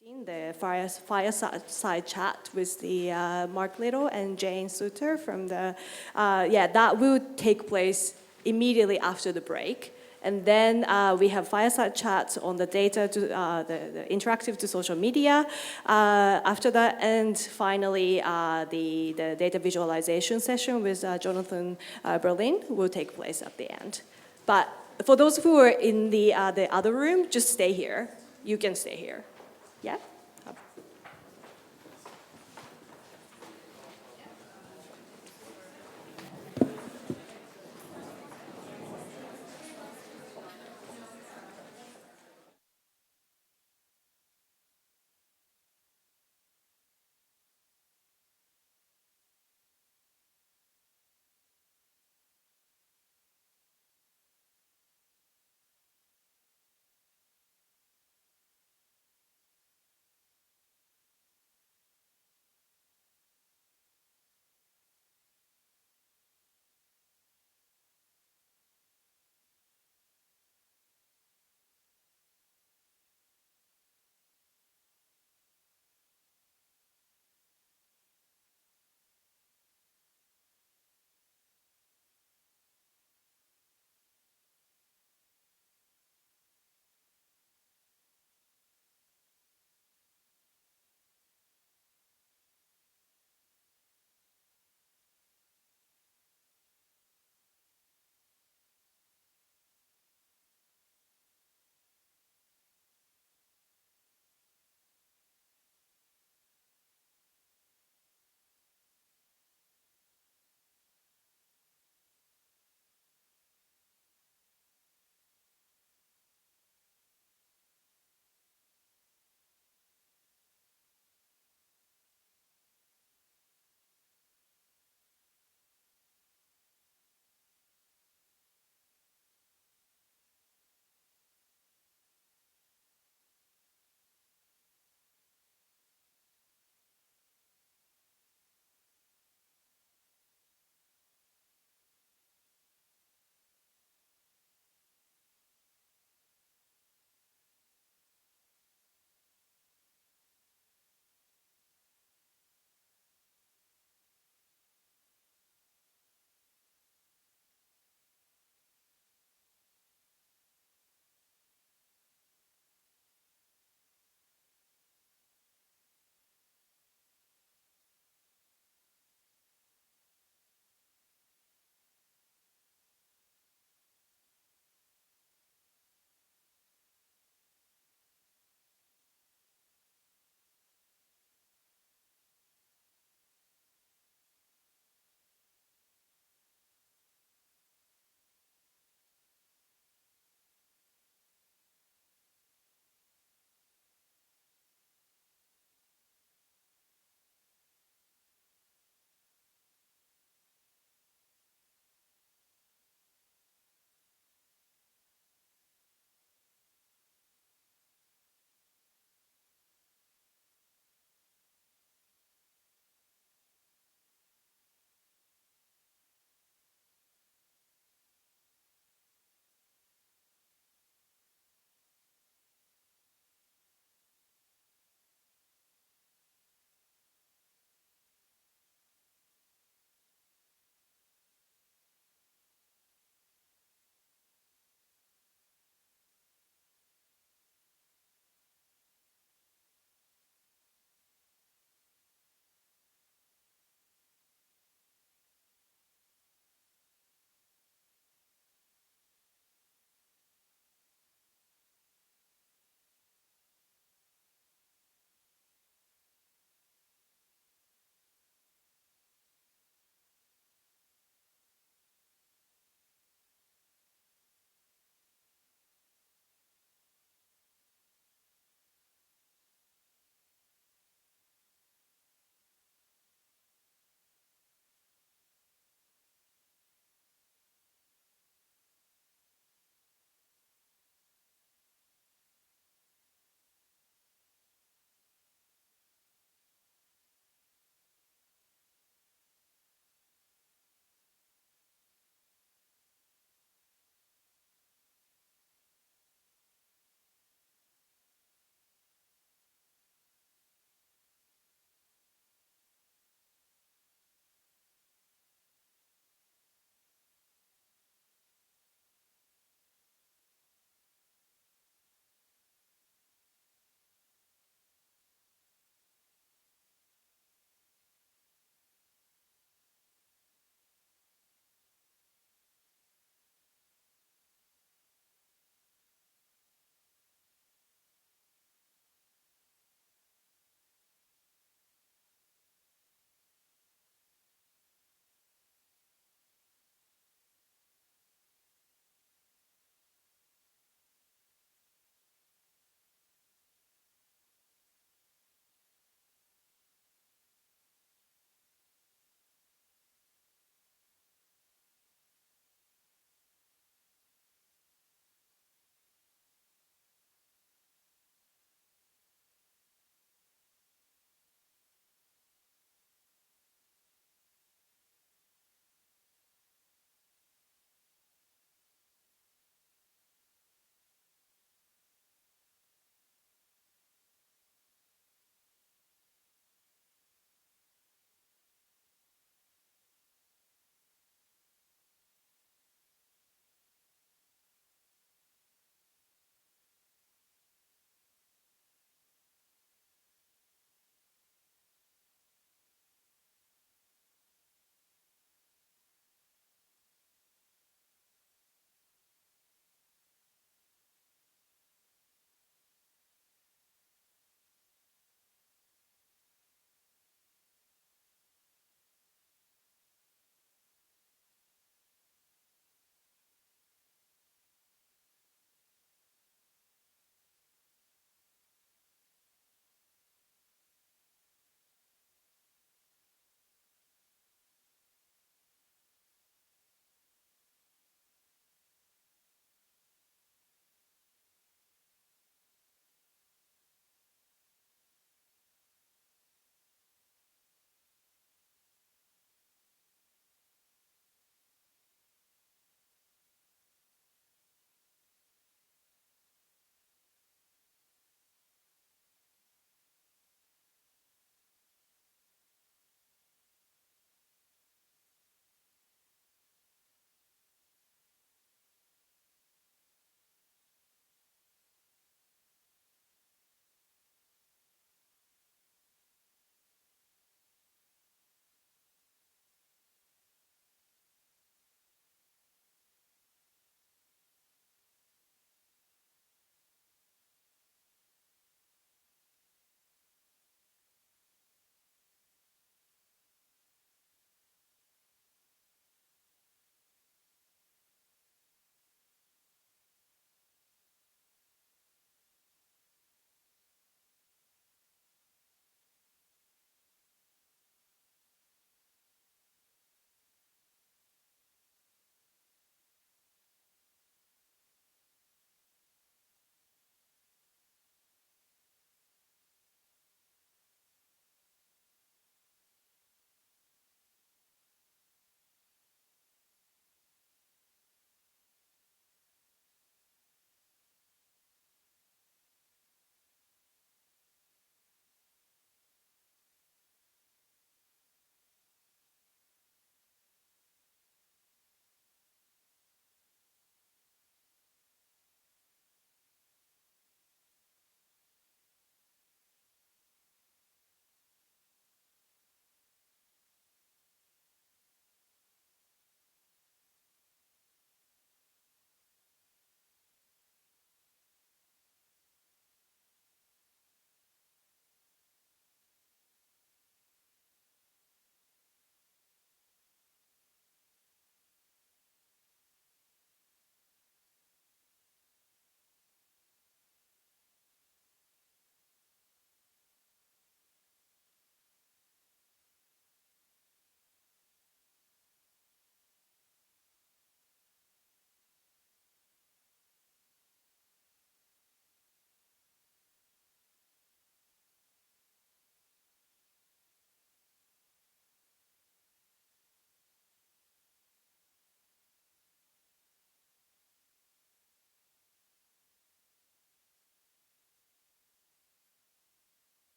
16, the Fireside chat with the Mark Little and Jane Suter from the, that will take place immediately after the break. And then we have fireside chats on the data, the interactive to social media after that. And finally, the data visualization session with Jonathon Berlin will take place at the end. But for those who are in the other room, just stay here. You can stay here. Yeah?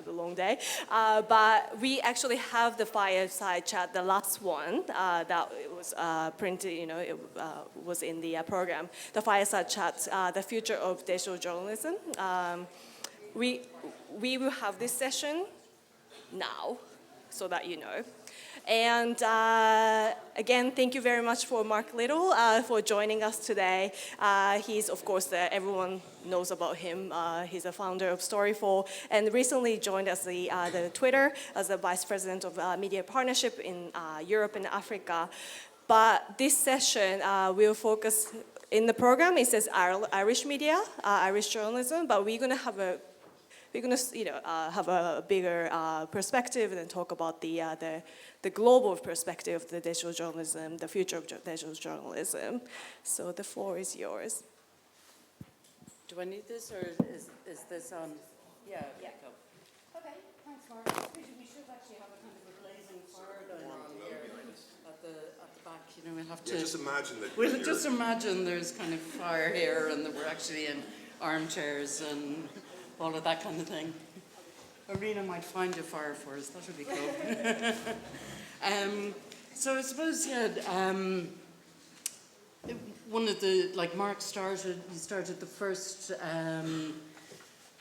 the long day. But we actually have the Fireside chat, the last one that was printed, it was in the program. The Fireside chat, the future of digital journalism. We will have this session now, so that you know. And again, thank you very much for Mark Little for joining us today. He's, of course, everyone knows about him. He's a founder of Storyful and recently joined as the Twitter as the Vice President of Media Partnership in Europe and Africa. But this session will focus, in the program, it says Irish media, Irish journalism, but we're going to have a have a bigger perspective and then talk about the global perspective of the digital journalism, the future of digital journalism. So the floor is yours. Do I need this, or is this on? Yeah. Okay, thanks, Mark. We should actually have a kind of a blazing fire going on here at the back. We'll have to. Just imagine that. We'll just imagine there's kind of fire here, and that we're actually in armchairs and all of that kind of thing. Arena might find a fire for us. That would be cool. So I suppose, one of the, Mark started the first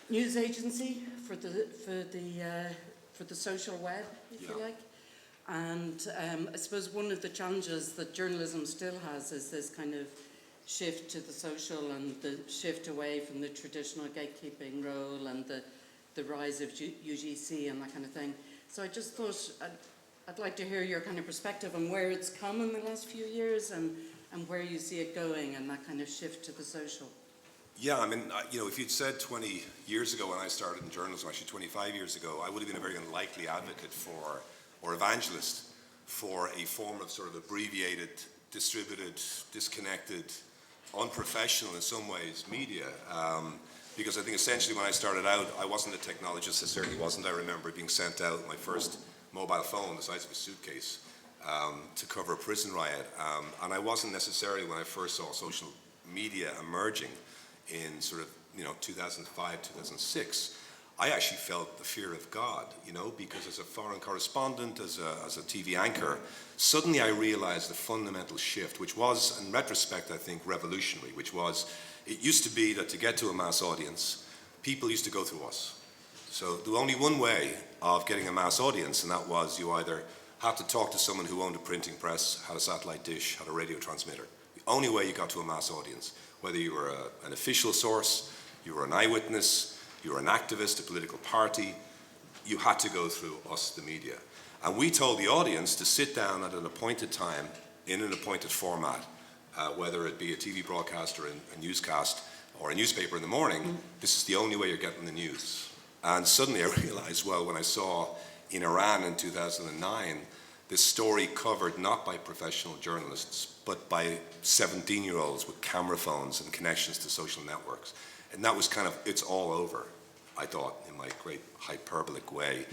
news agency for the social web, if you like. And I suppose one of the challenges that journalism still has is this kind of shift to the social and the shift away from the traditional gatekeeping role and the rise of UGC and that kind of thing. So I just thought I'd like to hear your kind of perspective on where it's come in the last few years and where you see it going and that kind of shift to the social. Yeah, I mean, if you'd said 20 years ago when I started in journalism, actually 25 years ago, I would have been a very unlikely advocate for, or evangelist for, a form of sort of abbreviated, distributed, disconnected, unprofessional in some ways media. Because I think essentially when I started out, I wasn't a technologist, I certainly wasn't. I remember being sent out with my first mobile phone the size of a suitcase to cover a prison riot. And I wasn't necessarily, when I first saw social media emerging in sort of 2005, 2006, I actually felt the fear of God, because as a foreign correspondent, as a TV anchor, suddenly I realized the fundamental shift, which was, in retrospect, I think, revolutionary, which was, it used to be that to get to a mass audience, people used to go through us. So there was only one way of getting a mass audience, and that was you either had to talk to someone who owned a printing press, had a satellite dish, had a radio transmitter. The only way you got to a mass audience, whether you were an official source, you were an eyewitness, you were an activist, a political party, you had to go through us, the media. And we told the audience to sit down at an appointed time in an appointed format, whether it be a TV broadcast or a newscast or a newspaper in the morning, this is the only way you're getting the news. And suddenly I realized, well, when I saw in Iran in 2009, this story covered not by professional journalists, but by 17-year-olds with camera phones and connections to social networks. And that was kind of, it's all over, I thought, in my great hyperbolic way.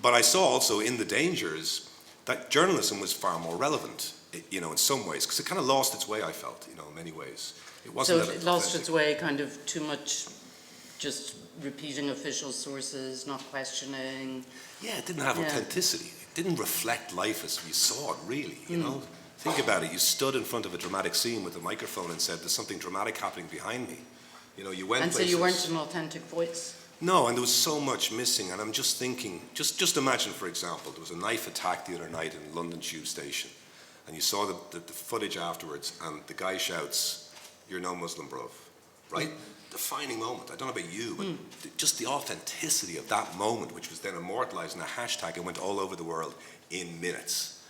But I saw also in the dangers that journalism was far more relevant, in some ways, because it kind of lost its way, I felt, in many ways. It wasn't so it lost its way, kind of too much just repeating official sources, not questioning. Yeah, it didn't have authenticity. It didn't reflect life as we saw it, really, Think about it. You stood in front of a dramatic scene with a microphone and said, there's something dramatic happening behind me. You went and places. So you weren't an authentic voice? No, and there was so much missing. And I'm just thinking, just imagine, for example, there was a knife attack the other night in London Tube Station. And you saw the footage afterwards, and the guy shouts, "You're no Muslim, bruv." Right? Defining moment. I don't know about you, but just the authenticity of that moment, which was then immortalized in a hashtag and went all over the world in minutes.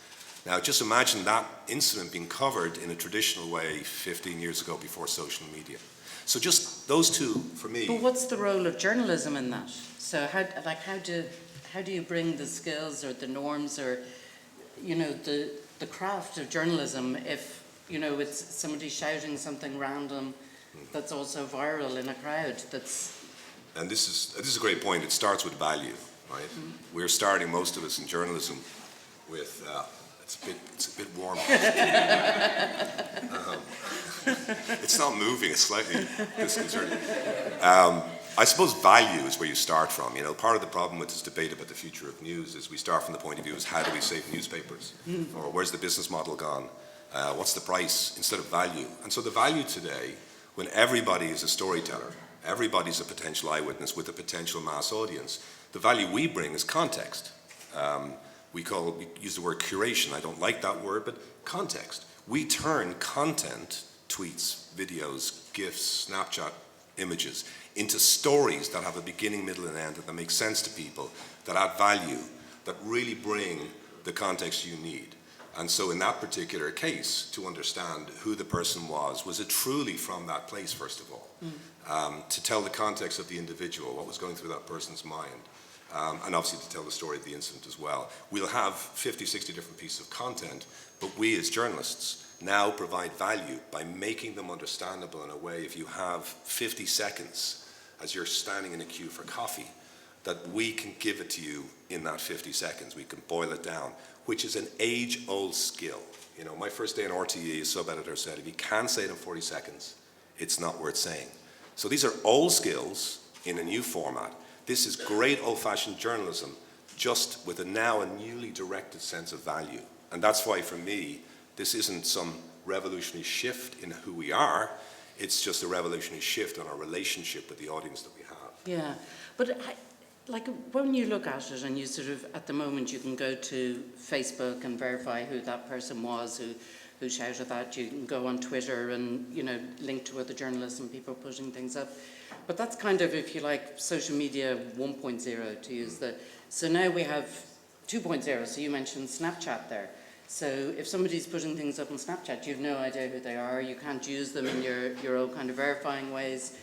Now, just imagine that incident being covered in a traditional way 15 years ago before social media. So just those two, for me. But what's the role of journalism in that? So how do you bring the skills or the norms or, the craft of journalism if, it's somebody shouting something random that's also viral in a crowd that's... And this is a great point. It starts with value, right? We're starting, most of us in journalism, with... It's a bit warm. It's not moving. It's slightly disconcerting. I suppose value is where you start from. You know, part of the problem with this debate about the future of news is we start from the point of view is how do we save newspapers? Or where's the business model gone? What's the price instead of value? And so the value today, when everybody is a storyteller, everybody's a potential eyewitness with a potential mass audience, the value we bring is context. We use the word curation. I don't like that word, but context. We turn content, tweets, videos, GIFs, Snapchat images, into stories that have a beginning, middle, and end, that make sense to people, that add value, that really bring the context you need. And so in that particular case, to understand who the person was it truly from that place, first of all? To tell the context of the individual, what was going through that person's mind, and obviously to tell the story of the incident as well. We'll have 50, 60 different pieces of content, but we as journalists now provide value by making them understandable in a way. If you have 50 seconds as you're standing in a queue for coffee, that we can give it to you in that 50 seconds. We can boil it down, which is an age-old skill. You know, my first day in RTE, a sub-editor said, if you can't say it in 40 seconds, it's not worth saying. So these are old skills in a new format. This is great old-fashioned journalism, just with a now a newly directed sense of value. And that's why, for me, this isn't some revolutionary shift in who we are. It's just a revolutionary shift on our relationship with the audience that we have. Yeah, but like when you look at it and you sort of, at the moment, you can go to Facebook and verify who that person was, who shouted that. You can go on Twitter and, you know, link to other journalists and people pushing things up. But that's kind of, if you like, social media 1.0 to use the... So now we have 2.0, so you mentioned Snapchat there. So if somebody's putting things up on Snapchat, you have no idea who they are. You can't use them in your own kind of verifying ways.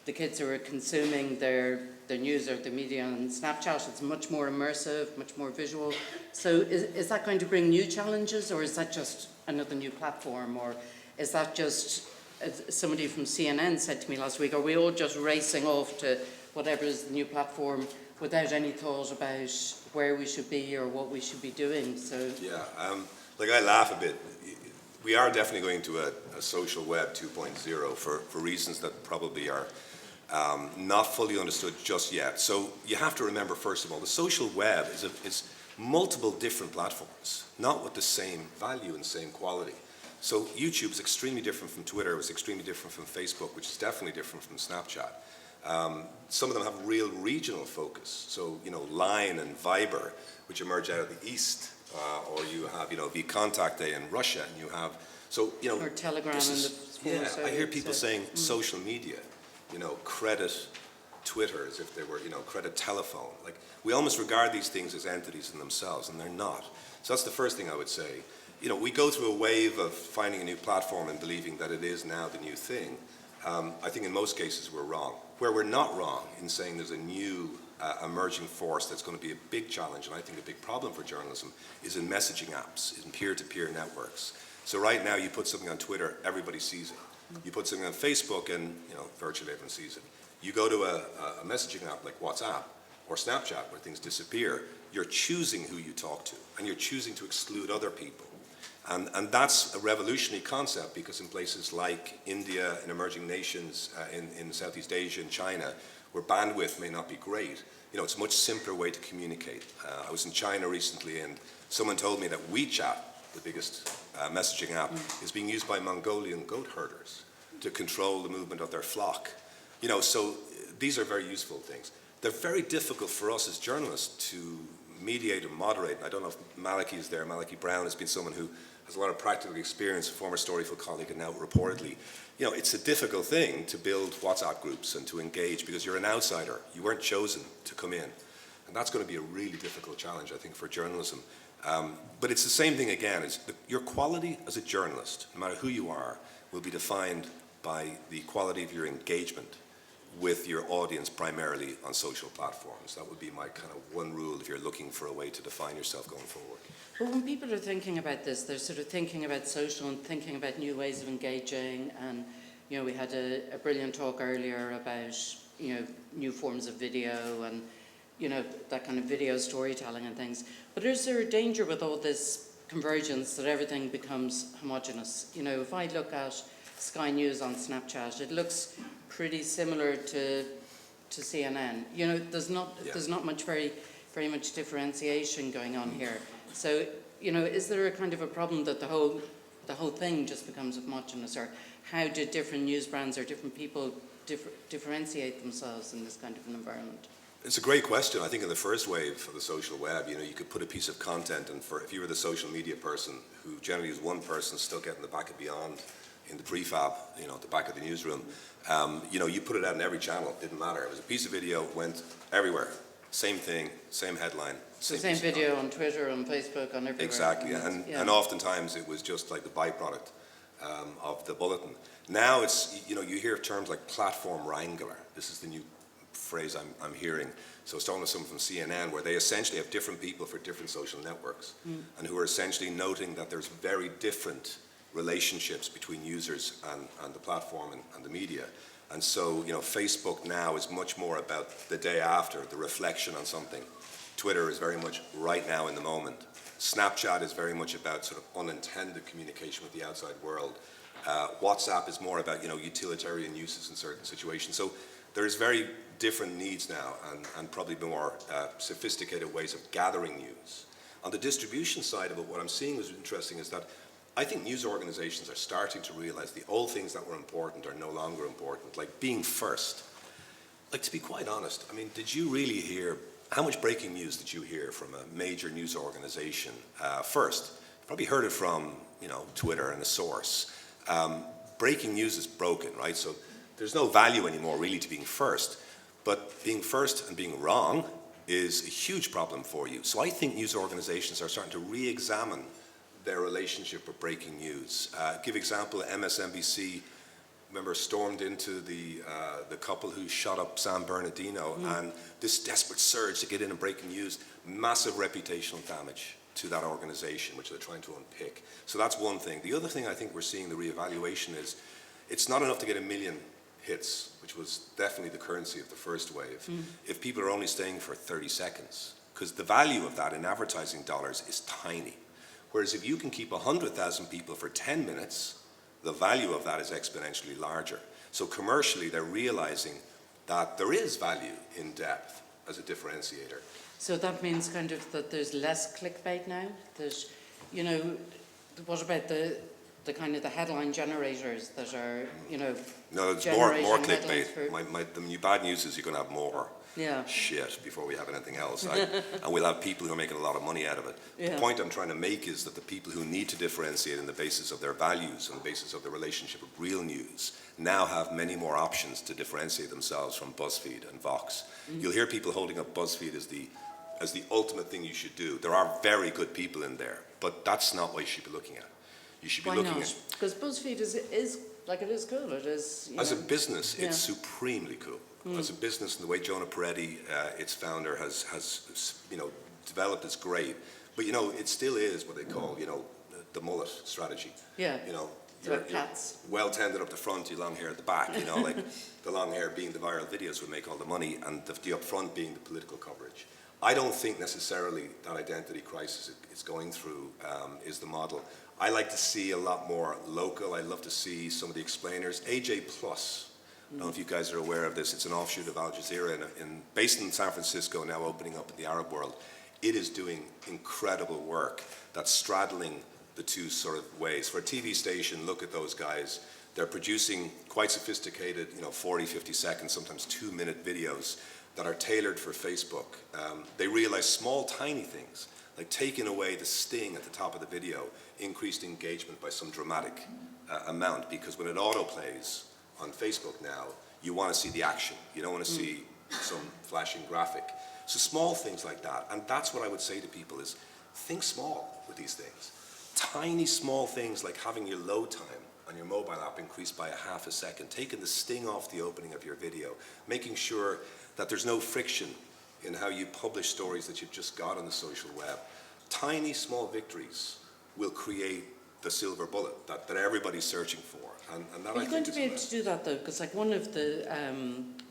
The kids who are consuming their news or the media on Snapchat, it's much more immersive, much more visual. So is that going to bring new challenges, or is that just another new platform, or is that just, as somebody from CNN said to me last week, are we all just racing off to whatever is the new platform without any thought about where we should be or what we should be doing? So yeah, like I laugh a bit. We are definitely going to a social web 2.0 for reasons that probably are not fully understood just yet. So you have to remember, first of all, the social web is multiple different platforms, not with the same value and same quality. So YouTube is extremely different from Twitter, it was extremely different from Facebook, which is definitely different from Snapchat. Some of them have real regional focus. So, you know, Line and Viber, which emerge out of the East, or you have, you know, vKontakte in Russia, and you have, so, you know. Or Telegram and the yeah, I hear people saying social media, you know, credit Twitter as if they were, you know, credit telephone. Like, we almost regard these things as entities in themselves, and they're not. So that's the first thing I would say. You know, we go through a wave of finding a new platform and believing that it is now the new thing. I think in most cases we're wrong. Where we're not wrong in saying there's a new emerging force that's going to be a big challenge, and I think a big problem for journalism, is in messaging apps, in peer-to-peer networks. So right now you put something on Twitter, everybody sees it. You put something on Facebook and, you know, virtually everyone sees it. You go to a messaging app like WhatsApp or Snapchat where things disappear, you're choosing who you talk to, and you're choosing to exclude other people. And that's a revolutionary concept, because in places like India, in emerging nations, in Southeast Asia and China, where bandwidth may not be great, you know, it's a much simpler way to communicate. I was in China recently, and someone told me that WeChat, the biggest messaging app, is being used by Mongolian goat herders to control the movement of their flock. You know, so these are very useful things. They're very difficult for us as journalists to mediate and moderate. I don't know if Malachy is there. Malachy Brown has been someone who has a lot of practical experience, a former Storyful colleague, and now reportedly. You know, it's a difficult thing to build WhatsApp groups and to engage, because you're an outsider. You weren't chosen to come in. And that's going to be a really difficult challenge, I think, for journalism. But it's the same thing again. Your quality as a journalist, no matter who you are, will be defined by the quality of your engagement with your audience, primarily on social platforms. That would be my kind of one rule if you're looking for a way to define yourself going forward. But when people are thinking about this, they're sort of thinking about social and thinking about new ways of engaging. And, you know, we had a brilliant talk earlier about, you know, new forms of video and, you know, that kind of video storytelling and things. But is there a danger with all this convergence that everything becomes homogenous? You know, if I look at Sky News on Snapchat, it looks pretty similar to to CNN. You know, there's not much very much differentiation going on here. So, you know, is there a kind of a problem that the whole thing just becomes homogenous, or how do different news brands or different people differentiate themselves in this kind of an environment? It's a great question. I think in the first wave of the social web, you know, you could put a piece of content, and if you were the social media person, who generally is one person stuck out in the back of Beyond, in the prefab, you know, at the back of the newsroom, you know, you put it out in every channel. It didn't matter. It was a piece of video, went everywhere. Same thing, same headline. Same video on Twitter, on Facebook, on everywhere. Exactly, and oftentimes it was just like the byproduct of the bulletin. Now it's, you know, you hear terms like platform wrangler. This is the new phrase I'm hearing. So I was talking to someone from CNN, where they essentially have different people for different social networks, and who are essentially noting that there's very different relationships between users and the platform and the media. And so, you know, Facebook now is much more about the day after, the reflection on something. Twitter is very much right now in the moment. Snapchat is very much about sort of unintended communication with the outside world. WhatsApp is more about, you know, utilitarian uses in certain situations. So there's very different needs now, and probably more sophisticated ways of gathering news. On the distribution side of it, what I'm seeing is interesting is that I think news organizations are starting to realize the old things that were important are no longer important, like being first. Like, to be quite honest, I mean, did you really hear, how much breaking news did you hear from a major news organization first? You probably heard it from, you know, Twitter and a source. Breaking news is broken, right? So there's no value anymore really to being first. But being first and being wrong is a huge problem for you. So I think news organizations are starting to re-examine their relationship with breaking news. Give example, MSNBC, remember, stormed into the couple who shot up San Bernardino, and this desperate surge to get in and breaking news, massive reputational damage to that organization, which they're trying to unpick. So that's one thing. The other thing I think we're seeing, the reevaluation, is it's not enough to get 1 million hits, which was definitely the currency of the first wave, if people are only staying for 30 seconds, because the value of that in advertising dollars is tiny. Whereas if you can keep 100,000 people for 10 minutes, the value of that is exponentially larger. So commercially, they're realizing that there is value in depth as a differentiator. So that means kind of that there's less clickbait now? There's, you know, what about the kind of the headline generators that are, you know, no, there's more clickbait. The bad news is you're going to have more shit before we have anything else. And we'll have people who are making a lot of money out of it. The point I'm trying to make is that the people who need to differentiate on the basis of their values, on the basis of their relationship with real news, now have many more options to differentiate themselves from BuzzFeed and Vox. You'll hear people holding up BuzzFeed as the ultimate thing you should do. There are very good people in there, but that's not what you should be looking at. You should be looking at... Because BuzzFeed is like, it is cool. It is, as a business, it's supremely cool. As a business, and the way Jonah Peretti, its founder, has you know, developed is great. But, you know, it still is what they call, you know, the mullet strategy. Yeah. You know, you're well tended up the front, you long hair at the back, you know, like the long hair being the viral videos would make all the money, and the up front being the political coverage. I don't think necessarily that identity crisis it's going through is the model. I like to see a lot more local. I love to see some of the explainers. AJ Plus, I don't know if you guys are aware of this. It's an offshoot of Al Jazeera, based in San Francisco, now opening up in the Arab world. It is doing incredible work that's straddling the two sort of ways. For a TV station, look at those guys. They're producing quite sophisticated, you know, 40, 50 seconds, sometimes 2-minute videos that are tailored for Facebook. They realize small, tiny things, like taking away the sting at the top of the video, increased engagement by some dramatic amount, because when it autoplays on Facebook now, you want to see the action. You don't want to see some flashing graphic. So small things like that. And that's what I would say to people is, think small with these things. Tiny, small things like having your load time on your mobile app increased by 0.5 second, taking the sting off the opening of your video, making sure that there's no friction in how you publish stories that you've just got on the social web. Tiny, small victories will create the silver bullet that everybody's searching for. And that, are you going to be able to do that, though? Because like one of the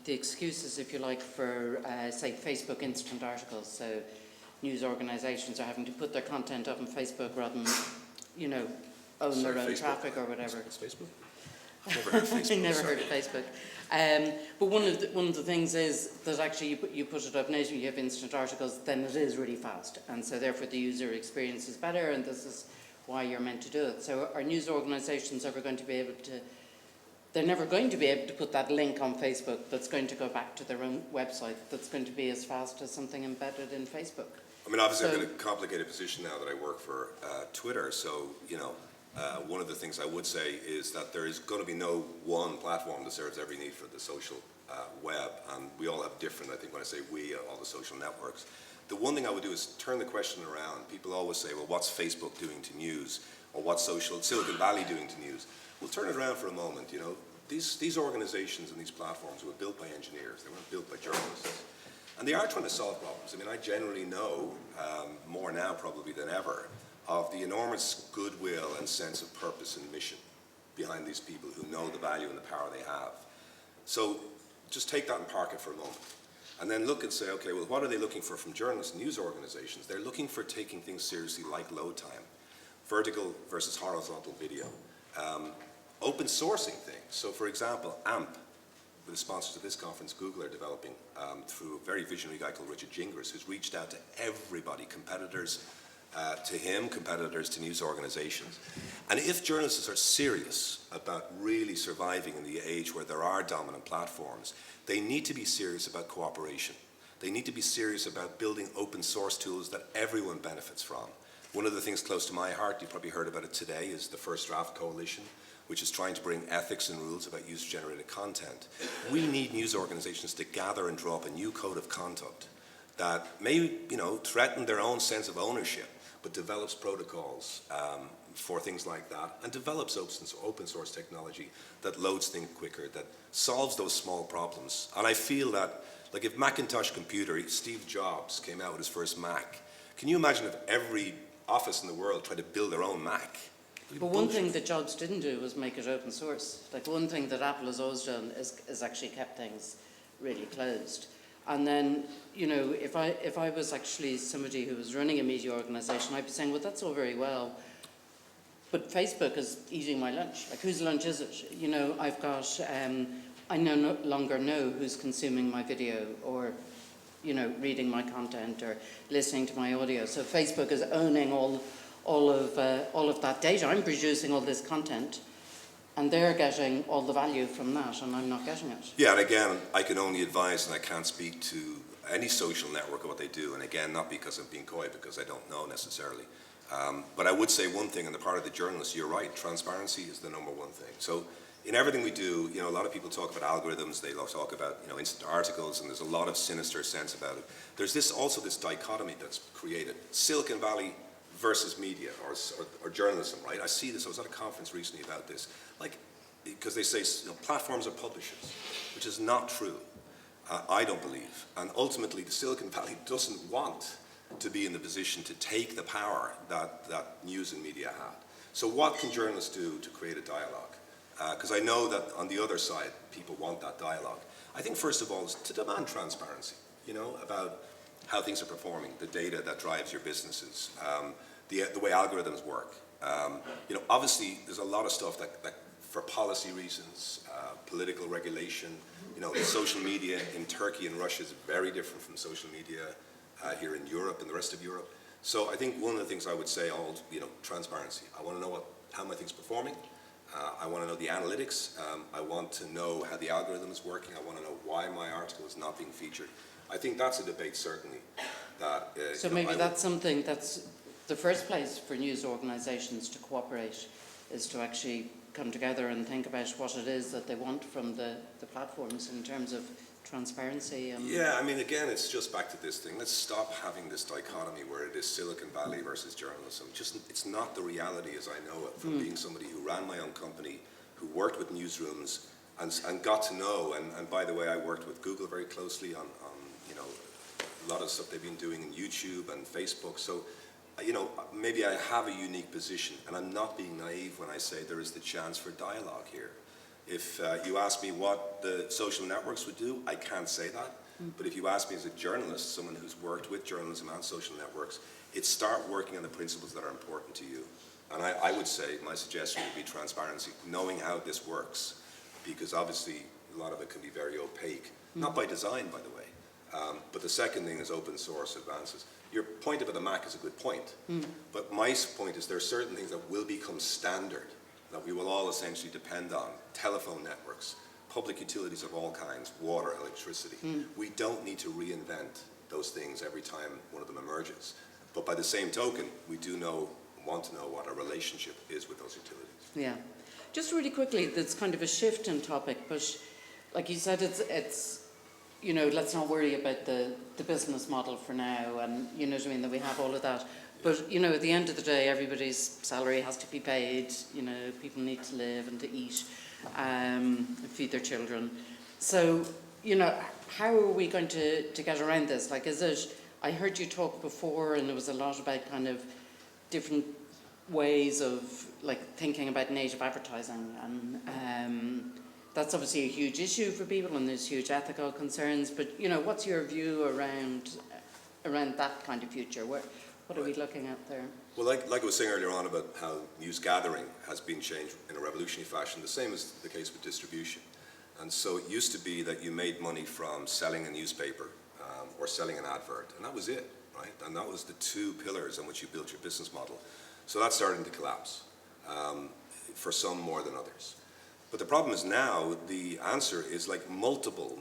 excuses, if you like, for, say, Facebook instant articles, so news organisations are having to put their content up on Facebook rather than, you know, own their own traffic or whatever. It's Facebook? I've never heard of Facebook. Never heard of Facebook. But one of the things is that actually you put it up natively, you have instant articles, then it is really fast, and so therefore the user experience is better, and this is why you're meant to do it. So are news organisations ever going to be able to? They're never going to be able to put that link on Facebook that's going to go back to their own website that's going to be as fast as something embedded in Facebook. I mean, obviously, I'm in a complicated position now that I work for Twitter. So, you know, one of the things I would say is that there is going to be no one platform that serves every need for the social web, and we all have different. I think when I say we, all the social networks. The one thing I would do is turn the question around. People always say, "Well, what's Facebook doing to news, or what's Silicon Valley doing to news?" We'll turn it around for a moment. You know, these organizations and these platforms were built by engineers. They weren't built by journalists. And they are trying to solve problems. I mean, I generally know, more now probably than ever, of the enormous goodwill and sense of purpose and mission behind these people who know the value and the power they have. So just take that and park it for a moment. And then look and say, okay, well, what are they looking for from journalists and news organizations? They're looking for taking things seriously like load time, vertical versus horizontal video, open sourcing things. So for example, AMP, with the sponsors of this conference, Google are developing through a very visionary guy called Richard Gingras, who's reached out to everybody, competitors to him, competitors to news organizations. And if journalists are serious about really surviving in the age where there are dominant platforms, they need to be serious about cooperation. They need to be serious about building open source tools that everyone benefits from. One of the things close to my heart, you probably heard about it today, is the First Draft Coalition, which is trying to bring ethics and rules about user-generated content. We need news organizations to gather and draw up a new code of conduct that may, you know, threaten their own sense of ownership, but develops protocols for things like that, and develops open source technology that loads things quicker, that solves those small problems. And I feel that, like if Macintosh computer, Steve Jobs came out with his first Mac, can you imagine if every office in the world tried to build their own Mac? But one thing that Jobs didn't do was make it open source. Like one thing that Apple has always done is actually kept things really closed. And then, you know, if I was actually somebody who was running a media organization, I'd be saying, well, that's all very well, but Facebook is eating my lunch. Like, whose lunch is it? You know, I've got, I no longer know who's consuming my video or, you know, reading my content or listening to my audio. So Facebook is owning all of that data. I'm producing all this content, and they're getting all the value from that, and I'm not getting it. Yeah, and again, I can only advise, and I can't speak to any social network or what they do, and again, not because I'm being coy, because I don't know necessarily. But I would say one thing on the part of the journalists, you're right, transparency is the number one thing. So in everything we do, you know, a lot of people talk about algorithms, they talk about, you know, instant articles, and there's a lot of sinister sense about it. There's also this dichotomy that's created. Silicon Valley versus media or journalism, right? I see this. I was at a conference recently about this. Like, because they say, you know, platforms are publishers, which is not true. I don't believe. And ultimately, the Silicon Valley doesn't want to be in the position to take the power that news and media had. So what can journalists do to create a dialogue? Because I know that on the other side, people want that dialogue. I think, first of all, is to demand transparency, you know, about how things are performing, the data that drives your businesses, the way algorithms work. You know, obviously, there's a lot of stuff that for policy reasons, political regulation, you know, social media in Turkey and Russia is very different from social media here in Europe and the rest of Europe. So I think one of the things I would say, you know, transparency. I want to know how my thing's performing. I want to know the analytics. I want to know how the algorithm is working. I want to know why my article is not being featured. I think that's a debate, certainly. So maybe that's something that's the first place for news organisations to cooperate, is to actually come together and think about what it is that they want from the platforms in terms of transparency. Yeah, I mean, again, it's just back to this thing. Let's stop having this dichotomy where it is Silicon Valley versus journalism. It's not the reality as I know it from being somebody who ran my own company, who worked with newsrooms and got to know, and by the way, I worked with Google very closely on you know, a lot of stuff they've been doing in YouTube and Facebook. So, you know, maybe I have a unique position, and I'm not being naive when I say there is the chance for dialogue here. If you ask me what the social networks would do, I can't say that. But if you ask me as a journalist, someone who's worked with journalism and social networks, it's start working on the principles that are important to you. And I would say my suggestion would be transparency, knowing how this works, because obviously a lot of it can be very opaque, not by design, by the way. But the second thing is open source advances. Your point about the Mac is a good point, but my point is there are certain things that will become standard, that we will all essentially depend on. Telephone networks, public utilities of all kinds, water, electricity. We don't need to reinvent those things every time one of them emerges. But by the same token, we do want to know what our relationship is with those utilities. Yeah. Just really quickly, there's kind of a shift in topic, but like you said, it's you know, let's not worry about the business model for now, and you know what I mean, that we have all of that. But, you know, at the end of the day, everybody's salary has to be paid, you know, people need to live and to eat, feed their children. So, you know, how are we going to get around this? Like, is it, I heard you talk before, and there was a lot about kind of different ways of, like, thinking about native advertising, and that's obviously a huge issue for people, and there's huge ethical concerns, but, you know, what's your view around that kind of future? What are we looking at there? Well, like I was saying earlier on about how news gathering has been changed in a revolutionary fashion, the same is the case with distribution. And so it used to be that you made money from selling a newspaper or selling an advert, and that was it, right? And that was the two pillars on which you built your business model. So that's starting to collapse, for some more than others. But the problem is now the answer is like multiple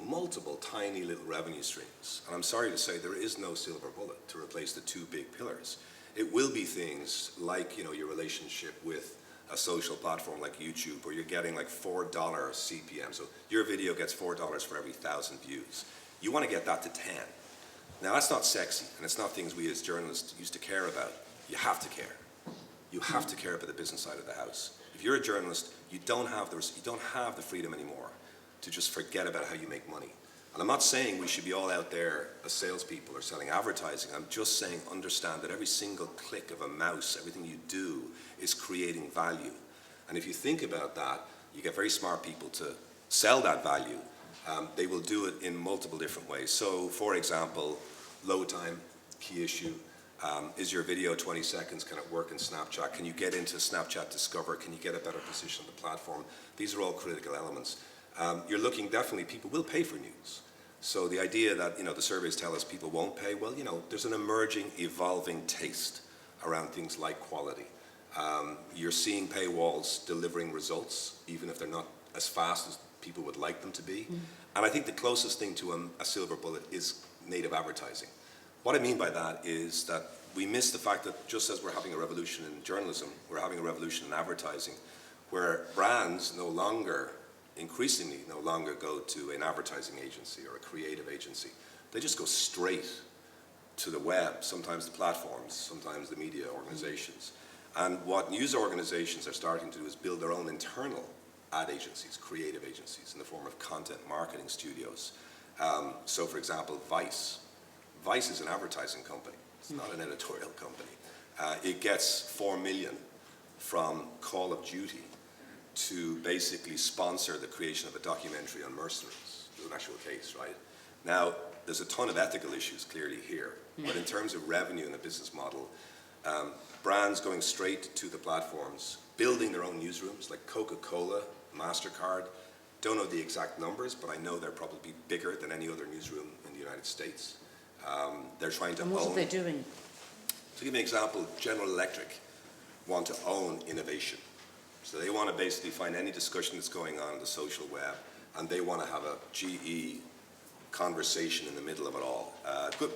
tiny little revenue streams. And I'm sorry to say there is no silver bullet to replace the two big pillars. It will be things like, you know, your relationship with a social platform like YouTube, where you're getting like $4 CPM. So your video gets $4 for every 1,000 views. You want to get that to 10. Now that's not sexy, and it's not things we as journalists used to care about. You have to care. You have to care about the business side of the house. If you're a journalist, you don't have the freedom anymore to just forget about how you make money. And I'm not saying we should be all out there as salespeople or selling advertising. I'm just saying understand that every single click of a mouse, everything you do is creating value. And if you think about that, you get very smart people to sell that value. They will do it in multiple different ways. So, for example, load time, key issue. Is your video 20 seconds? Can it work in Snapchat? Can you get into Snapchat Discover? Can you get a better position on the platform? These are all critical elements. You're looking, definitely, people will pay for news. So the idea that, you know, the surveys tell us people won't pay, well, you know, there's an emerging, evolving taste around things like quality. You're seeing paywalls delivering results, even if they're not as fast as people would like them to be. And I think the closest thing to a silver bullet is native advertising. What I mean by that is that we miss the fact that just as we're having a revolution in journalism, we're having a revolution in advertising, where brands increasingly no longer go to an advertising agency or a creative agency. They just go straight to the web, sometimes the platforms, sometimes the media organizations. And what news organizations are starting to do is build their own internal ad agencies, creative agencies, in the form of content marketing studios. So for example, Vice is an advertising company. It's not an editorial company. It gets $4 million from Call of Duty to basically sponsor the creation of a documentary on mercenaries. It's an actual case, right? Now, there's a ton of ethical issues clearly here, but in terms of revenue and the business model, brands going straight to the platforms, building their own newsrooms like Coca-Cola, MasterCard, don't know the exact numbers, but I know they're probably bigger than any other newsroom in the United States. They're trying to own. And what are they doing? To give you an example, General Electric want to own innovation. So they want to basically find any discussion that's going on the social web, and they want to have a GE conversation in the middle of it all.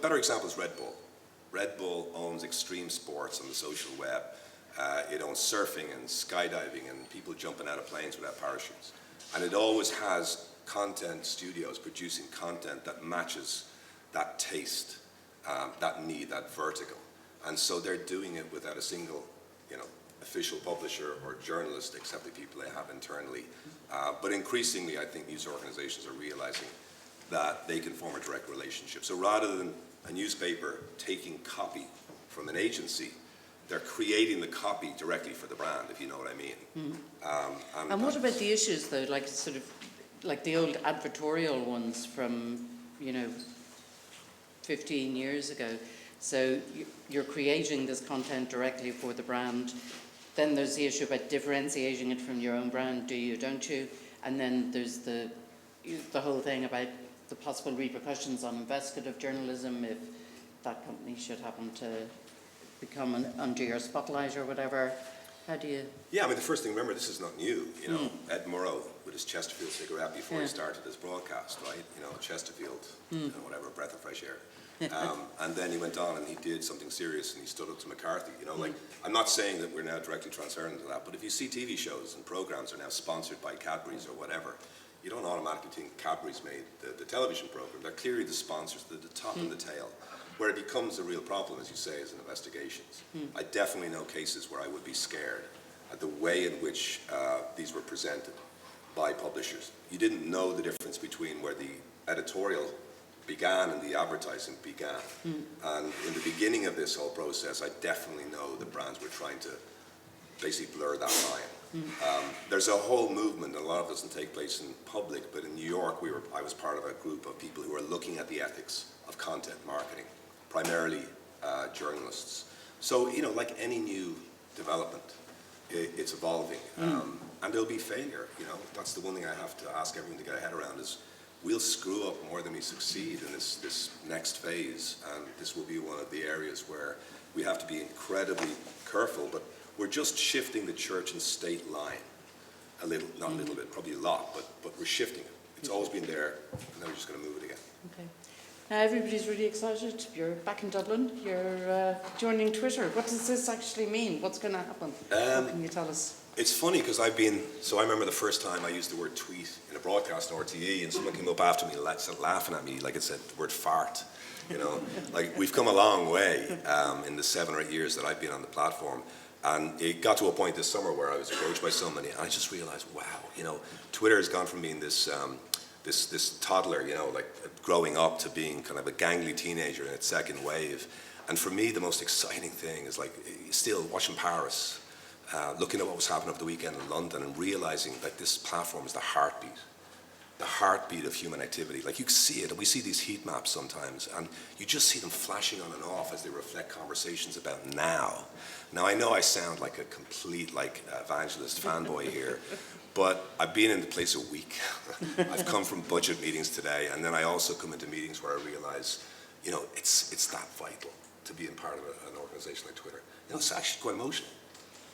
Better example is Red Bull. Red Bull owns extreme sports on the social web. It owns surfing and skydiving and people jumping out of planes without parachutes. And it always has content studios producing content that matches that taste, that need, that vertical. And so they're doing it without a single, you know, official publisher or journalist, except the people they have internally. But increasingly, I think news organizations are realizing that they can form a direct relationship. So rather than a newspaper taking copy from an agency, they're creating the copy directly for the brand, if you know what I mean. And what about the issues, though, like sort of like the old advertorial ones from, you know, 15 years ago? So you're creating this content directly for the brand. Then there's the issue about differentiating it from your own brand, do you, don't you? And then there's the whole thing about the possible repercussions on investigative journalism if that company should happen to become under your spotlight or whatever. How do you... Yeah, I mean, the first thing, remember, this is not new. You know, Ed Murrow with his Chesterfield cigarette before he started his broadcast, right? You know, Chesterfield, whatever, breath of fresh air. And then he went on and he did something serious and he stood up to McCarthy. You know, like, I'm not saying that we're now directly transferring to that, but if you see TV shows and programs are now sponsored by Cadbury's or whatever, you don't automatically think Cadbury's made the television program. They're clearly the sponsors, the top and the tail. Where it becomes a real problem, as you say, is in investigations. I definitely know cases where I would be scared at the way in which these were presented by publishers. You didn't know the difference between where the editorial began and the advertising began. And in the beginning of this whole process, I definitely know the brands were trying to basically blur that line. There's a whole movement, and a lot of it doesn't take place in public, but in New York, I was part of a group of people who were looking at the ethics of content marketing, primarily journalists. So, you know, like any new development, it's evolving. And there'll be failure, you know. That's the one thing I have to ask everyone to get a head around is we'll screw up more than we succeed in this next phase. And this will be one of the areas where we have to be incredibly careful, but we're just shifting the church and state line a little, not a little bit, probably a lot, but we're shifting it. It's always been there, and now we're just going to move it again. Okay. Now everybody's really excited. You're back in Dublin. You're joining Twitter. What does this actually mean? What's going to happen? What can you tell us? It's funny because I remember the first time I used the word tweet in a broadcast on RTE and someone came up after me and started laughing at me like it said the word fart. You know, like we've come a long way in the 7 or 8 years that I've been on the platform. And it got to a point this summer where I was approached by somebody and I just realized, wow, you know, Twitter has gone from being this this toddler, you know, like growing up to being kind of a gangly teenager in its second wave. And for me, the most exciting thing is like still watching Paris, looking at what was happening over the weekend in London and realizing that this platform is the heartbeat of human activity. Like you see it, and we see these heat maps sometimes, and you just see them flashing on and off as they reflect conversations about now. Now I know I sound like a complete evangelist fanboy here, but I've been in the place a week. I've come from budget meetings today, and then I also come into meetings where I realize, you know, it's that vital to be in part of an organization like Twitter. You know, it's actually quite emotional.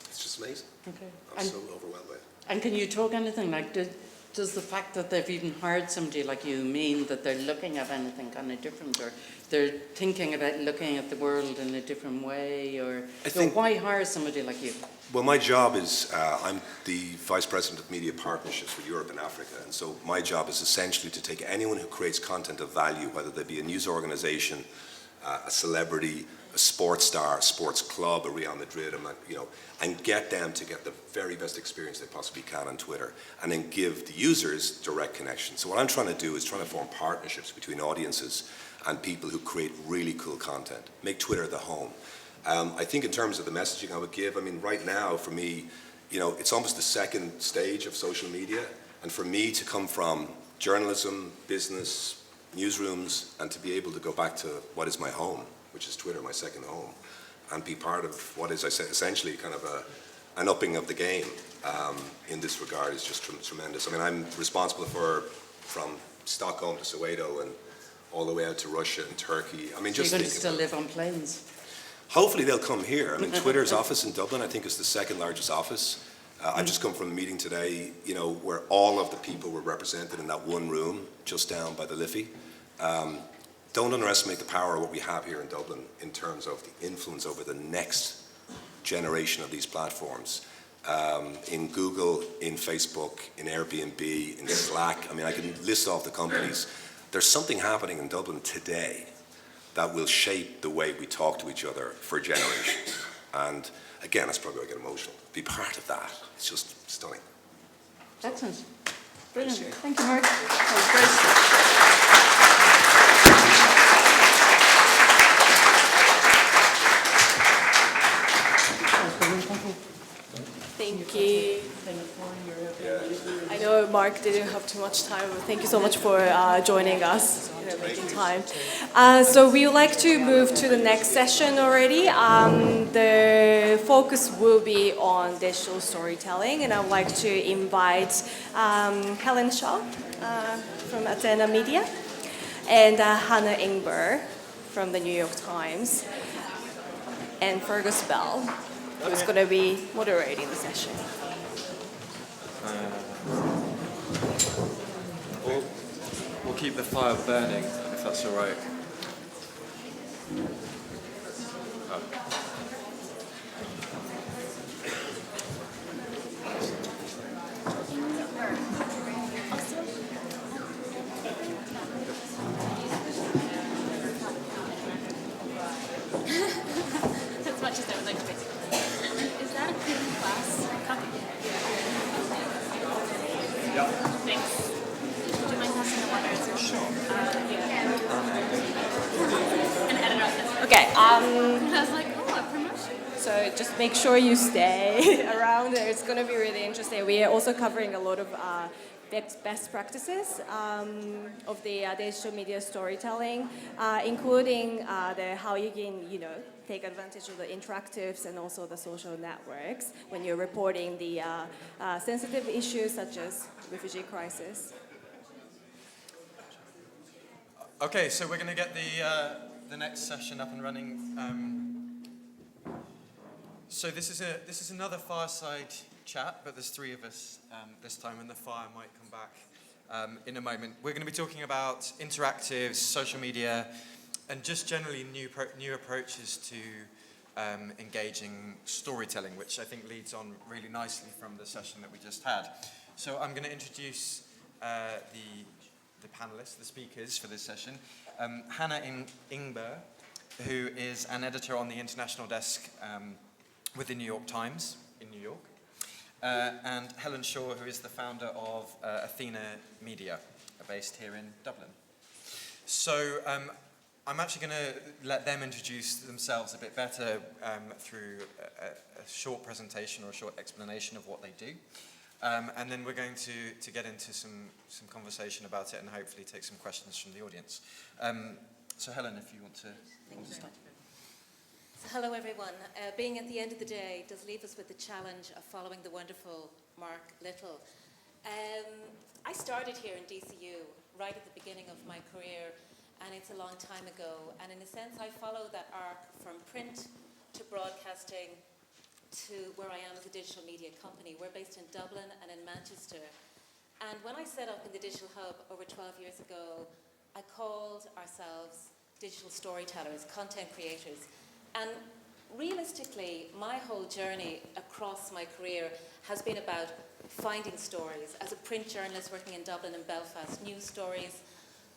It's just amazing. Okay. I'm so overwhelmed by it. And can you talk anything like, does the fact that they've even hired somebody like you mean that they're looking at anything kind of different, or they're thinking about looking at the world in a different way, or why hire somebody like you? Well, my job is, I'm the Vice President of Media Partnerships for Europe and Africa, and so my job is essentially to take anyone who creates content of value, whether they be a news organization, a celebrity, a sports star, a sports club, a Real Madrid, you know, and get them to get the very best experience they possibly can on Twitter, and then give the users direct connection. So what I'm trying to do is trying to form partnerships between audiences and people who create really cool content, make Twitter the home. I think in terms of the messaging I would give, I mean, right now, for me, you know, it's almost the second stage of social media, and for me to come from journalism, business, newsrooms, and to be able to go back to what is my home, which is Twitter, my second home, and be part of what is essentially kind of an upping of the game in this regard is just tremendous. I mean, I'm responsible from Stockholm to Soweto and all the way out to Russia and Turkey. I mean, so just you're going to still live on planes? Hopefully they'll come here. I mean, Twitter's office in Dublin, I think, is the second largest office. I've just come from a meeting today, you know, where all of the people were represented in that one room just down by the Liffey. Don't underestimate the power of what we have here in Dublin in terms of the influence over the next generation of these platforms. In Google, in Facebook, in Airbnb, in Slack. I mean, I can list off the companies. There's something happening in Dublin today that will shape the way we talk to each other for generations. And again, that's probably why I get emotional. Be part of that. It's just stunning. Excellent. Brilliant. Thank you, Mark. That Thank you. I know Mark didn't have too much time. Thank you so much for joining us, making time. So we would like to move to the next session already. The focus will be on digital storytelling, and I would like to invite Helena Shaw from Athena Media and Hannah Ingber from the New York Times, and Fergus Bell, who's going to be moderating the session. We'll keep the fire burning, if that's all right. As much as I would like to. Is that a good class copy? Yeah. Thanks. Would you mind passing the water as well? Sure. An editor on this. Okay. I was like, oh, a promotion. So just make sure you stay around. It's going to be really interesting. We are also covering a lot of best practices of the digital media storytelling, including the how you can, take advantage of the interactives and also the social networks when you're reporting the sensitive issues such as refugee crisis. Okay, so we're going to get the next session up and running. So this is another Fireside chat, but there's three of us this time, and the fire might come back in a moment. We're going to be talking about interactives, social media, and just generally new approaches to engaging storytelling, which I think leads on really nicely from the session that we just had. So I'm going to introduce the panelists, the speakers for this session. Hannah Ingber, who is an editor on the international desk with the New York Times in New York. And Helen Shaw, who is the founder of Athena Media, based here in Dublin. So I'm actually going to let them introduce themselves a bit better through a short presentation or a short explanation of what they do. And then we're going to get into some conversation about it and hopefully take some questions from the audience. So Helen, if you want to start. So hello everyone. Being at the end of the day does leave us with the challenge of following the wonderful Mark Little. I started here in DCU right at the beginning of my career, and it's a long time ago. And in a sense, I follow that arc from print to broadcasting to where I am as a digital media company. We're based in Dublin and in Manchester. And when I set up in the Digital Hub over 12 years ago, I called ourselves digital storytellers, content creators. And realistically, my whole journey across my career has been about finding stories. As a print journalist working in Dublin and Belfast, news stories,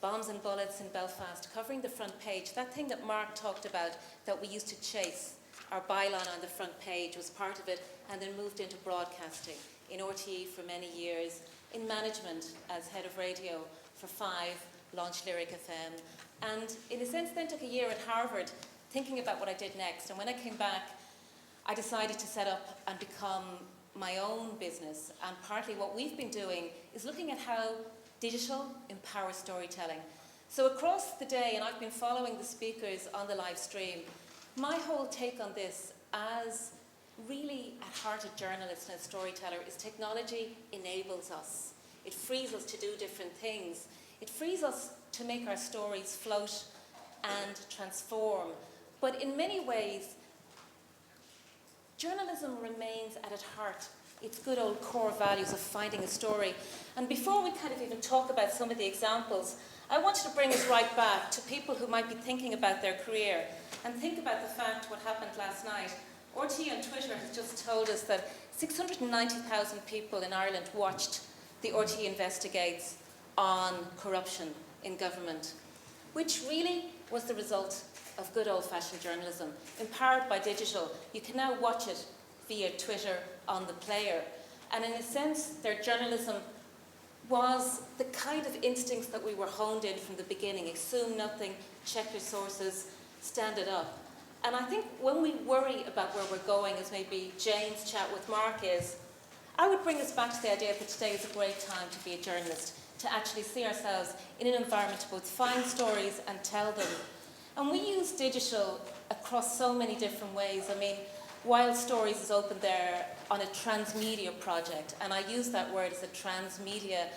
bombs and bullets in Belfast, covering the front page. That thing that Mark talked about that we used to chase, our byline on the front page was part of it, and then moved into broadcasting, in RTE for many years, in management as head of radio for 5, launched Lyric FM, and in a sense then took a year at Harvard thinking about what I did next. And when I came back, I decided to set up and become my own business. And partly what we've been doing is looking at how digital empowers storytelling. So across the day, and I've been following the speakers on the live stream, my whole take on this as really at heart a journalist and a storyteller is technology enables us. It frees us to do different things. It frees us to make our stories float and transform. But in many ways, journalism remains at heart its good old core values of finding a story. And before we kind of even talk about some of the examples, I wanted to bring us right back to people who might be thinking about their career and think about the fact what happened last night. RTE on Twitter has just told us that 690,000 people in Ireland watched the RTE Investigates on corruption in government, which really was the result of good old-fashioned journalism, empowered by digital. You can now watch it via Twitter on the player. And in a sense, their journalism was the kind of instincts that we were honed in from the beginning. Assume nothing, check your sources, stand it up. And I think when we worry about where we're going, as maybe Jane's chat with Mark is, I would bring us back to the idea that today is a great time to be a journalist, to actually see ourselves in an environment to both find stories and tell them. And we use digital across so many different ways. I mean, Wild Stories is open there on a transmedia project, and I use that word as a transmedia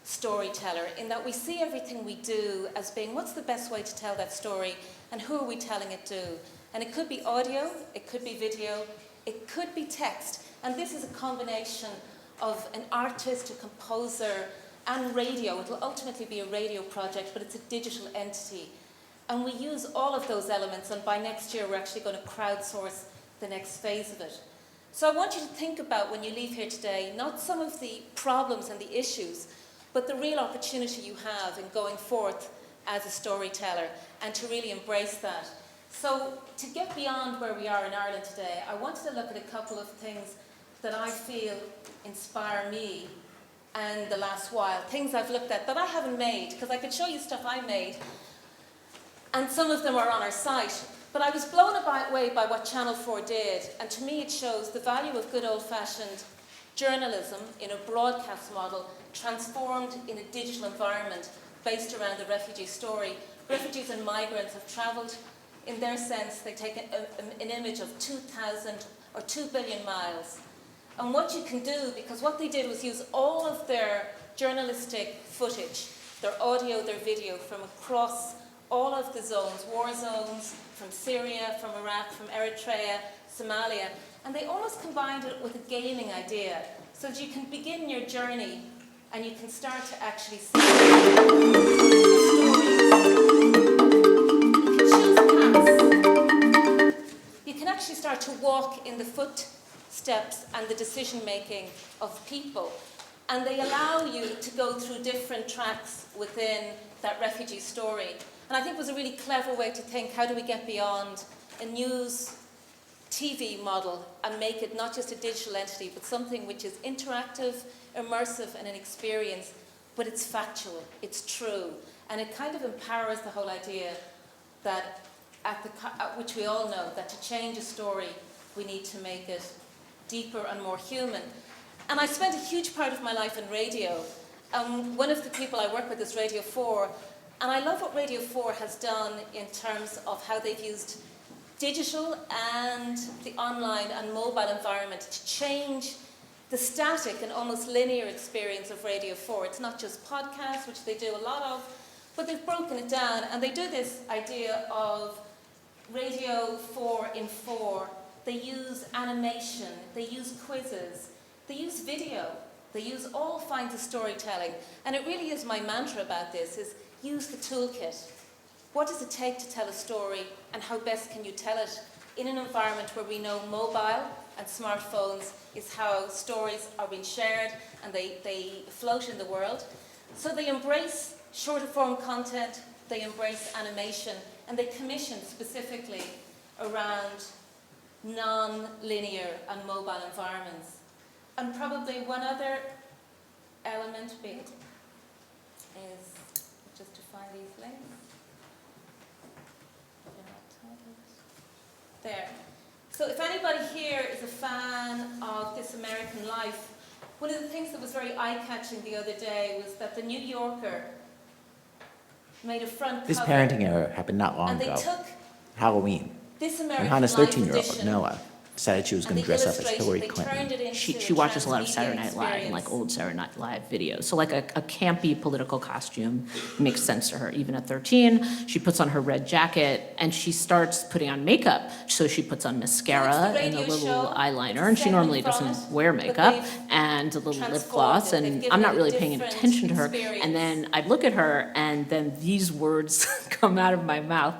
storyteller, in that we see everything we do as being what's the best way to tell that story and who are we telling it to. And it could be audio, it could be video, it could be text. And this is a combination of an artist, a composer, and radio. It will ultimately be a radio project, but it's a digital entity. And we use all of those elements, and by next year we're actually going to crowdsource the next phase of it. So I want you to think about, when you leave here today, not some of the problems and the issues, but the real opportunity you have in going forth as a storyteller, and to really embrace that. So to get beyond where we are in Ireland today, I wanted to look at a couple of things that I feel inspire me and the last while, things I've looked at that I haven't made, because I could show you stuff I made, and some of them are on our site. But I was blown away by what Channel 4 did, and to me it shows the value of good old-fashioned journalism in a broadcast model transformed in a digital environment based around the refugee story. Refugees and migrants have travelled, in their sense, they take an image of 2,000 or 2 billion miles. And what you can do, because what they did was use all of their journalistic footage, their audio, their video, from across all of the zones, war zones, from Syria, from Iraq, from Eritrea, Somalia, and they almost combined it with a gaming idea, so that you can begin your journey and you can start to actually see you can actually start to walk in the footsteps and the decision-making of people. And they allow you to go through different tracks within that refugee story. And I think it was a really clever way to think, how do we get beyond a news TV model and make it not just a digital entity, but something which is interactive, immersive, and an experience, but it's factual, it's true. And it kind of empowers the whole idea that, which we all know, that to change a story, we need to make it deeper and more human. And I spent a huge part of my life in radio. One of the people I work with is Radio 4, and I love what Radio 4 has done in terms of how they've used digital and the online and mobile environment to change the static and almost linear experience of Radio 4. It's not just podcasts, which they do a lot of, but they've broken it down, and they do this idea of Radio 4 in 4. They use animation, they use quizzes, they use video, they use all kinds of storytelling. And it really is my mantra about this, is use the toolkit. What does it take to tell a story, and how best can you tell it in an environment where we know mobile and smartphones is how stories are being shared and they float in the world. So they embrace shorter form content, they embrace animation, and they commission specifically around non-linear and mobile environments. And probably one other element bit is just to find these links. There. So if anybody here is a fan of This American Life, one of the things that was very eye-catching the other day was that the New Yorker made a front This cover. parenting error happened not long And they ago. took Halloween. This When American Hannah's Life 13-year-old, edition, Noah, decided she was going to and dress the up as illustration, Hillary they turned it Clinton. into She watches a lot of transmedia Saturday Night Live and experience. like old Saturday Night Live videos. So like a campy political costume makes sense to her. Even at 13, she puts on her red jacket and she starts putting on makeup. So she puts on mascara and a little eyeliner, and she normally doesn't wear makeup, and a little lip gloss, and I'm not really paying attention to her. And then I look at her, and then these words come out of my mouth.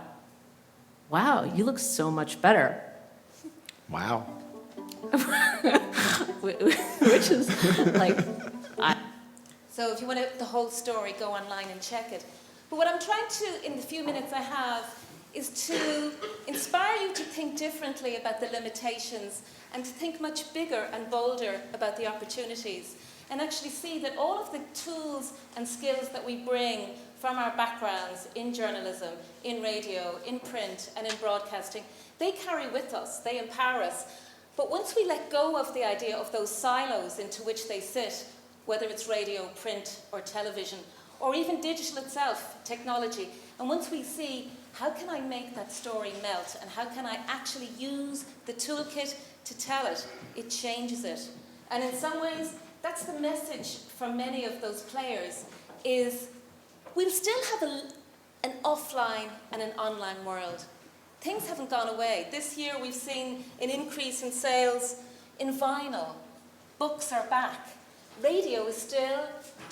Wow, you look so much better. Wow. Which is like, So if you want the whole story, go online and check it. But what I'm trying to, in the few minutes I have, is to inspire you to think differently about the limitations and to think much bigger and bolder about the opportunities, and actually see that all of the tools and skills that we bring from our backgrounds in journalism, in radio, in print, and in broadcasting, they carry with us, they empower us. But once we let go of the idea of those silos into which they sit, whether it's radio, print, or television, or even digital itself, technology, and once we see how can I make that story melt and how can I actually use the toolkit to tell it, it changes it. And in some ways, that's the message from many of those players, is we'll still have an offline and an online world. Things haven't gone away. This year we've seen an increase in sales in vinyl. Books are back. Radio is still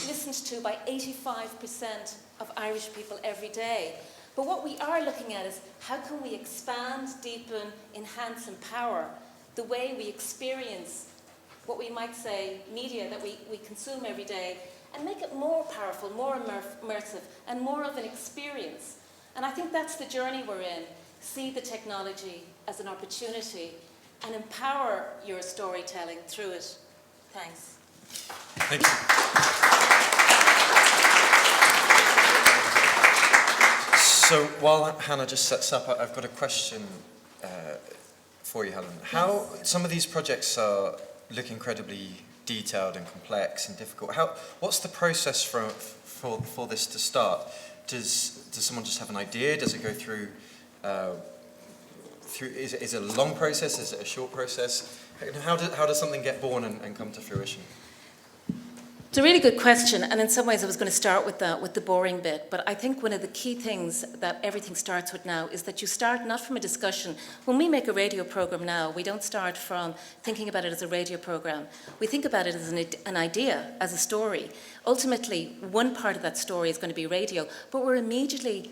listened to by 85% of Irish people every day. But what we are looking at is how can we expand, deepen, enhance, empower the way we experience what we might say media that we consume every day, and make it more powerful, more immersive, and more of an experience. And I think that's the journey we're in. See the technology as an opportunity and empower your storytelling through it. Thanks. Thank you. So while Hannah just sets up, I've got a question for you, Helen. How some of these projects look incredibly detailed and complex and difficult. What's the process for this to start? Does someone just have an idea? Does it go through? Is it a long process? Is it a short process? How does something get born and come to fruition? It's a really good question, and in some ways I was going to start with the boring bit, but I think one of the key things that everything starts with now is that you start not from a discussion. When we make a radio program now, we don't start from thinking about it as a radio program. We think about it as an idea, as a story. Ultimately, one part of that story is going to be radio, but we're immediately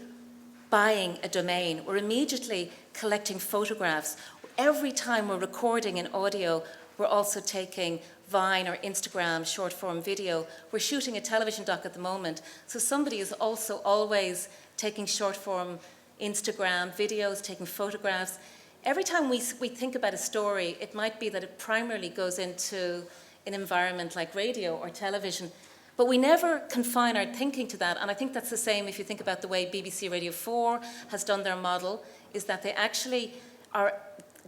buying a domain. We're immediately collecting photographs. Every time we're recording an audio, we're also taking Vine or Instagram short form video. We're shooting a television doc at the moment. So somebody is also always taking short form Instagram videos, taking photographs. Every time we think about a story, it might be that it primarily goes into an environment like radio or television. But we never confine our thinking to that. And I think that's the same if you think about the way BBC Radio 4 has done their model, is that they actually are,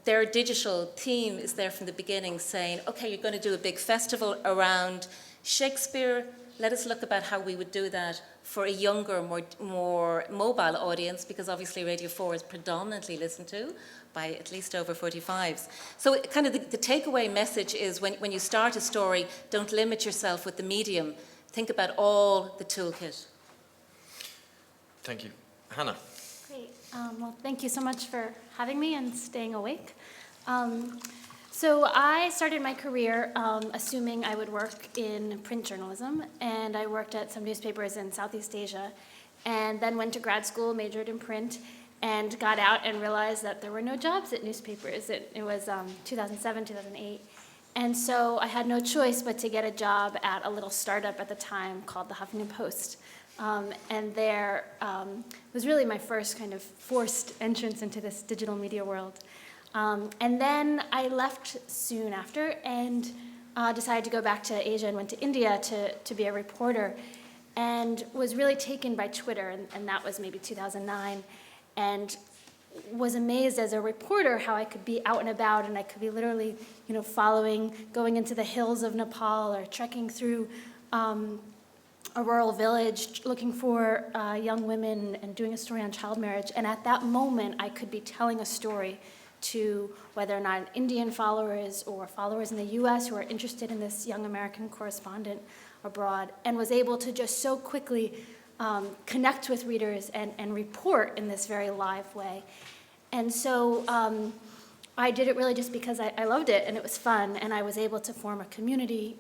their digital team is there from the beginning saying, okay, you're going to do a big festival around Shakespeare. Let us look about how we would do that for a younger, more mobile audience, because obviously Radio 4 is predominantly listened to by at least over 45s. So kind of the takeaway message is when you start a story, don't limit yourself with the medium. Think about all the toolkit. Thank you. Hannah. Great. Well, thank you so much for having me and staying awake. So I started my career assuming I would work in print journalism, and I worked at some newspapers in Southeast Asia, and then went to grad school, majored in print, and got out and realized that there were no jobs at newspapers. It was 2007, 2008. And so I had no choice but to get a job at a little startup at the time called the Huffington Post. And there was really my first kind of forced entrance into this digital media world. And then I left soon after and decided to go back to Asia and went to India to be a reporter, and was really taken by Twitter, and that was maybe 2009, and was amazed as a reporter how I could be out and about, and I could be literally, following, going into the hills of Nepal or trekking through a rural village, looking for young women and doing a story on child marriage. And at that moment, I could be telling a story to whether or not Indian followers or followers in the US who are interested in this young American correspondent abroad, and was able to just so quickly connect with readers and report in this very live way. And so I did it really just because I loved it and it was fun, and I was able to form a community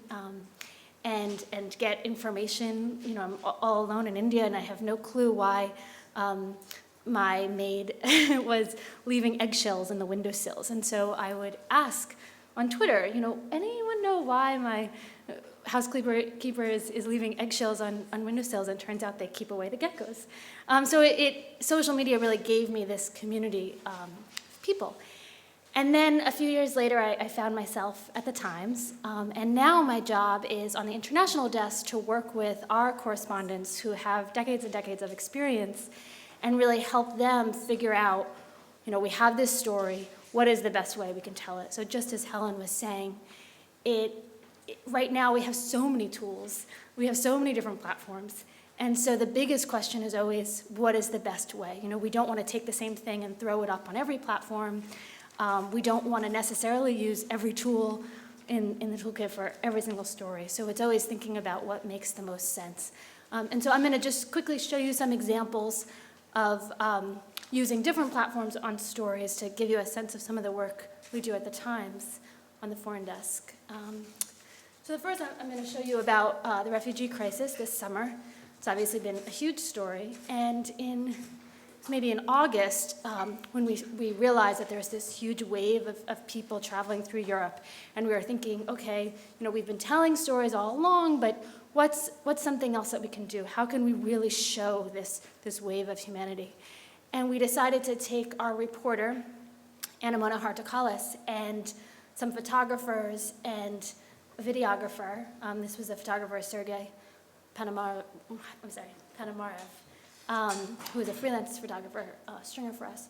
and get information. I'm all alone in India, and I have no clue why my maid was leaving eggshells in the windowsills. And so I would ask on Twitter, anyone know why my housekeeper is leaving eggshells on windowsills? And it turns out they keep away the geckos. So social media really gave me this community of people. And then a few years later, I found myself at the Times, and now my job is on the international desk to work with our correspondents who have decades and decades of experience and really help them figure out, we have this story, what is the best way we can tell it? So just as Helen was saying, right now we have so many tools, we have so many different platforms, and so the biggest question is always, what is the best way? You know, we don't want to take the same thing and throw it up on every platform. We don't want to necessarily use every tool in the toolkit for every single story. So it's always thinking about what makes the most sense. And so I'm going to just quickly show you some examples of using different platforms on stories to give you a sense of some of the work we do at the Times on the Foreign Desk. So the first I'm going to show you about the refugee crisis this summer. It's obviously been a huge story, and maybe in August, when we realized that there's this huge wave of people traveling through Europe, and we were thinking, okay, you know, we've been telling stories all along, but what's something else that we can do? How can we really show this wave of humanity? And we decided to take our reporter, Áine Hartakalis, and some photographers and a videographer. This was a photographer, Sergei Panamarev, who is a freelance photographer, stringer for us,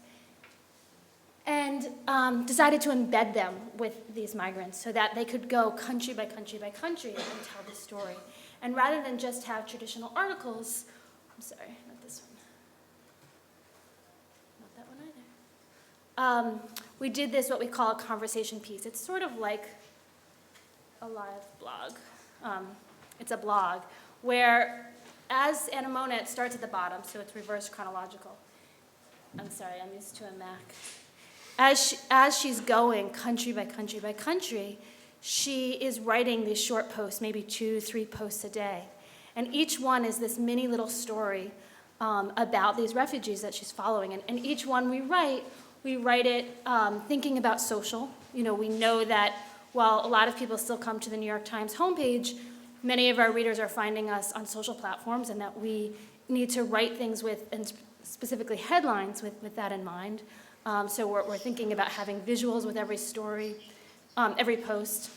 and decided to embed them with these migrants so that they could go country by country by country and tell the story. And rather than just have traditional articles, I'm sorry, not this one, not that one either. We did this, what we call a conversation piece. It's sort of like a live blog. It's a blog where, as Áine, it starts at the bottom, so it's reverse chronological. I'm sorry, I'm used to a Mac. As she's going country by country by country, she is writing these short posts, maybe 2-3 posts a day. And each one is this mini little story about these refugees that she's following. And each one we write it thinking about social. You know, we know that while a lot of people still come to the New York Times homepage, many of our readers are finding us on social platforms, and that we need to write things with, and specifically headlines with that in mind. So we're thinking about having visuals with every story, every post.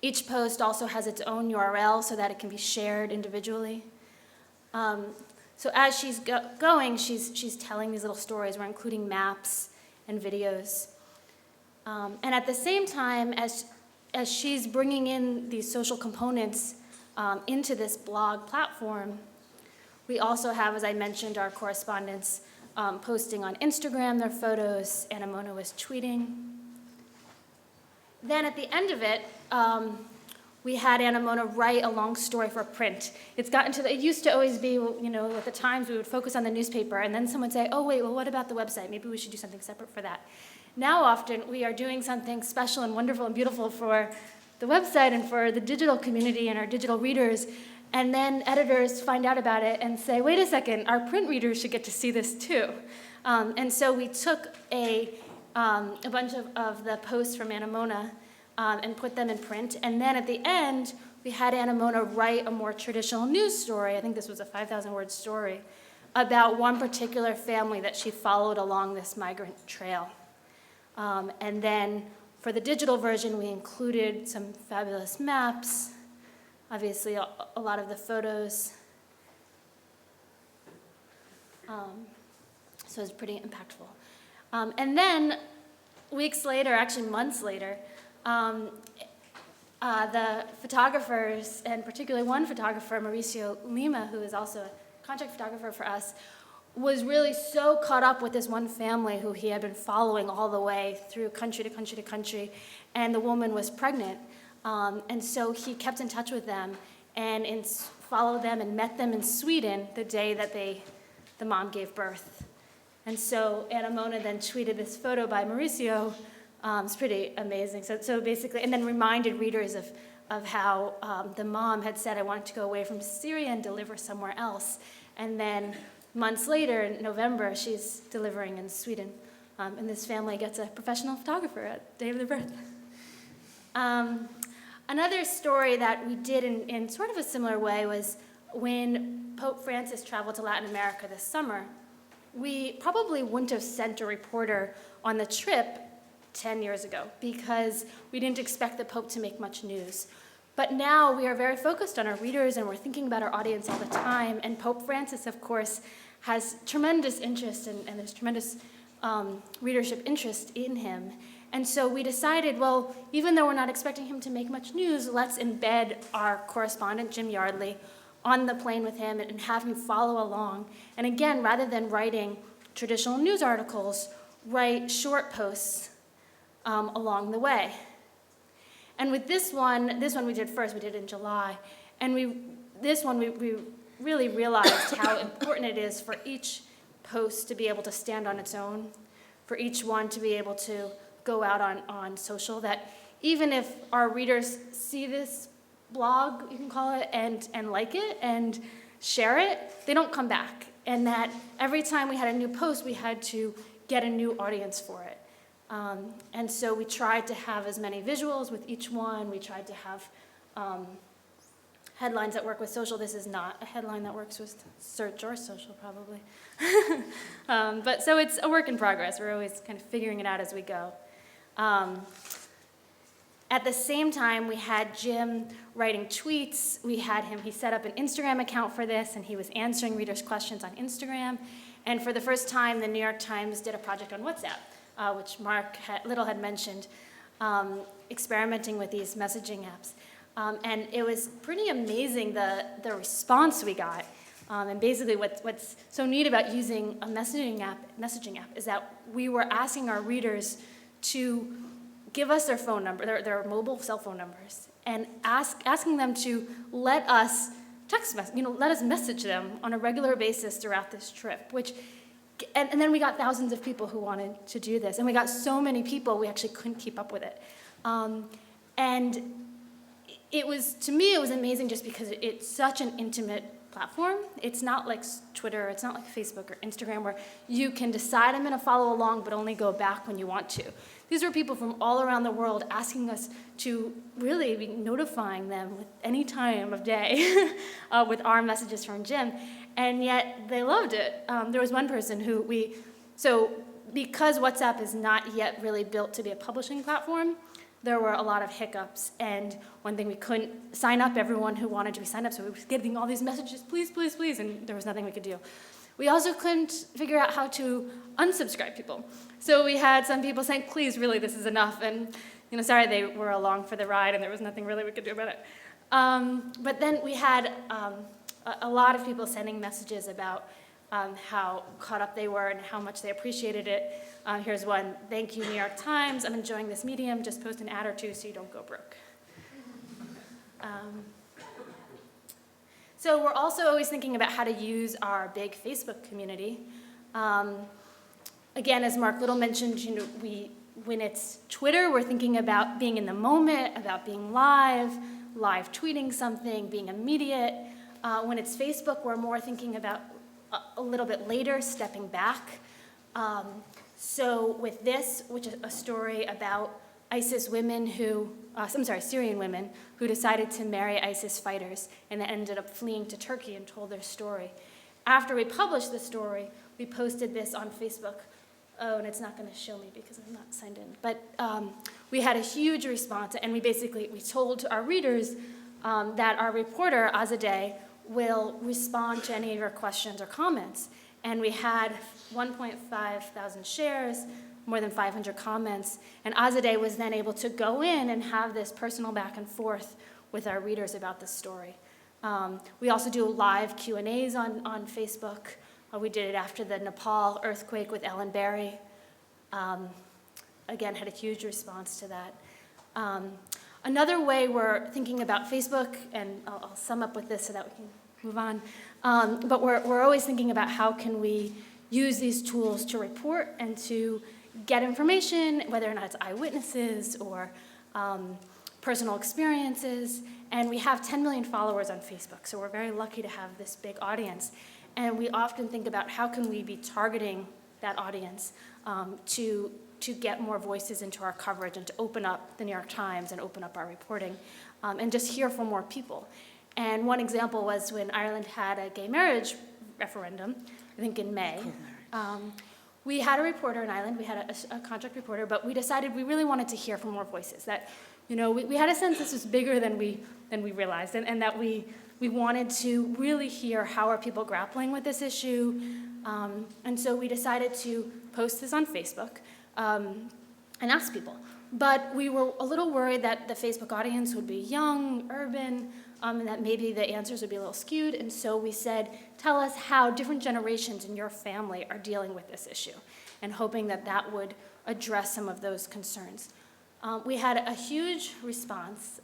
Each post also has its own URL so that it can be shared individually. So as she's going, she's telling these little stories. We're including maps and videos. And at the same time, as she's bringing in these social components into this blog platform, we also have, as I mentioned, our correspondents posting on Instagram their photos. Áine was tweeting. Then at the end of it, we had Áine write a long story for print. It used to always be, you know, at the Times we would focus on the newspaper, and then someone would say, oh wait, well what about the website? Maybe we should do something separate for that. Now often we are doing something special and wonderful and beautiful for the website and for the digital community and our digital readers, and then editors find out about it and say, wait a second, our print readers should get to see this too. And so we took a bunch of the posts from Áine and put them in print, and then at the end we had Áine write a more traditional news story. I think this was a 5,000-word story about one particular family that she followed along this migrant trail. And then for the digital version, we included some fabulous maps, obviously a lot of the photos. So it's pretty impactful. And then weeks later, actually months later, the photographers, and particularly one photographer, Mauricio Lima, who is also a contract photographer for us, was really so caught up with this one family who he had been following all the way through country to country to country, and the woman was pregnant. And so he kept in touch with them and followed them and met them in Sweden the day that the mom gave birth. And so Áine then tweeted this photo by Mauricio. It's pretty amazing. So basically, and then reminded readers of how the mom had said, I wanted to go away from Syria and deliver somewhere else. And then months later, in November, she's delivering in Sweden. And this family gets a professional photographer at the day of their birth. Another story that we did in sort of a similar way was when Pope Francis traveled to Latin America this summer. We probably wouldn't have sent a reporter on the trip 10 years ago because we didn't expect the Pope to make much news. But now we are very focused on our readers, and we're thinking about our audience all the time. And Pope Francis, of course, has tremendous interest, and there's tremendous readership interest in him. And so we decided, well, even though we're not expecting him to make much news, let's embed our correspondent, Jim Yardley, on the plane with him and have him follow along. And again, rather than writing traditional news articles, write short posts along the way. And with this one we did first, we did it in July, and we really realized how important it is for each post to be able to stand on its own, for each one to be able to go out on social, that even if our readers see this blog, you can call it, and like it and share it, they don't come back. And that every time we had a new post, we had to get a new audience for it. And so we tried to have as many visuals with each one. We tried to have headlines that work with social. This is not a headline that works with search or social, probably. But so it's a work in progress. We're always kind of figuring it out as we go. At the same time, we had Jim writing tweets. He set up an Instagram account for this, and he was answering readers' questions on Instagram. And for the first time, the New York Times did a project on WhatsApp, which Mark Little had mentioned, experimenting with these messaging apps. And it was pretty amazing, the response we got. And basically what's so neat about using a messaging app is that we were asking our readers to give us their phone number, their mobile cell phone numbers, and asking them to let us let us message them on a regular basis throughout this trip, and then we got thousands of people who wanted to do this, and we got so many people we actually couldn't keep up with it. And to me, it was amazing just because it's such an intimate platform. It's not like Twitter, it's not like Facebook or Instagram where you can decide I'm going to follow along but only go back when you want to. These were people from all around the world asking us to really be notifying them with any time of day with our messages from Jim, and yet they loved it. There was one person because WhatsApp is not yet really built to be a publishing platform, there were a lot of hiccups, and one thing, we couldn't sign up everyone who wanted to be signed up, so we were getting all these messages, please, please, please, and there was nothing we could do. We also couldn't figure out how to unsubscribe people. So we had some people saying, please, really, this is enough, and sorry, they were along for the ride, and there was nothing really we could do about it. But then we had a lot of people sending messages about how caught up they were and how much they appreciated it. Here's one: thank you, New York Times. I'm enjoying this medium. Just post an ad or two so you don't go broke. So we're also always thinking about how to use our big Facebook community. Again, as Mark Little mentioned, when it's Twitter, we're thinking about being in the moment, about being live tweeting something, being immediate. When it's Facebook, we're more thinking about a little bit later, stepping back. So with this, which is a story about Syrian women who decided to marry ISIS fighters and then ended up fleeing to Turkey and told their story. After we published the story, we posted this on Facebook. Oh, and it's not going to show me because I'm not signed in. But we had a huge response, and we told our readers that our reporter, Azadeh, will respond to any of your questions or comments. And we had 1.5 thousand shares, more than 500 comments, and Azadeh was then able to go in and have this personal back and forth with our readers about the story. We also do live Q&As on Facebook. We did it after the Nepal earthquake with Ellen Berry. Again, had a huge response to that. Another way we're thinking about Facebook, and I'll sum up with this so that we can move on, but we're always thinking about how can we use these tools to report and to get information, whether or not it's eyewitnesses or personal experiences. And we have 10 million followers on Facebook, so we're very lucky to have this big audience. And we often think about how can we be targeting that audience to get more voices into our coverage and to open up the New York Times and open up our reporting and just hear from more people. And one example was when Ireland had a gay marriage referendum, I think in May. We had a reporter in Ireland, we had a contract reporter, but we decided we really wanted to hear from more voices, that we had a sense this was bigger than we realized, and that we wanted to really hear how are people grappling with this issue, And so we decided to post this on Facebook and ask people. But we were a little worried that the Facebook audience would be young, urban, and that maybe the answers would be a little skewed. And so we said, tell us how different generations in your family are dealing with this issue, and hoping that that would address some of those concerns. We had a huge response,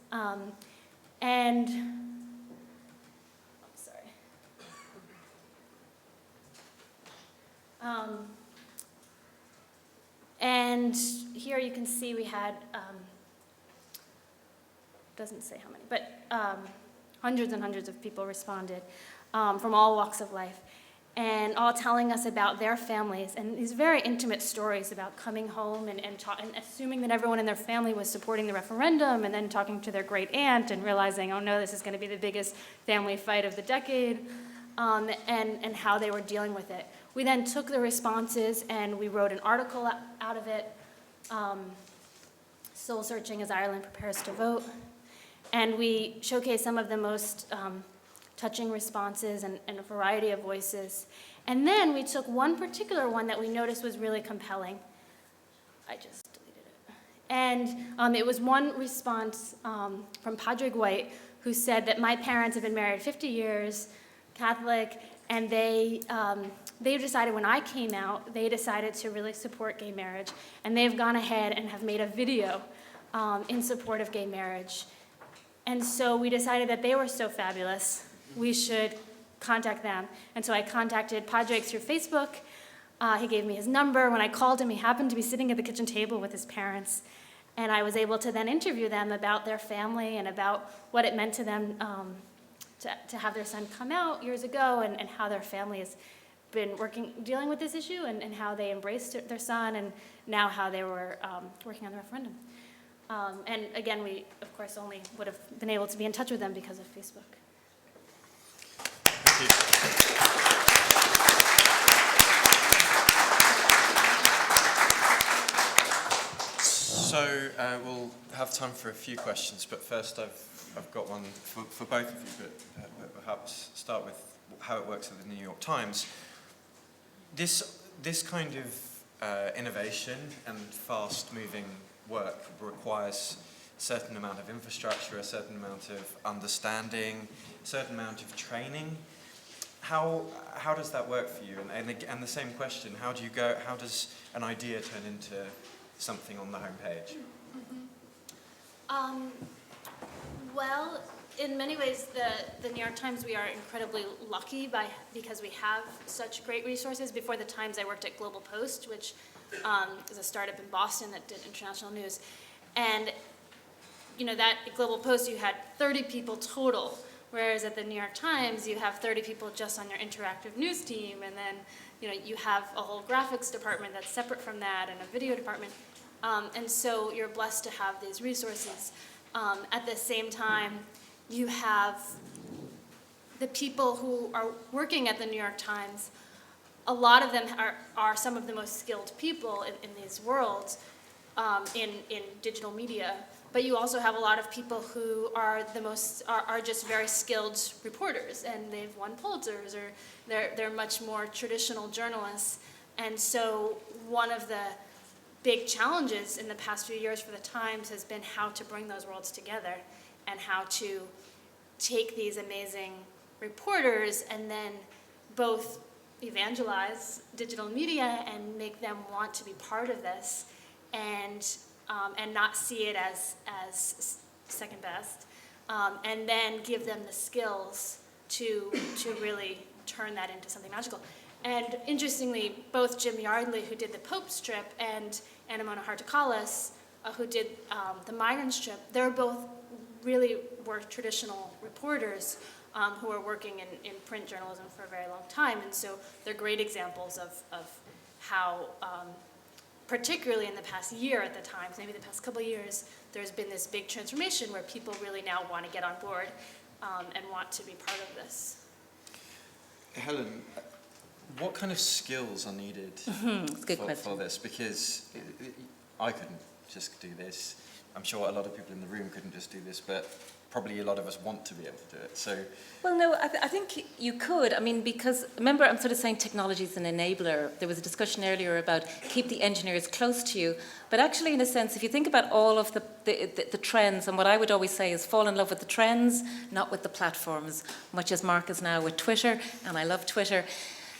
and and here you can see we had, doesn't say how many, but hundreds and hundreds of people responded from all walks of life, and all telling us about their families and these very intimate stories about coming home and assuming that everyone in their family was supporting the referendum, and then talking to their great aunt and realizing, oh no, this is going to be the biggest family fight of the decade, and how they were dealing with it. We then took the responses and we wrote an article out of it, Soul Searching as Ireland Prepares to Vote. And we showcased some of the most touching responses and a variety of voices. And then we took one particular one that we noticed was really compelling. I just deleted it. And it was one response from Padraig White, who said that my parents have been married 50 years, Catholic, and they decided when I came out, they decided to really support gay marriage. And they've gone ahead and have made a video in support of gay marriage. And so we decided that they were so fabulous, we should contact them. And so I contacted Padraig through Facebook. He gave me his number. When I called him, he happened to be sitting at the kitchen table with his parents. And I was able to then interview them about their family and about what it meant to them to have their son come out years ago, and how their family has been dealing with this issue, and how they embraced their son, and now how they were working on the referendum. And again, we, of course, only would have been able to be in touch with them because of Facebook. Thank you. So we'll have time for a few questions, but first I've got one for both of you, but perhaps start with how it works at the New York Times. This kind of innovation and fast-moving work requires a certain amount of infrastructure, a certain amount of understanding, a certain amount of training. How does that work for you? And the same question: how does an idea turn into something on the homepage? Well, in many ways, the New York Times, we are incredibly lucky because we have such great resources. Before the Times, I worked at Global Post, which is a startup in Boston that did international news. And that at Global Post, you had 30 people total, whereas at the New York Times, you have 30 people just on your interactive news team, and then you have a whole graphics department that's separate from that, and a video department. And so you're blessed to have these resources. At the same time, you have the people who are working at the New York Times. A lot of them are some of the most skilled people in these worlds in digital media. But you also have a lot of people who are just very skilled reporters, and they've won Pulitzers, or they're much more traditional journalists. And so one of the big challenges in the past few years for the Times has been how to bring those worlds together, and how to take these amazing reporters and then both evangelize digital media and make them want to be part of this, and not see it as second best, and then give them the skills to really turn that into something magical. And interestingly, both Jim Yardley, who did the Pope strip, and Anna-Mona Hartakalis, who did the Migrant strip, they're both really were traditional reporters who are working in print journalism for a very long time. And so they're great examples of how, particularly in the past year at the Times, maybe the past couple of years, there's been this big transformation where people really now want to get on board and want to be part of this. Helen, what kind of skills are needed Good question. for this? Because I couldn't just do this. I'm sure a lot of people in the room couldn't just do this, but probably a lot of us want to be able to do it. So, well, no, I think you could. I mean, because remember, I'm sort of saying technology is an enabler. There was a discussion earlier about keep the engineers close to you, but actually, in a sense, if you think about all of the trends, and what I would always say is fall in love with the trends, not with the platforms, much as Mark is now with Twitter, and I love Twitter.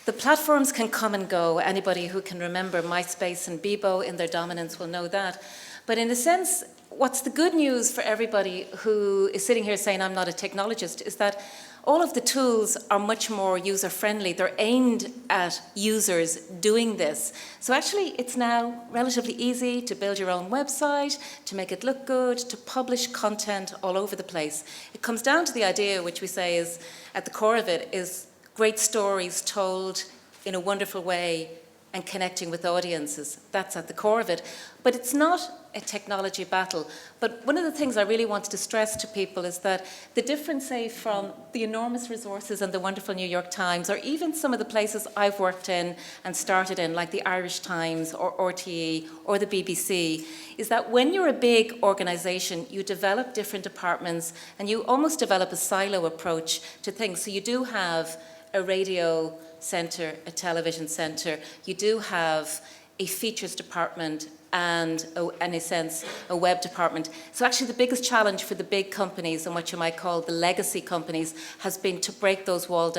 The platforms can come and go. Anybody who can remember MySpace and Bebo in their dominance will know that. But in a sense, what's the good news for everybody who is sitting here saying, I'm not a technologist, is that all of the tools are much more user-friendly. They're aimed at users doing this. So actually, it's now relatively easy to build your own website, to make it look good, to publish content all over the place. It comes down to the idea, which we say is, at the core of it, is great stories told in a wonderful way and connecting with audiences. That's at the core of it. But it's not a technology battle. But one of the things I really wanted to stress to people is that the difference, say, from the enormous resources and the wonderful New York Times, or even some of the places I've worked in and started in, like the Irish Times or RTE or the BBC, is that when you're a big organisation, you develop different departments and you almost develop a silo approach to things. So you do have a radio centre, a television centre, you do have a features department and, in a sense, a web department. So actually the biggest challenge for the big companies and what you might call the legacy companies has been to break those walls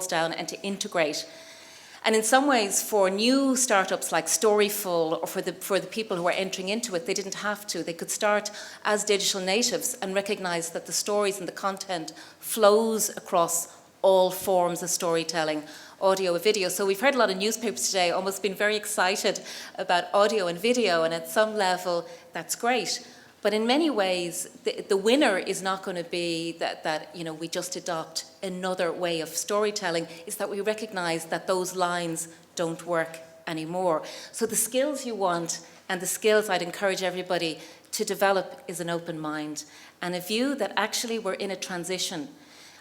down and to integrate. And in some ways, for new startups like Storyful, or for the people who are entering into it, they didn't have to. They could start as digital natives and recognise that the stories and the content flows across all forms of storytelling, audio and video. So we've heard a lot of newspapers today almost been very excited about audio and video, and at some level that's great. But in many ways, the winner is not going to be that you know, we just adopt another way of storytelling. It's that we recognise that those lines don't work anymore. So the skills you want, and the skills I'd encourage everybody to develop, is an open mind and a view that actually we're in a transition.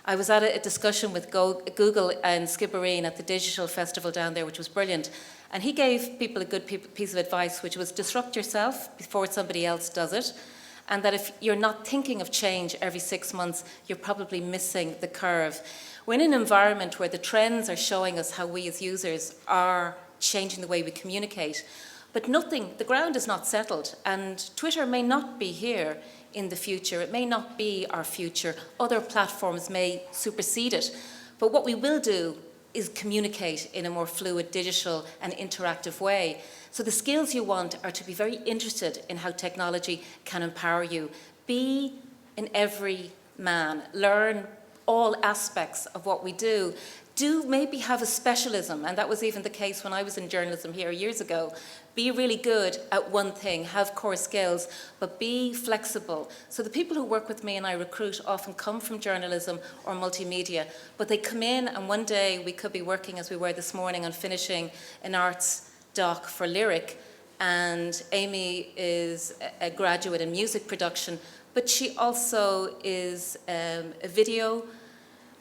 I was at a discussion with Google and Skibbereen at the Digital Festival down there, which was brilliant. And he gave people a good piece of advice, which was disrupt yourself before somebody else does it. And that if you're not thinking of change every 6 months, you're probably missing the curve. We're in an environment where the trends are showing us how we as users are changing the way we communicate. But the ground is not settled. And Twitter may not be here in the future. It may not be our future. Other platforms may supersede it. But what we will do is communicate in a more fluid, digital and interactive way. So the skills you want are to be very interested in how technology can empower you. Be an everyman. Learn all aspects of what we do. Do maybe have a specialism, and that was even the case when I was in journalism here years ago. Be really good at one thing, have core skills, but be flexible. So the people who work with me and I recruit often come from journalism or multimedia, but they come in and one day we could be working, as we were this morning, on finishing an arts doc for Lyric, and Áine is a graduate in music production, but she also is a video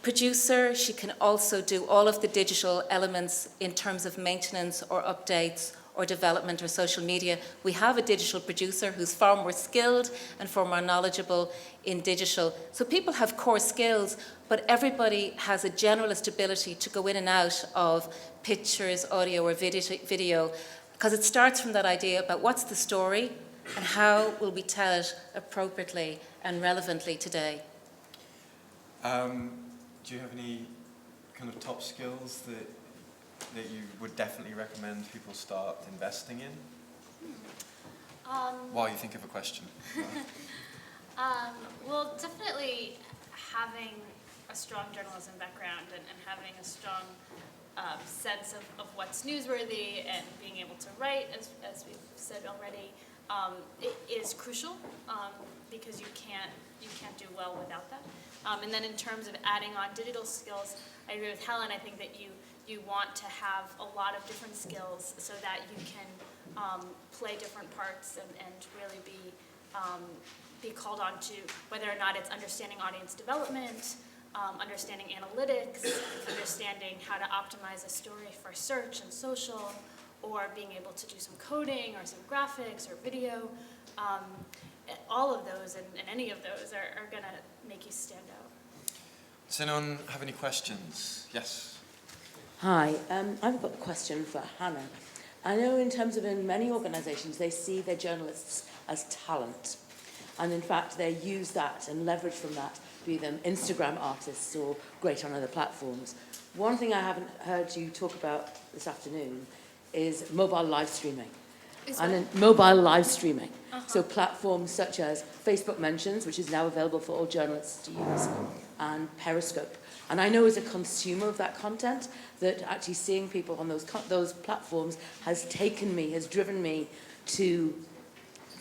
producer. She can also do all of the digital elements in terms of maintenance or updates or development or social media. We have a digital producer who's far more skilled and far more knowledgeable in digital. So people have core skills, but everybody has a generalist ability to go in and out of pictures, audio or video, because it starts from that idea about what's the story and how will we tell it appropriately and relevantly today. Do you have any kind of top skills that you would definitely recommend people start investing in? While you think of a question. Well, definitely having a strong journalism background and having a strong sense of what's newsworthy and being able to write, as we've said already, it is crucial because you can't do well without that. And then in terms of adding on digital skills, I agree with Helen. I think that you want to have a lot of different skills so that you can play different parts and really be called on to whether or not it's understanding audience development, understanding analytics, understanding how to optimize a story for search and social, or being able to do some coding or some graphics or video. all of those and any of those are going to make you stand out. Does anyone have any questions? Yes. Hi, I've got a question for Hannah. I know in terms of in many organisations, they see their journalists as talent. And in fact, they use that and leverage from that, be them Instagram artists or great on other platforms. One thing I haven't heard you talk about this afternoon is mobile live streaming. Mobile live streaming. So platforms such as Facebook Mentions, which is now available for all journalists to use, and Periscope. And I know as a consumer of that content that actually seeing people on those platforms has driven me to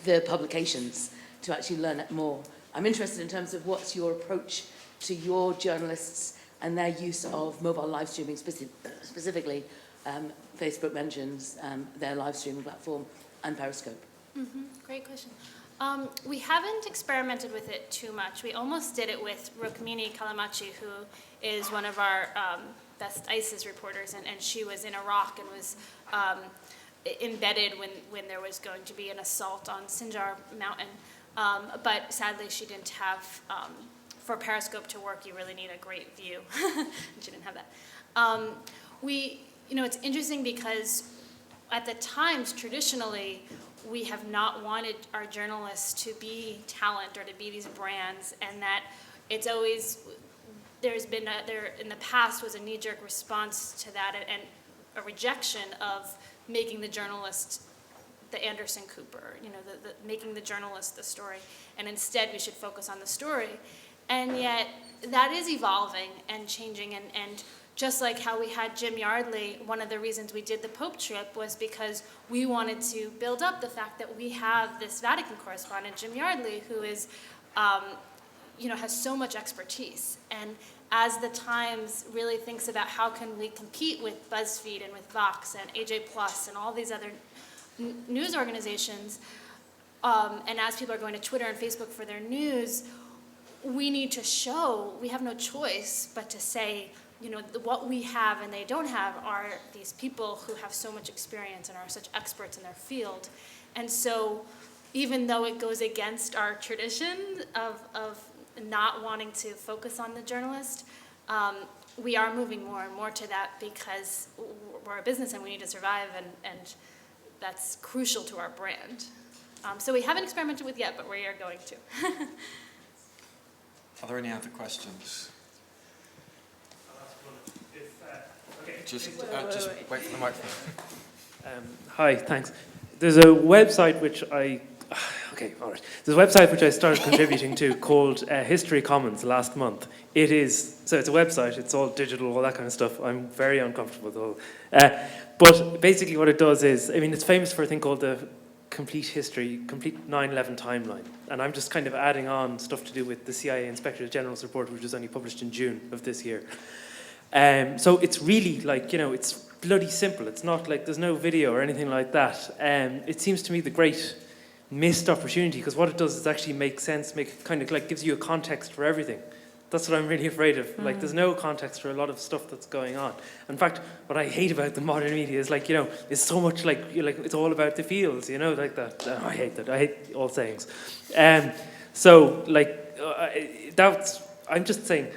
the publications to actually learn it more. I'm interested in terms of what's your approach to your journalists and their use of mobile live streaming, specifically Facebook Mentions, their live streaming platform, and Periscope. Great question. We haven't experimented with it too much. We almost did it with Rukmini Kalamachi, who is one of our best ISIS reporters, and she was in Iraq and was embedded when there was going to be an assault on Sinjar Mountain. But sadly, she didn't have, for Periscope to work, you really need a great view. She didn't have that. It's interesting because at the times, traditionally, we have not wanted our journalists to be talent or to be these brands, and that it's always, there's been, there in the past was a knee-jerk response to that and a rejection of making the journalist the Anderson Cooper, making the journalist the story, and instead we should focus on the story. And yet that is evolving and changing, and just like how we had Jim Yardley, one of the reasons we did the Pope trip was because we wanted to build up the fact that we have this Vatican correspondent, Jim Yardley, who is, has so much expertise. And as the Times really thinks about how can we compete with BuzzFeed and with Vox and AJ Plus and all these other news organizations, and as people are going to Twitter and Facebook for their news, we need to show, we have no choice but to say, what we have and they don't have are these people who have so much experience and are such experts in their field. And so even though it goes against our tradition of not wanting to focus on the journalist, we are moving more and more to that because we're a business and we need to survive, and that's crucial to our brand. So we haven't experimented with yet, but we are going to. Are there any other questions? Just wait for the microphone. Hi, thanks. There's a website which There's a website which I started contributing to called History Commons last month. It's a website, it's all digital, all that kind of stuff. I'm very uncomfortable with all. But basically what it does is, it's famous for a thing called the complete 9/11 timeline. And I'm just kind of adding on stuff to do with the CIA Inspector General's report, which was only published in June of this year. So it's really it's bloody simple. It's not like there's no video or anything like that. It seems to me the great missed opportunity, because what it does is actually make sense, gives you a context for everything. That's what I'm really afraid of. There's no context for a lot of stuff that's going on. In fact, what I hate about the modern media is it's so much it's all about the feels, like that. I hate that. I hate all sayings. I'm just saying,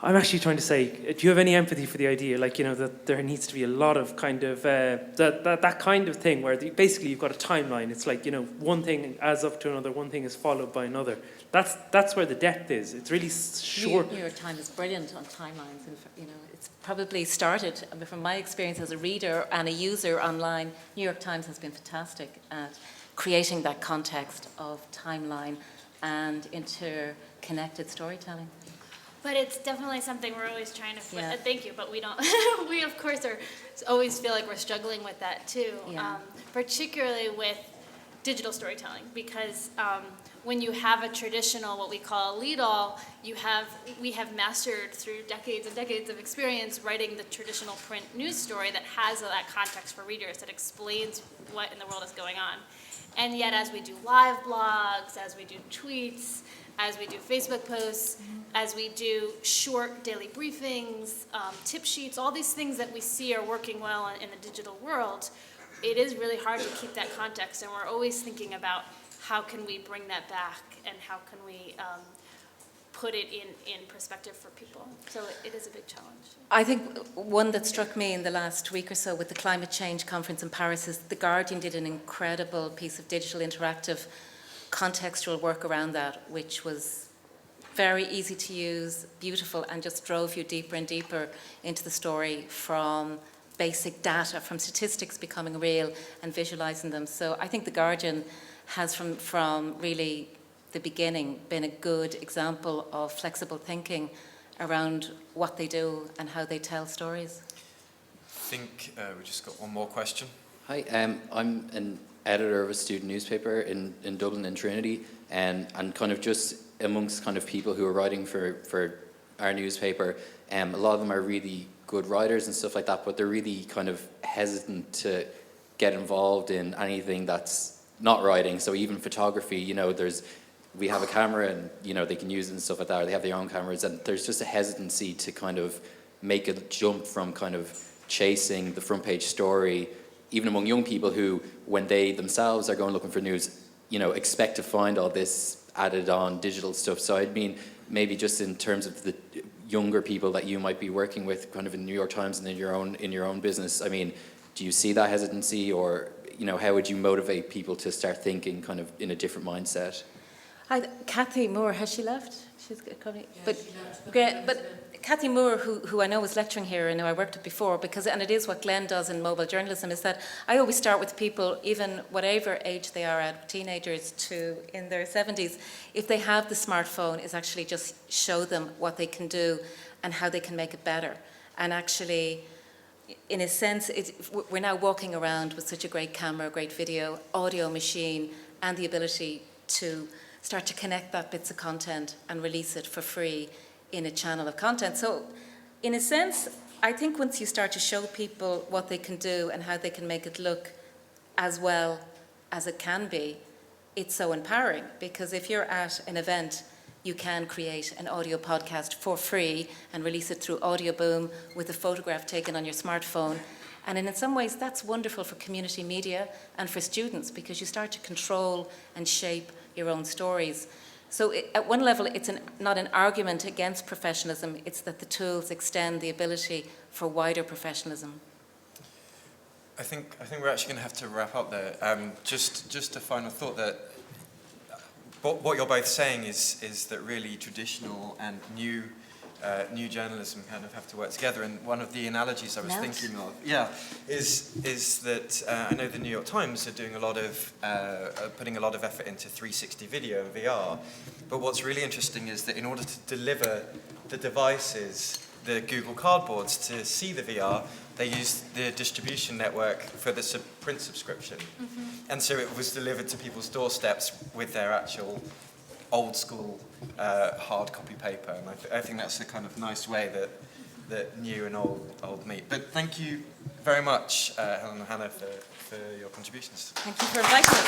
I'm actually trying to say, do you have any empathy for the idea, that there needs to be a lot of kind of, that kind of thing where basically you've got a timeline. It's one thing adds up to another, one thing is followed by another. That's where the depth is. It's really short. New York Times is brilliant on timelines. And, it's probably started, from my experience as a reader and a user online, New York Times has been fantastic at creating that context of timeline and interconnected storytelling. But it's definitely something we're always trying to. Thank you, but we don't. We of course always feel like we're struggling with that too, particularly with digital storytelling, because when you have a traditional, what we call a lead-all, we have mastered through decades and decades of experience writing the traditional print news story that has that context for readers, that explains what in the world is going on. And yet, as we do live blogs, as we do tweets, as we do Facebook posts, as we do short daily briefings, tip sheets, all these things that we see are working well in the digital world, it is really hard to keep that context, and we're always thinking about how can we bring that back and how can we put it in perspective for people? So it is a big challenge. I think one that struck me in the last week or so with the climate change conference in Paris is The Guardian did an incredible piece of digital interactive contextual work around that, which was very easy to use, beautiful, and just drove you deeper and deeper into the story from basic data, from statistics becoming real and visualizing them. So I think The Guardian has from really the beginning been a good example of flexible thinking around what they do and how they tell stories. I think we just got one more question. Hi, I'm an editor of a student newspaper in Dublin in Trinity, and kind of just amongst kind of people who are writing for our newspaper, a lot of them are really good writers and stuff like that, but they're really kind of hesitant to get involved in anything that's not writing. So even photography, you know, we have a camera and, you know, they can use it and stuff like that, or they have their own cameras, and there's just a hesitancy to kind of make a jump from kind of chasing the front page story, even among young people who, when they themselves are going looking for news, you know, expect to find all this added on digital stuff. So I mean, maybe just in terms of the younger people that you might be working with kind of in New York Times and in your own business, I mean, do you see that hesitancy, or, you know, how would you motivate people to start thinking kind of in a different mindset? Hi, Kathy Moore, has she left? She's coming. Yeah, she left. But Kathy Moore, who I know was lecturing here, and who I worked with before, and it is what Glenn does in mobile journalism, is that I always start with people, even whatever age they are at, teenagers to in their 70s, if they have the smartphone, is actually just show them what they can do and how they can make it better. And actually, in a sense, we're now walking around with such a great camera, great video, audio machine, and the ability to start to connect that bits of content and release it for free in a channel of content. So in a sense, I think once you start to show people what they can do and how they can make it look as well as it can be, it's so empowering, because if you're at an event, you can create an audio podcast for free and release it through Audio Boom with a photograph taken on your smartphone. And in some ways, that's wonderful for community media and for students, because you start to control and shape your own stories. So at one level, it's not an argument against professionalism, it's that the tools extend the ability for wider professionalism. I think we're actually going to have to wrap up there. Just a final thought that what you're both saying is that really traditional and new journalism kind of have to work together. And one of the analogies I was thinking of, is that I know the New York Times are doing a lot of putting a lot of effort into 360 video and VR. But what's really interesting is that in order to deliver the devices, the Google Cardboards, to see the VR, they used the distribution network for the print subscription. Mm-hmm. And so it was delivered to people's doorsteps with their actual old school hard copy paper. And I think that's a kind of nice way that new and old meet. But thank you very much, Helena and Hannah, for your contributions. Thank you for inviting us.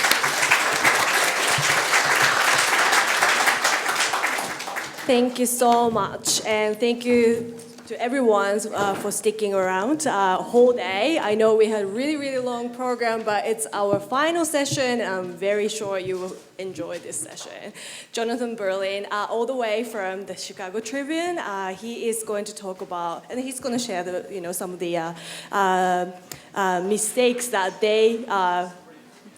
Thank you so much, and thank you to everyone for sticking around whole day. I know we had a really, really long program, but it's our final session, and I'm very sure you will enjoy this session. Jonathon Berlin, all the way from the Chicago Tribune, he is going to talk about, and he's going to share some of the mistakes that they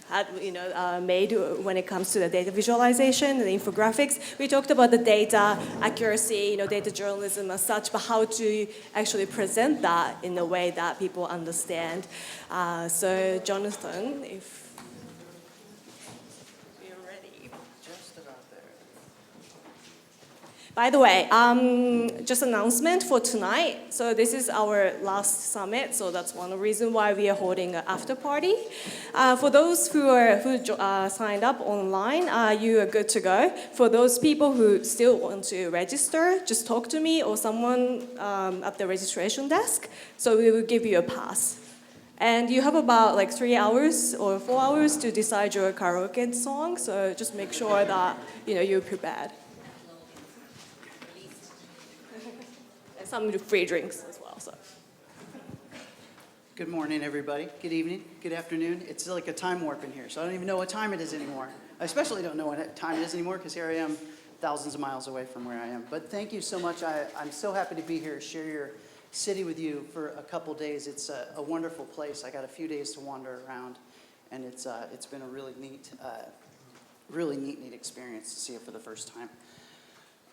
had made when it comes to the data visualization, the infographics. We talked about the data accuracy, data journalism as such, but how to actually present that in a way that people understand. So, Jonathon, if you're ready. Just about there. By the way, just announcement for tonight. So this is our last summit, so that's one reason why we are holding an after party. For those who signed up online, you are good to go. For those people who still want to register, just talk to me or someone at the registration desk, so we will give you a pass. And you have about 3 hours or 4 hours to decide your karaoke song, so just make sure that you're prepared. Some free drinks as well. So, Good morning, everybody. Good evening. Good afternoon. It's like a time warp in here, so I don't even know what time it is anymore. I especially don't know what time it is anymore because here I am thousands of miles away from where I am. But thank you so much. I'm so happy to be here, share your city with you for a couple days. It's a wonderful place. I got a few days to wander around, and it's been a really neat experience to see it for the first time.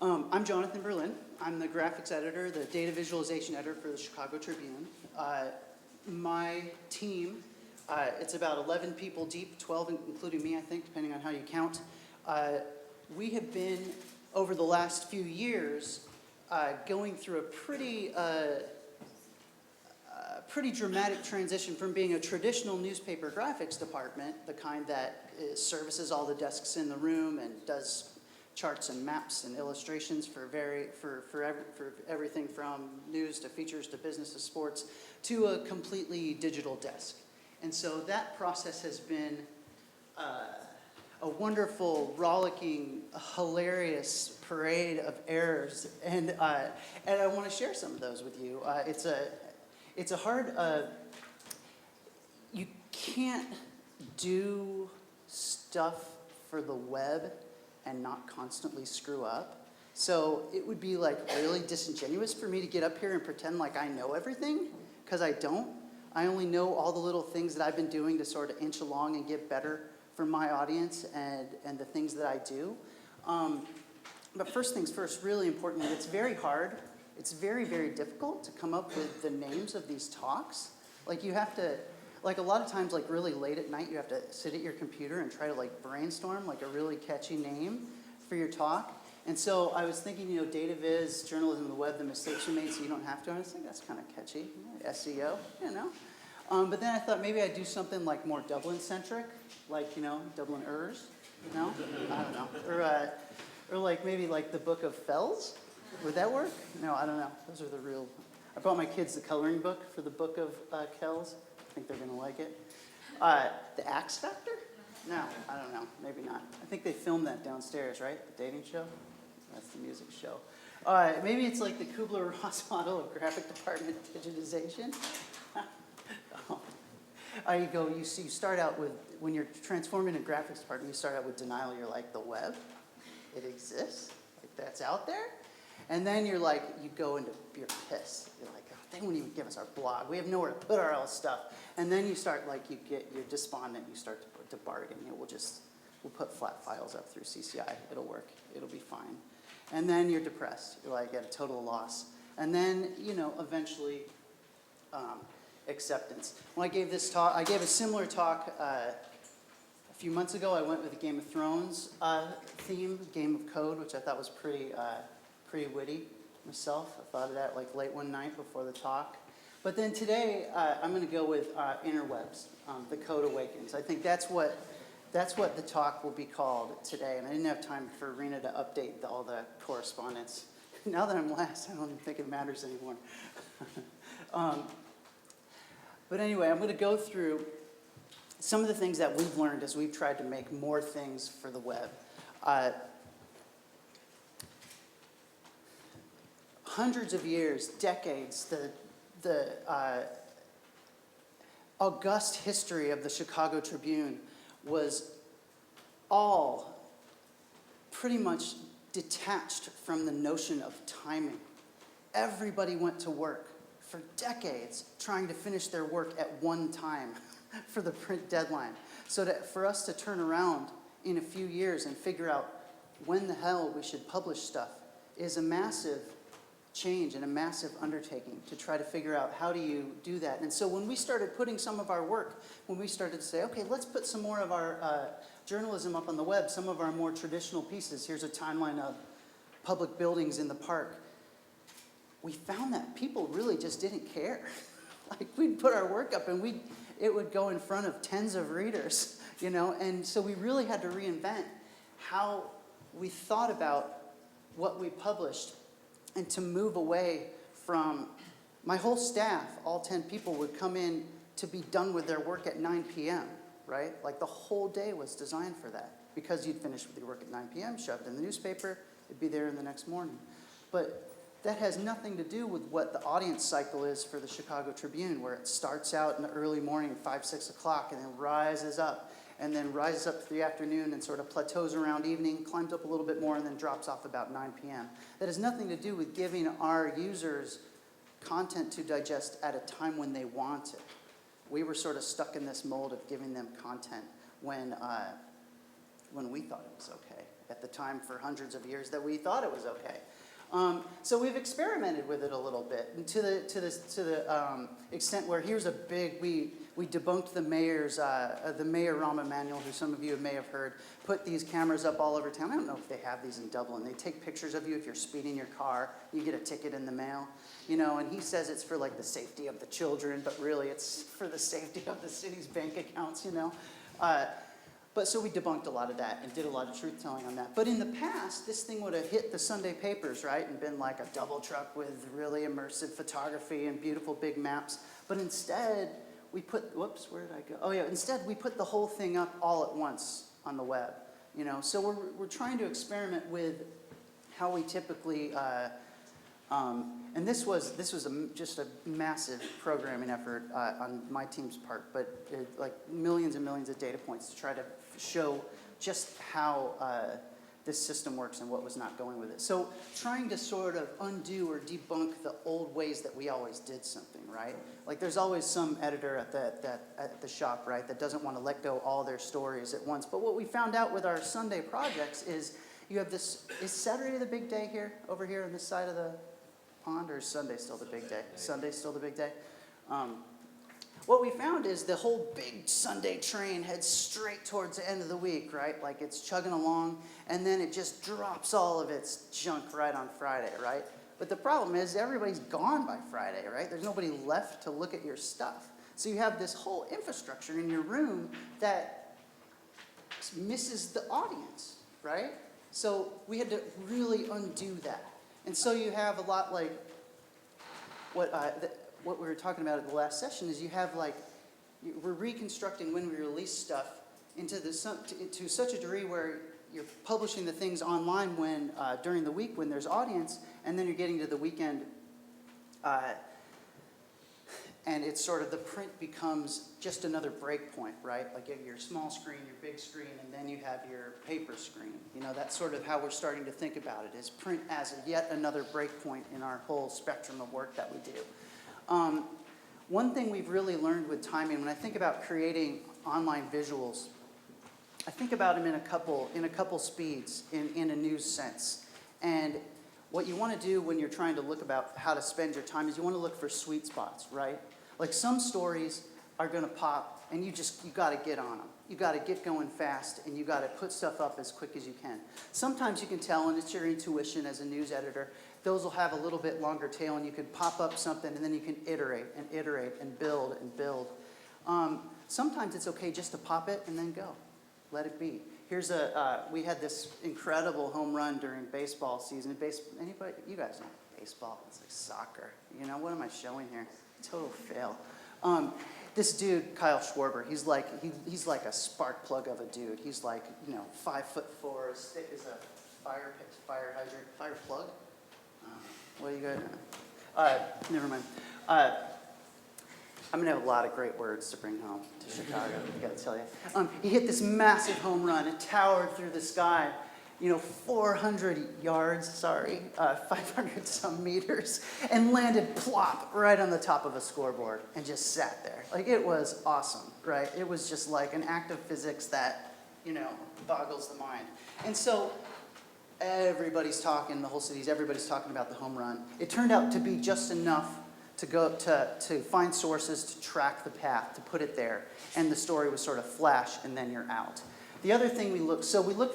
I'm Jonathon Berlin. I'm the graphics editor, the data visualization editor for the Chicago Tribune. My team, it's about 11 people deep, 12 including me, I think, depending on how you count. We have been, over the last few years, going through a pretty dramatic transition from being a traditional newspaper graphics department, the kind that services all the desks in the room and does charts and maps and illustrations for everything from news to features to business to sports, to a completely digital desk. And so that process has been a wonderful, rollicking, hilarious parade of errors, and I want to share some of those with you. It's a hard. You can't do stuff for the web and not constantly screw up. So it would be like really disingenuous for me to get up here and pretend like I know everything, because I don't. I only know all the little things that I've been doing to sort of inch along and get better for my audience and the things that I do. But first things first, really importantly, it's very hard. It's very, very difficult to come up with the names of these talks. Like you have to, like a lot of times, like really late at night, you have to sit at your computer and try to like brainstorm like a really catchy name for your talk. And so I was thinking, you know, data viz, journalism, the web, the mistakes you made so you don't have to. And I was like, that's kind of catchy, SEO, you know. But then I thought maybe I'd do something like more Dublin-centric, like, you know, Dubliners, you know? I don't know. Or like maybe like the Book of Fells. Would that work? No, I don't know. Those are the real. I bought my kids the coloring book for the Book of Kells. I think they're going to like it. The Axe Factor? No, I don't know. Maybe not. I think they filmed that downstairs, right? The dating show? That's the music show. Maybe it's like the Kubler-Ross model of graphic department digitization. You go. You start out with, when you're transforming a graphics department, you start out with denial. You're like, the web? It exists? Like, that's out there? And then you're like, you go into, you're pissed. You're like, oh, they won't even give us our blog. We have nowhere to put our own stuff. And then you start, like, you're despondent. You start to bargain. You know, we'll put flat files up through CCI. It'll work. It'll be fine. And then you're depressed. You're like at a total loss. And then, you know, eventually acceptance. When I gave this talk, I gave a similar talk a few months ago. I went with the Game of Thrones theme, Game of Code, which I thought was pretty witty myself. I thought of that like late one night before the talk. But then today, I'm going to go with interwebs, the Code Awakens. I think that's what the talk will be called today. And I didn't have time for Rena to update all the correspondence. Now that I'm last, I don't even think it matters anymore. But anyway, I'm going to go through some of the things that we've learned as we've tried to make more things for the web. Hundreds of years, decades, the august history of the Chicago Tribune was all pretty much detached from the notion of timing. Everybody went to work for decades trying to finish their work at one time for the print deadline. So that for us to turn around in a few years and figure out when the hell we should publish stuff is a massive change and a massive undertaking to try to figure out how do you do that. And so when we started putting some of our work, when we started to say, okay, let's put some more of our journalism up on the web, some of our more traditional pieces. Here's a timeline of public buildings in the park. We found that people really just didn't care. Like we'd put our work up and it would go in front of tens of readers, you know, and so we really had to reinvent how we thought about what we published and to move away from, my whole staff, all 10 people would come in to be done with their work at 9 p.m., right? Like the whole day was designed for that because you'd finish with your work at 9 p.m., shove it in the newspaper, it'd be there in the next morning. But that has nothing to do with what the audience cycle is for the Chicago Tribune, where it starts out in the early morning, 5, 6 o'clock, and then rises up through the afternoon and sort of plateaus around evening, climbs up a little bit more, and then drops off about 9 p.m. That has nothing to do with giving our users content to digest at a time when they want it. We were sort of stuck in this mold of giving them content when we thought it was okay. At the time, for hundreds of years, that we thought it was okay. So we've experimented with it a little bit, and to the extent where here's a big, we debunked the Mayor Rahm Emanuel, who some of you may have heard, put these cameras up all over town. I don't know if they have these in Dublin. They take pictures of you if you're speeding your car. You get a ticket in the mail, and he says it's for like the safety of the children, but really it's for the safety of the city's bank accounts, But so we debunked a lot of that and did a lot of truth telling on that. But in the past, this thing would have hit the Sunday papers, right? And been like a double truck with really immersive photography and beautiful big maps. But instead, we put, whoops, where did I go? Oh yeah, instead we put the whole thing up all at once on the web. So we're trying to experiment with how we typically, and this was just a massive programming effort on my team's part, but like millions and millions of data points to try to show just how this system works and what was not going with it. So trying to sort of undo or debunk the old ways that we always did something, right? Like there's always some editor at the shop, right, that doesn't want to let go all their stories at once. But what we found out with our Sunday projects is you have this, is Saturday the big day here, over here on this side of the pond, or is Sunday still the big day? Sunday's still the big day? What we found is the whole big Sunday train heads straight towards the end of the week, right? Like it's chugging along, and then it just drops all of its junk right on Friday, right? But the problem is everybody's gone by Friday, right? There's nobody left to look at your stuff. So you have this whole infrastructure in your room that misses the audience, right? So we had to really undo that. And so you have a lot like what we were talking about at the last session is you have like, we're reconstructing when we release stuff to such a degree where you're publishing the things online when during the week when there's audience, and then you're getting to the weekend, and it's sort of the print becomes just another break point, right? Like you have your small screen, your big screen, and then you have your paper screen. That's sort of how we're starting to think about it, is print as yet another break point in our whole spectrum of work that we do. One thing we've really learned with timing, when I think about creating online visuals, I think about them in a couple speeds in a news sense. And what you want to do when you're trying to look about how to spend your time is you want to look for sweet spots, right? Like some stories are going to pop, and you got to get on them. You got to get going fast, and you got to put stuff up as quick as you can. Sometimes you can tell, and it's your intuition as a news editor, those will have a little bit longer tail, and you can pop up something, and then you can iterate and build and build. Sometimes it's okay just to pop it and then go. Let it be. Here's we had this incredible home run during baseball season. Anybody, you guys know baseball, it's like soccer. What am I showing here? Total fail. This dude, Kyle Schwarber, he's like a spark plug of a dude. He's like, 5'4", as thick as a fire hydrant, fire plug. What do you got? Never mind. I'm going to have a lot of great words to bring home to Chicago, I got to tell you. He hit this massive home run. It towered through the sky, 400 yards, 500 some meters, and landed plop right on the top of a scoreboard and just sat there. Like, it was awesome, right? It was just like an act of physics that, boggles the mind. And so everybody's talking, the whole city's, everybody's talking about the home run. It turned out to be just enough to go to find sources, to track the path, to put it there. And the story was sort of flash, and then you're out. The other thing we look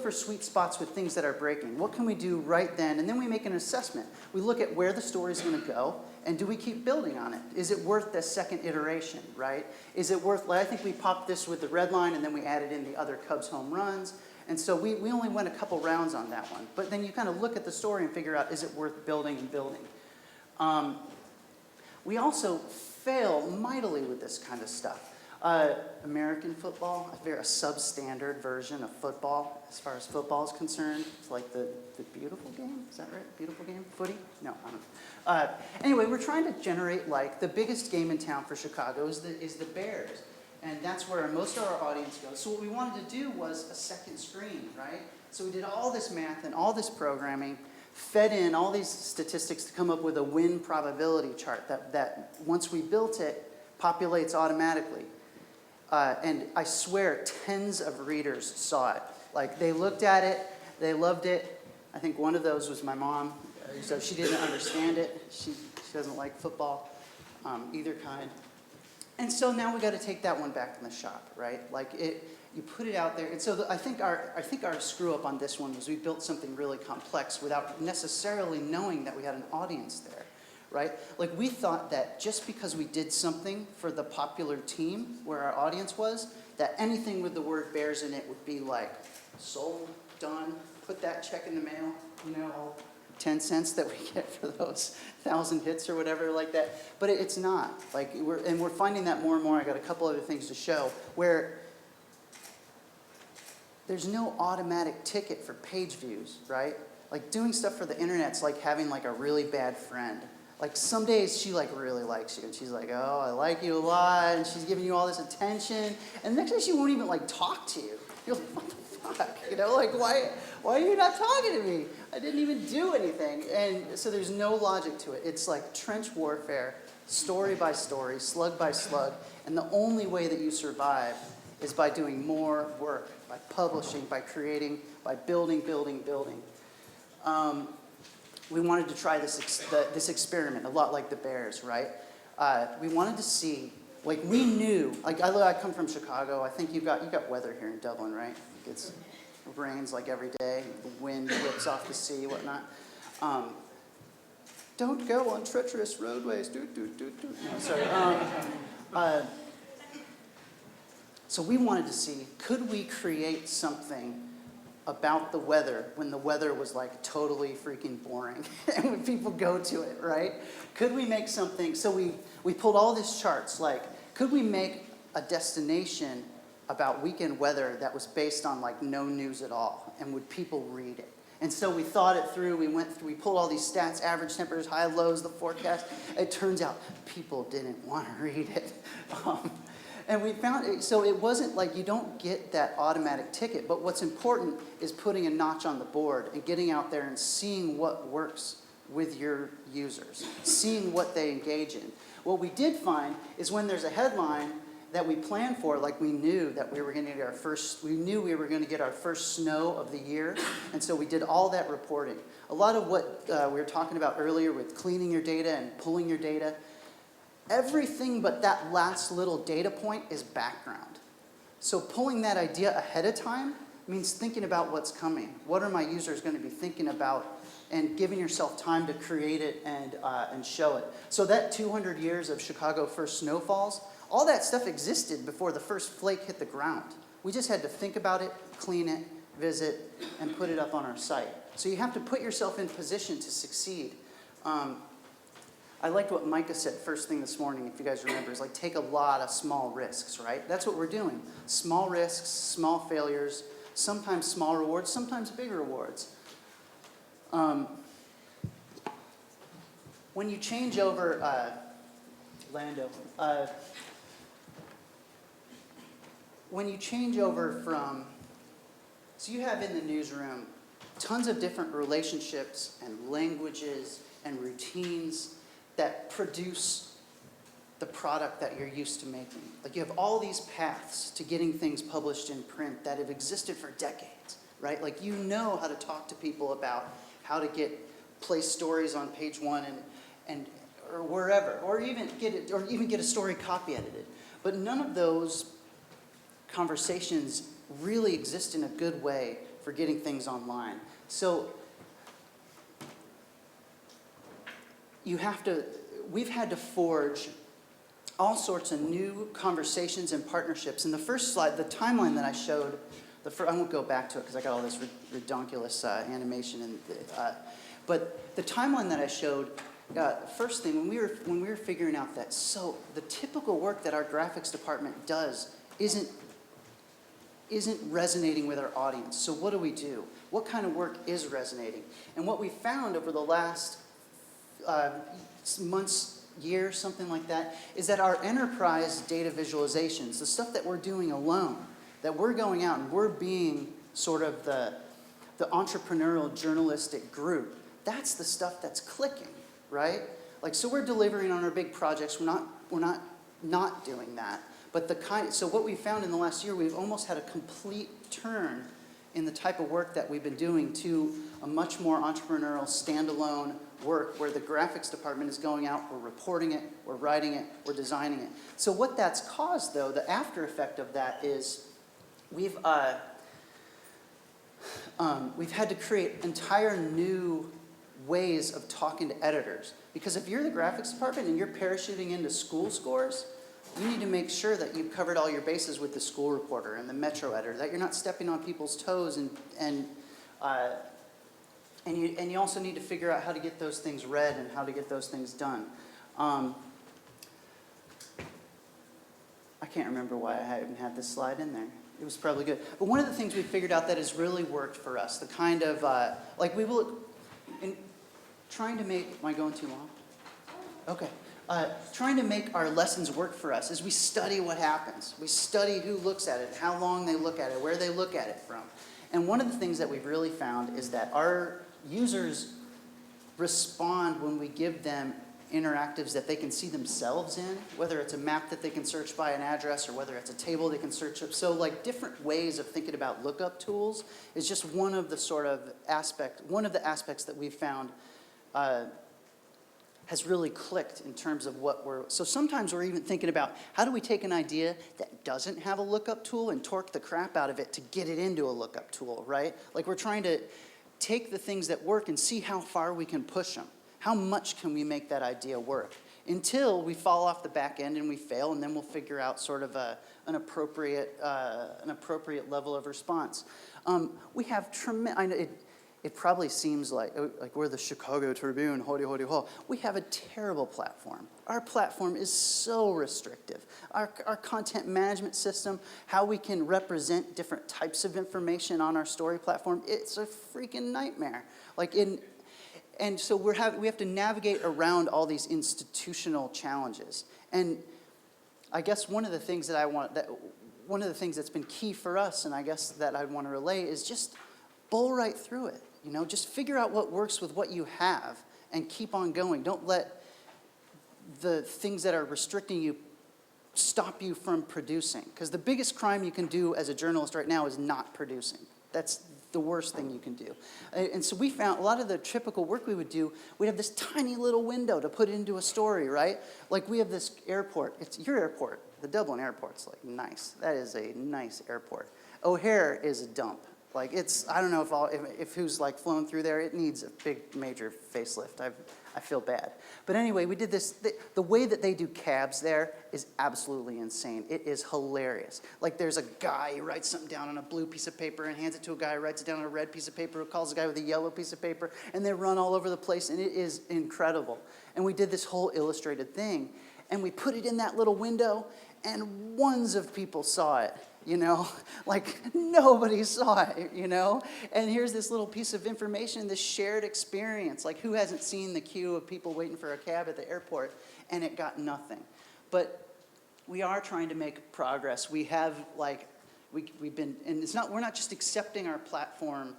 for sweet spots with things that are breaking. What can we do right then? And then we make an assessment. We look at where the story's going to go, and do we keep building on it? Is it worth the second iteration, right? Is it worth, I think we popped this with the red line, and then we added in the other Cubs home runs. And so we only went a couple rounds on that one. But then you kind of look at the story and figure out, is it worth building and building? We also fail mightily with this kind of stuff. American football, a substandard version of football, as far as football is concerned. It's like the beautiful game, is that right? Beautiful game? Footy? No, I don't know. Anyway, we're trying to generate, like, the biggest game in town for Chicago is the Bears. And that's where most of our audience goes. So what we wanted to do was a second screen, right? So we did all this math and all this programming, fed in all these statistics to come up with a win probability chart that once we built it, populates automatically. And I swear tens of readers saw it. Like, they looked at it, they loved it. I think one of those was my mom. So she didn't understand it. She doesn't like football, either kind. And so now we got to take that one back in the shop, right? Like, you put it out there. And so I think our screw up on this one was we built something really complex without necessarily knowing that we had an audience there, right? Like, we thought that just because we did something for the popular team where our audience was, that anything with the word Bears in it would be like, sold, done, put that check in the mail, you know, all 10 cents that we get for those 1,000 hits or whatever like that. But it's not. Like, we're finding that more and more. I got a couple other things to show where there's no automatic ticket for page views, right? Like, doing stuff for the internet's like having like a really bad friend. Like, some days she like really likes you and she's like, oh, I like you a lot, and she's giving you all this attention, and the next day she won't even like talk to you. You're like, what the fuck? You know, like, why are you not talking to me? I didn't even do anything. And so there's no logic to it. It's like trench warfare, story by story, slug by slug, and the only way that you survive is by doing more work, by publishing, by creating, by building. We wanted to try this experiment, a lot like the Bears, right? We wanted to see, like, we knew, like, I come from Chicago. I think you've got weather here in Dublin, right? It rains like every day. The wind whips off the sea, whatnot. Don't go on treacherous roadways. No, sorry. So we wanted to see, could we create something about the weather when the weather was like totally freaking boring and when people go to it, right? Could we make something, so we pulled all these charts, like, could we make a destination about weekend weather that was based on like no news at all, and would people read it? And so we thought it through, we pulled all these stats, average temperatures, high lows, the forecast. It turns out people didn't want to read it. And we found it, so it wasn't like you don't get that automatic ticket, but what's important is putting a notch on the board and getting out there and seeing what works with your users, seeing what they engage in. What we did find is when there's a headline that we planned for, like we knew that we were going to get our first snow of the year, and so we did all that reporting. A lot of what we were talking about earlier with cleaning your data and pulling your data, everything but that last little data point is background. So pulling that idea ahead of time means thinking about what's coming. What are my users going to be thinking about? And giving yourself time to create it and show it. So that 200 years of Chicago first snowfalls, all that stuff existed before the first flake hit the ground. We just had to think about it, clean it, visit, and put it up on our site. So you have to put yourself in position to succeed. I liked what Micah said first thing this morning, if you guys remember, is like take a lot of small risks, right? That's what we're doing. Small risks, small failures, sometimes small rewards, sometimes big rewards. When you change over, Lando, when you change over from, so you have in the newsroom tons of different relationships and languages and routines that produce the product that you're used to making. Like, you have all these paths to getting things published in print that have existed for decades, right? Like, you know how to talk to people about how to place stories on page one or wherever, or even get a story copy edited. But none of those conversations really exist in a good way for getting things online. So we've had to forge all sorts of new conversations and partnerships. In the first slide, the timeline that I showed, I won't go back to it because I got all this redonkulous animation. But the timeline that I showed first thing, when we were figuring out that, so the typical work that our graphics department does isn't resonating with our audience. So what do? What kind of work is resonating? And what we found over the last months, years, something like that, is that our enterprise data visualizations, the stuff that we're doing alone, that we're going out and we're being sort of the entrepreneurial journalistic group, that's the stuff that's clicking, right? Like, so we're delivering on our big projects. We're not doing that. But so what we found in the last year, we've almost had a complete turn in the type of work that we've been doing to a much more entrepreneurial, standalone work where the graphics department is going out, we're reporting it, we're writing it, we're designing it. So what that's caused, though, the after effect of that is we've had to create entire new ways of talking to editors. Because if you're the graphics department and you're parachuting into school scores, you need to make sure that you've covered all your bases with the school reporter and the Metro editor, that you're not stepping on people's toes, and you also need to figure out how to get those things read and how to get those things done. I can't remember why I haven't had this slide in there. It was probably good. But one of the things we figured out that has really worked for us, the kind of, like we will, in trying to make, am I going too long? Okay. Trying to make our lessons work for us is we study what happens. We study who looks at it, how long they look at it, where they look at it from. And one of the things that we've really found is that our users respond when we give them interactives that they can see themselves in, whether it's a map that they can search by an address or whether it's a table they can search up. So like different ways of thinking about lookup tools is just one of the aspects that we've found has really clicked in terms of what so sometimes we're even thinking about how do we take an idea that doesn't have a lookup tool and torque the crap out of it to get it into a lookup tool, right? Like we're trying to take the things that work and see how far we can push them. How much can we make that idea work? Until we fall off the back end and we fail, and then we'll figure out sort of an appropriate level of response. We have tremendous. It probably seems like we're the Chicago Tribune, hoity hoity ho. We have a terrible platform. Our platform is so restrictive. Our content management system, how we can represent different types of information on our story platform, it's a freaking nightmare. And so we have to navigate around all these institutional challenges. And I guess one of the things that's been key for us, and I guess that I'd want to relay, is just bull right through it. You know, just figure out what works with what you have and keep on going. Don't let the things that are restricting you stop you from producing. Because the biggest crime you can do as a journalist right now is not producing. That's the worst thing you can do. And so we found a lot of the typical work we would do, we'd have this tiny little window to put into a story, right? Like we have this airport. It's your airport. The Dublin airport's like nice. That is a nice airport. O'Hare is a dump. Like I don't know if who's like flown through there, it needs a big major facelift. I feel bad. But anyway, we did this, the way that they do cabs there is absolutely insane. It is hilarious. Like there's a guy who writes something down on a blue piece of paper and hands it to a guy who writes it down on a red piece of paper, who calls a guy with a yellow piece of paper, and they run all over the place, and it is incredible. And we did this whole illustrated thing, and we put it in that little window, and ones of people saw it. You know, like nobody saw it, you know? And here's this little piece of information, this shared experience. Like who hasn't seen the queue of people waiting for a cab at the airport, and it got nothing. But we are trying to make progress. We have we've been, and we're not just accepting our platform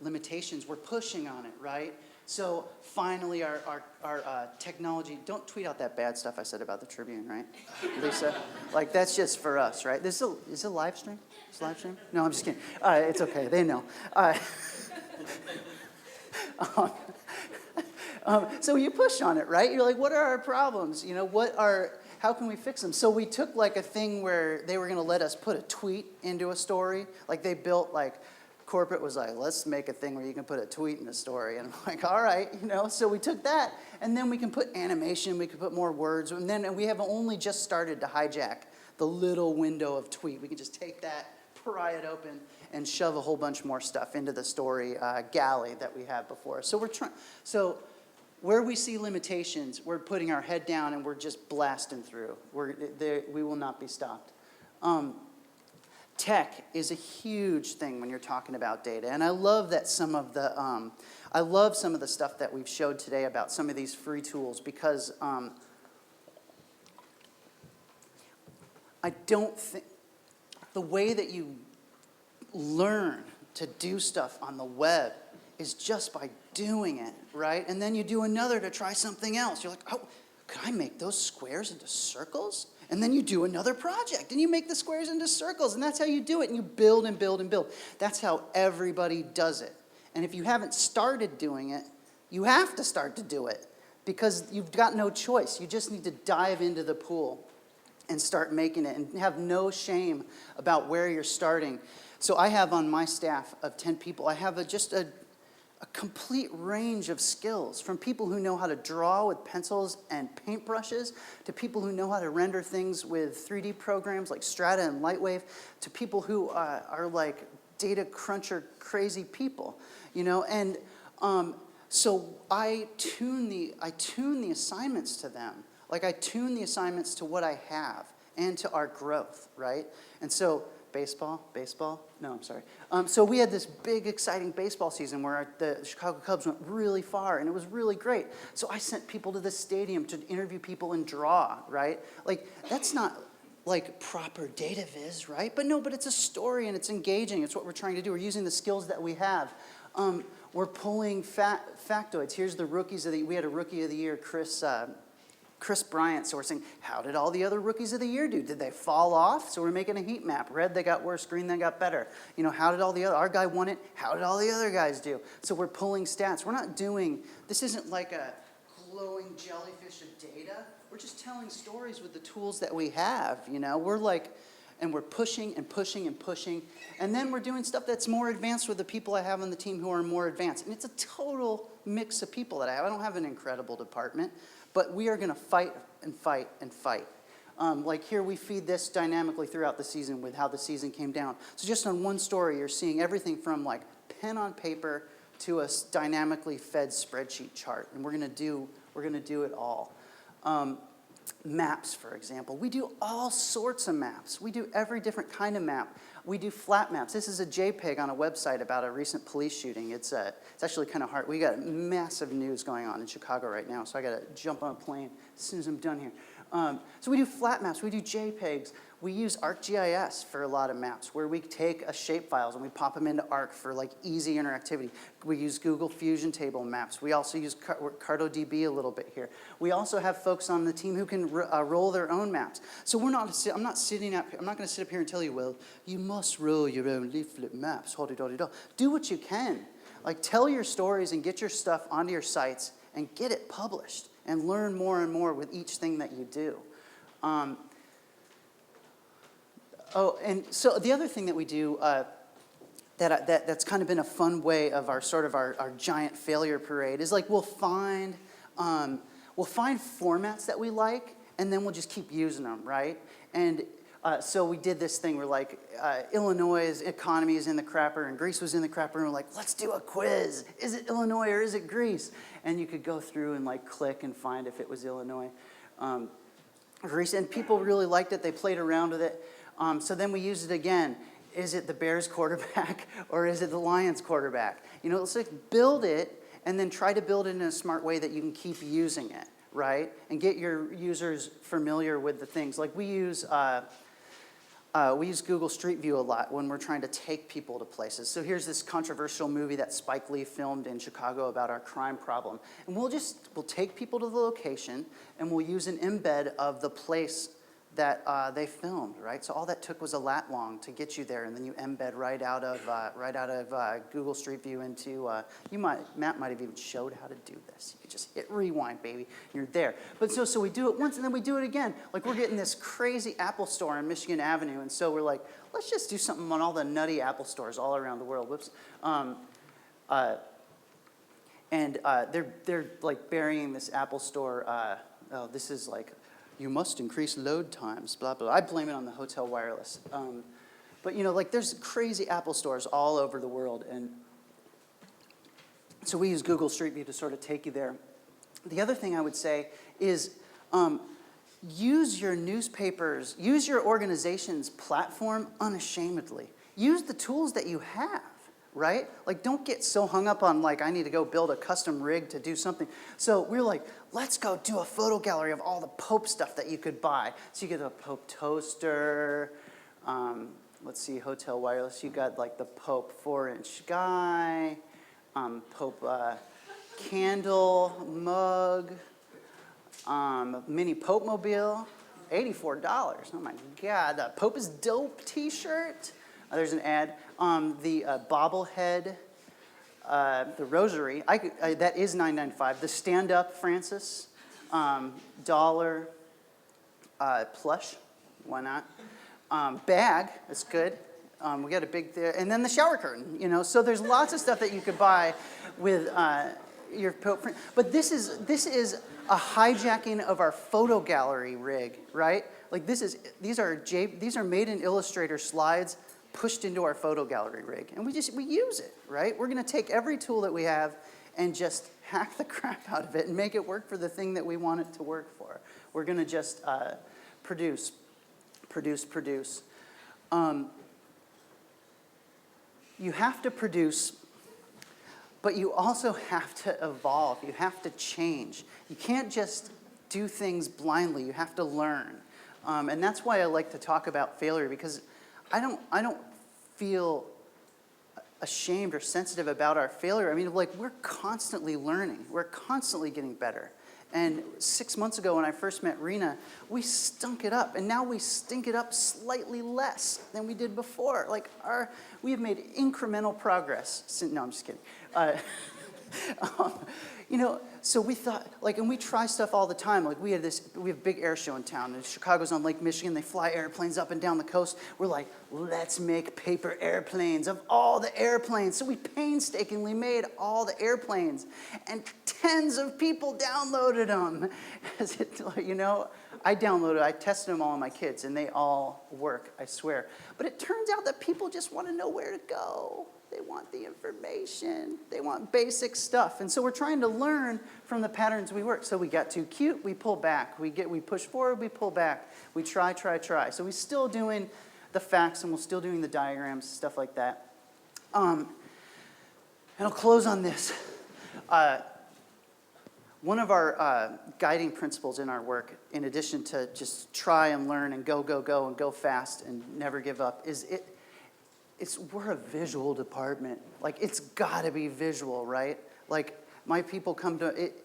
limitations, we're pushing on it, right? So finally our technology, don't tweet out that bad stuff I said about the Tribune, right, Lisa? Like that's just for us, right? Is it a live stream? Is it a live stream? No, I'm just kidding. It's okay, they know. So you push on it, right? You're like, what are our problems? You know, how can we fix them? So we took like a thing where they were gonna let us put a tweet into a story. Like they built corporate was like, let's make a thing where you can put a tweet in a story. And I'm like, all right, you know. So we took that, and then we can put animation, we can put more words, and we have only just started to hijack the little window of tweet. We can just take that, pry it open and shove a whole bunch more stuff into the story galley that we have before. So we're trying. So where we see limitations, we're putting our head down and we're just blasting through. We will not be stopped. Tech is a huge thing when you're talking about data, and I love that some of the stuff that we've showed today about some of these free tools, because I don't think the way that you learn to do stuff on the web is just by doing it, right? And then you do another to try something else. You're like, oh, could I make those squares into circles? And then you do another project, and you make the squares into circles, and that's how you do it, and you build and build and build. That's how everybody does it. And if you haven't started doing it, you have to start to do it, because you've got no choice. You just need to dive into the pool and start making it, and have no shame about where you're starting. So I have on my staff of 10 people, I have just a complete range of skills, from people who know how to draw with pencils and paintbrushes, to people who know how to render things with 3D programs like Strata and Lightwave, to people who are like data cruncher crazy people, you know. And so I tune the assignments to them. Like, I tune the assignments to what I have and to our growth, right? And so baseball? No, I'm sorry. So we had this big, exciting baseball season where the Chicago Cubs went really far, and it was really great. So I sent people to the stadium to interview people and draw, right? Like, that's not like proper data viz, right? But it's a story, and it's engaging. It's what we're trying to do. We're using the skills that we have. We're pulling factoids. Here's the rookies of the year. We had a rookie of the year, Chris Bryant, so we're saying, how did all the other rookies of the year do? Did they fall off? So we're making a heat map. Red, they got worse. Green, they got better. You know, how did our guy won it? How did all the other guys do? So we're pulling stats. We're not doing, this isn't like a glowing jellyfish of data. We're just telling stories with the tools that we have, you know. We're like, and we're pushing and pushing and pushing. And then we're doing stuff that's more advanced with the people I have on the team who are more advanced. And it's a total mix of people that I have. I don't have an incredible department. But we are going to fight and fight and fight. Like here, we feed this dynamically throughout the season with how the season came down. So just on one story, you're seeing everything from like pen on paper to a dynamically fed spreadsheet chart, and we're going to do it all. Maps, for example, we do all sorts of maps. We do every different kind of map. We do flat maps. This is a JPEG on a website about a recent police shooting. It's actually kind of hard. We got massive news going on in Chicago right now, so I got to jump on a plane as soon as I'm done here. So we do flat maps. We do JPEGs. We use ArcGIS for a lot of maps, where we take a shapefiles and we pop them into Arc for like easy interactivity. We use Google Fusion table maps. We also use CartoDB a little bit here. We also have folks on the team who can roll their own maps. So I'm not going to sit up here and tell you, well, you must roll your own leaflet maps. Do what you can. Like, tell your stories and get your stuff onto your sites and get it published, and learn more and more with each thing that you do. And so the other thing that we do that's kind of been a fun way of our giant failure parade is like we'll find formats that we like, and then we'll just keep using them, right? And so we did this thing where like Illinois' economy is in the crapper and Greece was in the crapper, and we're like, let's do a quiz. Is it Illinois or is it Greece? And you could go through and like click and find if it was Illinois. Greece, and people really liked it. They played around with it. So then we used it again. Is it the Bears quarterback or is it the Lions quarterback? You know, let's like build it and then try to build it in a smart way that you can keep using it, right? And get your users familiar with the things. Like we use Google Street View a lot when we're trying to take people to places. So here's this controversial movie that Spike Lee filmed in Chicago about our crime problem. And we'll take people to the location, and we'll use an embed of the place that they filmed, right? So all that took was a lat long to get you there, and then you embed right out of Google Street View into. Matt might have even showed how to do this. You could just hit rewind, baby, and you're there. But so we do it once, and then we do it again. Like we're getting this crazy Apple store on Michigan Avenue, and so we're like, let's just do something on all the nutty Apple stores all around the world. Whoops. They're like burying this Apple store. This is like. You must increase load times, blah, blah. I blame it on the hotel wireless. But, you know, like there's crazy Apple stores all over the world. And so we use Google Street View to sort of take you there. The other thing I would say is use your newspapers, use your organization's platform unashamedly. Use the tools that you have, right? Like, don't get so hung up on, like, I need to go build a custom rig to do something. So we're like, let's go do a photo gallery of all the Pope stuff that you could buy. So you get a Pope toaster, let's see, Hotel Wireless, you got like the Pope 4-inch guy, Pope candle, mug, mini Pope mobile, $84. Oh my God, the Pope is dope t-shirt. There's an ad. The bobblehead, the rosary, that is $9.95. The stand-up Francis, dollar, plush, why not? Bag, that's good. We got a big there, and then the shower curtain. You know, so there's lots of stuff that you could buy with your Pope. But this is a hijacking of our photo gallery rig, right? Like these are made in Illustrator slides pushed into our photo gallery rig, and we use it, right? We're going to take every tool that we have and just hack the crap out of it and make it work for the thing that we want it to work for. We're going to just produce. You have to produce, but you also have to evolve. You have to change. You can't just do things blindly. You have to learn. And that's why I like to talk about failure, because I don't feel ashamed or sensitive about our failure. I mean, like, we're constantly learning. We're constantly getting better. And 6 months ago when I first met Rena, we stunk it up. And now we stink it up slightly less than we did before. Like, we have made incremental progress. No, I'm just kidding. You know, so we thought, like, and we try stuff all the time. Like, we have a big air show in town. And Chicago's on Lake Michigan. They fly airplanes up and down the coast. We're like, let's make paper airplanes of all the airplanes. So we painstakingly made all the airplanes. And tens of people downloaded them. You know, I tested them all on my kids, and they all work, I swear. But it turns out that people just want to know where to go. They want the information. They want basic stuff. And so we're trying to learn from the patterns we work. So we got too cute, we pull back. We push forward, we pull back. We try. So we're still doing the facts, and we're still doing the diagrams, stuff like that. And I'll close on this. One of our guiding principles in our work, in addition to just try and learn and go and go fast and never give up, is we're a visual department. Like, it's got to be visual, right? Like, my people come to it.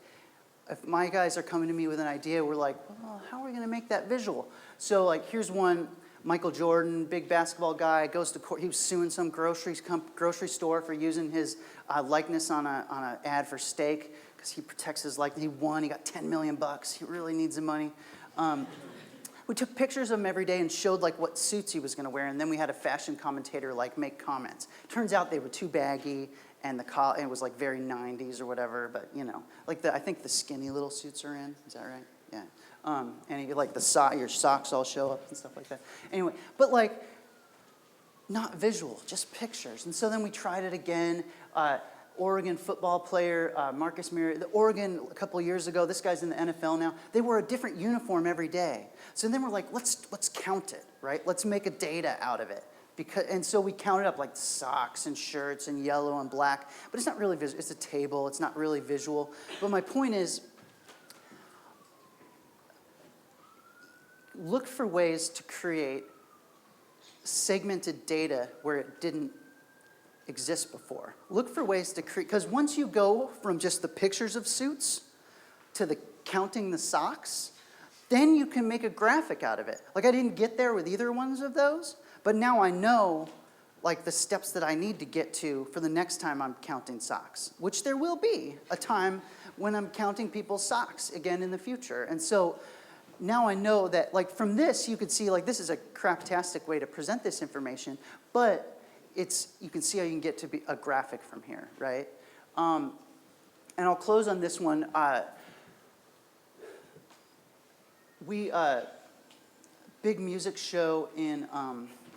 If my guys are coming to me with an idea, we're like, well, how are we going to make that visual? So, like, here's one. Michael Jordan, big basketball guy, goes to court. He was suing some grocery store for using his likeness on an ad for steak because he protects his likeness. He won. He got $10 million. He really needs the money. We took pictures of him every day and showed like what suits he was going to wear, and then we had a fashion commentator like make comments. Turns out they were too baggy, and it was like very 90s or whatever. But you know, like I think the skinny little suits are in. Is that right? Yeah. And you like your socks all show up and stuff like that. Anyway, but like not visual, just pictures. And so then we tried it again. Oregon football player, Marcus Mariota, the Oregon a couple of years ago, this guy's in the NFL now, they wore a different uniform every day. So then we're like, let's count it, right? Let's make a data out of it. And so we counted up like socks and shirts and yellow and black, but it's not really visual. It's a table, it's not really visual. But my point is, look for ways to create segmented data where it didn't exist before. Look for ways to create, because once you go from just the pictures of suits to the counting the socks, then you can make a graphic out of it. Like, I didn't get there with either ones of those, but now I know like the steps that I need to get to for the next time I'm counting socks, which there will be a time when I'm counting people's socks again in the future. And so now I know that, like, from this you could see like this is a craptastic way to present this information, but you can see how you can get to be a graphic from here, right? And I'll close on this one. Big music show in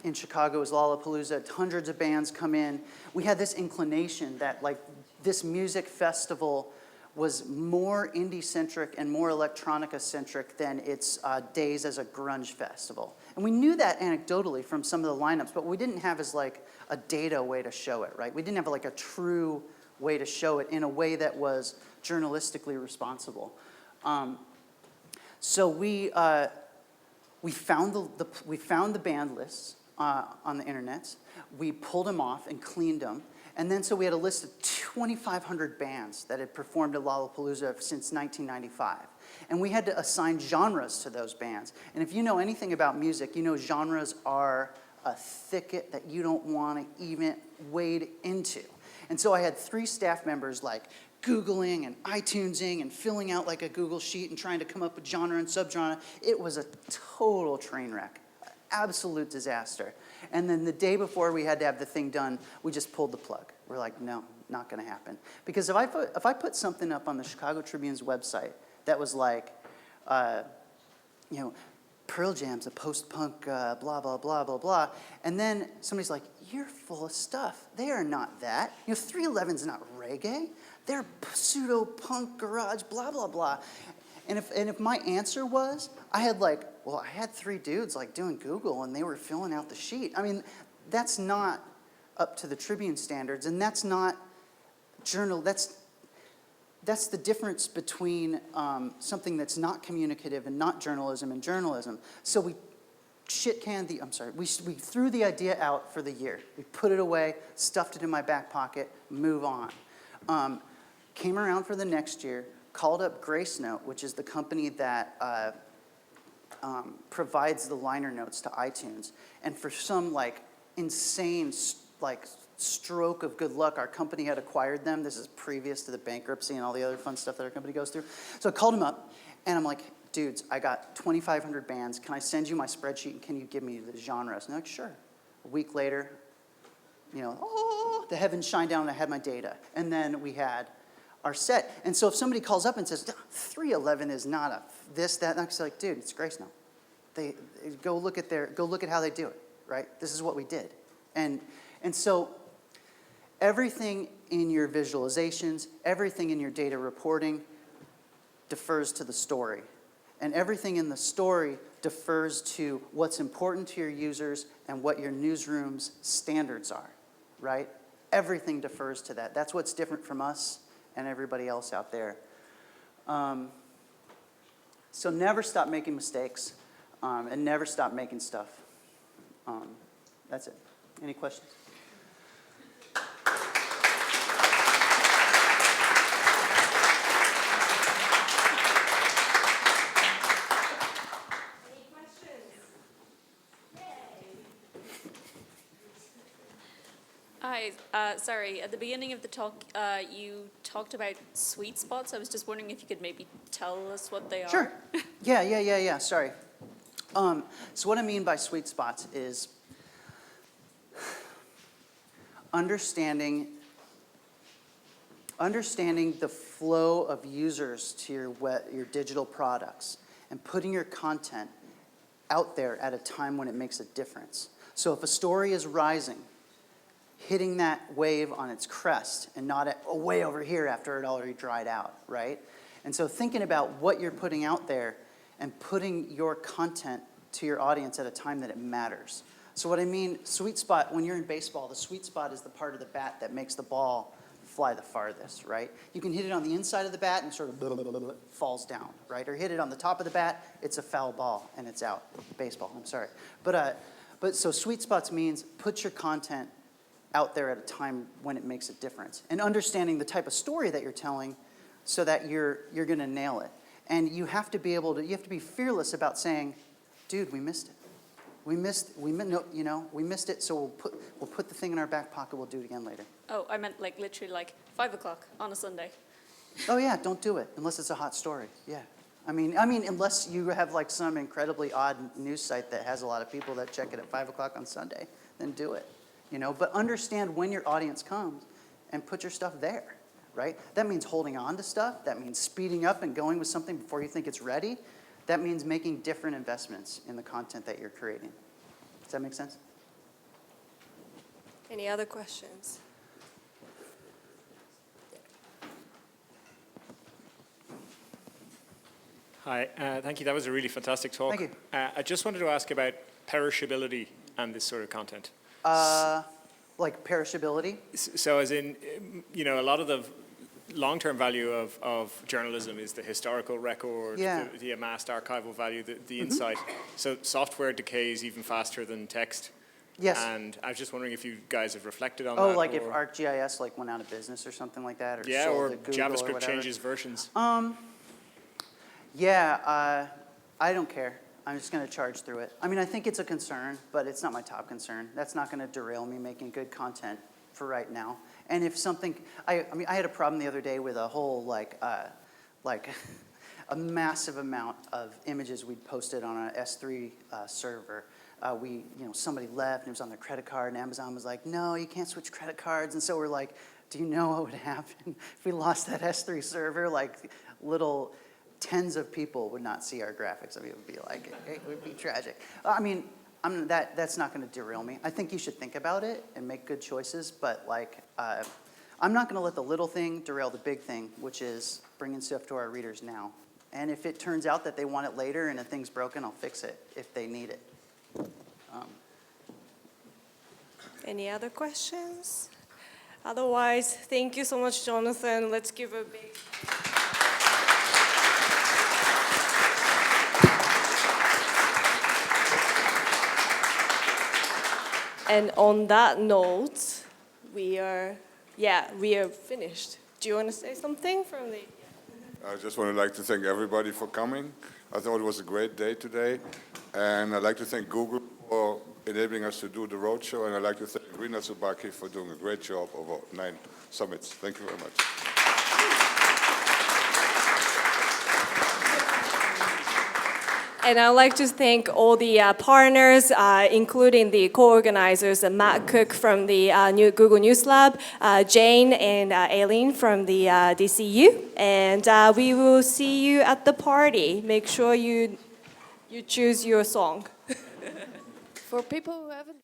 in Chicago was Lollapalooza. Hundreds of bands come in. We had this inclination that like this music festival was more indie-centric and more electronica-centric than its days as a grunge festival. And we knew that anecdotally from some of the lineups, but we didn't have as like a data way to show it, right? We didn't have like a true way to show it in a way that was journalistically responsible. So we found the band lists on the internet. We pulled them off and cleaned them. And then so we had a list of 2,500 bands that had performed at Lollapalooza since 1995. And we had to assign genres to those bands. And if you know anything about music, you know genres are a thicket that you don't want to even wade into. And so I had 3 staff members like Googling and iTunesing and filling out like a Google sheet and trying to come up with genre and subgenre. It was a total train wreck, absolute disaster. And then the day before we had to have the thing done, we just pulled the plug. We're like, no, not going to happen. Because if I put something up on the Chicago Tribune's website that was like, you know, Pearl Jam's a post-punk blah, blah, blah, blah, blah, and then somebody's like, you're full of stuff. They are not that. You know, 311's not reggae. They're pseudo-punk garage, blah, blah, blah. And if my answer was, I had 3 dudes like doing Google and they were filling out the sheet. I mean, that's not up to the Tribune standards, and that's not that's the difference between something that's not communicative and not journalism and journalism. So we we threw the idea out for the year. We put it away, stuffed it in my back pocket, move on. Came around for the next year, called up Grace Note, which is the company that provides the liner notes to iTunes. And for some like insane stroke of good luck, our company had acquired them. This is previous to the bankruptcy and all the other fun stuff that our company goes through. So I called them up and I'm like, dudes, I got 2,500 bands. Can I send you my spreadsheet and can you give me the genres? And they're like, sure. A week later, you know, oh, the heavens shine down and I had my data. And then we had our set. And so if somebody calls up and says, 311 is not a this, that, and I'm like, dude, it's Grace Note. They go look at how they do it, right? This is what we did. And so everything in your visualizations, everything in your data reporting defers to the story. And everything in the story defers to what's important to your users and what your newsroom's standards are, right? Everything defers to that. That's what's different from us and everybody else out there. So never stop making mistakes and never stop making stuff. That's it. Any questions? Hi, sorry, at the beginning of the talk, you talked about sweet spots. I was just wondering if you could maybe tell us what they are. Sure. Yeah, sorry. So what I mean by sweet spots is understanding the flow of users to your digital products and putting your content out there at a time when it makes a difference. So if a story is rising, hitting that wave on its crest and not way over here after it already dried out, right? And so thinking about what you're putting out there and putting your content to your audience at a time that it matters. So what I mean, sweet spot, when you're in baseball, the sweet spot is the part of the bat that makes the ball fly the farthest, right? You can hit it on the inside of the bat and it sort of falls down, right? Or hit it on the top of the bat, it's a foul ball and it's out. Baseball, I'm sorry. But so sweet spots means put your content out there at a time when it makes a difference. And understanding the type of story that you're telling so that you're gonna nail it. And you have to be fearless about saying, dude, we missed it. We missed it, so we'll put the thing in our back pocket, we'll do it again later. Oh, I meant like literally like 5 o'clock on a Sunday. Oh yeah, don't do it unless it's a hot story, yeah. I mean, unless you have like some incredibly odd news site that has a lot of people that check it at 5 o'clock on Sunday, then do it. But understand when your audience comes and put your stuff there, right? That means holding on to stuff. That means speeding up and going with something before you think it's ready. That means making different investments in the content that you're creating. Does that make sense? Any other questions? Hi, thank you. That was a really fantastic talk. Thank you. I just wanted to ask about perishability and this sort of content. Like perishability? So as in, you know, a lot of the long-term value of journalism is the historical record, Yeah. the amassed archival value, the insight. So software decays even faster than text. Yes. And I was just wondering if you guys have reflected on Oh, that. like if or- ArcGIS like went out of business or something like that, or Yeah, sold or to Google JavaScript or whatever. changes versions. Yeah, I don't care. I'm just going to charge through it. I mean, I think it's a concern, but it's not my top concern. That's not going to derail me making good content for right now. And if something, I mean, I had a problem the other day with a whole like a massive amount of images we'd posted on an S3 server. Somebody left and it was on their credit card, and Amazon was like, no, you can't switch credit cards. And so we're like, do you know what would happen if we lost that S3 server? Like little tens of people would not see our graphics. I mean, it would be like, it would be tragic. I mean, that's not going to derail me. I think you should think about it and make good choices, but like, I'm not going to let the little thing derail the big thing, which is bringing stuff to our readers now. And if it turns out that they want it later and a thing's broken, I'll fix it if they need it. Any other questions? Otherwise, thank you so much, Jonathon. Let's give a big... And on that note, we are finished. Do you want to say something from the... I just want to like to thank everybody for coming. I thought it was a great day today. And I'd like to thank Google for enabling us to do the roadshow. And I'd like to thank Rina Subaki for doing a great job over 9 summits. Thank you very much. And I'd like to thank all the partners, including the co-organizers, Matt Cooke from the Google News Lab, Jane and Aileen from the DCU. And we will see you at the party. Make sure you choose your song. For people who haven't